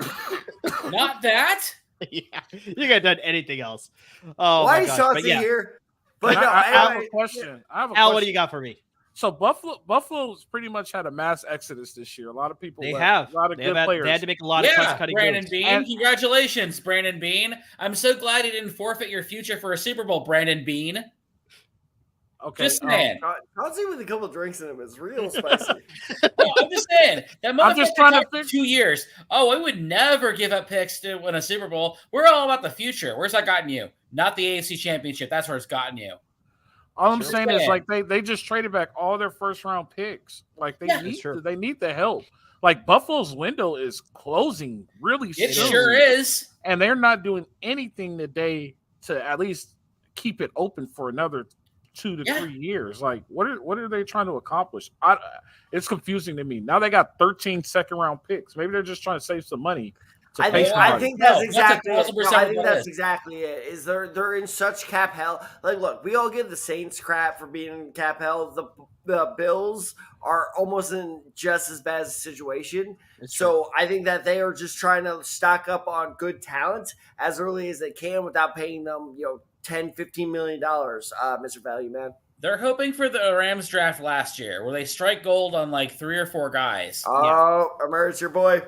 Not that. Yeah, you could have done anything else. Oh, why is Chauncey here? But I have a question. Al, what do you got for me? So Buffalo's pretty much had a mass exodus this year. A lot of people they left. have A lot of good players. They had to make a lot of cost-cutting Brandon moves. Bean. Congratulations, Brandon Bean. I'm so glad you didn't forfeit your future for a Super Bowl, Brandon Bean. Okay, just saying. Chauncey with a couple drinks in him is real spicy. I'm just saying. That I'm just trying to figure 2 years. Oh, we would never give up picks to win a Super Bowl. We're all about the future. Where's that gotten you? Not the AFC Championship. That's where it's gotten you. All I'm saying is like they just traded back all their first round picks. Like they need the help. Like Buffalo's window is closing really soon. It sure is. And they're not doing anything today to at least keep it open for another 2 to 3 years. Like what are they trying to accomplish? It's confusing to me. Now they got 13 second round picks. Maybe they're just trying to save some money. I think that's exactly it. No, I think that's exactly it. Is they're in such cap hell. Like, look, we all give the Saints crap for being in cap hell. The Bills are almost in just as bad a situation. So I think that they are just trying to stock up on good talent as early as they can without paying them, $10, $15 million, Mr. Value Man. They're hoping for the Rams draft last year where they strike gold on like 3 or 4 guys. Oh, Emerge your boy.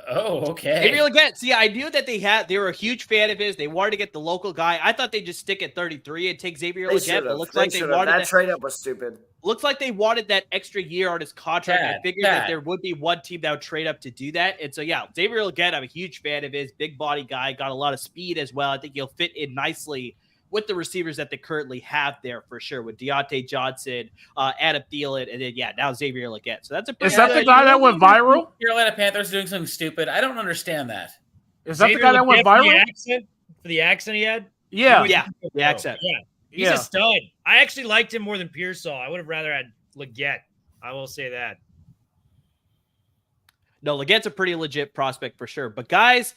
Oh, okay. Xavier Legette. See, I knew that they were a huge fan of his. They wanted to get the local guy. I thought they'd just stick at 33 and take Xavier Legette. But it looks like they wanted that trade up was stupid. Looks like they wanted that extra year on his contract. I figured that there would be one team that would trade up to do that. And so, Xavier Legette, I'm a huge fan of his. Big body guy, got a lot of speed as well. I think he'll fit in nicely with the receivers that they currently have there for sure, with Deontay Johnson, Adam Thielen, and then now Xavier Legette. So that's a pretty Is that the guy that went viral? Carolina Panthers doing something stupid. I don't understand that. Is that the guy that went viral? For the accent he had? Yeah, the accent. Yeah. He's a stud. I actually liked him more than Pearsall. I would have rather had Legette. I will say that. No, Legette's a pretty legit prospect for sure. But guys,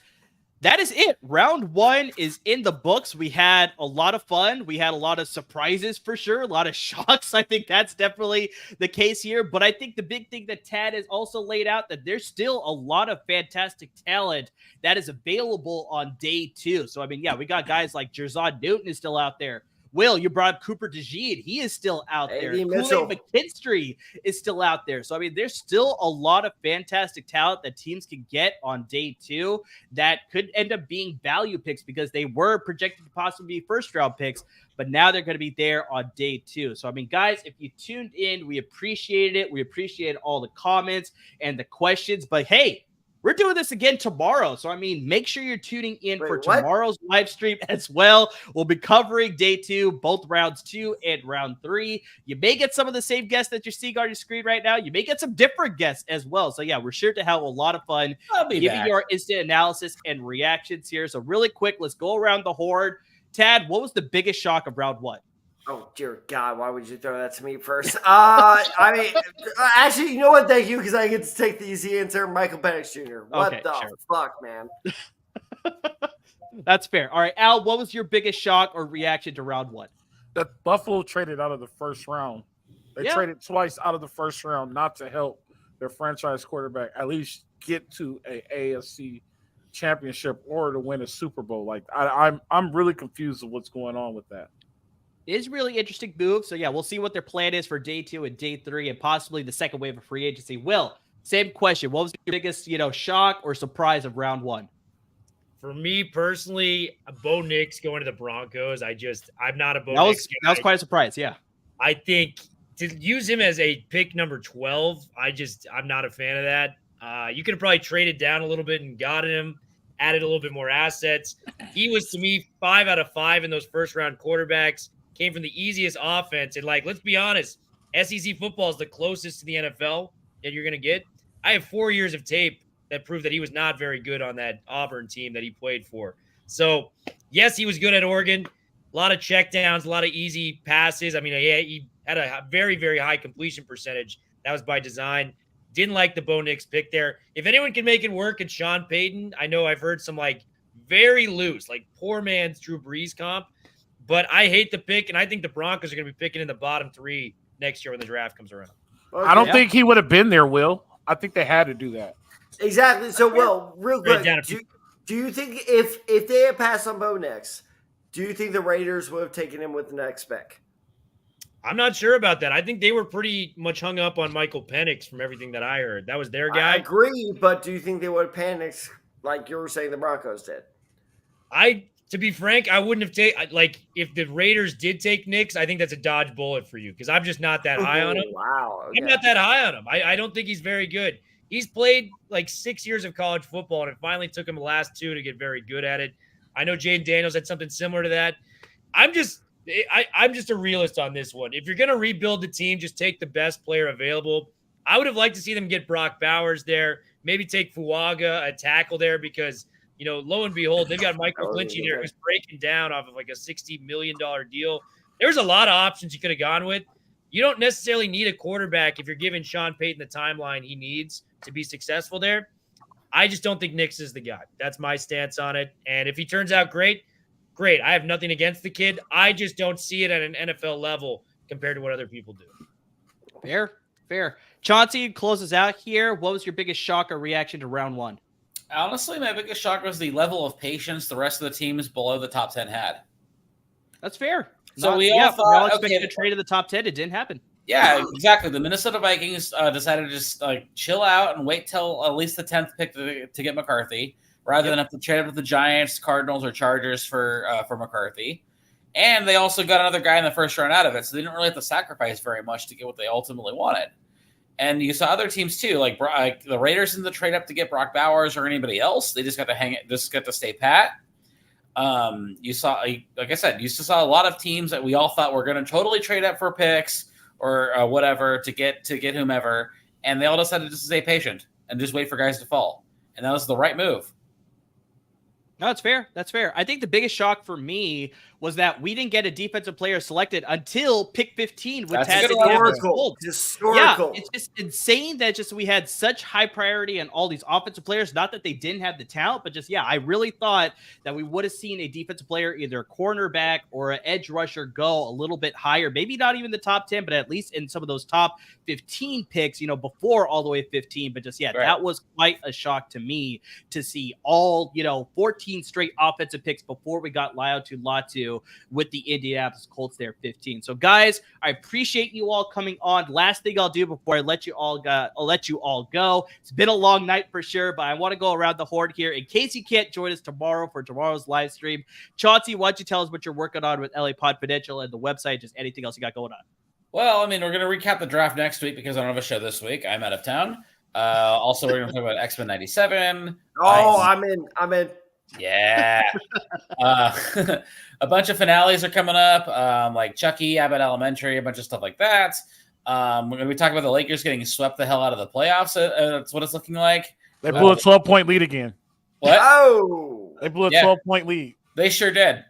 that is it. Round 1 is in the books. We had a lot of fun. We had a lot of surprises for sure. A lot of shocks. I think that's definitely the case here. But I think the big thing that Tad has also laid out, that there's still a lot of fantastic talent that is available on day 2. So, we got guys like Jerzon Newton is still out there. Will, you brought up Cooper DeJean. He is still out there. Kool-Aid McKinstry is still out there. So, there's still a lot of fantastic talent that teams can get on day 2 that could end up being value picks because they were projected to possibly be first-round picks, but now they're going to be there on day 2. So, guys, if you tuned in, we appreciated it. We appreciate all the comments and the questions. But, hey, we're doing this again tomorrow. So, make sure you're tuning in for tomorrow's live stream as well. We'll be covering day 2, both rounds 2 and round 3. You may get some of the same guests that you're seeing on your screen right now. You may get some different guests as well. So, we're sure to have a lot of fun giving you our instant analysis and reactions here. So, really quick, let's go around the horn. Tad, what was the biggest shock of round 1? Oh, dear God, why would you throw that to me first? Actually, you know what? Thank you, because I get to take the easy answer. Michael Penix Jr. What fuck, man? That's fair. All right, Al, what was your biggest shock or reaction to round 1? That Buffalo traded out of the first round. They traded twice out of the first round not to help their franchise quarterback at least get to a AFC championship or to win a Super Bowl. Like, I'm really confused of what's going on with that. Is really interesting move. So, we'll see what their plan is for day 2 and day 3 and possibly the second wave of free agency. Will, same question. What was your biggest, shock or surprise of round 1? For me personally, Bo Nix going to the Broncos. I'm not a Bo Nix guy. That was quite a surprise, yeah. I think to use him as a pick number 12, I'm not a fan of that. You could have probably traded down a little bit and got him, added a little bit more assets. He was, to me, 5 out of 5 in those first-round quarterbacks. Came from the easiest offense. And, let's be honest, SEC football is the closest to the NFL that you're going to get. I have 4 years of tape that prove that he was not very good on that Auburn team that he played for. So, yes, he was good at Oregon. A lot of checkdowns, a lot of easy passes. He had a very, very high completion percentage. That was by design. Didn't like the Bo Nix pick there. If anyone can make it work, it's Sean Payton. I know I've heard some, very loose, poor man's Drew Brees comp. But I hate the pick, and I think the Broncos are going to be picking in the bottom 3 next year when the draft comes around. Okay. I don't think he would have been there, Will. I think they had to do that. Exactly. So, Will, real quick, do you think if they had passed on Bo Nix, do you think the Raiders would have taken him with the next pick? I'm not sure about that. I think they were pretty much hung up on Michael Penix from everything that I heard. That was their guy. I agree, but do you think they would have panicked like you were saying the Broncos did? To be frank, I wouldn't have taken if the Raiders did take Nix, I think that's a dodge bullet for you because I'm just not that high on him. Wow. Okay. I'm not that high on him. I don't think he's very good. He's played 6 years of college football, and it finally took him the last 2 to get very good at it. I know Jayden Daniels had something similar to that. I'm just a realist on this one. If you're going to rebuild the team, just take the best player available. I would have liked to see them get Brock Bowers there, maybe take Fuaga, a tackle there, because lo and behold, they've got Michael Glinchey there who's breaking down off of a $60 million deal. There's a lot of options you could have gone with. You don't necessarily need a quarterback if you're giving Sean Payton the timeline he needs to be successful there. I just don't think Nix is the guy. That's my stance on it. And if he turns out great. I have nothing against the kid. I just don't see it at an NFL level compared to what other people do. Fair. Chauncey closes out here. What was your biggest shock or reaction to round one? Honestly, my biggest shock was the level of patience the rest of the teams below the top 10 had. That's fair. So we all thought, expected a trade in the top 10. It didn't happen. Yeah, exactly. The Minnesota Vikings decided to just chill out and wait till at least the 10th pick to get McCarthy, rather than have to trade up with the Giants, Cardinals, or Chargers for McCarthy. And they also got another guy in the first round out of it, so they didn't really have to sacrifice very much to get what they ultimately wanted. And you saw other teams too, like the Raiders didn't trade up to get Brock Bowers or anybody else. They just got to stay pat. You saw, like I said, you saw a lot of teams that we all thought were going to totally trade up for picks or whatever to get whomever, and they all decided just to stay patient and just wait for guys to fall. And that was the right move. No, that's fair. That's fair. I think the biggest shock for me was that we didn't get a defensive player selected until pick 15 with Taz. Historical. Yeah, it's just insane that just we had such high priority on all these offensive players. Not that they didn't have the talent, but just, I really thought that we would have seen a defensive player, either a cornerback or an edge rusher, go a little bit higher. Maybe not even the top 10, but at least in some of those top 15 picks, before all the way 15. But just, that was quite a shock to me to see all, 14 straight offensive picks before we got Latu with the Indianapolis Colts there 15. So guys, I appreciate you all coming on. Last thing I'll do before I let you all go. It's been a long night for sure, but I want to go around the horn here in case you can't join us tomorrow for tomorrow's live stream. Chauncey, why don't you tell us what you're working on with LA Podfidential and the website, just anything else you got going on? Well, we're going to recap the draft next week because I don't have a show this week. I'm out of town. Also, we're going to talk about X-Men 97. Oh, I'm in. Yeah. A bunch of finales are coming up, like Chucky, Abbott Elementary, a bunch of stuff like that. We're going to be talking about the Lakers getting swept the hell out of the playoffs. That's what it's looking like. They blew a 12-point lead again. What? Oh! They blew a 12-point lead. They sure did.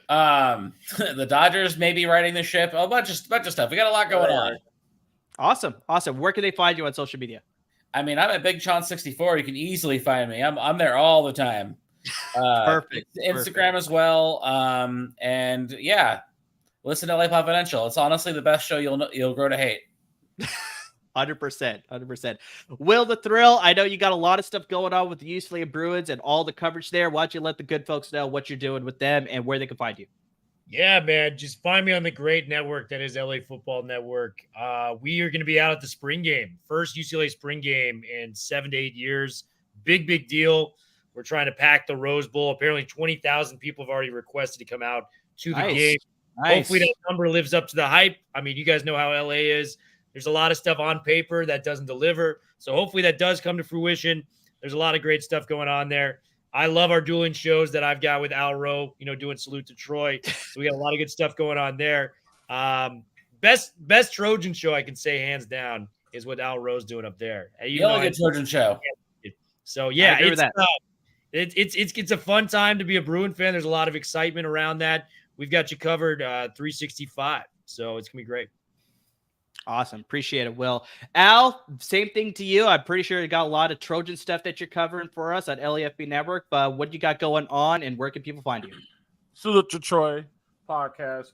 The Dodgers may be riding the ship. A bunch of stuff. We got a lot going on. Awesome. Where can they find you on social media? I'm at Big Sean 64. You can easily find me. I'm there all the time. Perfect. Instagram as well. And listen to LA Confidential. It's honestly the best show you'll grow to hate. 100%. Will the Thrill, I know you got a lot of stuff going on with the Usually Bruins and all the coverage there. Why don't you let the good folks know what you're doing with them and where they can find you? Yeah, man. Just find me on the great network that is LA Football Network. We are going to be out at the spring game. First UCLA spring game in 7 to 8 years. Big deal. We're trying to pack the Rose Bowl. Apparently 20,000 people have already requested to come out to the game. Hopefully that number lives up to the hype. You guys know how LA is. There's a lot of stuff on paper that doesn't deliver. So hopefully that does come to fruition. There's a lot of great stuff going on there. I love our dueling shows that I've got with Al Rowe, doing Salute to Troy. So we got a lot of good stuff going on there. Best Trojan show I can say hands down is what Al Rowe's doing up there. Good Trojan show. So it's a fun time to be a Bruin fan. There's a lot of excitement around that. We've got you covered 365. So it's gonna be great. Awesome. Appreciate it, Will. Al, same thing to you. I'm pretty sure you got a lot of Trojan stuff that you're covering for us at LAFB Network. But what you got going on and where can people find you? Salute to Troy podcast.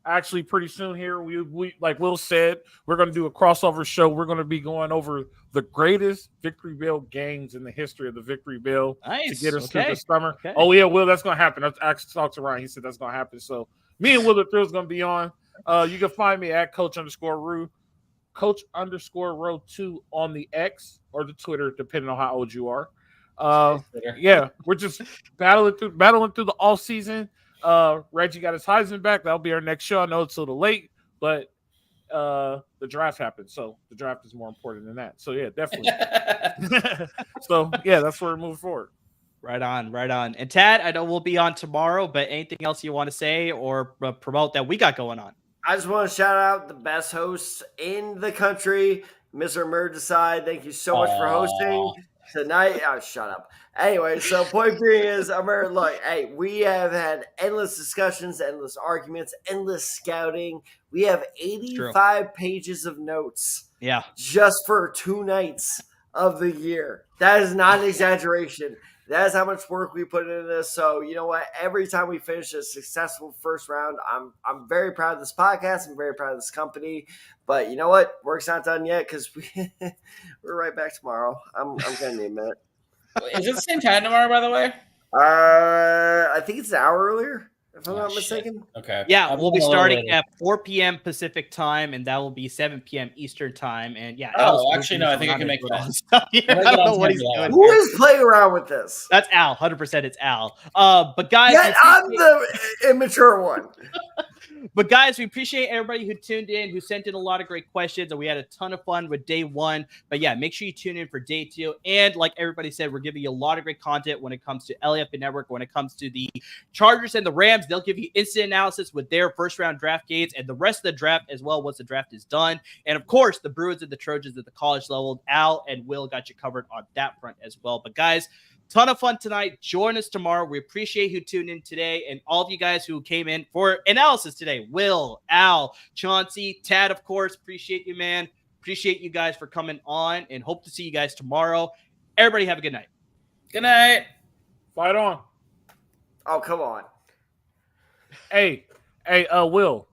Actually, pretty soon here, we like Will said, we're going to do a crossover show. We're going to be going over the greatest Victory Bell games in the history of the Victory Bell to get us through the summer. Okay. Oh, yeah, Will, that's going to happen. I actually talked to Ryan. He said that's going to happen. So me and Will the Thrill is going to be on. You can find me at Coach_Rue, Coach_Row2 on the X or the Twitter, depending on how old you are. We're just battling through the off season. Reggie got his Heisman back. That'll be our next show. I know it's a little late, but the draft happened, so the draft is more important than that. So yeah, definitely. So yeah, that's where we're moving forward. Right on. And Tad, I know we'll be on tomorrow, but anything else you want to say or promote that we got going on? I just want to shout out the best hosts in the country, Mr. Murdeside. Thank you so much for hosting tonight. Oh, shut up. Anyway, so point being is, look, hey, we have had endless discussions, endless arguments, endless scouting. We have 85 pages of notes. Yeah. Just for 2 nights of the year. That is not an exaggeration. That is how much work we put into this. So you know what? Every time we finish a successful first round, I'm very proud of this podcast. I'm very proud of this company. But you know what? Work's not done yet because we're right back tomorrow. I'm gonna need a minute. Is it the same time tomorrow, by the way? I think it's an hour earlier, if I'm not mistaken. Okay. Yeah, we'll be starting at 4 p.m. Pacific time, and that will be 7 p.m. Eastern time. And yeah. Actually, no, I think I can make that. Yeah, I don't know what he's doing. Who is playing around with this? That's Al. 100%. It's Al. But guys, I'm the immature one. But guys, we appreciate everybody who tuned in, who sent in a lot of great questions, and we had a ton of fun with day one. But yeah, make sure you tune in for day two. And like everybody said, we're giving you a lot of great content when it comes to LAFB Network, when it comes to the Chargers and the Rams. They'll give you instant analysis with their first round draft grades and the rest of the draft as well once the draft is done. And of course, the Bruins and the Trojans at the college level. Al and Will got you covered on that front as well. But guys, ton of fun tonight. Join us tomorrow. We appreciate who tuned in today and all of you guys who came in for analysis today. Will, Al, Chauncey, Tad, of course. Appreciate you, man. Appreciate you guys for coming on and hope to see you guys tomorrow. Everybody have a good night. Good night. Fight on. Oh, come on. Hey, Will.